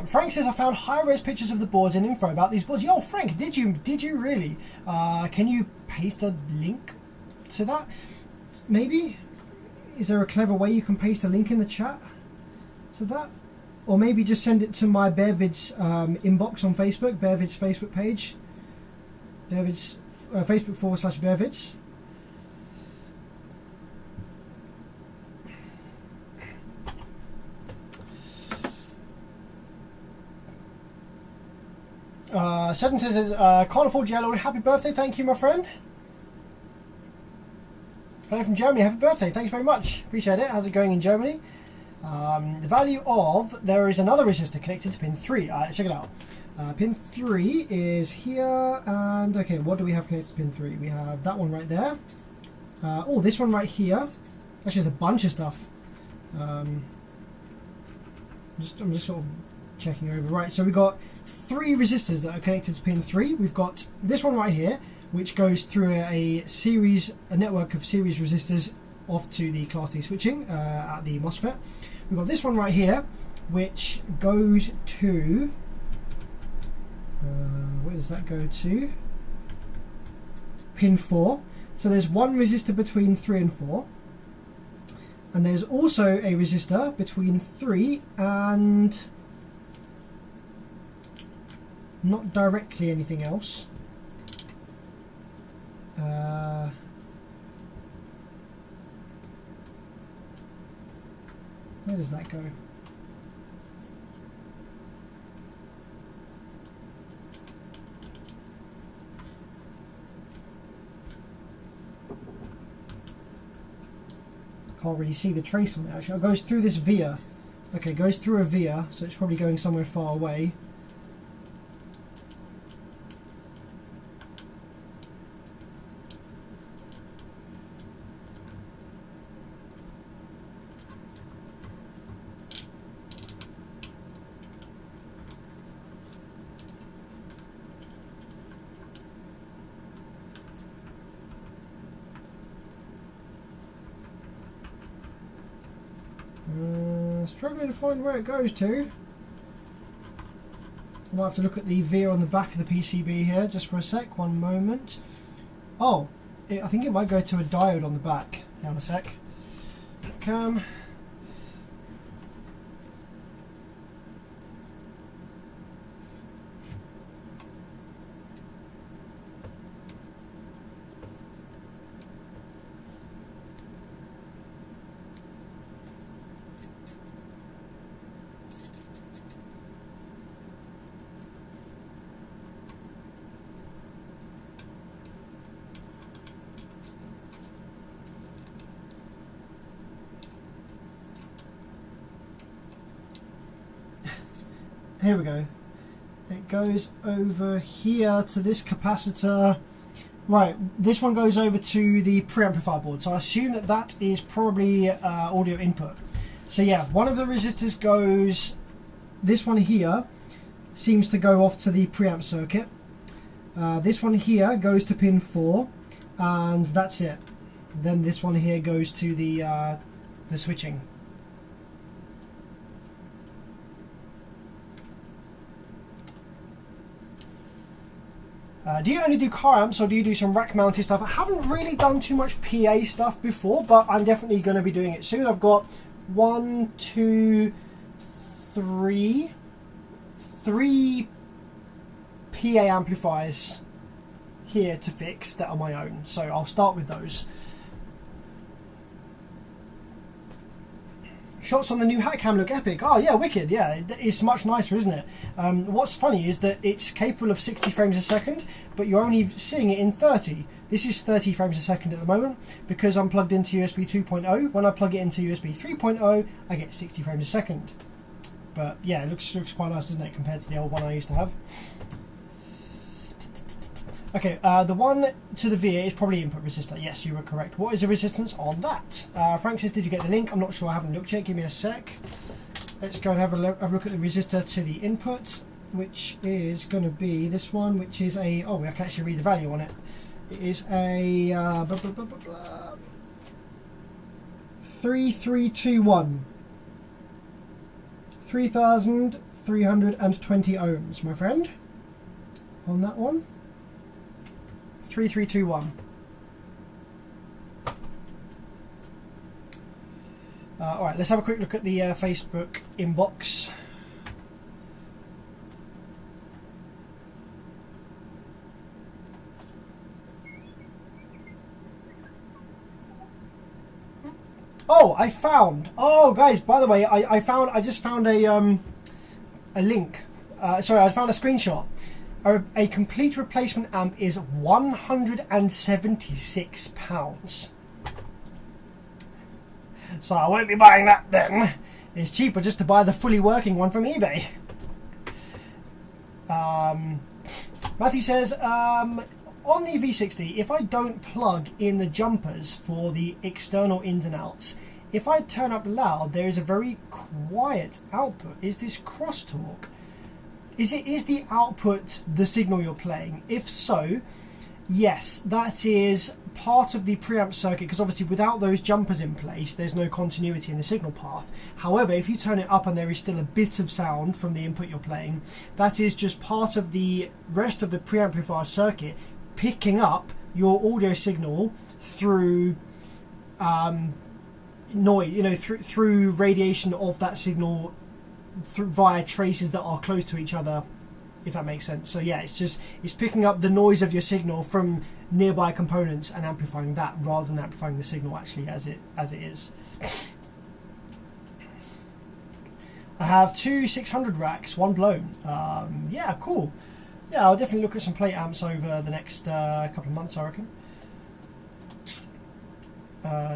S3: Frank says I found high-res pictures of the boards and info about these boards. Yo, Frank, did you really? Can you paste a link to that? Maybe? Is there a clever way you can paste a link in the chat to that? Or maybe just send it to my BearVids inbox on Facebook, BearVids Facebook page. BearVids, Facebook.com/BearVids. Seddon says, can't afford yellow. Happy birthday, thank you, my friend. Hello from Germany, happy birthday, thanks very much. Appreciate it. How's it going in Germany? The value of, there is another resistor connected to pin 3. Let's check it out. Pin 3 is here, and okay, what do we have connected to pin 3? We have that one right there. Oh, this one right here. Actually, there's a bunch of stuff. I'm just sort of checking over. Right, so we got three resistors that are connected to pin 3. We've got this one right here, which goes through a network of series resistors off to the Class D switching at the MOSFET. We've got this one right here, which goes to where does that go to? Pin 4. So there's one resistor between 3 and 4, and there's also a resistor between 3 and not directly anything else. Where does that go? Can't really see the trace on it actually. It goes through this via. Okay, it goes through a via, so it's probably going somewhere far away. Struggling to find where it goes to. I might have to look at the via on the back of the PCB here just for a sec, one moment. Oh, I think it might go to a diode on the back. Hang on a sec. Cam. Here we go. It goes over here to this capacitor. Right, this one goes over to the preamplifier board. So I assume that that is probably audio input. So yeah, one of the resistors goes, this one here seems to go off to the preamp circuit. This one here goes to pin 4, and that's it. Then this one here goes to the switching. Do you only do car amps or do you do some rack mounted stuff? I haven't really done too much PA stuff before, but I'm definitely going to be doing it soon. I've got 1, 2, 3 PA amplifiers here to fix that are my own, so I'll start with those. Shots on the new hat cam look epic. Oh yeah, wicked. Yeah, it's much nicer, isn't it? What's funny is that it's capable of 60 frames a second, but you're only seeing it in 30. This is 30 frames a second at the moment because I'm plugged into USB 2.0. When I plug it into USB 3.0, I get 60 frames a second. But yeah, it looks quite nice, doesn't it, compared to the old one I used to have. Okay, the one to the VA is probably input resistor. Yes, you were correct. What is the resistance on that? Frank says, did you get the link? I'm not sure, I haven't looked yet. Give me a sec. Let's go and have a look at the resistor to the input, which is going to be this one, which is a... Oh, I can actually read the value on it. It is a... 3321. 3,320 ohms, my friend. On that one. 3321. Alright, let's have a quick look at the Facebook inbox. Oh, I found. Oh, guys, by the way, I just found a link. Sorry, I found a screenshot. A complete replacement amp is £176. So I won't be buying that then. It's cheaper just to buy the fully working one from eBay. Matthew says, on the V60, if I don't plug in the jumpers for the external ins and outs, if I turn up loud, there is a very quiet output. Is this crosstalk? is the output the signal you're playing? If so, yes, that is part of the preamp circuit, because obviously without those jumpers in place there's no continuity in the signal path. However, if you turn it up and there is still a bit of sound from the input you're playing, that is just part of the rest of the preamplifier circuit picking up your audio signal through noise, through radiation of that signal via traces that are close to each other, if that makes sense. So yeah, it's picking up the noise of your signal from nearby components and amplifying that rather than amplifying the signal actually as it is. I have two 600 racks, one blown. Yeah, cool. Yeah, I'll definitely look at some plate amps over the next couple of months, I reckon.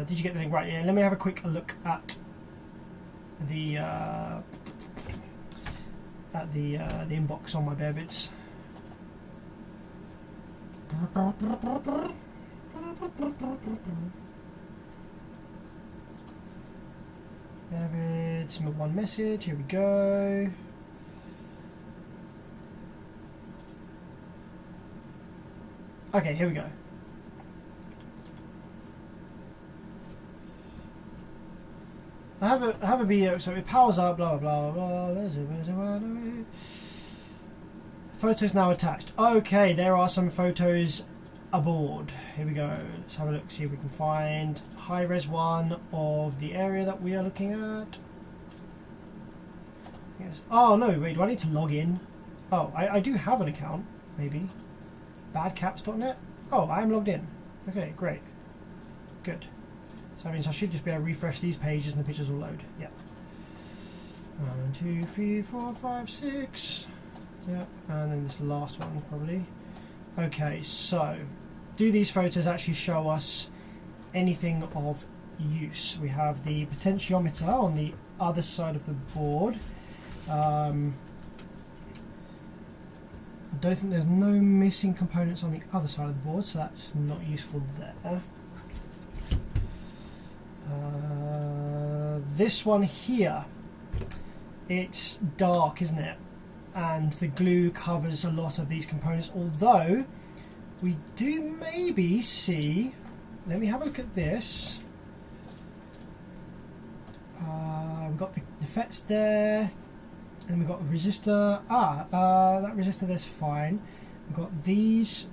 S3: Did you get the link right? Yeah, let me have a quick look at the inbox on my bare bits. Bare bits, one message. Here we go. Okay, here we go. I have a video, so it powers up, blah blah blah blah. Photos now attached. Okay, there are some photos aboard. Here we go. Let's have a look, see if we can find high res one of the area that we are looking at. Yes. Oh no, wait, do I need to log in? Oh, I do have an account, maybe. Badcaps.net? Oh, I am logged in. Okay, great. Good. So that means I should just be able to refresh these pages and the pictures will load. Yeah. 1, 2, 3, 4, 5, 6. Yeah, and then this last one probably. Okay, so do these photos actually show us anything of use? We have the potentiometer on the other side of the board. I don't think there's no missing components on the other side of the board, so that's not useful there. This one here, it's dark, isn't it? And the glue covers a lot of these components, although we do maybe see, let me have a look at this. We've got the FETs there, and we've got a resistor. That resistor there's fine. We've got these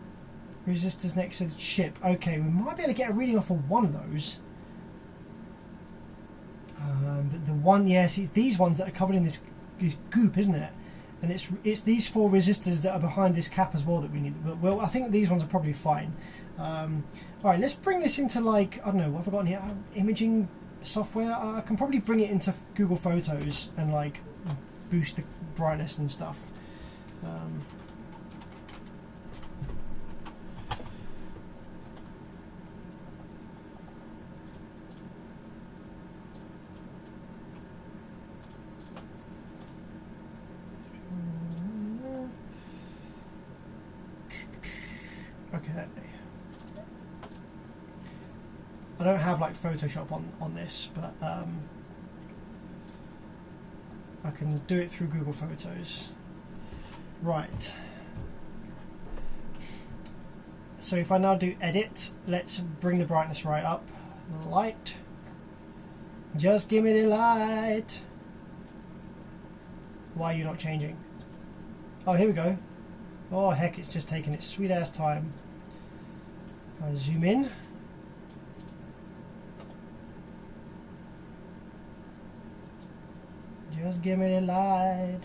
S3: resistors next to the chip. Okay, we might be able to get a reading off of one of those. But the one, yes, it's these ones that are covered in this goop, isn't it? And it's these 4 resistors that are behind this cap as well that we need. But well, I think these ones are probably fine. All right, let's bring this into, like, I don't know, what have I got in here? Imaging software. I can probably bring it into Google Photos and like boost the brightness and stuff. Okay. I don't have like Photoshop on this, but I can do it through Google Photos. Right. So if I now do edit, let's bring the brightness right up. Light. Just give me the light. Why are you not changing? Oh, here we go. Oh heck, it's just taking its sweet ass time. I'll zoom in. Just give me the light.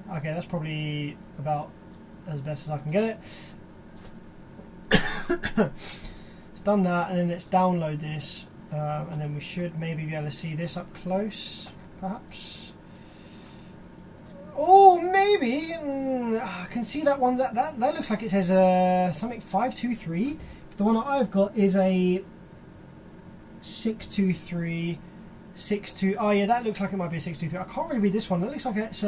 S3: Okay, that's probably about as best as I can get it. It's done that, and then let's download this, and then we should maybe be able to see this up close, perhaps. Oh, maybe. I can see that one. That looks like it says something 523. The one that I've got is a 623. 62. Oh yeah, that looks like it might be a 623. I can't really read this one. It looks like it's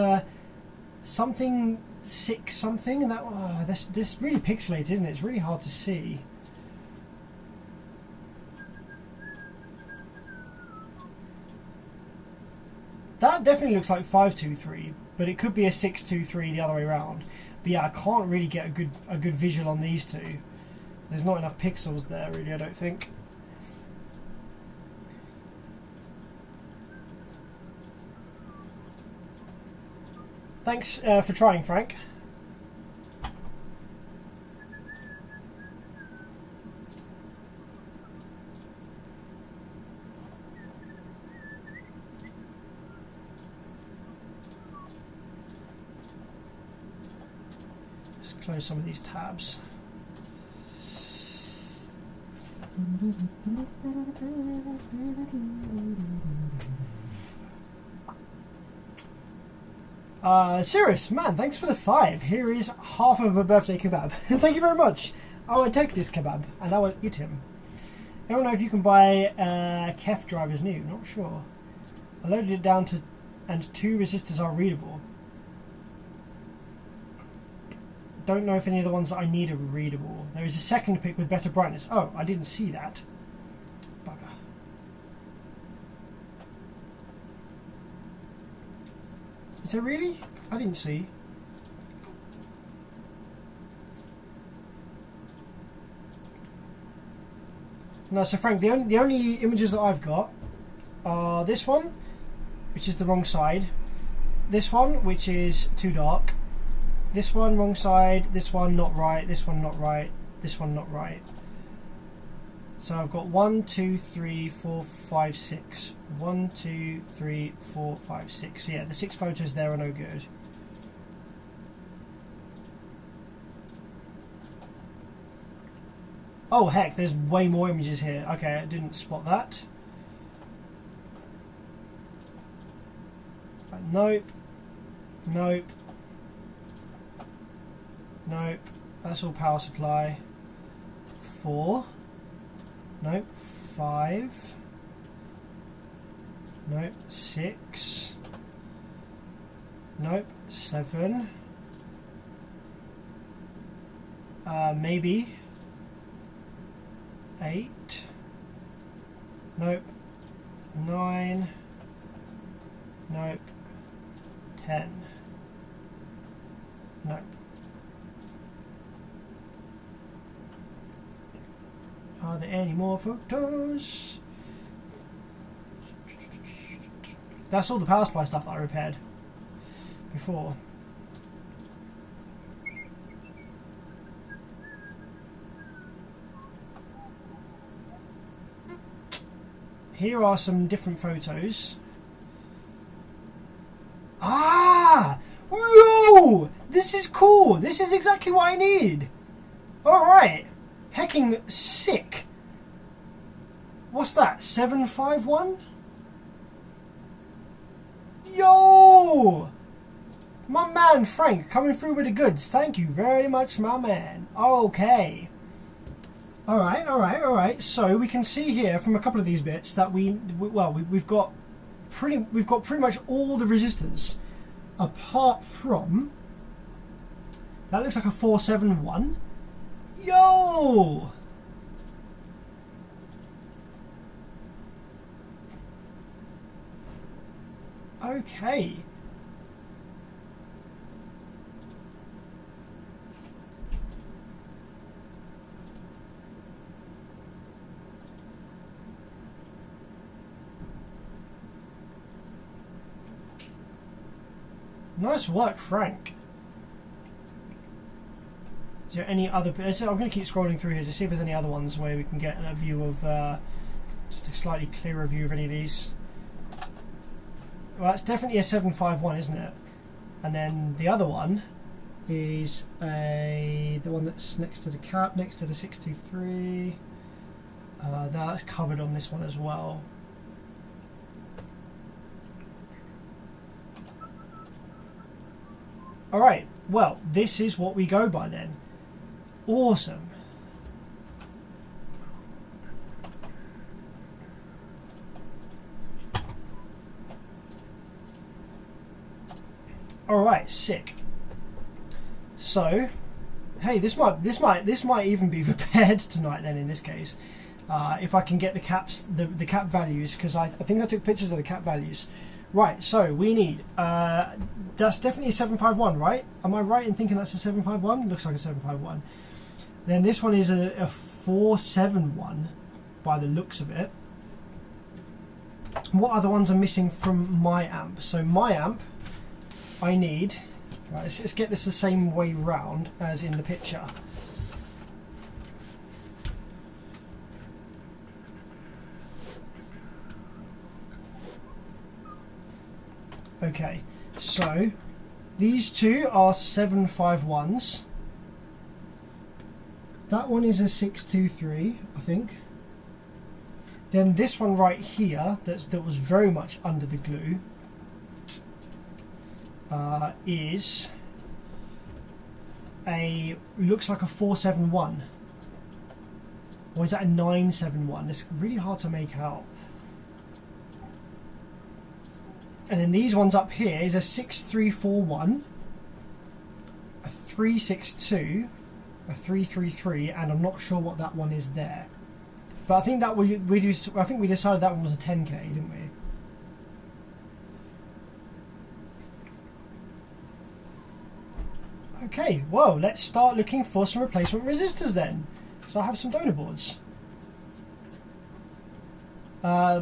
S3: something 6 something, and that this really pixelated, isn't it? It's really hard to see. That definitely looks like 523, but it could be a 623 the other way around. But yeah, I can't really get a good visual on these two. There's not enough pixels there, really, I don't think. Thanks for trying, Frank. Just close some of these tabs. Cirrus, man, thanks for the 5. Here is half of a birthday kebab. Thank you very much. I will take this kebab and I will eat him. I don't know if you can buy Kef drivers new, not sure. I loaded it down to, and 2 resistors are readable. Don't know if any of the ones that I need are readable. There is a second pick with better brightness. Oh, I didn't see that. Bugger. Is there really? I didn't see. No, so Frank, the only images that I've got are this one, which is the wrong side, this one, which is too dark, this one wrong side, this one not right, this one not right, this one not right. So I've got 1, 2, 3, 4, 5, 6. 1, 2, 3, 4, 5, 6. So yeah, the 6 photos there are no good. Oh heck, there's way more images here. Okay, I didn't spot that. Nope. Nope. Nope. That's all power supply. 4. Nope. 5. Nope. 6. Nope. 7. Maybe 8. Nope. 9. Nope. 10. Nope. Are there any more photos? That's all the power supply stuff that I repaired before. Here are some different photos. Ah! Whoa! This is cool! This is exactly what I need! Alright! Hecking sick! What's that? 751? Yo! My man Frank coming through with the goods. Thank you very much, my man. Okay. Alright. So we can see here from a couple of these bits that we've got pretty much all the resistors, apart from that looks like a 471. Yo! Okay. Nice work, Frank. Is there any other... I'm going to keep scrolling through here to see if there's any other ones where we can get a view of... just a slightly clearer view of any of these. Well, that's definitely a 751, isn't it? And then the other one is the one that's next to the cap, next to the 623. That's covered on this one as well. Alright, well, this is what we go by then. Awesome. All right, sick. So, hey, this might even be repaired tonight. Then in this case, if I can get the caps, the cap values, because I think I took pictures of the cap values. Right. So we need. That's definitely a 751, right? Am I right in thinking that's a 751? Looks like a 751. Then this one is a 471, by the looks of it. What other ones are missing from my amp? So my amp, I need. Right, let's get this the same way round as in the picture. Okay, so these two are 751s. That one is a 623, I think. Then this one right here, that was very much under the glue, is looks like a 471. Or is that a 971? It's really hard to make out. And then these ones up here is a 6341, a 362, a 333, and I'm not sure what that one is there. But I think that I think we decided that one was a 10k, didn't we? Okay, well, let's start looking for some replacement resistors then. So I have some donor boards.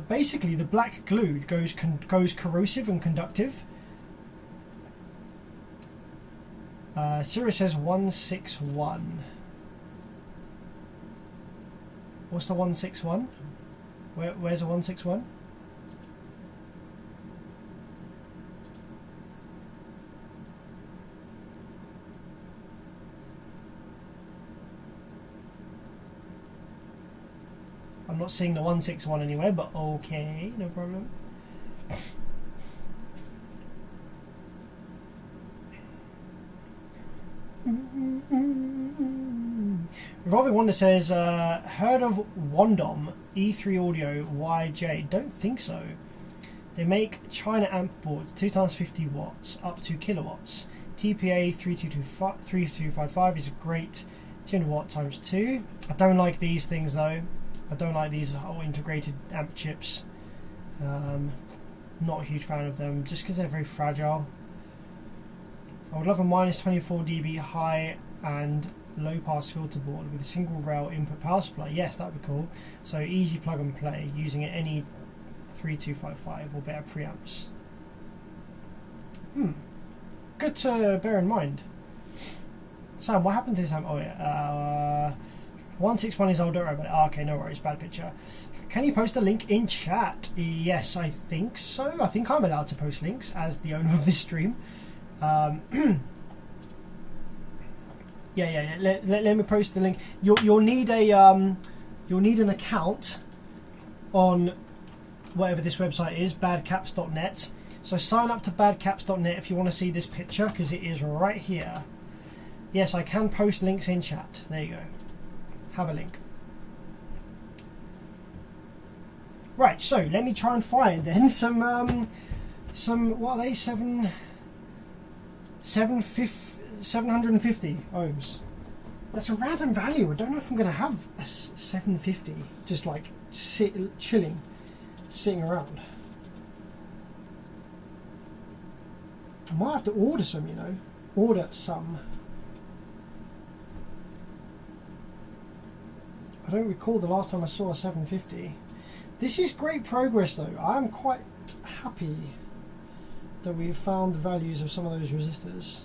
S3: Basically, the black glue goes corrosive and conductive. Sirius says 161. What's the 161? Where's the 161? I'm not seeing the 161 anywhere, but okay, no problem. Revolving Wonder says, heard of Wandom E3 Audio YJ? Don't think so. They make China amp boards, 2 times 50 watts, up to kilowatts. TPA 3255 is a great 200 watt times 2. I don't like these things though. I don't like these whole integrated amp chips. Not a huge fan of them, just because they're very fragile. I would love a minus 24 dB high and low pass filter board with a single rail input power supply. Yes, that would be cool. So easy plug and play using any 3255 or better preamps. Good to bear in mind. Sam, what happened to this amp? Oh yeah, 161 is old, don't worry about it. Oh, okay, no worries, bad picture. Can you post a link in chat? Yes, I think so. I think I'm allowed to post links as the owner of this stream. Yeah. Let me post the link. You'll need an account on whatever this website is, badcaps.net. So sign up to badcaps.net if you want to see this picture, because it is right here. Yes, I can post links in chat. There you go. Have a link. Right, so let me try and find then some what are they, 750 ohms. That's a random value. I don't know if I'm going to have a 750 just like sitting around. I might have to order some, order some. I don't recall the last time I saw a 750. This is great progress though. I'm quite happy that we've found the values of some of those resistors.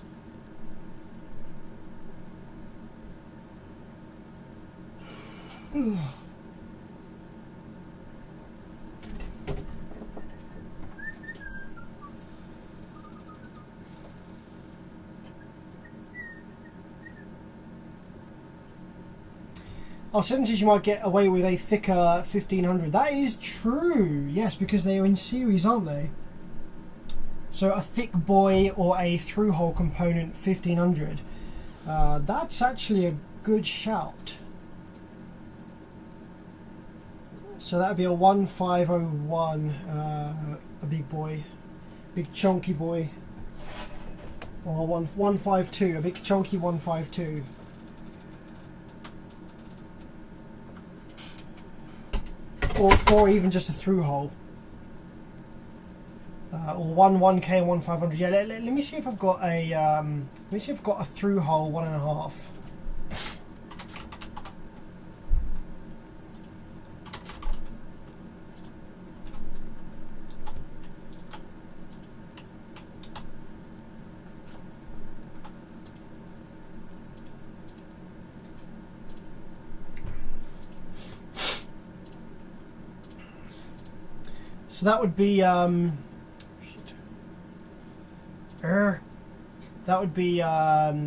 S3: Oh, 70s you might get away with a thicker 1500. That is true, yes, because they are in series, aren't they? So a thick boy or a through-hole component 1500. That's actually a good shout. So that would be a 1501, a big boy, big chunky boy. Or 152, a big chunky 152. Or even just a through hole. Or 1K and 1/500. Yeah, let me see if I've got a let me see if I've got a through hole 1.5. So that would be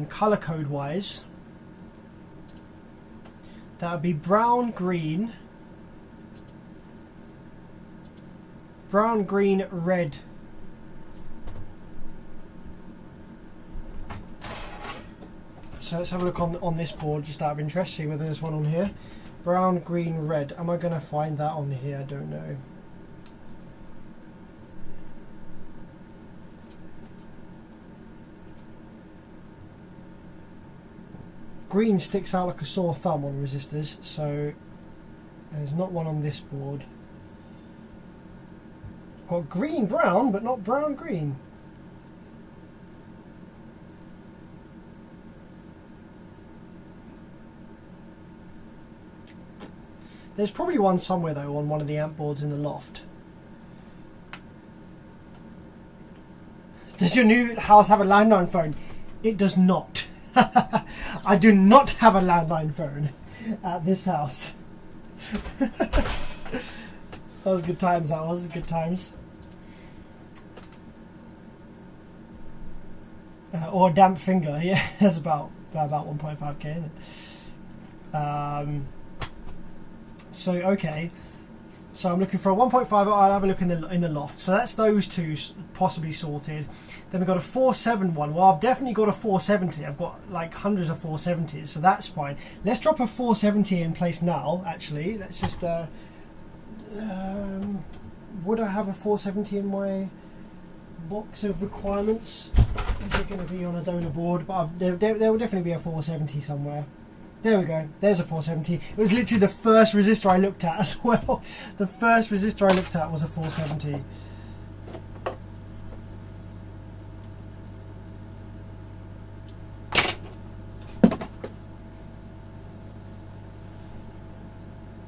S3: color code wise. That would be brown, green, red. So let's have a look on this board just out of interest, see whether there's one on here. Brown, green, red. Am I going to find that on here? I don't know. Green sticks out like a sore thumb on resistors, so there's not one on this board. Got green brown, but not brown green. There's probably one somewhere though on one of the amp boards in the loft. Does your new house have a landline phone? It does not. I do not have a landline phone at this house. That was good times, that was good times. Or a damp finger, yeah, that's about 1.5k, isn't it? So okay, so I'm looking for a 1.5. I'll have a look in the loft. So that's those two possibly sorted. Then we've got a 471. Well, I've definitely got a 470. I've got like hundreds of 470s, so that's fine. Let's drop a 470 in place now. Actually, let's just. Would I have a 470 in my box of requirements? Is it going to be on a donor board? But there will definitely be a 470 somewhere. There we go. There's a 470. It was literally the first resistor I looked at as well. The first resistor I looked at was a 470.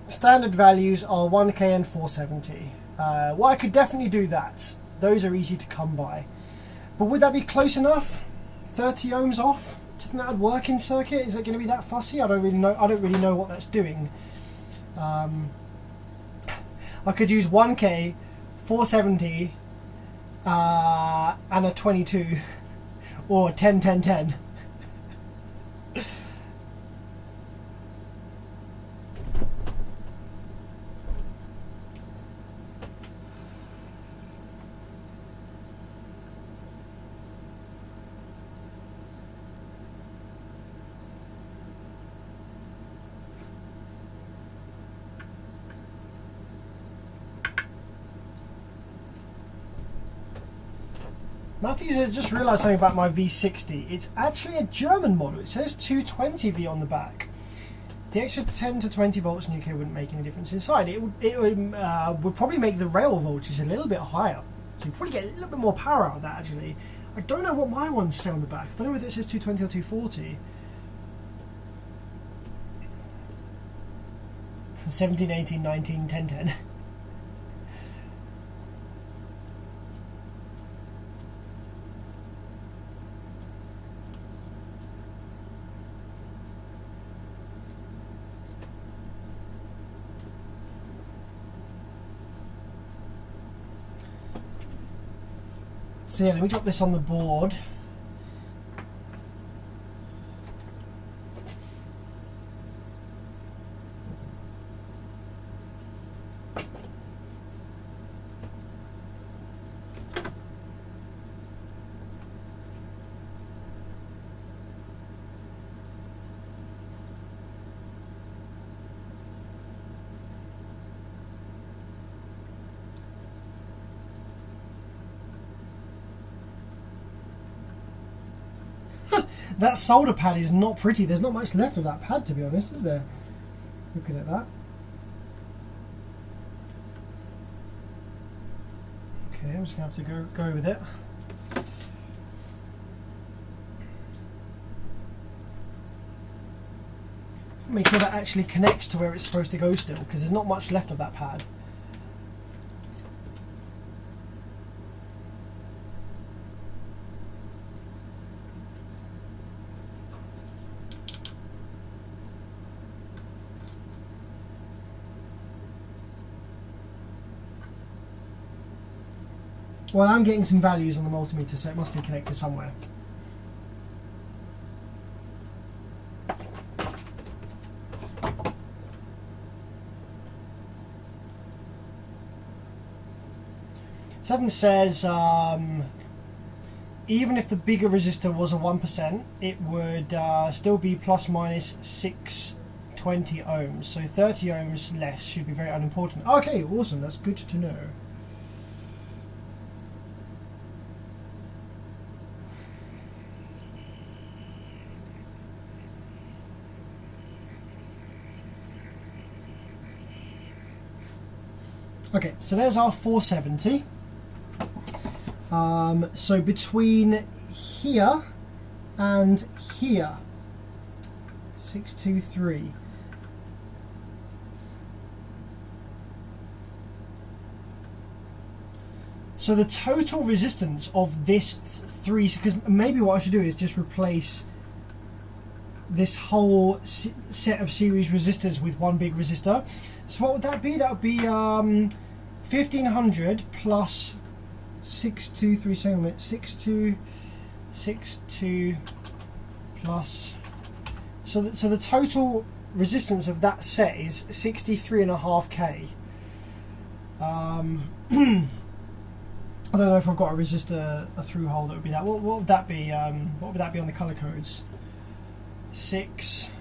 S3: Standard values are 1K and 470. Well, I could definitely do that. Those are easy to come by. But would that be close enough? 30 ohms off? Do you think that would work in circuit? Is it going to be that fussy? I don't really know. I don't really know what that's doing. I could use 1K, 470, and a 22, or 10, 10, 10. Matthews has just realised something about my V60. It's actually a German model. It says 220V on the back. The extra 10 to 20 volts in UK wouldn't make any difference inside. It would probably make the rail voltage a little bit higher. So you'd probably get a little bit more power out of that actually. I don't know what my ones say on the back. I don't know whether it says 220 or 240. 17, 18, 19, 10, 10. So yeah, let me drop this on the board. That solder pad is not pretty. There's not much left of that pad, to be honest, is there? Looking at that. Okay, I'm just going to have to go with it. Make sure that actually connects to where it's supposed to go still, because there's not much left of that pad. Well, I'm getting some values on the multimeter, so it must be connected somewhere. Seven says, even if the bigger resistor was a 1%, it would still be plus minus 620 ohms. So 30 ohms less should be very unimportant. Okay, awesome. That's good to know. Okay, so there's our 470. So between here and here, 623. So the total resistance of this three, because maybe what I should do is just replace this whole set of series resistors with one big resistor. So what would that be? That would be 1500 plus 623, second minute, 6262 plus, so the total resistance of that set is 63.5k. I don't know if I've got a resistor, a through hole that would be that. What would that be? What would that be on the color codes? 6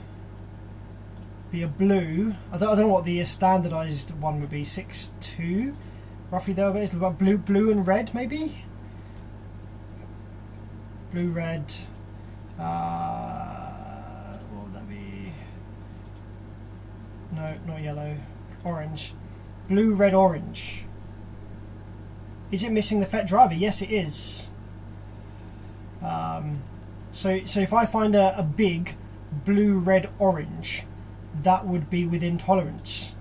S3: be a blue. I don't know what the standardized one would be. 6.2, roughly there. It's about blue and red, maybe. Blue, red. What would that be? No, not yellow. Orange. Blue, red, orange. Is it missing the FET driver? Yes, it is. So if I find a big blue, red, orange, that would be within tolerance,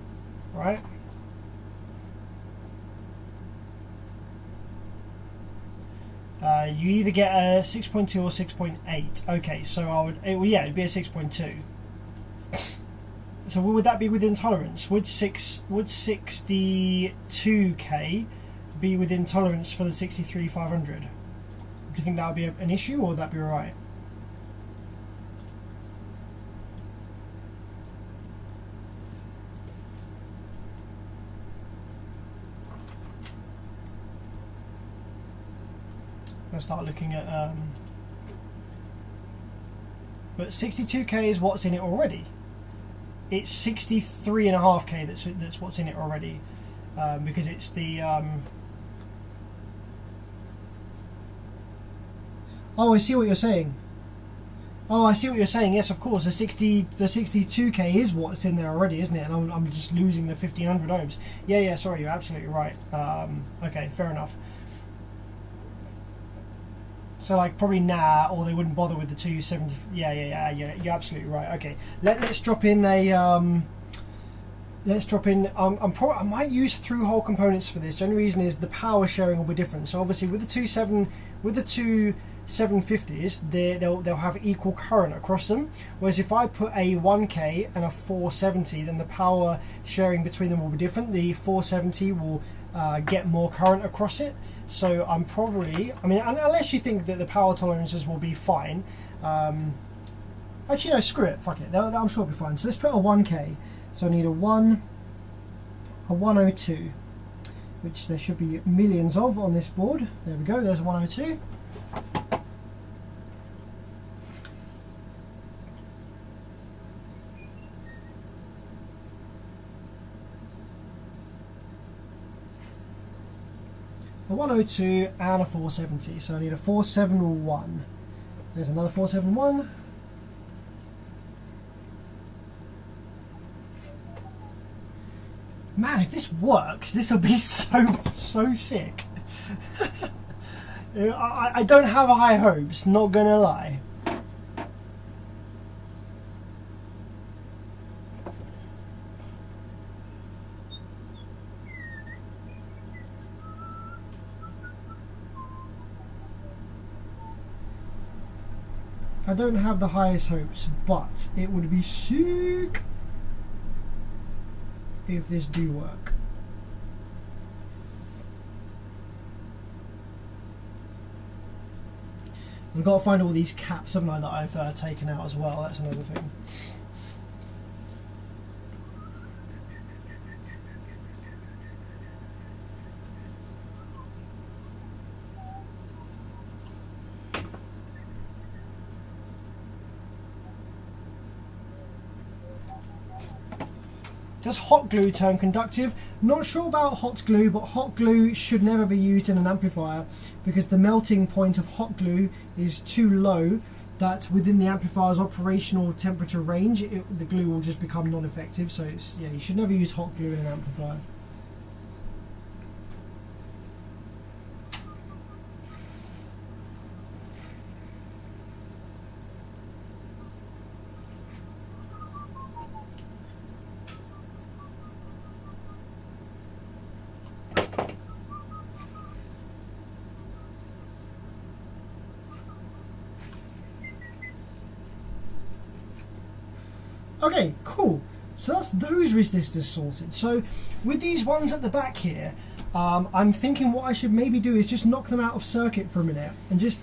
S3: right? You either get a 6.2 or 6.8. Okay, so I would, it'd be a 6.2. So would that be within tolerance? Would 62k be within tolerance for the 63,500? Do you think that would be an issue, or would that be alright? I'm going to start looking at but 62k is what's in it already. It's 63.5k that's what's in it already, because it's the oh, I see what you're saying. Oh, I see what you're saying. Yes, of course. The 62k is what's in there already, isn't it? And I'm just losing the 1500 ohms. Yeah. Sorry, you're absolutely right. Okay, fair enough. So like probably or they wouldn't bother with the 270. Yeah. You're absolutely right. Okay, let's drop in a. Let's drop in. I might use through hole components for this. The only reason is the power sharing will be different. So obviously with the two 750s, they'll have equal current across them. Whereas if I put a 1K and a 470, then the power sharing between them will be different. The 470 will get more current across it. So I'm probably, unless you think that the power tolerances will be fine. Actually, no, screw it. Fuck it. I'm sure it'll be fine. So let's put a 1K. So I need a 102, which there should be millions of on this board. There we go. There's a 102. A 102 and a 470, so I need a 471. There's another 471. Man, if this works, this will be so sick. I don't have high hopes, not gonna lie. I don't have the highest hopes, but it would be sick if this do work. I've got to find all these caps, haven't I, that I've taken out as well. That's another thing. Does hot glue turn conductive? Not sure about hot glue, but hot glue should never be used in an amplifier because the melting point of hot glue is too low that within the amplifier's operational temperature range, the glue will just become non-effective. So yeah, you should never use hot glue in an amplifier. Okay, cool. So that's those resistors sorted. So with these ones at the back here, I'm thinking what I should maybe do is just knock them out of circuit for a minute and just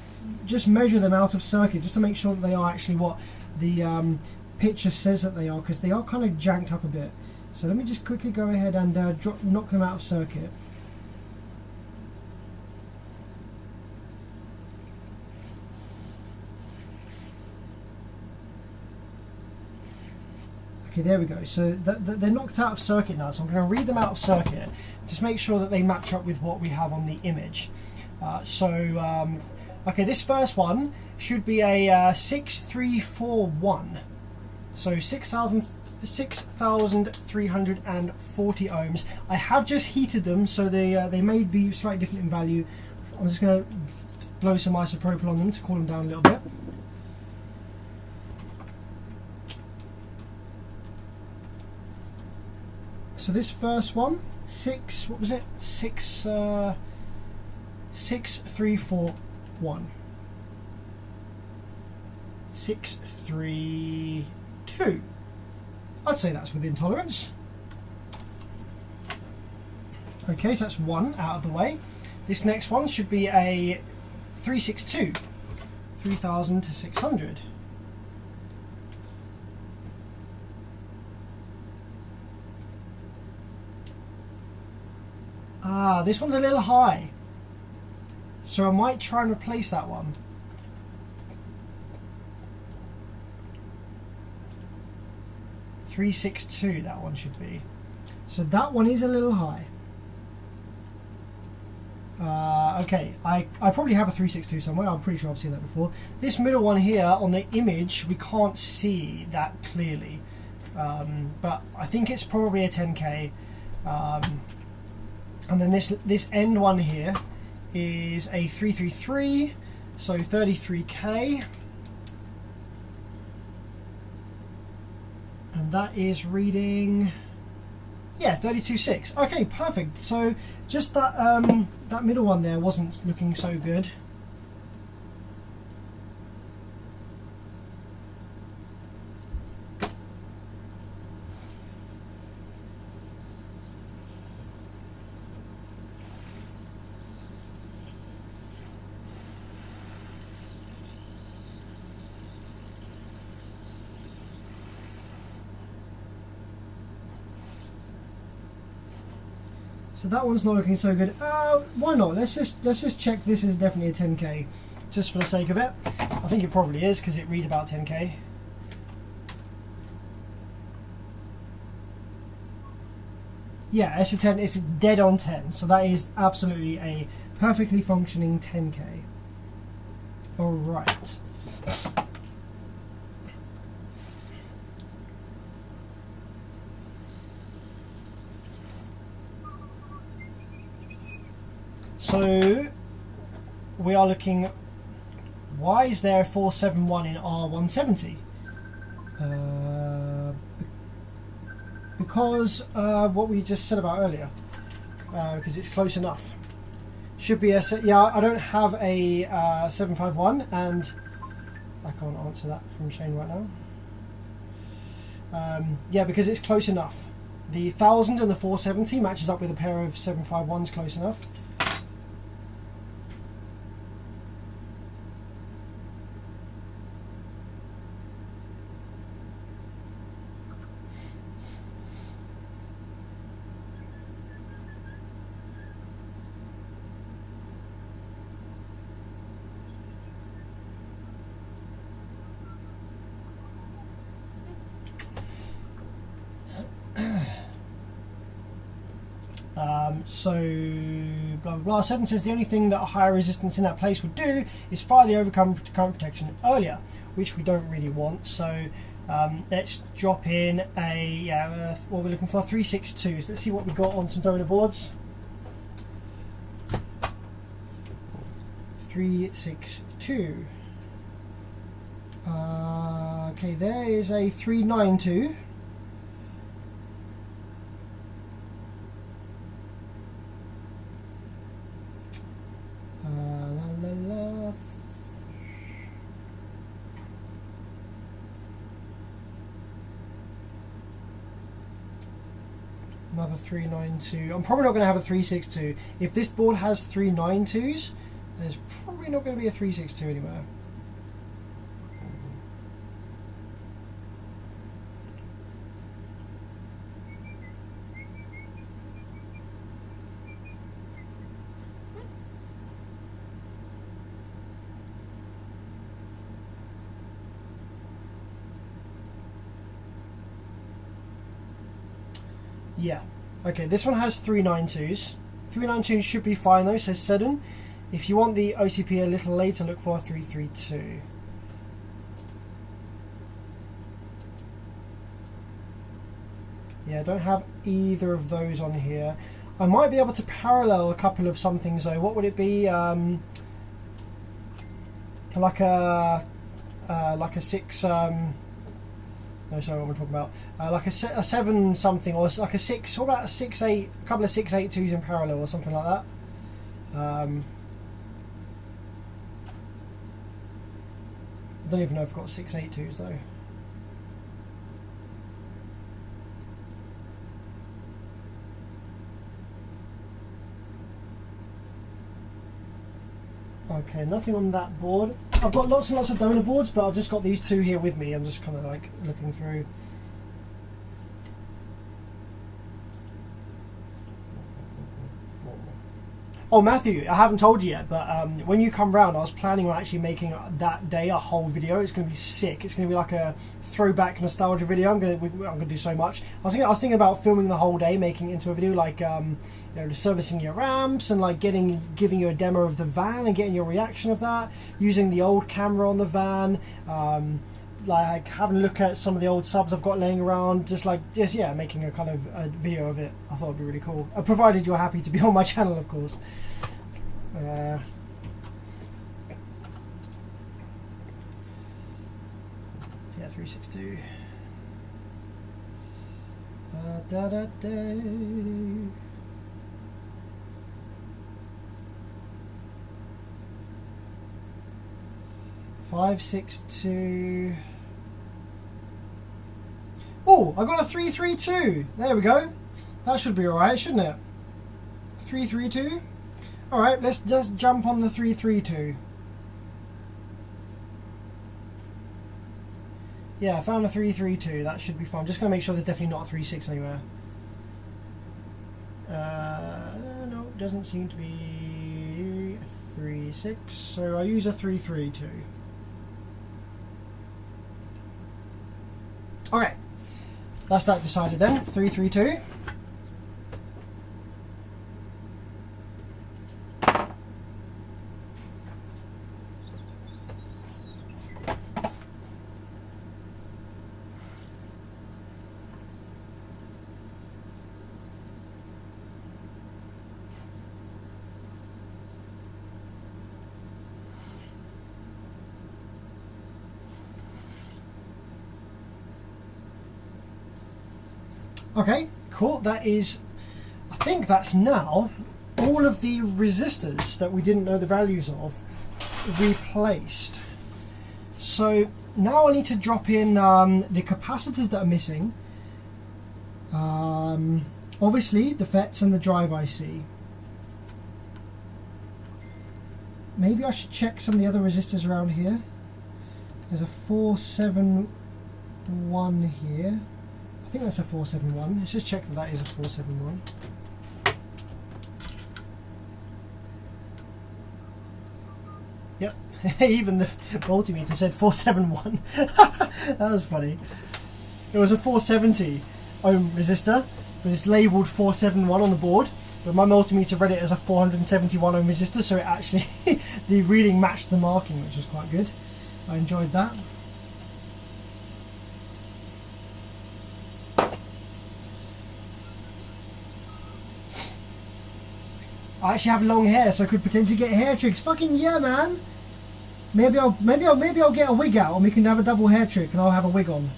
S3: measure them out of circuit just to make sure that they are actually what the picture says that they are, because they are kind of janked up a bit. So let me just quickly go ahead and knock them out of circuit. Okay, there we go. So they're knocked out of circuit now. So I'm going to read them out of circuit. Just make sure that they match up with what we have on the image. Okay, this first one should be a 6341. So 6,340 ohms. I have just heated them, so they may be slightly different in value. I'm just going to blow some isopropyl on them to cool them down a little bit. So this first one, 6341. 632. I'd say that's within tolerance. Okay, so that's one out of the way. This next one should be a 362. 3,000 to 600. Ah, this one's a little high, so I might try and replace that one. .362, that one should be. So that one is a little high. Okay, I probably have a 362 somewhere. I'm pretty sure I've seen that before. This middle one here on the image, we can't see that clearly, but I think it's probably a 10K. And then this end one here is a 333, so 33K. And that is reading, yeah, 32.6. Okay, perfect. So just that that middle one there wasn't looking so good. So that one's not looking so good. Why not? Let's just check this is definitely a 10K, just for the sake of it. I think it probably is because it reads about 10K. Yeah, it's a 10. It's dead on 10. So that is absolutely a perfectly functioning 10K. All right. So we are looking. Why is there a 471 in R170? Because what we just said about earlier. Because it's close enough. Should be a yeah. I don't have a 751, and I can't answer that from Shane right now. Yeah, because it's close enough. The 1000 and the 470 matches up with a pair of 751s close enough. So blah blah blah. 7 says the only thing that a higher resistance in that place would do is fire the overcurrent protection earlier, which we don't really want. So let's drop in a what we're looking for, 362s. Let's see what we got on some donor boards. 362. Okay, there is a 392. Another 392. I'm probably not going to have a 362. If this board has 392s, there's probably not going to be a 362 anywhere. Yeah, okay, this one has 392s. 392s should be fine though, says Seddon. If you want the OCP a little later, look for a 332. Yeah, I don't have either of those on here. I might be able to parallel a couple of somethings though. What would it be? Like a 6. No, sorry, what am I talking about? Like a 7 something, or like a 6. What about a 6-8? A couple of 682s in parallel, or something like that. I don't even know if I've got 682s though. Okay, nothing on that board. I've got lots and lots of donor boards, but I've just got these two here with me. I'm just kind of like looking through. Oh, Matthew, I haven't told you yet, but when you come round, I was planning on actually making that day a whole video. It's going to be sick. It's going to be like a throwback nostalgia video. I'm going to do so much. I was thinking about filming the whole day, making it into a video, like you know, servicing your ramps and like giving you a demo of the van and getting your reaction of that, using the old camera on the van, like having a look at some of the old subs I've got laying around, just yeah, making a kind of a video of it. I thought it'd be really cool, provided you're happy to be on my channel, of course. Yeah, 362. Da da da. 562. Oh, I got a 332. There we go. That should be alright, shouldn't it? 332. Alright, let's just jump on the 332. Yeah, I found a 332. That should be fine. Just going to make sure there's definitely not a 36 anywhere. No, it doesn't seem to be a 36. So I use a 332. Okay, that's that decided then. 332. Okay, cool. That is, I think that's now all of the resistors that we didn't know the values of replaced. So now I need to drop in the capacitors that are missing. Obviously the FETs and the drive IC. Maybe I should check some of the other resistors around here. There's a 471 here. I think that's a 471. Let's just check that that is a 471. Yep, even the multimeter said 471. That was funny. It was a 470 ohm resistor, but it's labelled 471 on the board. But my multimeter read it as a 471 ohm resistor, so it actually the reading matched the marking, which was quite good. I enjoyed that. I actually have long hair, so I could potentially get hair tricks. Fucking yeah, man. Maybe I'll get a wig out, and we can have a double hair trick, and I'll have a wig on.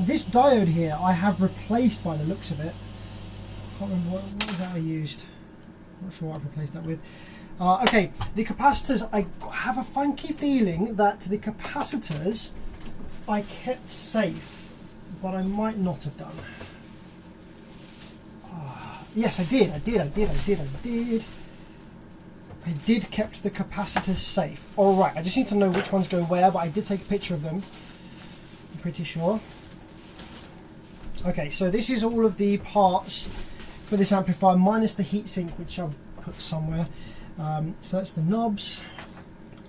S3: This diode here I have replaced by the looks of it. I can't remember what was that I used. Not sure what I've replaced that with. Okay, the capacitors, I have a funky feeling that the capacitors I kept safe, but I might not have done. Yes, I did. I did kept the capacitors safe. Alright, I just need to know which ones go where, but I did take a picture of them. I'm pretty sure. Okay, so this is all of the parts for this amplifier minus the heatsink, which I've put somewhere. So that's the knobs.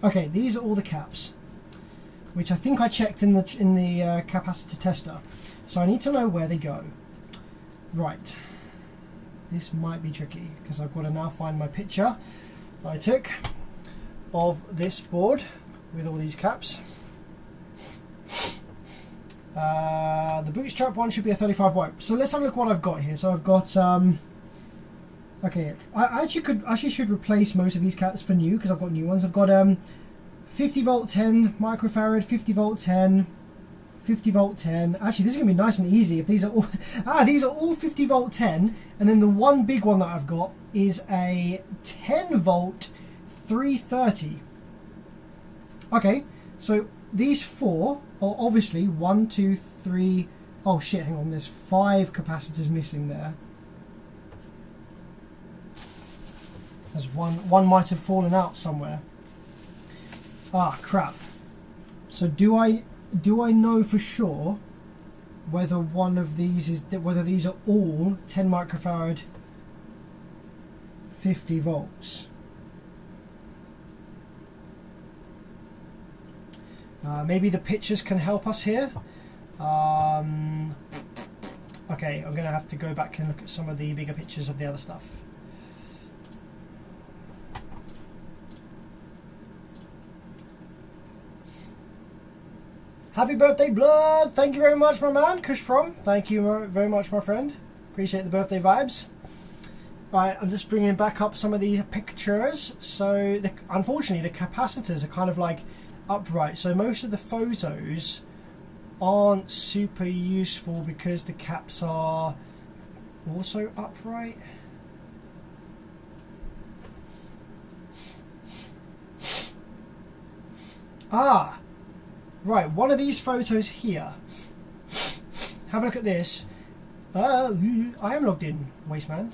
S3: Okay, these are all the caps, which I think I checked in the capacitor tester. So I need to know where they go. Right. This might be tricky because I've got to now find my picture that I took of this board with all these caps. The bootstrap one should be a 35 watt. So let's have a look what I've got here. So I've got okay, I actually should replace most of these caps for new because I've got new ones. I've got 50 volt 10 microfarad, 50 volt 10, 50 volt 10. Actually, this is gonna be nice and easy if these are all these are all 50 volt 10, and then the one big one that I've got is a 10 volt 330. Okay, so these four are obviously 1, 2, 3. Oh shit, hang on, there's 5 capacitors missing there. There's one might have fallen out somewhere. Ah, crap. So do I know for sure whether one of these is whether these are all 10 microfarad 50 volts? Maybe the pictures can help us here. Okay, I'm going to have to go back and look at some of the bigger pictures of the other stuff. Happy birthday, Blood! Thank you very much, my man. Kush from. Thank you very much, my friend. Appreciate the birthday vibes. Right, I'm just bringing back up some of these pictures. So, unfortunately, the capacitors are kind of like upright, so most of the photos aren't super useful because the caps are also upright. Ah, right, one of these photos here. Have a look at this. I am logged in, Wasteman.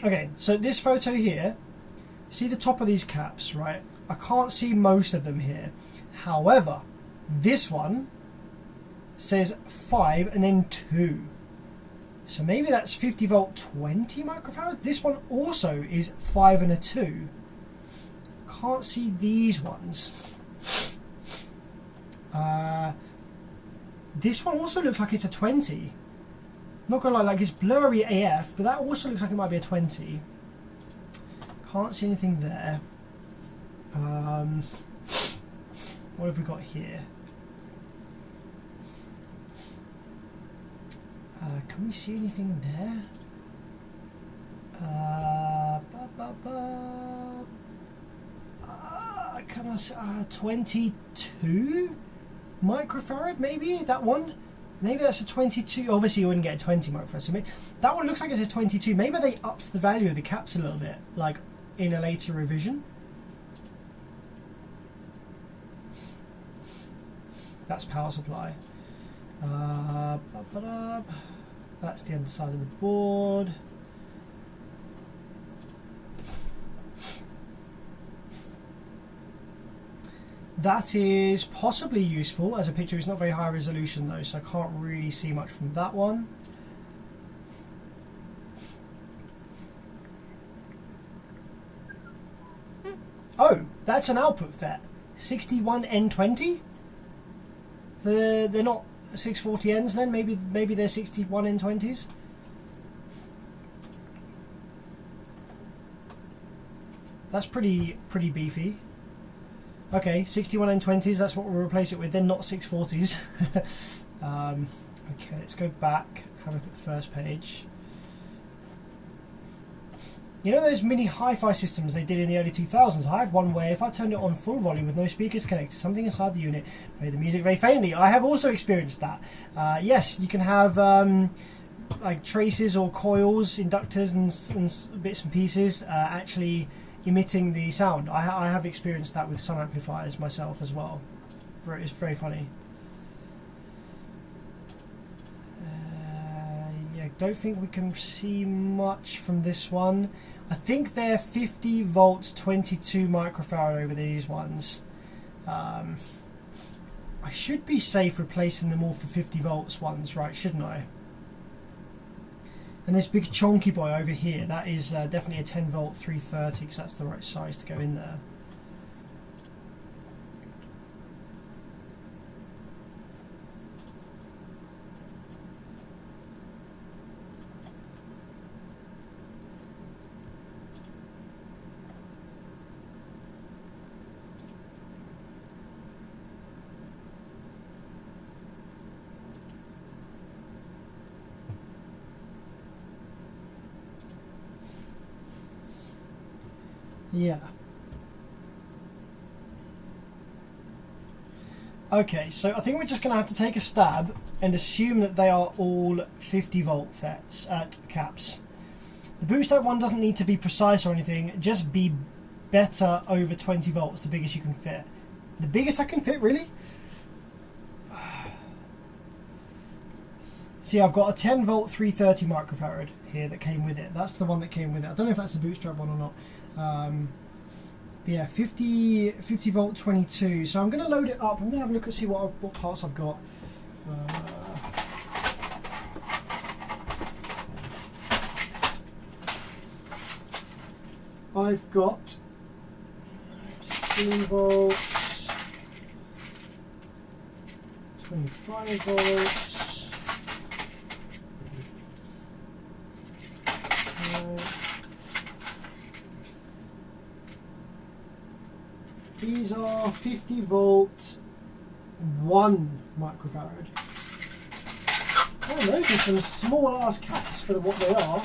S3: Okay, so this photo here, see the top of these caps, right? I can't see most of them here. However, this one says 5 and then 2. So maybe that's 50 volt 20 microfarads. This one also is 5 and a 2. Can't see these ones. This one also looks like it's a 20. Not gonna lie, like it's blurry AF, but that also looks like it might be a 20. Can't see anything there. What have we got here? Can we see anything there? Can I see 22 microfarad? Maybe that one. Maybe that's a 22. Obviously, you wouldn't get a 20 microfarad. So that one looks like it says 22. Maybe they upped the value of the caps a little bit, like in a later revision. That's power supply. That's the underside of the board. That is possibly useful as a picture. It's not very high resolution though, so I can't really see much from that one. Oh, that's an output FET. 61N20? They're not 640Ns then? Maybe they're 61N20s? That's pretty beefy. Okay, 61N20s, that's what we'll replace it with, then not 640s. Okay, let's go back, have a look at the first page. You know those mini hi-fi systems they did in the early 2000s? I had one where if I turned it on full volume with no speakers connected, something inside the unit played the music very faintly. I have also experienced that. Yes, you can have like traces or coils, inductors and bits and pieces actually emitting the sound. I have experienced that with some amplifiers myself as well. It's very funny. Yeah, don't think we can see much from this one. I think they're 50 volts 22 microfarad over these ones. I should be safe replacing them all for 50 volts ones, right, shouldn't I? And this big chonky boy over here, that is definitely a 10 volt 330 because that's the right size to go in there. Yeah. Okay, so I think we're just going to have to take a stab and assume that they are all 50 volt FETs at caps. The boost up one doesn't need to be precise or anything, just be better over 20 volts, the biggest you can fit. The biggest I can fit, really? See, I've got a 10 volt 330 microfarad here that came with it. That's the one that came with it. I don't know if that's a bootstrap one or not. But yeah, 50 volt 22. So I'm going to load it up. I'm going to have a look and see what parts I've got. I've got 16 volts, 25 volts. These are 50 volt 1 microfarad. Oh, those are some small ass caps for what they are.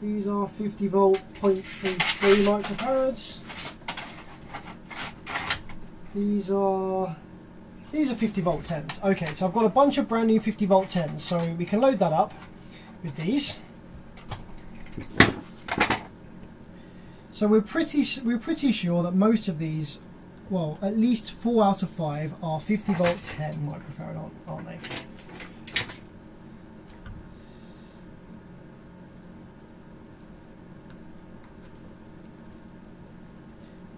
S3: These are 50 volt 0.33 microfarads. These are 50 volt 10s. Okay, so I've got a bunch of brand new 50 volt 10s, so we can load that up with these. So we're pretty sure that most of these, well, at least 4 out of 5 are 50 volt 10 microfarad, aren't they?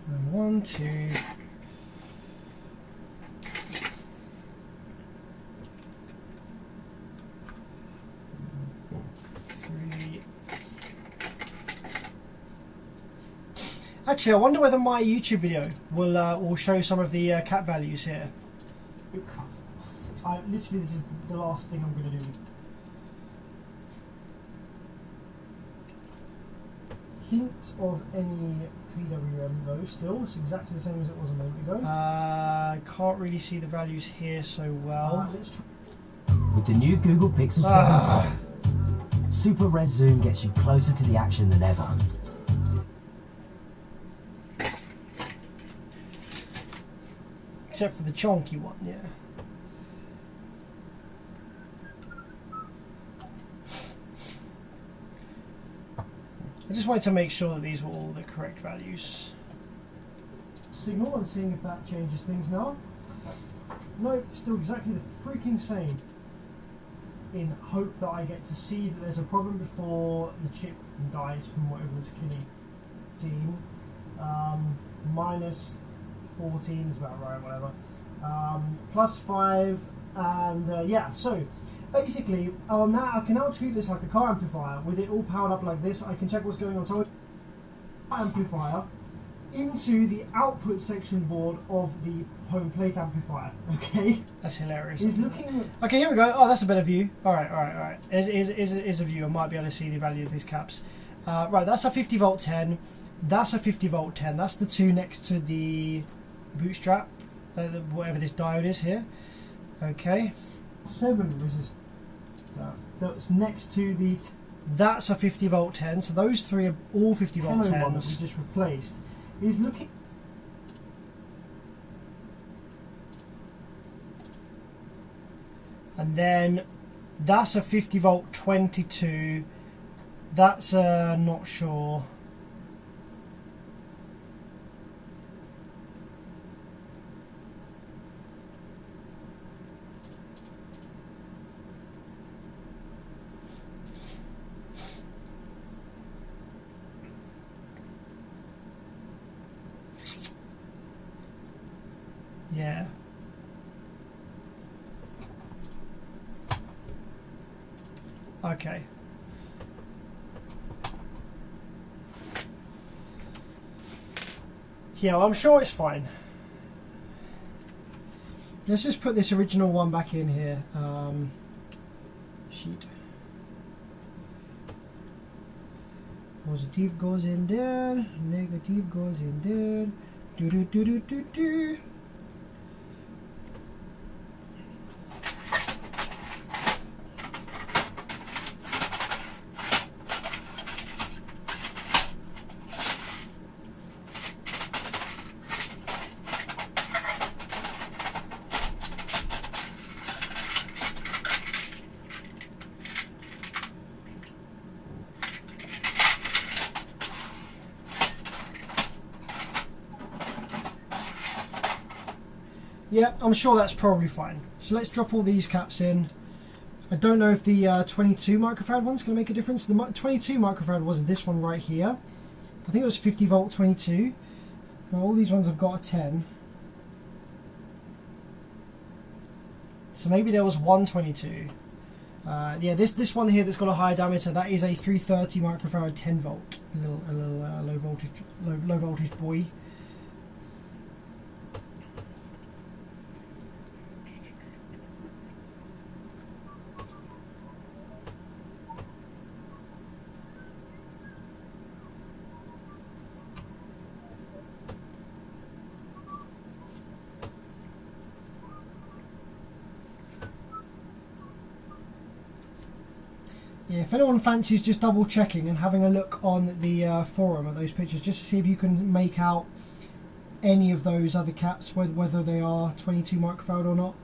S3: And 1, 2. 3. Actually, I wonder whether my YouTube video will show some of the cap values here. Literally, this is the last thing I'm going to do. Hint of any PWM though, still. It's exactly the same as it was a moment ago. Can't really see the values here so well.
S4: With the new Google Pixel 7 Pro, Super Res Zoom gets you closer to the action than ever.
S3: Except for the chonky one, yeah. I just wanted to make sure that these were all the correct values. Signal and seeing if that changes things now. No, still exactly the freaking same. In hope that I get to see that there's a problem before the chip dies from whatever it's killing. Minus 14 is about right, whatever. Plus 5, and yeah, so basically, now I can now treat this like a car amplifier. With it all powered up like this, I can check what's going on. So, amplifier into the output section board of the home plate amplifier. Okay, that's hilarious. He's looking. Okay, here we go. Oh, that's a better view. All right. Is a view. I might be able to see the value of these caps. Right, that's a 50 volt 10. That's a 50 volt 10. That's the two next to the bootstrap, whatever this diode is here. Okay. 7 resistor. That's next to the. That's a 50 volt 10. So those three are all 50 volt 10s. One that we just replaced is looking. And then that's a 50 volt 22. That's not sure. Yeah. Okay. Yeah, well, I'm sure it's fine. Let's just put this original one back in here. Sheet. Positive goes in there. Negative goes in there. Do do do do do do. Yeah, I'm sure that's probably fine. So let's drop all these caps in. I don't know if the 22 microfarad one's going to make a difference. The 22 microfarad was this one right here. I think it was 50 volt 22. Well, all these ones have got a 10. So maybe there was 122. Yeah, this one here that's got a higher diameter, that is a 330 microfarad 10 volt. A little low voltage boy. Yeah, if anyone fancies just double checking and having a look on the forum at those pictures, just to see if you can make out any of those other caps, whether they are 22 microfarad or not,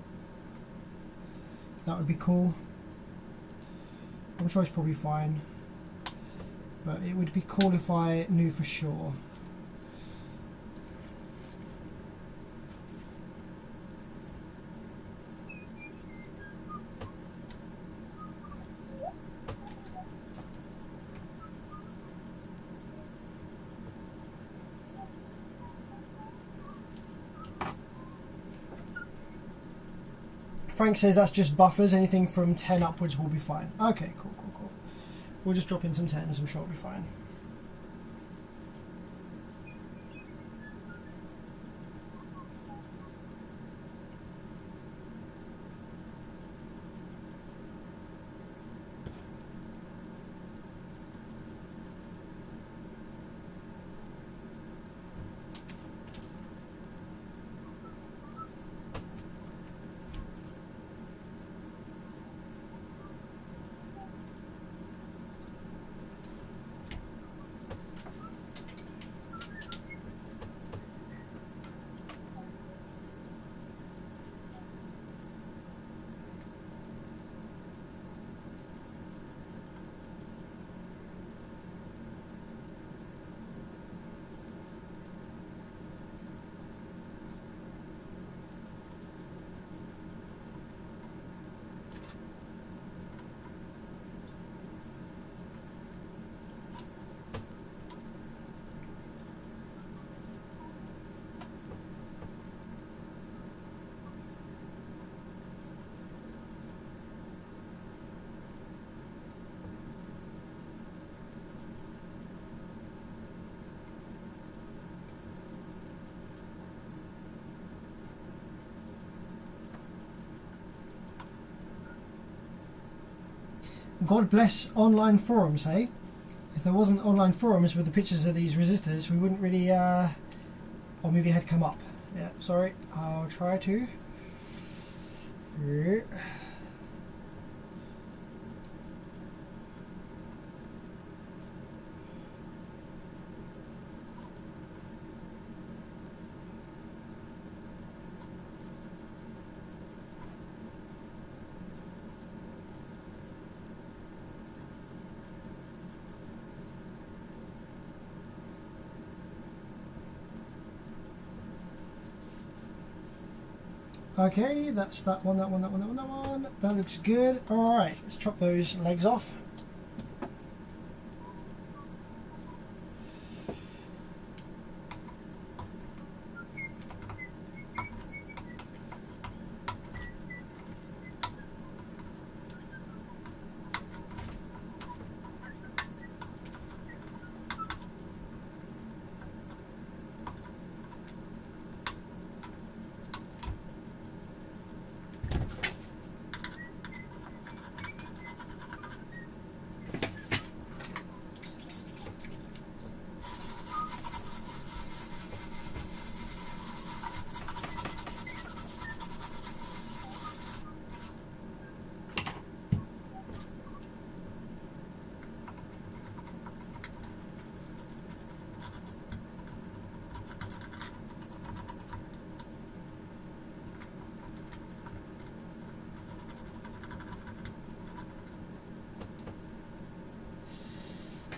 S3: that would be cool. I'm sure it's probably fine, but it would be cool if I knew for sure. Frank says that's just buffers, anything from 10 upwards will be fine. Okay, cool. We'll just drop in some 10s, I'm sure it'll be fine. God bless online forums, hey? If there wasn't online forums with the pictures of these resistors, we wouldn't really, or maybe it had come up. Yeah, sorry, I'll try to. Okay, that's that one, that one, that one, that one, that one. That looks good. Alright, let's chop those legs off.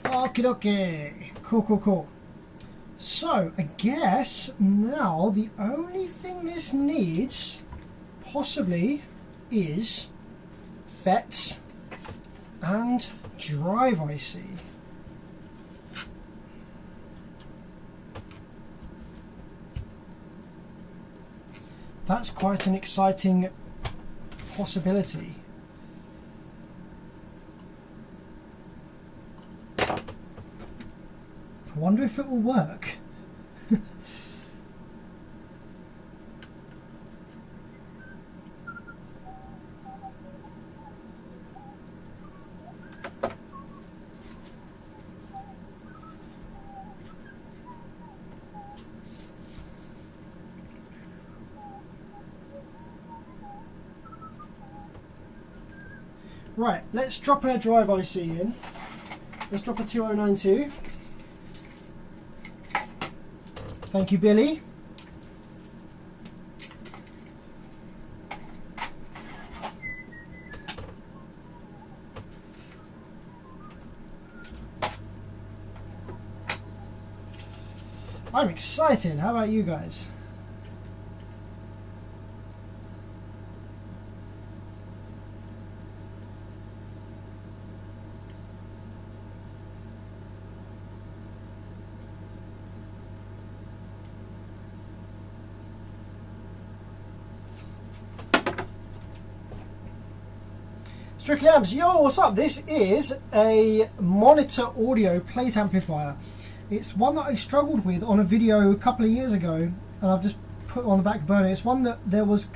S3: Okie dokie. Cool, cool, cool. So, I guess now the only thing this needs, possibly, is FETs and drive IC. That's quite an exciting possibility. I wonder if it will work. Right, let's drop our drive IC in. Let's drop a 2092. Thank you, Billy. I'm excited. How about you guys? Strictly Amps, yo, what's up? This is a monitor audio plate amplifier. It's one that I struggled with on a video a couple of years ago, and I've just put it on the back burner. It's one that there was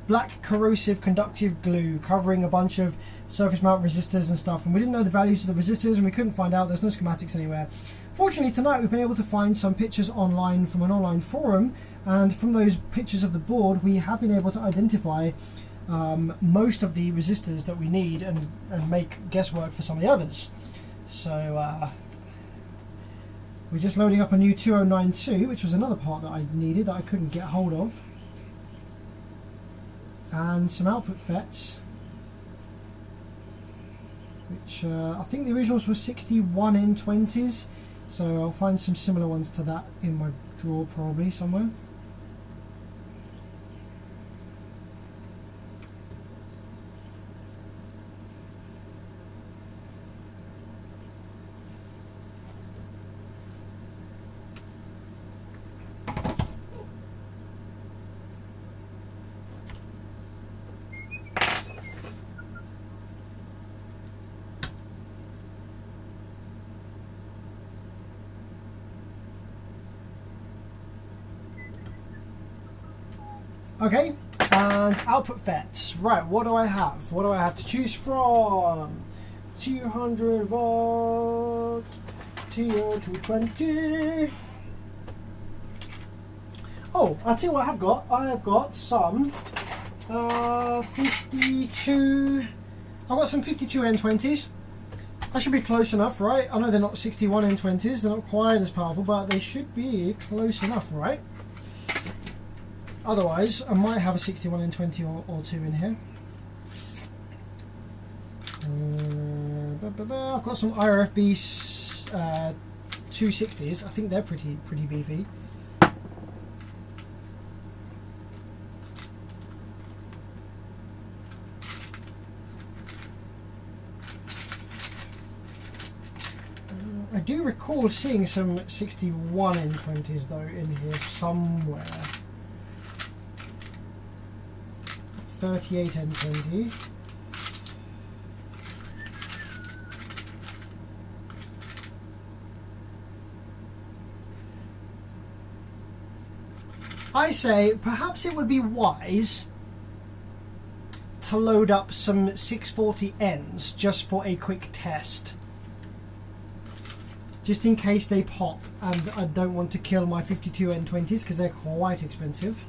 S3: black corrosive conductive glue covering a bunch of surface mount resistors and stuff, and we didn't know the values of the resistors, and we couldn't find out. There's no schematics anywhere. Fortunately, tonight we've been able to find some pictures online from an online forum, and from those pictures of the board we have been able to identify most of the resistors that we need and make guesswork for some of the others. So we're just loading up a new 2092, which was another part that I needed that I couldn't get hold of, and some output FETs, which I think the originals were 61N20s, so I'll find some similar ones to that in my drawer probably somewhere. Okay, and output FETs. Right, what do I have? What do I have to choose from?
S1: 200 volt TO220. Oh, I'll tell you what I have got. I have got some 52. I've got some 52 N20s. That should be close enough, right? I know they're not 61 N20s. They're not quite as powerful, but they should be close enough, right? Otherwise, I might have a 61 N20 or two in here. I've got some IRFB 260s. I think they're pretty beefy. I do recall seeing some 61 N20s though in here somewhere. 38 N20. I say perhaps it would be wise to load up some 640Ns just for a quick test. Just in case they pop, and I don't want to kill my 52 N20s because they're quite expensive.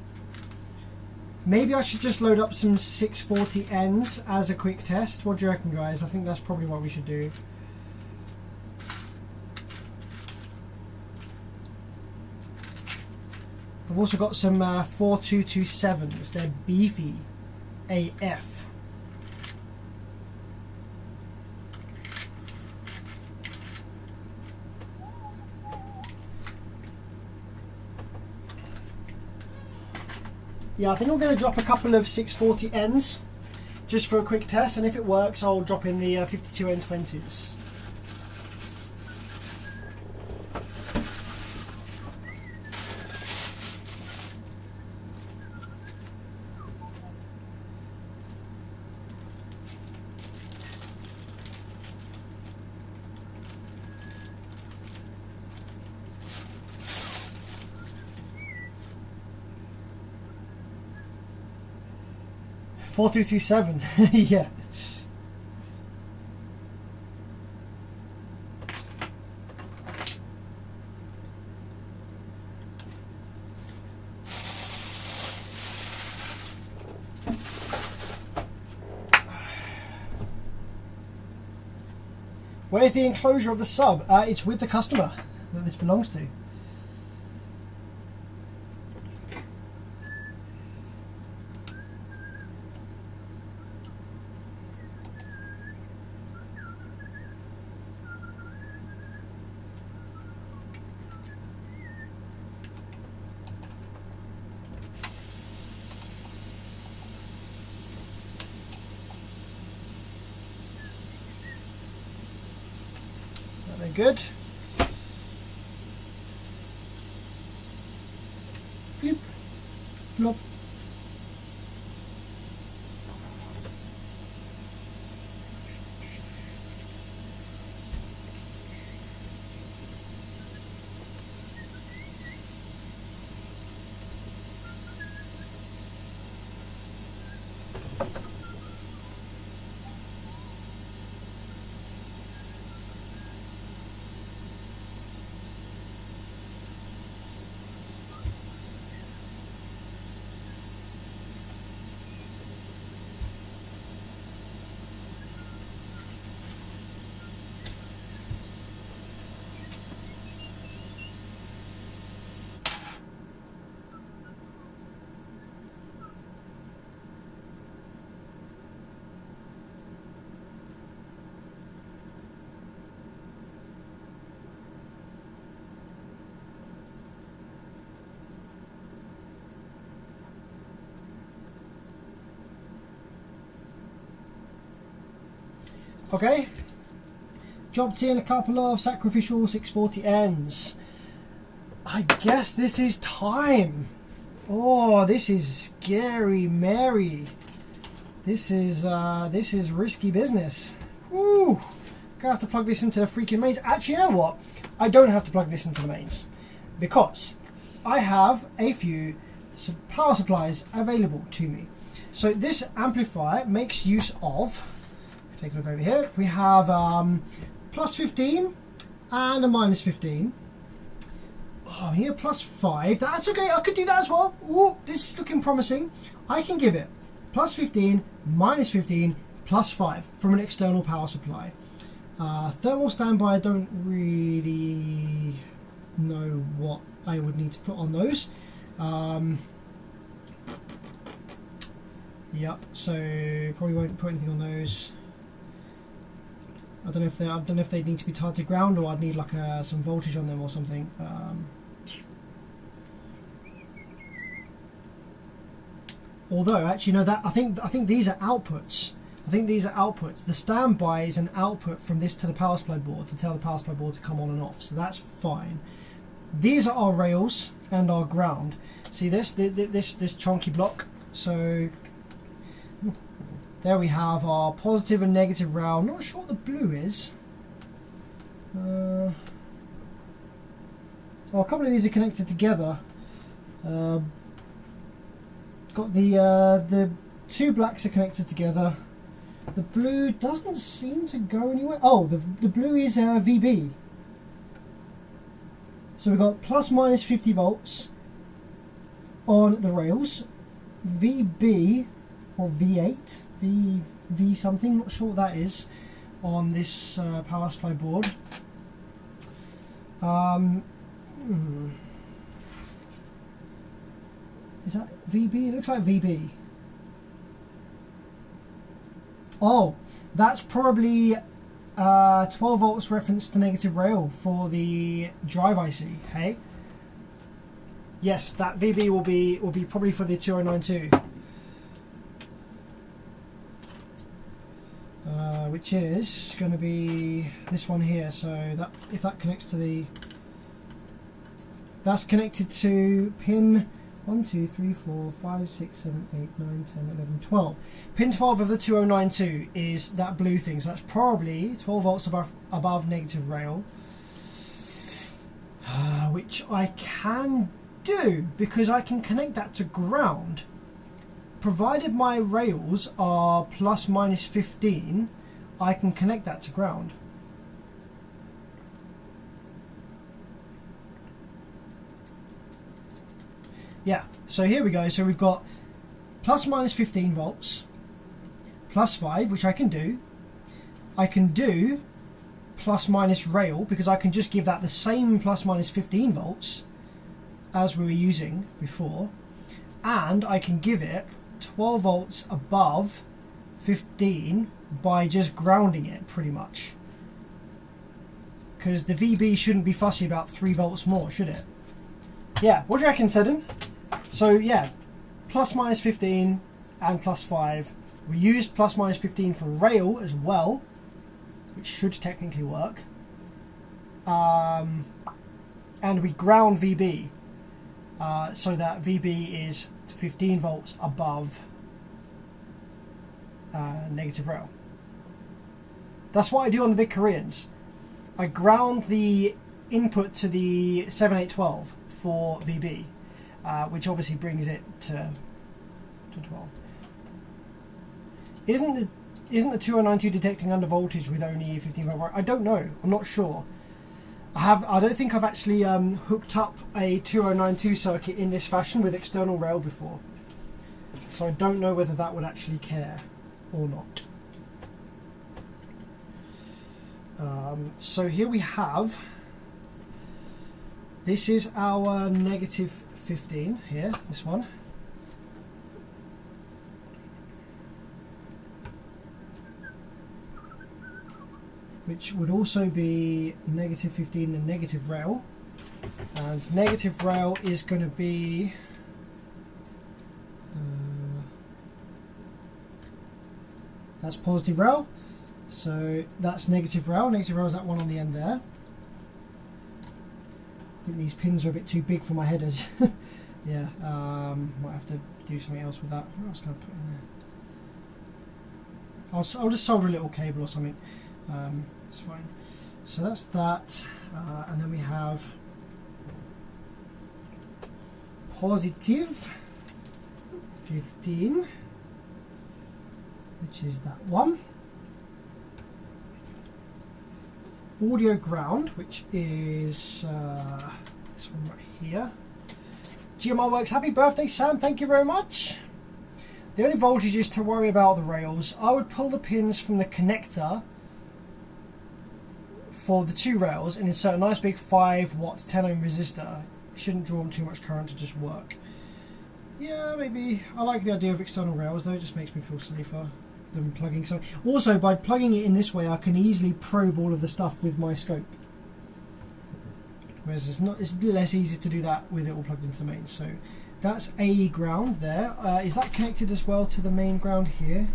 S1: Maybe I should just load up some 640Ns as a quick test. What do you reckon, guys? I think that's probably what we should do. I've also got some 4227s. They're beefy AF. Yeah, I think I'm going to drop a couple of 640Ns just for a quick test, and if it works I'll drop in the 52 N20s. Four 4227, yeah. Where's the enclosure of the sub? It's with the customer that this belongs to. Good. Bloop. Blop. Okay, dropped in a couple of sacrificial 640Ns. I guess this is time. Oh, this is scary Mary. This is risky business. Woo! Gonna have to plug this into the freaking mains. Actually, you know what? I don't have to plug this into the mains because I have a few power supplies available to me. So this amplifier makes use of.
S3: take a look over here. We have plus 15 and a minus 15. Oh, we need a plus 5. That's okay, I could do that as well. Ooh, this is looking promising. I can give it plus 15, minus 15, plus 5 from an external power supply. Thermal standby, I don't really know what I would need to put on those. Yep, so probably won't put anything on those. I don't know if they need to be tied to ground, or I'd need like some voltage on them or something. Although actually no, that I think these are outputs. I think these are outputs. The standby is an output from this to the power supply board to tell the power supply board to come on and off. So that's fine. These are our rails and our ground. See this chunky block. So there we have our positive and negative rail. Not sure what the blue is. Oh, a couple of these are connected together. Got the two blacks are connected together. The blue doesn't seem to go anywhere. Oh, the blue is VB. So we've got plus minus 50 volts on the rails. VB or V8, V something, not sure what that is, on this power supply board. Is that VB? It looks like VB. Oh, that's probably 12 volts reference to negative rail for the drive IC. Hey, yes, that VB will be probably for the 2092, which is going to be this one here. So that if that connects to the, that's connected to pin 1, 2, 3, 4, 5, 6, 7, 8, 9, 10, 11, 12. Pin 12 of the 2092 is that blue thing, so that's probably 12 volts above negative rail, which I can do because I can connect that to ground. Provided my rails are plus minus 15, I can connect that to ground. Yeah, so here we go. So we've got plus minus 15 volts, plus 5, which I can do. I can do plus minus rail because I can just give that the same plus minus 15 volts as we were using before. And I can give it 12 volts above 15 by just grounding it pretty much. Because the VB shouldn't be fussy about 3 volts more, should it? Yeah, what do you reckon, Seddon? So yeah, plus minus 15 and plus 5. We use plus minus 15 for rail as well, which should technically work. And we ground VB so that VB is 15 volts above negative rail. That's what I do on the big Koreans. I ground the input to the 7812 for VB, which obviously brings it to 12. Isn't the 2092 detecting under voltage with only 15 volt? I don't know. I'm not sure. I don't think I've actually hooked up a 2092 circuit in this fashion with external rail before, so I don't know whether that would actually care or not. So here we have. This is our negative 15 here. This one. Which would also be negative 15 and negative rail, and negative rail is going to be that's positive rail, so that's negative rail. Negative rail is that one on the end there. I think these pins are a bit too big for my headers. Yeah, might have to do something else with that. What else can I put in there? I'll just solder a little cable or something. It's fine. So that's that, and then we have positive 15, which is that one,
S1: audio ground, which is this one right here. GMR Works, happy birthday Sam, thank you very much. The only voltages to worry about are the rails. I would pull the pins from the connector for the 2 rails and insert a nice big 5 watt 10 ohm resistor. It shouldn't draw too much current to just work. Yeah, maybe. I like the idea of external rails though, it just makes me feel safer than plugging something. Also, by plugging it in this way I can easily probe all of the stuff with my scope. Whereas it's less easy to do that with it all plugged into the mains. So that's Eyyyy ground there. Is that connected as well to the main ground here?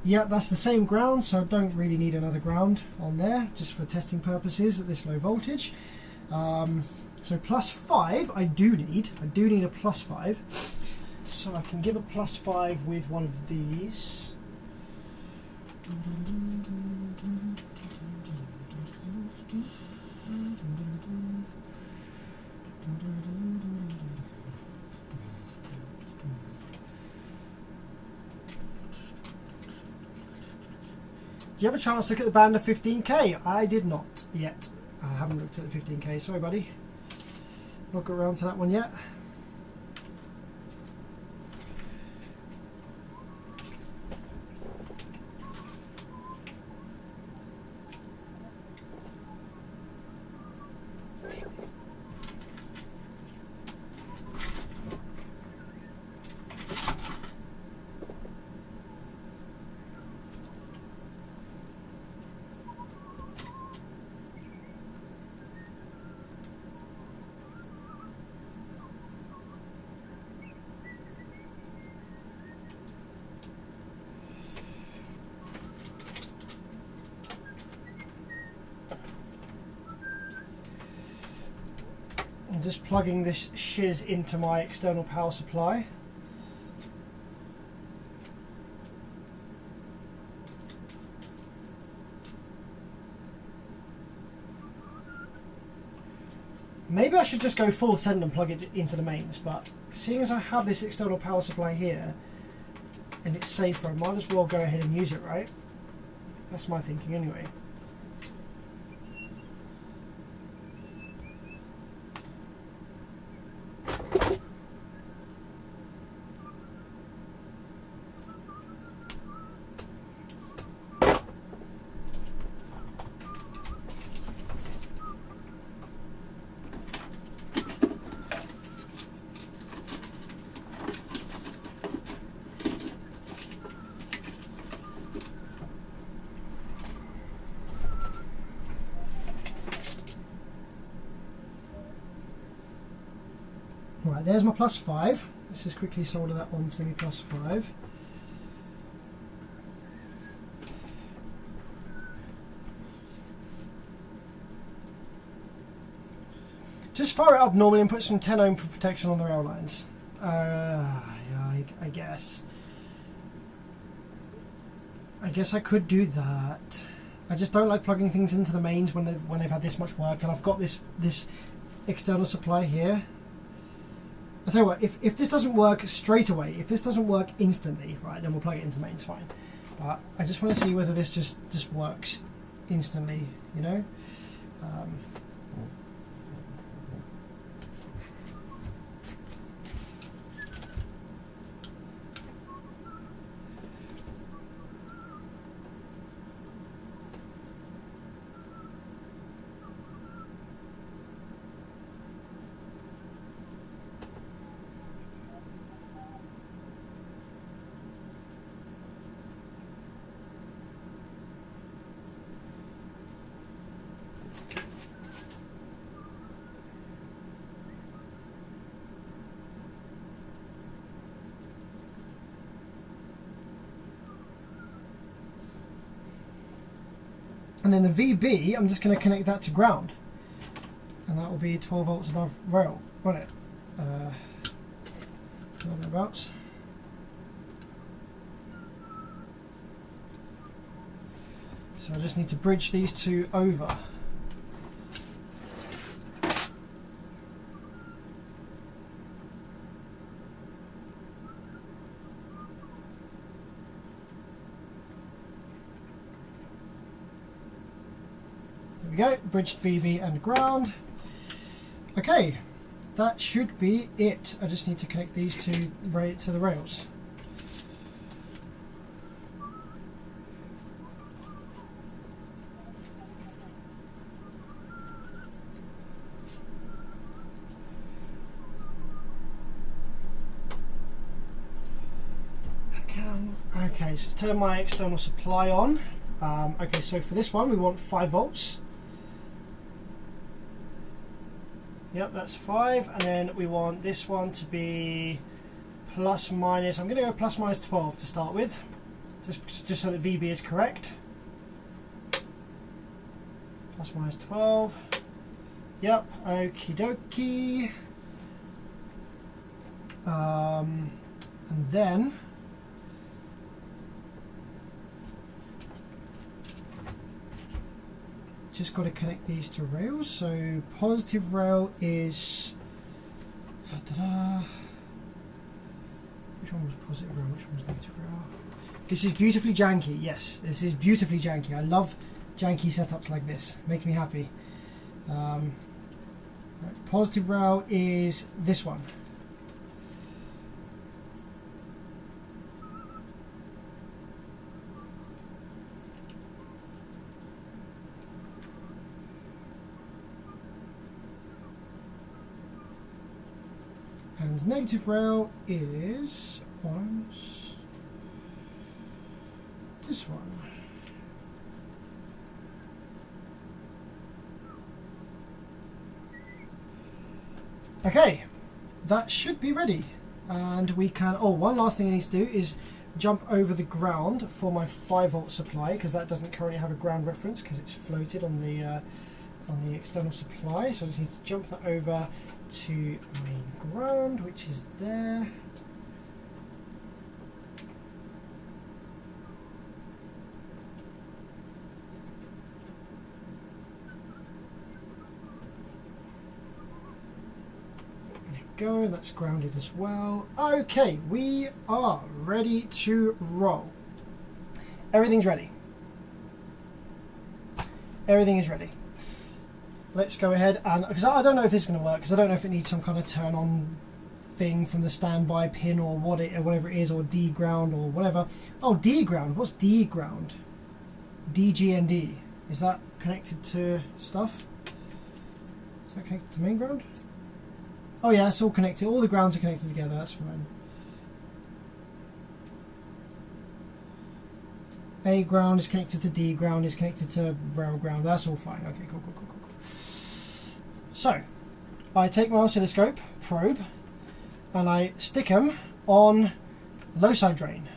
S1: Yep, that's the same ground, so I don't really need another ground on there, just for testing purposes at this low voltage. So +5 I do need a +5. So I can give a +5 with one of these. Do you have a chance to look at the band of 15k? I did not yet. I haven't looked at the 15k. Sorry, buddy. Not got around to that one yet. I'm just plugging this shiz into my external power supply. Maybe I should just go full send and plug it into the mains, but seeing as I have this external power supply here and it's safer, I might as well go ahead and use it, right? That's my thinking anyway. Right, there's my +5. Let's just quickly solder that onto my +5. Just fire it up normally and put some 10 ohm protection on the rail lines. Yeah, I guess. I guess I could do that. I just don't like plugging things into the mains when they've had this much work, and I've got this external supply here. I'll tell you what, if this doesn't work straight away, if this doesn't work instantly, right, then we'll plug it into the mains, fine. But I just want to see whether this just works instantly, you know? And then the VB, I'm just going to connect that to ground. And that will be 12 volts above rail, won't it? Thereabouts. So I just need to bridge these two over.
S3: There we go, bridged VB and ground. Okay, that should be it. I just need to connect these two to the rails. Okay, so turn my external supply on. Okay, so for this one we want 5 volts. Yep, that's 5, and then we want this one to be plus minus. I'm going to go plus minus 12 to start with, just so that VB is correct. Plus minus 12. Yep, okie dokie. And then just got to connect these to rails. So positive rail is which one was positive rail, which one was negative rail? This is beautifully janky. Yes, this is beautifully janky. I love janky setups like this, make me happy. Positive rail is this one. And negative rail is this one. Okay, that should be ready. And we can, one last thing I need to do is jump over the ground for my 5 volt supply, because that doesn't currently have a ground reference because it's floated on the external supply. So I just need to jump that over to main ground, which is there. There we go, that's grounded as well. Okay, we are ready to roll. Everything's ready. Everything is ready. Let's go ahead and, because I don't know if this is going to work, because I don't know if it needs some kind of turn on thing from the standby pin or whatever it is, or D ground or whatever. Oh, D ground. What's D ground? DG and D. Is that connected to stuff? Is that connected to main ground? Oh yeah, it's all connected. All the grounds are connected together. That's fine. A ground is connected to D ground, is connected to rail ground. That's all fine. Okay, cool. So, I take my oscilloscope probe and I stick them on low side drain,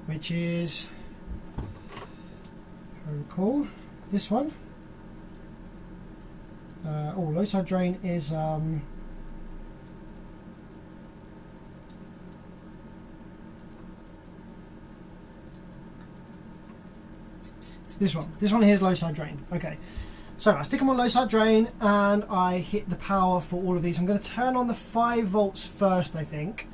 S3: which is, if I recall, this one. Low side drain is this one. This one here is low side drain. Okay, so I stick them on low side drain and I hit the power for all of these. I'm going to turn on the 5 volts first, I think.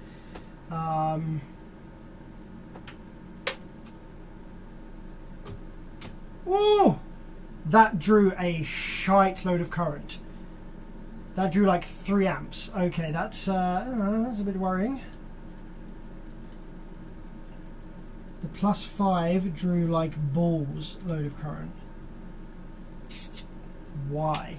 S3: Whoa! That drew a shite load of current. That drew like 3 amps. Okay, that's a bit worrying. The plus 5 drew like balls load of current. Why?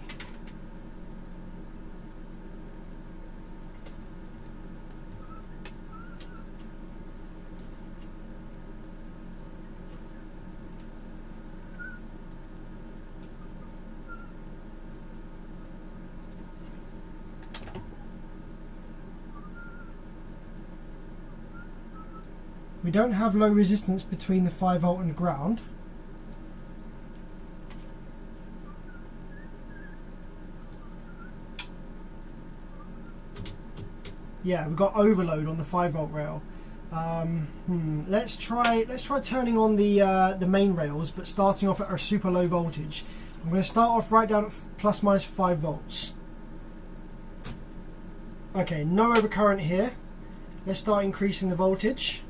S3: We don't have low resistance between the 5 volt and ground. Yeah, we've got overload on the 5 volt rail. Let's try turning on the main rails, but starting off at a super low voltage. I'm going to start off right down at plus minus 5 volts. Okay, no overcurrent here. Let's start increasing the voltage.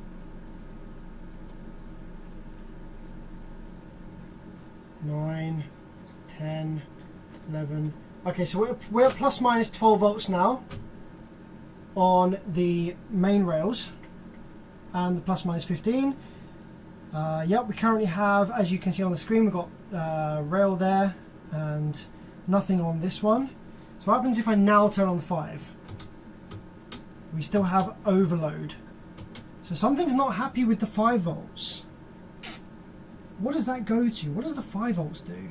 S3: 9, 10, 11. Okay, so we're at plus minus 12 volts now on the main rails, and the plus minus 15. Yep, we currently have, as you can see on the screen, we've got rail there and nothing on this one. So what happens if I now turn on the 5? We still have overload. So something's not happy with the 5 volts. What does that go to? What does the 5 volts do?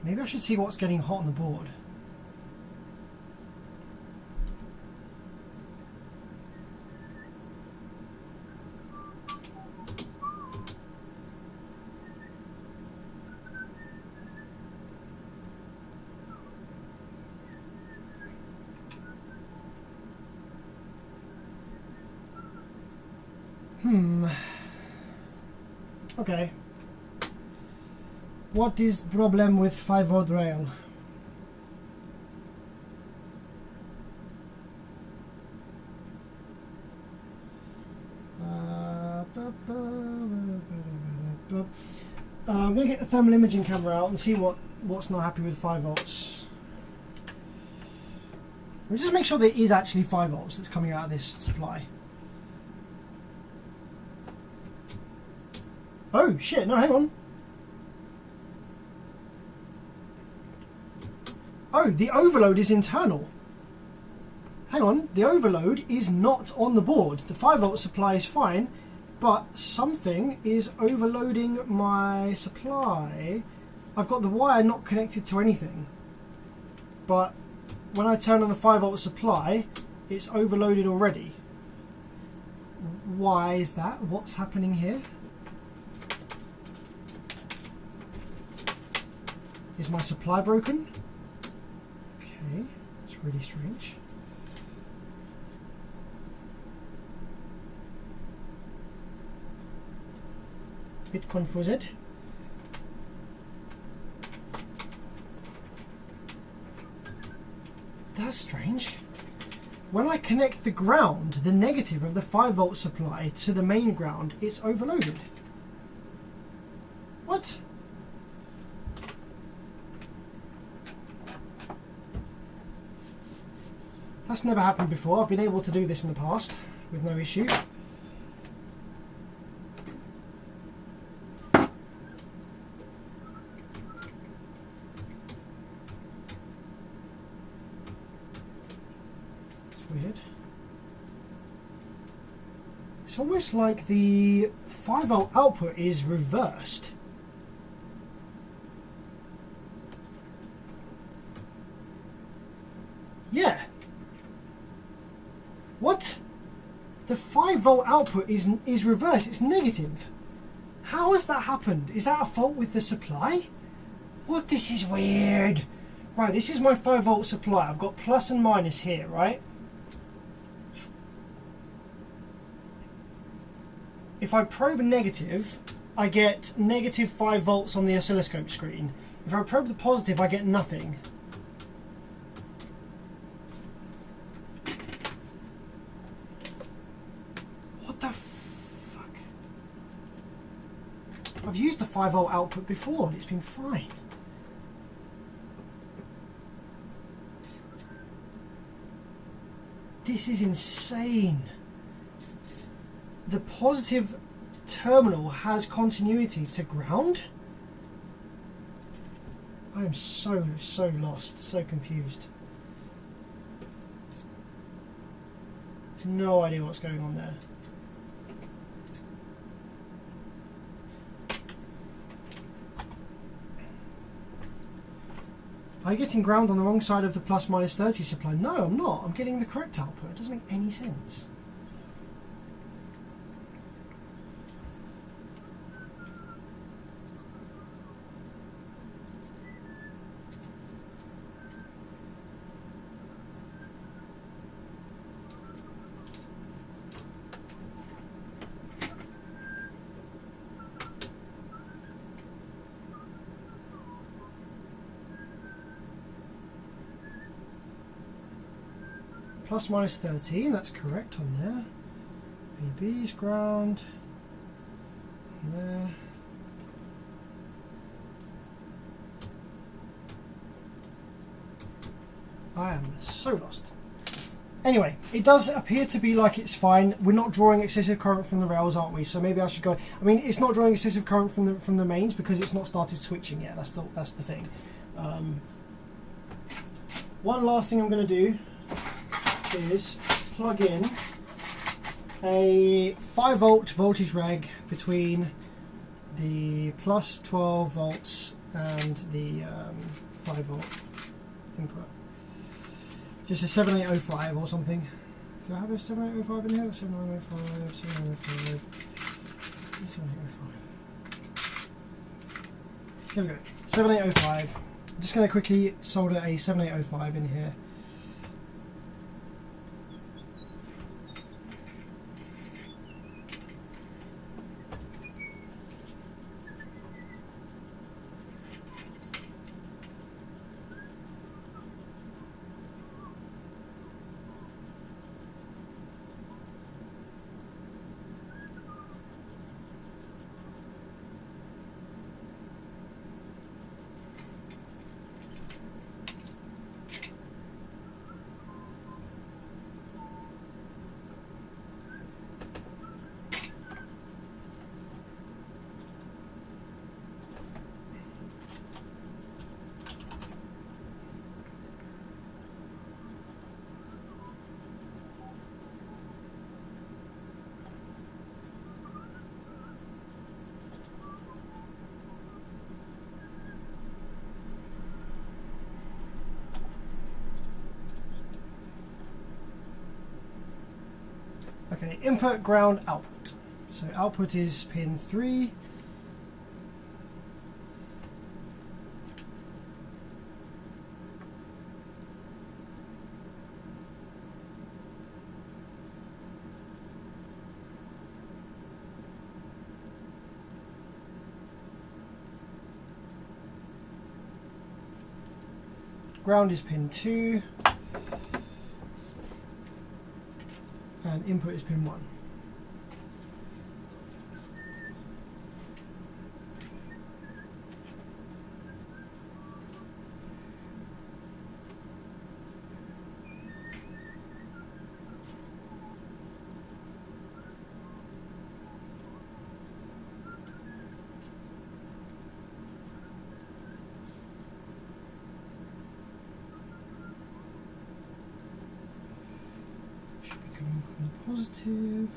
S3: Maybe I should see what's getting hot on the board. Okay. What is the problem with 5 volt rail? I'm going to get the thermal imaging camera out and see what's not happy with 5 volts. Let me just make sure there is actually 5 volts that's coming out of this supply. Oh shit, no, hang on. Oh, the overload is internal. Hang on, the overload is not on the board. The 5 volt supply is fine, but something is overloading my supply. I've got the wire not connected to anything, but when I turn on the 5 volt supply, it's overloaded already. Why is that? What's happening here? Is my supply broken? Okay, that's really strange. Bit confused. That's strange. When I connect the ground, the negative of the 5 volt supply to the main ground, it's overloaded. What? That's never happened before. I've been able to do this in the past with no issue. It's weird. It's almost like the 5 volt output is reversed. Yeah. What? The 5 volt output is reversed. It's negative. How has that happened? Is that a fault with the supply? What? This is weird. Right, this is my 5 volt supply. I've got plus and minus here, right? If I probe a negative, I get negative 5 volts on the oscilloscope screen. If I probe the positive, I get nothing. I've used the 5 volt output before and it's been fine. This is insane. The positive terminal has continuity to ground? I am so lost, so confused. No idea what's going on there. Are you getting ground on the wrong side of the plus minus 30 supply? No, I'm not. I'm getting the correct output. It doesn't make any sense. Plus minus 13, that's correct on there. VB is ground. from there. I am so lost. Anyway, it does appear to be like it's fine. We're not drawing excessive current from the rails, aren't we? So maybe I should go. I mean, it's not drawing excessive current from the mains because it's not started switching yet. That's the thing. One last thing I'm going to do is plug in a 5-volt voltage reg between the plus 12 volts and the 5-volt input. Just a 7805 or something. Do I have a 7805 in here? 7905, 7905, 7805. Here we go. 7805. I'm just going to quickly solder a 7805 in here. Okay, input, ground, output. So output is pin 3. Ground is pin 2. And input is pin 1. Coming from the positive.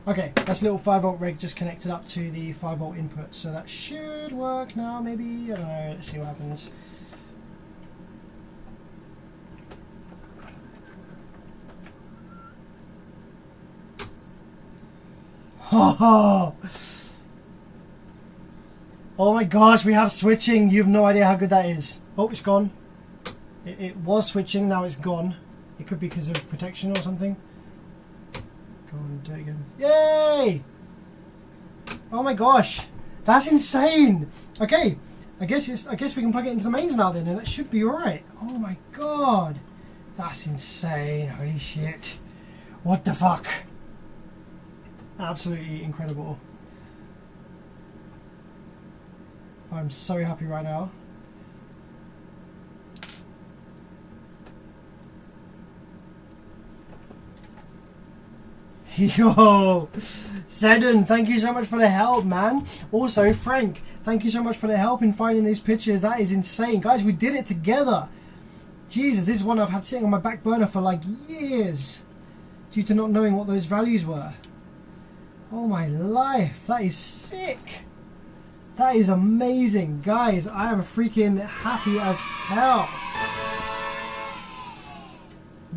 S3: Okay, that's a little 5-volt reg just connected up to the 5-volt input, so that should work now, maybe, I don't know, let's see what happens. Oh my gosh, we have switching, you have no idea how good that is. Oh, it's gone. It was switching, now it's gone. It could be because of protection or something. Go on, do it again. Yay! Oh my gosh, that's insane. Okay, I guess we can plug it into the mains now then, and it should be alright. Oh my god, that's insane. Holy shit! What the fuck? Absolutely incredible. I'm so happy right now. Yo, Zedden, thank you so much for the help, man. Also, Frank, thank you so much for the help in finding these pictures. That is insane. Guys, we did it together. Jesus, this is one I've had sitting on my back burner for like years due to not knowing what those values were. Oh my life, that is sick. That is amazing. Guys, I am freaking happy as hell.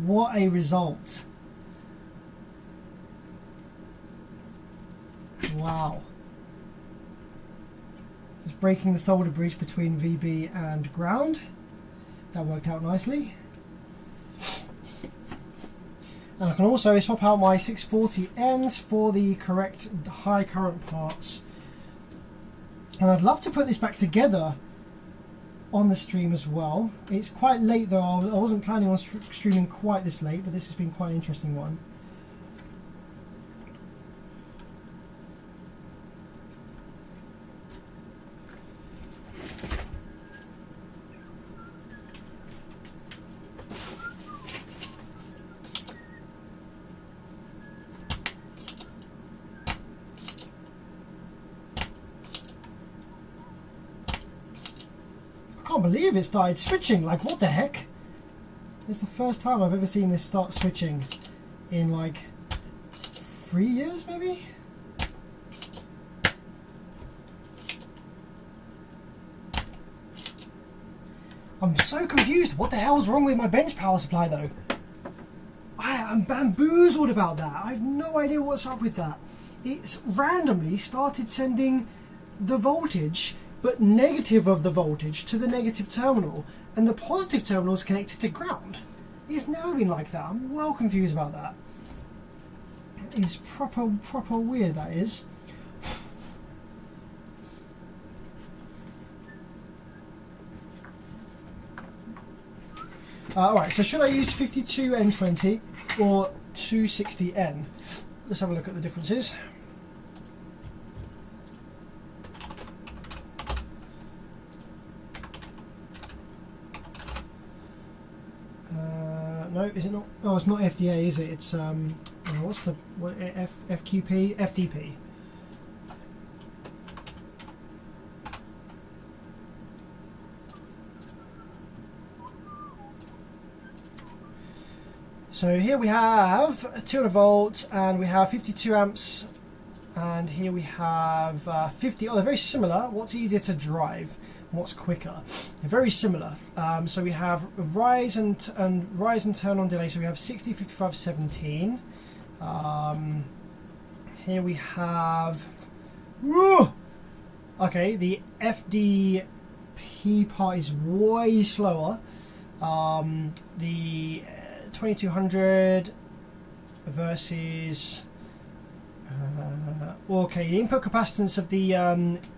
S3: What a result. Wow. Just breaking the solder bridge between VB and ground. That worked out nicely. And I can also swap out my 640Ns for the correct high current parts. And I'd love to put this back together on the stream as well. It's quite late though. I wasn't planning on streaming quite this late, but this has been quite an interesting one. I can't believe it started switching. Like, what the heck? It's the first time I've ever seen this start switching in like 3 years maybe. I'm so confused. What the hell's wrong with my bench power supply though? I'm bamboozled about that. I have no idea what's up with that. It's randomly started sending the voltage, but negative of the voltage, to the negative terminal, and the positive terminal is connected to ground. It's never been like that. I'm well confused about that. It's proper weird, that is. Alright, so should I use 52N20 or 260N? Let's have a look at the differences. No, is it not? Oh, it's not FDA, is it? It's what's the FQP? FDP. So here we have 200 volts, and we have 52 amps, and here we have 50. Oh, they're very similar. What's easier to drive? What's quicker? They're very similar. So we have rise and turn on delay. So we have 60, 55, 17. Here we have. Woo! Okay, the FDP part is way slower. The 2200 versus. Okay, the input capacitance of the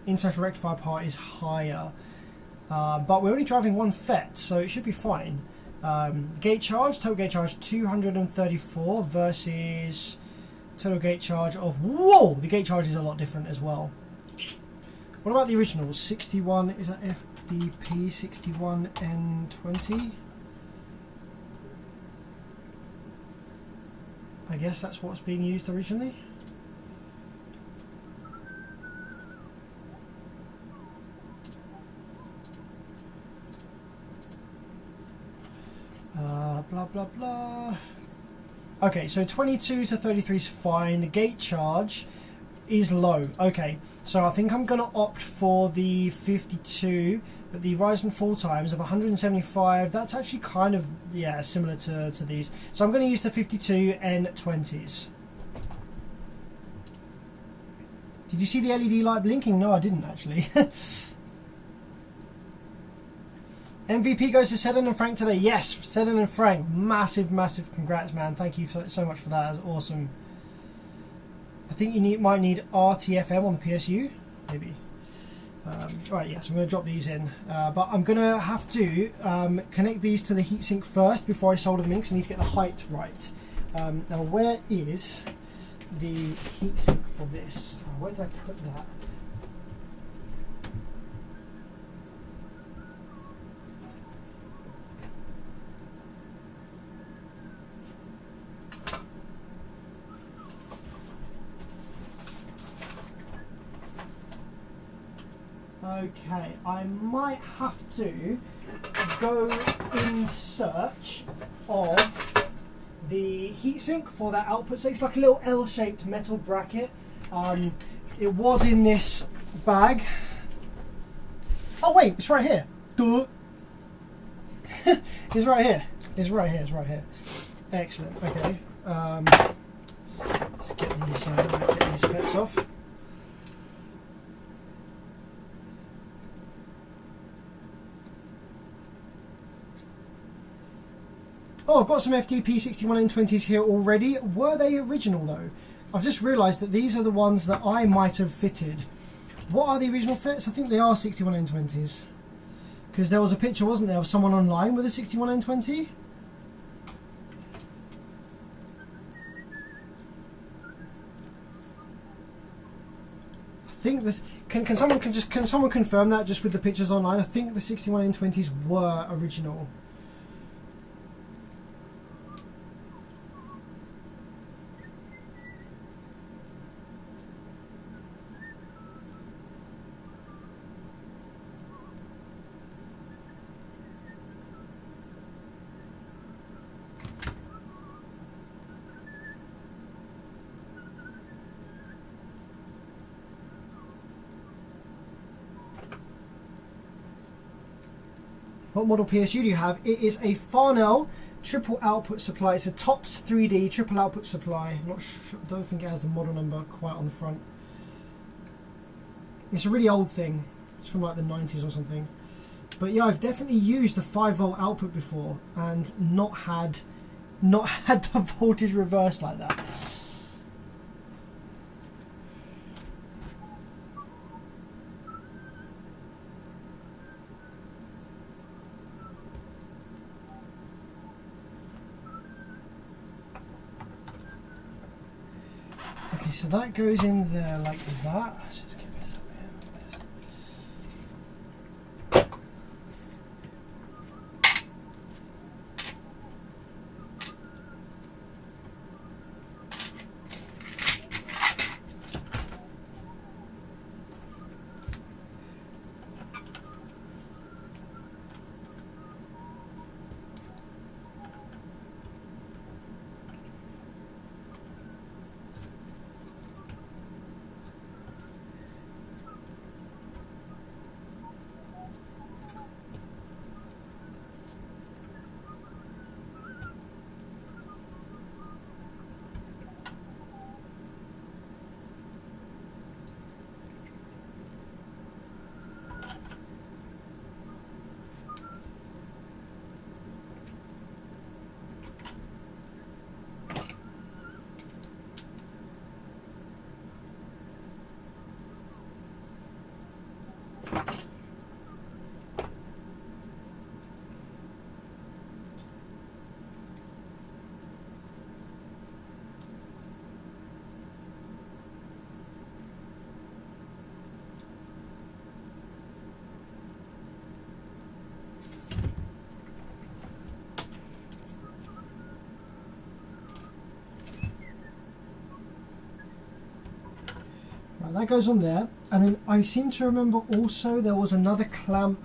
S3: international rectifier part is higher. But we're only driving one FET, so it should be fine. Gate charge, total gate charge 234 versus total gate charge of... Whoa! The gate charge is a lot different as well. What about the originals? 61, is that FDP 61N20? I guess that's what's being used originally. Blah blah blah. Okay, so 22 to 33 is fine. The gate charge is low. Okay, so I think I'm going to opt for the 52, but the rise and fall times of 175, that's actually kind of, yeah, similar to these. So I'm going to use the 52 N20s. Did you see the LED light blinking? No, I didn't actually. MVP goes to Seddon and Frank today. Yes, Seddon and Frank. Massive congrats, man. Thank you so much for that. That's awesome. I think you might need RTFM on the PSU. Maybe. Right, yes, I'm going to drop these in. But I'm going to have to connect these to the heatsink first before I solder them in, because I need to get the height right. Now, where is the heatsink for this? Where did I put that? Okay, I might have to go in search of the heatsink for that output. So it's like a little L-shaped metal bracket. It was in this bag. Oh wait, it's right here. Duh. It's right here. It's right here. It's right here. Excellent. Okay. Let's get these fits off. Oh, I've got some FTP 61N20s here already. Were they original though? I've just realised that these are the ones that I might have fitted. What are the original fits? I think they are 61N20s. Because there was a picture, wasn't there, of someone online with a 61N20? I think this... Can someone confirm that just with the pictures online? I think the 61N20s were original. What model PSU do you have? It is a Farnell triple output supply. It's a TOPS 3D triple output supply. I'm not sure, I don't think it has the model number quite on the front. It's a really old thing. It's from like the 90s or something. But yeah, I've definitely used the 5-volt output before and not had the voltage reversed like that. Okay, so that goes in there like that. Let's just get this up here like this. That goes on there, and then I seem to remember also there was another clamp.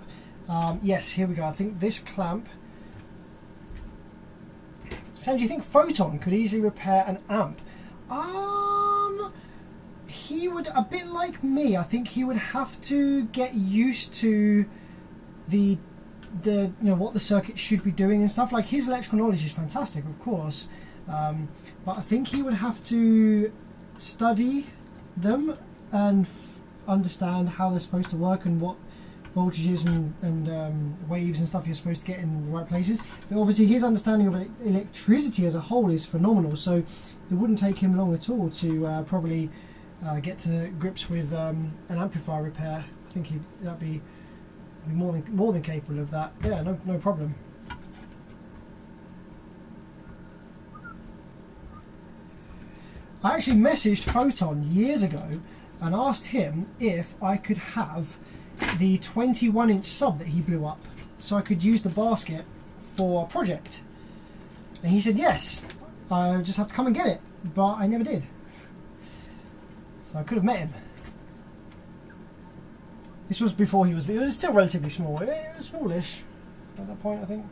S3: Yes, here we go. I think this clamp. Sam, do you think Photon could easily repair an amp? He would, a bit like me. I think he would have to get used to the you know what the circuit should be doing and stuff. Like his electrical knowledge is fantastic, of course, but I think he would have to study them and understand how they're supposed to work and what voltages and waves and stuff you're supposed to get in the right places. But obviously his understanding of electricity as a whole is phenomenal, so it wouldn't take him long at all to probably get to grips with an amplifier repair. I think that'd be more than capable of that. Yeah, no problem. I actually messaged Photon years ago and asked him if I could have the 21-inch sub that he blew up so I could use the basket for a project. And he said yes, I just have to come and get it, but I never did. So I could have met him.
S1: This was before he was. It was still relatively small. It was smallish at that point, I think.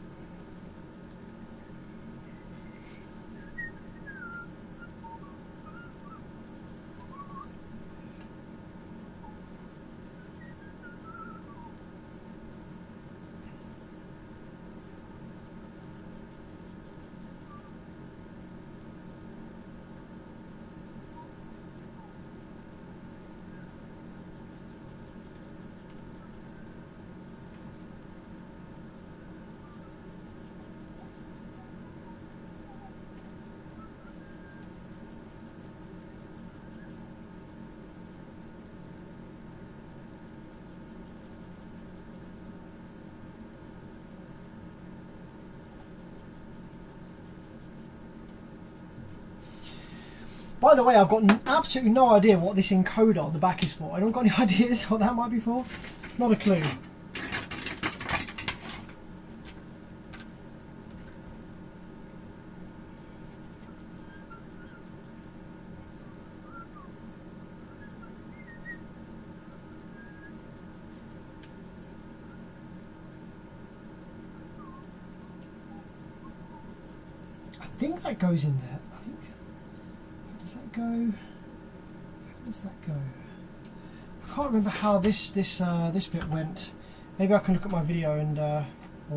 S1: By the way, I've got absolutely no idea what this encoder on the back is for. I don't got any ideas what that might be for. Not a clue. I think that goes in there. I think. Does that go? How does that go? I can't remember how this bit went. Maybe I can look at my video and or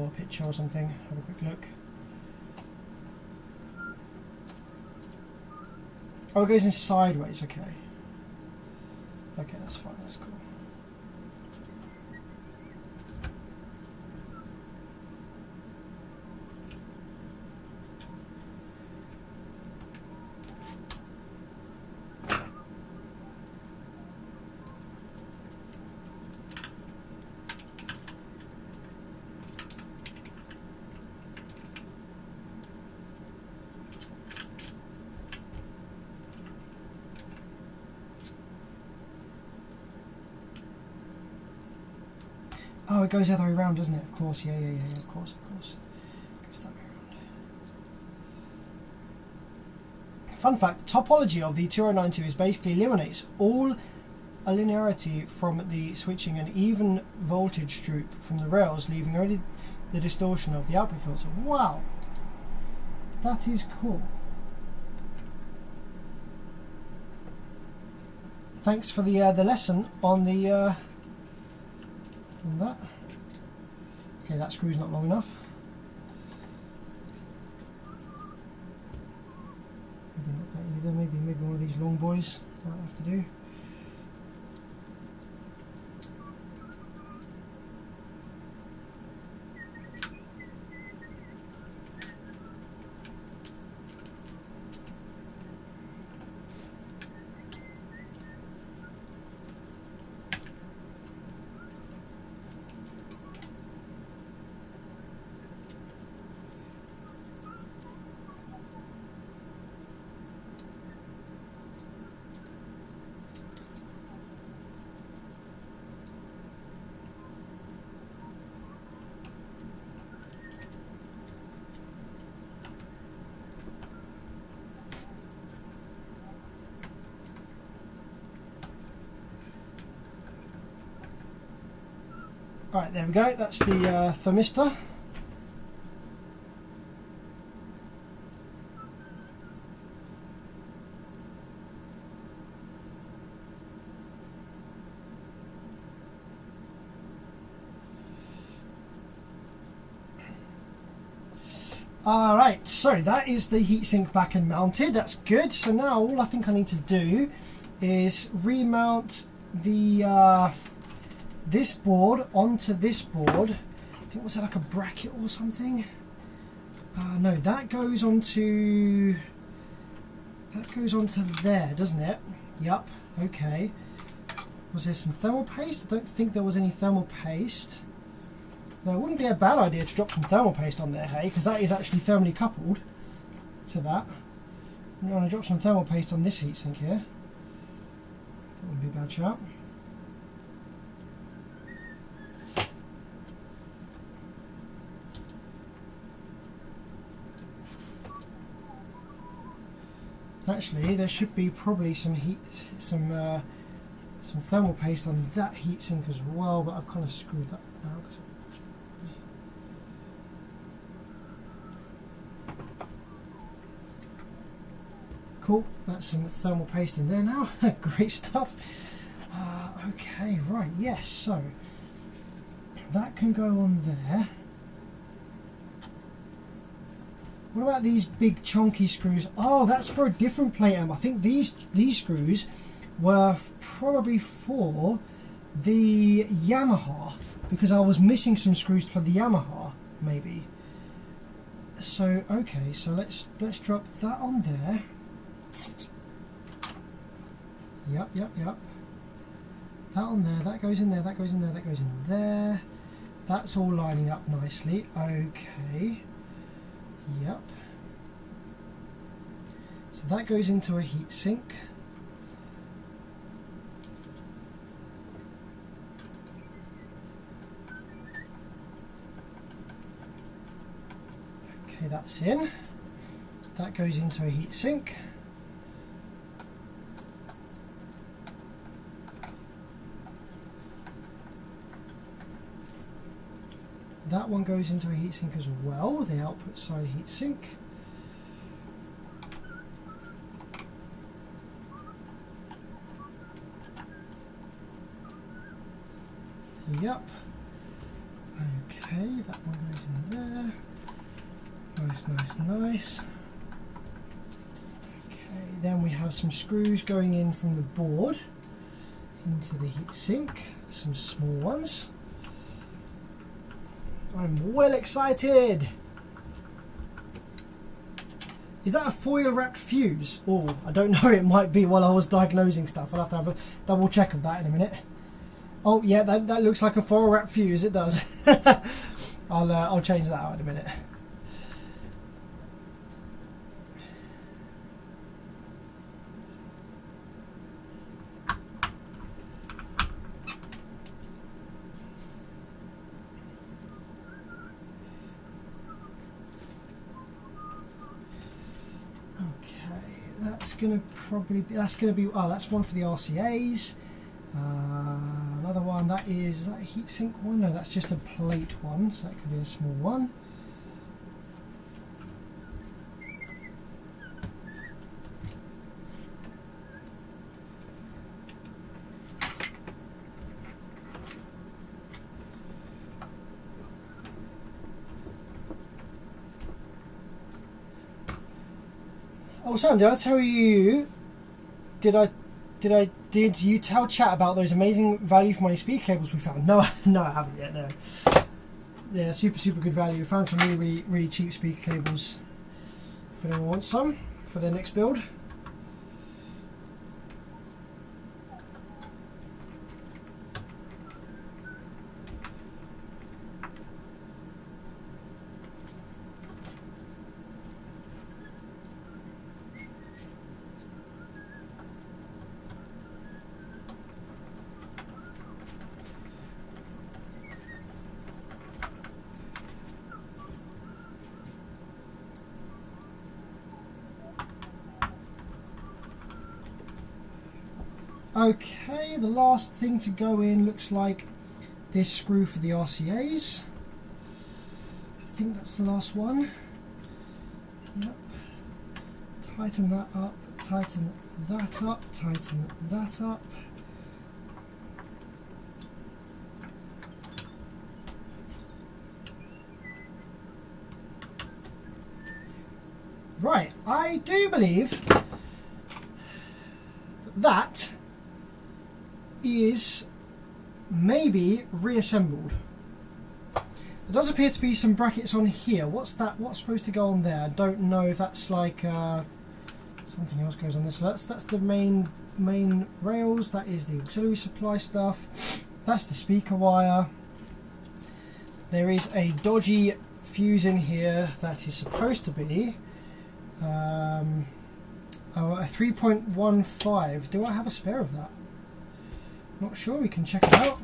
S1: a picture or something. Have a quick look. Oh, it goes in sideways. Okay. Okay, that's fine. That's cool. Oh, it goes the other way around, doesn't it? Of course, yeah, of course. It goes that way around. Fun fact, the topology of the 2092 is basically eliminates all linearity from the switching and even voltage droop from the rails, leaving only the distortion of the output filter. Wow! That is cool. Thanks for the lesson on the on that. Okay, that screw's not long enough. Maybe not that either. Maybe one of these long boys might have to do. Right, there we go. That's the thermistor. Alright, so that is the heatsink back and mounted. That's good. So now all I think I need to do is remount the this board onto this board. I think, was that like a bracket or something? No, that goes onto there, doesn't it? Yup. Okay. Was there some thermal paste? I don't think there was any thermal paste. Though it wouldn't be a bad idea to drop some thermal paste on there, hey, because that is actually thermally coupled to that. I'm going to drop some thermal paste on this heatsink here. That wouldn't be a bad shout. Actually, there should be probably some
S3: some thermal paste on that heatsink as well, but I've kind of screwed that up now. Cool, that's some thermal paste in there now. Great stuff. Okay, right, yes, so that can go on there. What about these big chunky screws? Oh, that's for a different plate amp. I think these screws were probably for the Yamaha, because I was missing some screws for the Yamaha, maybe. So okay, so let's drop that on there. Yep. That on there, that goes in there, that goes in there, that goes in there. That's all lining up nicely. Okay. Yep. So that goes into a heatsink. Okay, that's in. That goes into a heatsink. That one goes into a heatsink as well, the output side heatsink. Yep. Okay, that one goes in there. Nice. Okay, then we have some screws going in from the board into the heatsink, some small ones. I'm well excited! Is that a foil wrapped fuse? Oh, I don't know, it might be while I was diagnosing stuff. I'll have to have a double check of that in a minute. Oh yeah, that looks like a foil wrapped fuse, it does. I'll change that out in a minute. That's one for the RCAs. Another one, is that a heatsink one? No, that's just a plate one, so that could be a small one. Oh Sam, did I tell you? Did you tell chat about those amazing value for money speaker cables we found? No, no, I haven't yet. No. Yeah, super good value. We found some really cheap speaker cables. If anyone wants some for their next build. Okay, the last thing to go in looks like this screw for the RCAs. I think that's the last one. Yep. Tighten that up, tighten that up, tighten that up. Right, I do believe that is maybe reassembled. There does appear to be some brackets on here. What's that? What's supposed to go on there? I don't know if that's like something else goes on this. So that's the main rails. That is the auxiliary supply stuff. That's the speaker wire. There is a dodgy fuse in here that is supposed to be a 3.15. Do I have a spare of that? Not sure, we can check it out.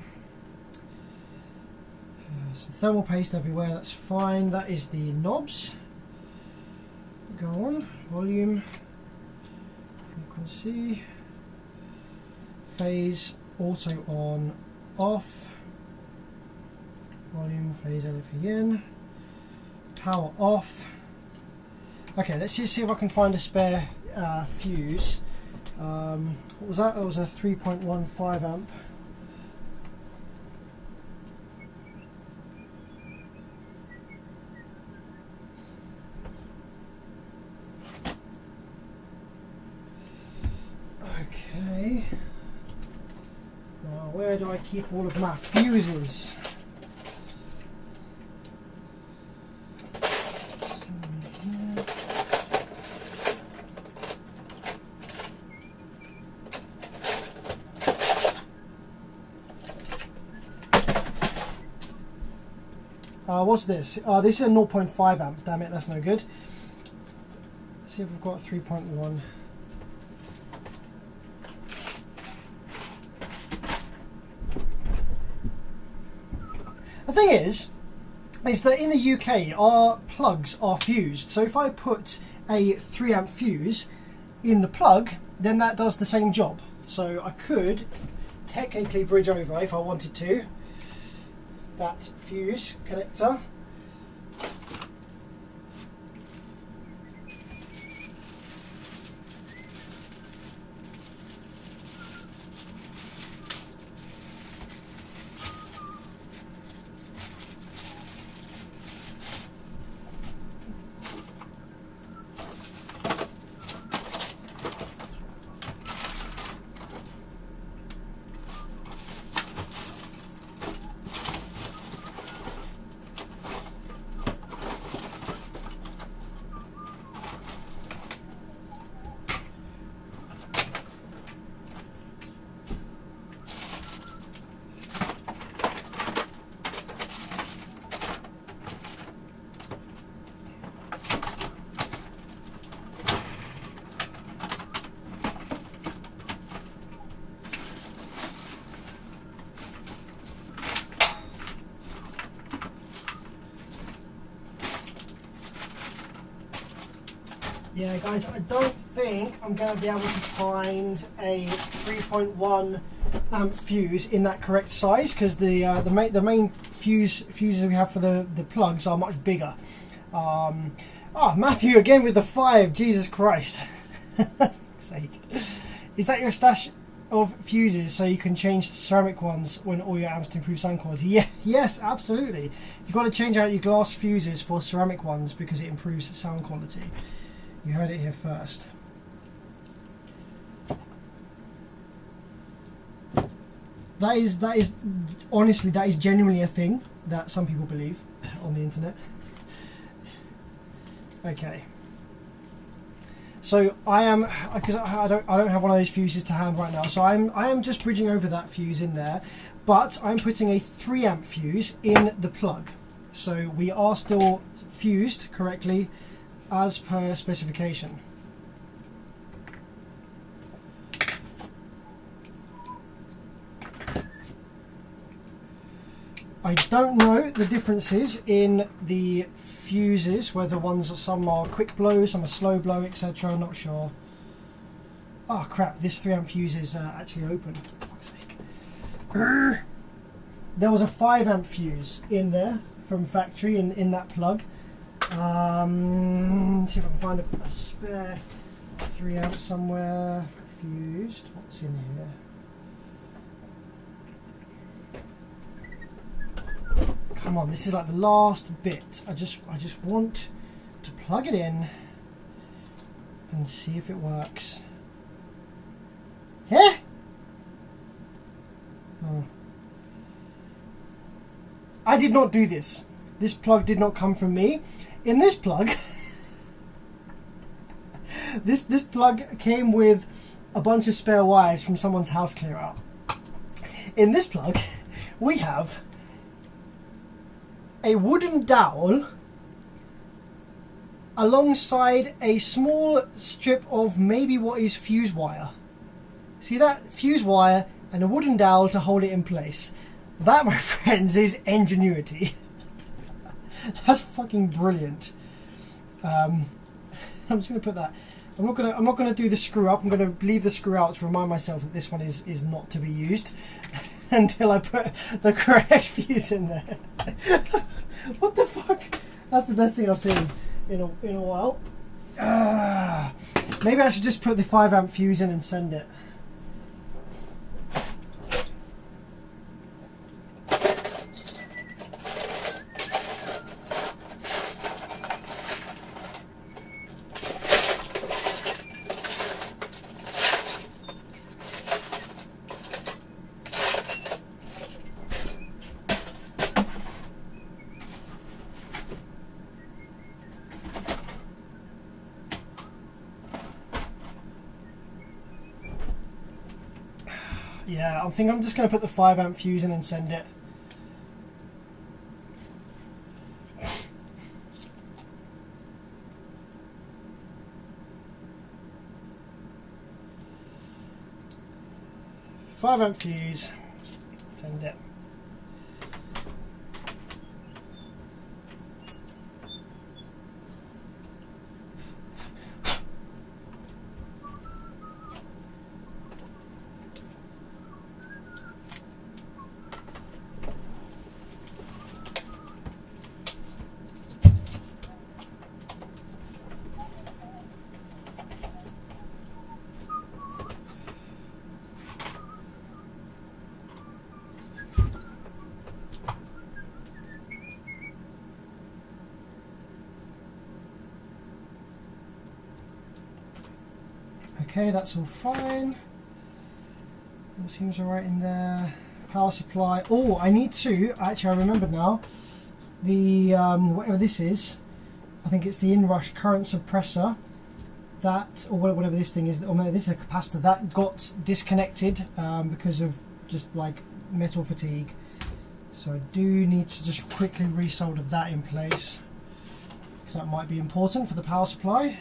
S3: Some thermal paste everywhere, that's fine. That is the knobs. Go on, volume, frequency, phase, auto on, off, volume, phase, LFE in, power off. Okay, let's just see if I can find a spare fuse. What was that? That was a 3.15 amp. Okay. Now, where do I keep all of my fuses? What's this? This is a 0.5 amp. Damn it, that's no good. Let's see if we've got 3.1. The thing is that in the UK our plugs are fused. So if I put a 3 amp fuse in the plug, then that does the same job. So I could technically bridge over if I wanted to that fuse connector. Yeah, guys, I don't think I'm going to be able to find a 3.1 amp fuse in that correct size, because the main fuses we have for the plugs are much bigger. Matthew again with the 5. Jesus Christ! For fuck's sake. Is that your stash of fuses so you can change the ceramic ones when all your amps to improve sound quality? Yeah, yes, absolutely. You've got to change out your glass fuses for ceramic ones because it improves sound quality. You heard it here first. That is honestly, that is genuinely a thing that some people believe on the internet. Okay. So I am, because I don't have one of those fuses to hand right now, so I am just bridging over that fuse in there, but I'm putting a 3 amp fuse in the plug. So we are still fused correctly as per specification. I don't know the differences in the fuses, whether some are quick blow, some are slow blow, etc. I'm not sure. Oh crap, this 3 amp fuse is actually open, for fuck's sake. There was a 5 amp fuse in there from factory in that plug. Let's see if I can find a spare 3 amp somewhere fused. What's in here? Come on, this is like the last bit. I just want to plug it in and see if it works. Yeah? Oh. I did not do this. This plug did not come from me. In this plug, this plug came with a bunch of spare wires from someone's house clear out. In this plug, we have a wooden dowel alongside a small strip of maybe what is fuse wire. See that? Fuse wire and a wooden dowel to hold it in place. That, my friends, is ingenuity. That's fucking brilliant. I'm just going to put that I'm not gonna do the screw up. I'm gonna leave the screw out to remind myself that this one is not to be used until I put the correct fuse in there. What the fuck? That's the best thing I've seen in a while. Maybe I should just put the 5 amp fuse in and send it. Yeah, I think I'm just going to put the 5 amp fuse in and send it. Five amp fuse, send it. Okay, that's all fine. All seems alright in there. Power supply. Oh, I need to. Actually, I remember now. The whatever this is, I think it's the inrush current suppressor. That, or whatever this thing is, or no, this is a capacitor that got disconnected because of just like metal fatigue. So I do need to just quickly resolder that in place because that might be important for the power supply.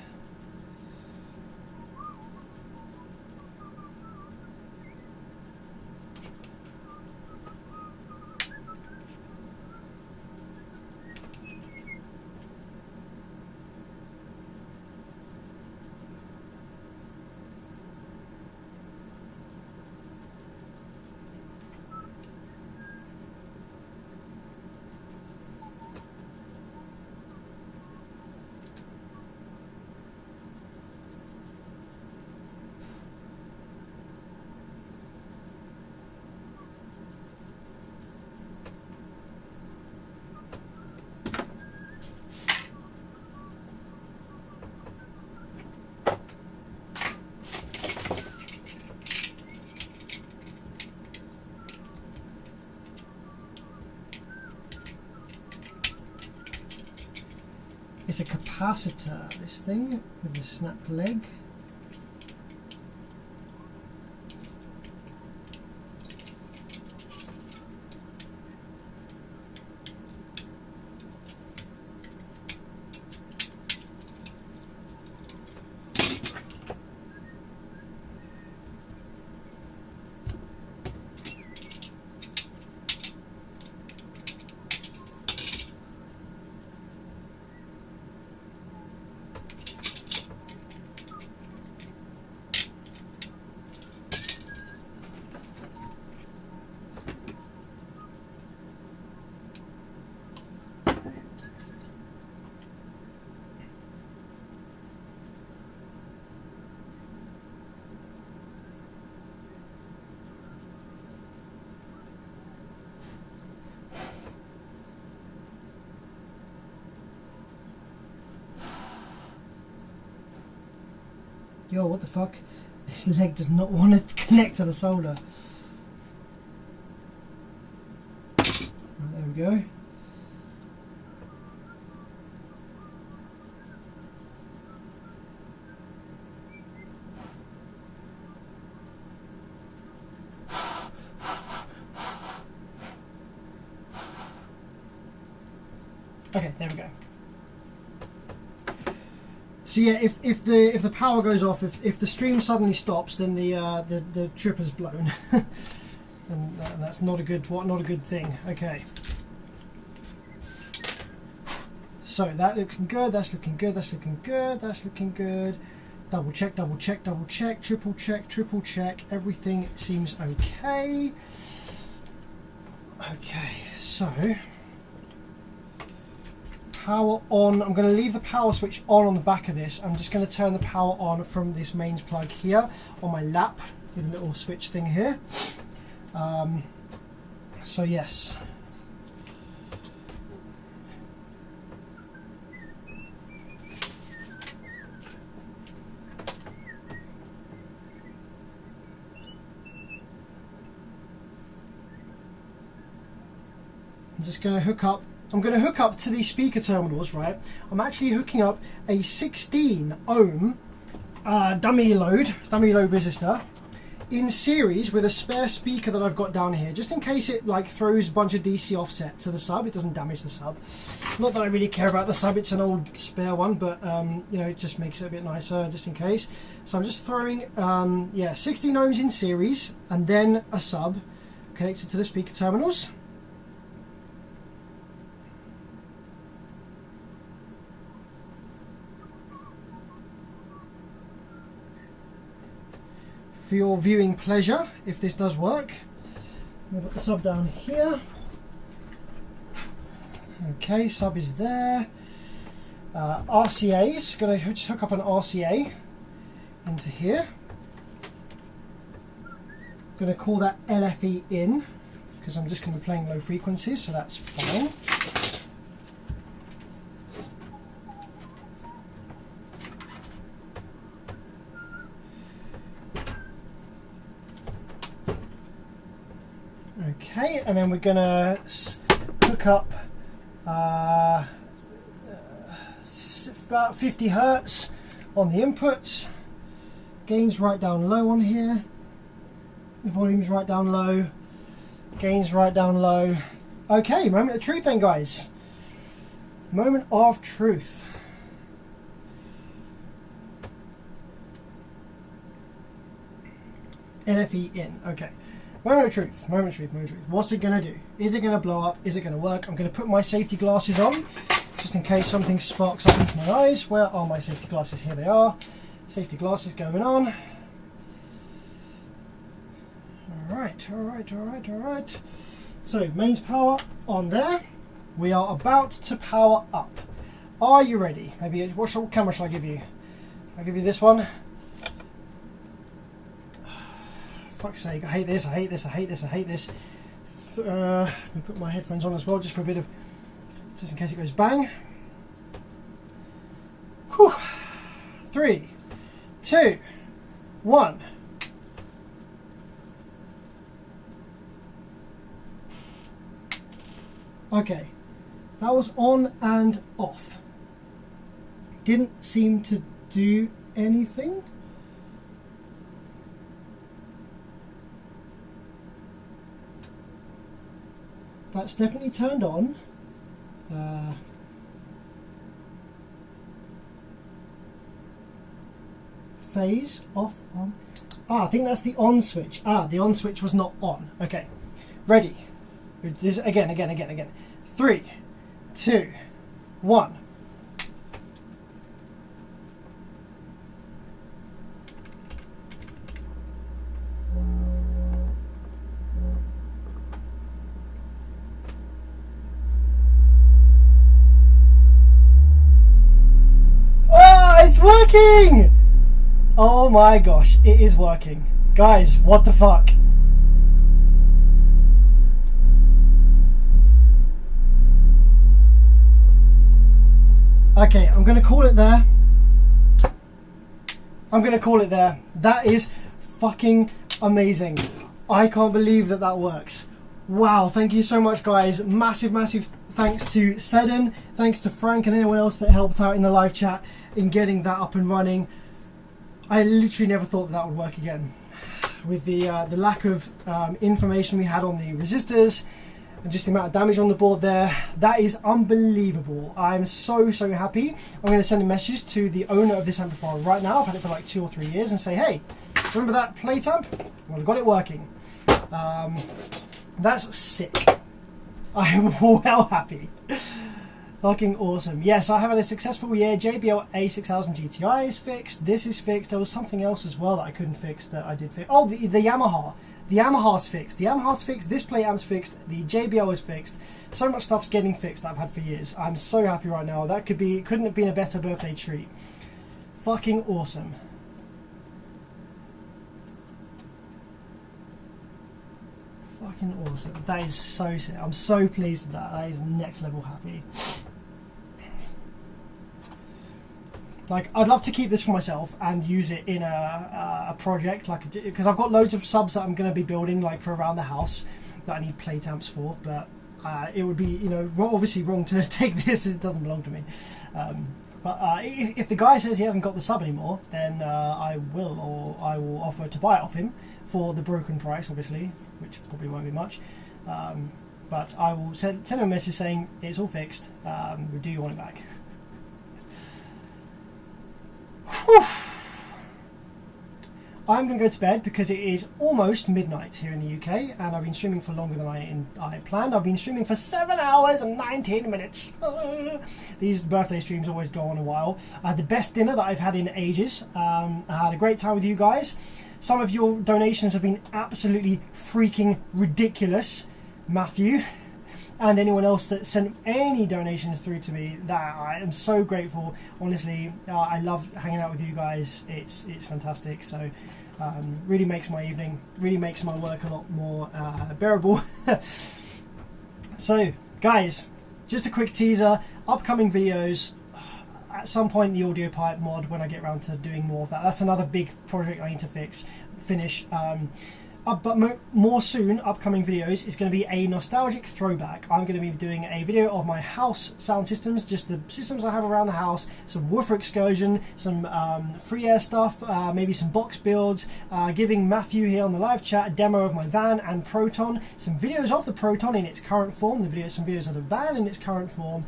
S3: It's a capacitor, this thing, with a snap leg. Yo, what the fuck? This leg does not want to connect to the solder. Right, there we go. Okay, there we go. So yeah, if the power goes off, if the stream suddenly stops, then the tripper's blown, and that's not a good thing. Okay. So that looking good. That's looking good. That's looking good. That's looking good. Double check, double check, double check, triple check, triple check. Everything seems okay. Okay, so power on. I'm going to leave the power switch on the back of this. I'm just going to turn the power on from this mains plug here on my lap with a little switch thing here. So yes. I'm just going to hook up. I'm going to hook up to these speaker terminals, right? I'm actually hooking up a 16 ohm dummy load resistor in series with a spare speaker that I've got down here, just in case it like throws a bunch of DC offset to the sub. It doesn't damage the sub. Not that I really care about the sub. It's an old spare one, but you know, it just makes it a bit nicer just in case. So I'm just throwing yeah, 16 ohms in series and then a sub connected to the speaker terminals. For your viewing pleasure, if this does work, we'll put the sub down here. Okay, sub is there. RCA's going to just hook up an RCA into here. Going to call that LFE in because I'm just going to be playing low frequencies, so that's fine. Okay, and then we're going to hook up about 50 hertz on the inputs. Gains right down low on here. The volume's right down low. Gains right down low. Okay, moment of truth then, guys. Moment of truth. LFE in. Okay. Moment of truth, moment of truth, moment of truth. What's it going to do? Is it going to blow up? Is it going to work? I'm going to put my safety glasses on, just in case something sparks up into my eyes. Where are my safety glasses? Here they are. Safety glasses going on. Alright, alright, alright, alright. So, mains power on there. We are about to power up. Are you ready? Maybe, what camera shall I give you? I'll give you this one. Fuck's sake, I hate this, I hate this, I hate this, I hate this. Let me put my headphones on as well, just for a bit of, just in case it goes bang. Whew. 3, 2, 1. Okay, that was on and off. Didn't seem to do anything. That's definitely turned on. Phase off, on. I think that's the on switch. The on switch was not on. Okay, ready. This again. 3, 2, 1. It's working! Oh my gosh, it is working. Guys, what the fuck? Okay, I'm going to call it there. I'm going to call it there. That is fucking amazing. I can't believe that that works. Wow, thank you so much, guys. Massive, massive thanks to Seddon. Thanks to Frank and anyone else that helped out in the live chat in getting that up and running. I literally never thought that would work again. With the lack of information we had on the resistors and just the amount of damage on the board there, that is unbelievable. I'm so happy. I'm going to send a message to the owner of this amplifier right now. I've had it for like 2 or 3 years, and say, hey, remember that plate amp? Well, I've got it working. That's sick. I'm well happy. Fucking awesome. Yes, I have had a successful year. JBL A6000 GTI is fixed. This is fixed. There was something else as well that I couldn't fix that I did fix. Oh, the Yamaha. The Yamaha's fixed. The Yamaha's fixed. This plate amp's fixed. The JBL is fixed. So much stuff's getting fixed that I've had for years. I'm so happy right now. That couldn't have been a better birthday treat. Fucking awesome. Fucking awesome. That is so sick. I'm so pleased with that. That is next level happy. Like, I'd love to keep this for myself and use it in a project, like, because I've got loads of subs that I'm going to be building, like, for around the house that I need plate amps for, but it would be, you know, obviously wrong to take this. It doesn't belong to me. But if the guy says he hasn't got the sub anymore, then I will offer to buy it off him for the broken price, obviously, which probably won't be much. But I will send him a message saying it's all fixed. Do you want it back? Whew. I'm going to go to bed because it is almost midnight here in the UK, and I've been streaming for longer than I planned. I've been streaming for 7 hours and 19 minutes. These birthday streams always go on a while. I had the best dinner that I've had in ages. I had a great time with you guys. Some of your donations have been absolutely freaking ridiculous, Matthew, and anyone else that sent any donations through to me. That I am so grateful. Honestly, I love hanging out with you guys. It's fantastic. So really makes my evening, really makes my work a lot more bearable. So guys, just a quick teaser, upcoming videos. At some point, the audio pipe mod, when I get around to doing more of that. That's another big project I need to finish. But more soon, upcoming videos is going to be a nostalgic throwback. I'm going to be doing a video of my house sound systems, just the systems I have around the house, some woofer excursion, some free air stuff, maybe some box builds, giving Matthew here on the live chat a demo of my van and Proton, some videos of the Proton in its current form, some videos of the van in its current form,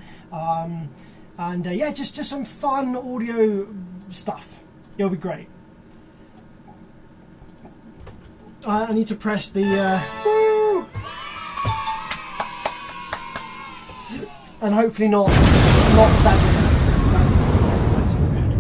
S3: and yeah, just some fun audio stuff. It'll be great. I need to press the woo! And hopefully not that. That's all good.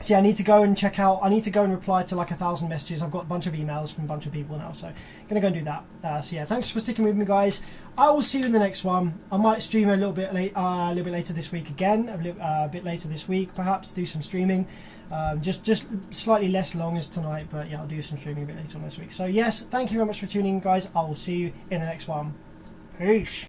S3: So yeah, I need to go and check out. I need to go and reply to like 1,000 messages. I've got a bunch of emails from a bunch of people now, so I'm gonna go and do that. So yeah, thanks for sticking with me, guys. I will see you in the next one. I might stream a little bit later this week again, a bit later this week, perhaps do some streaming. Just slightly less long as tonight, but yeah, I'll do some streaming a bit later on this week. So yes, thank you very much for tuning in, guys. I will see you in the next one. Peace.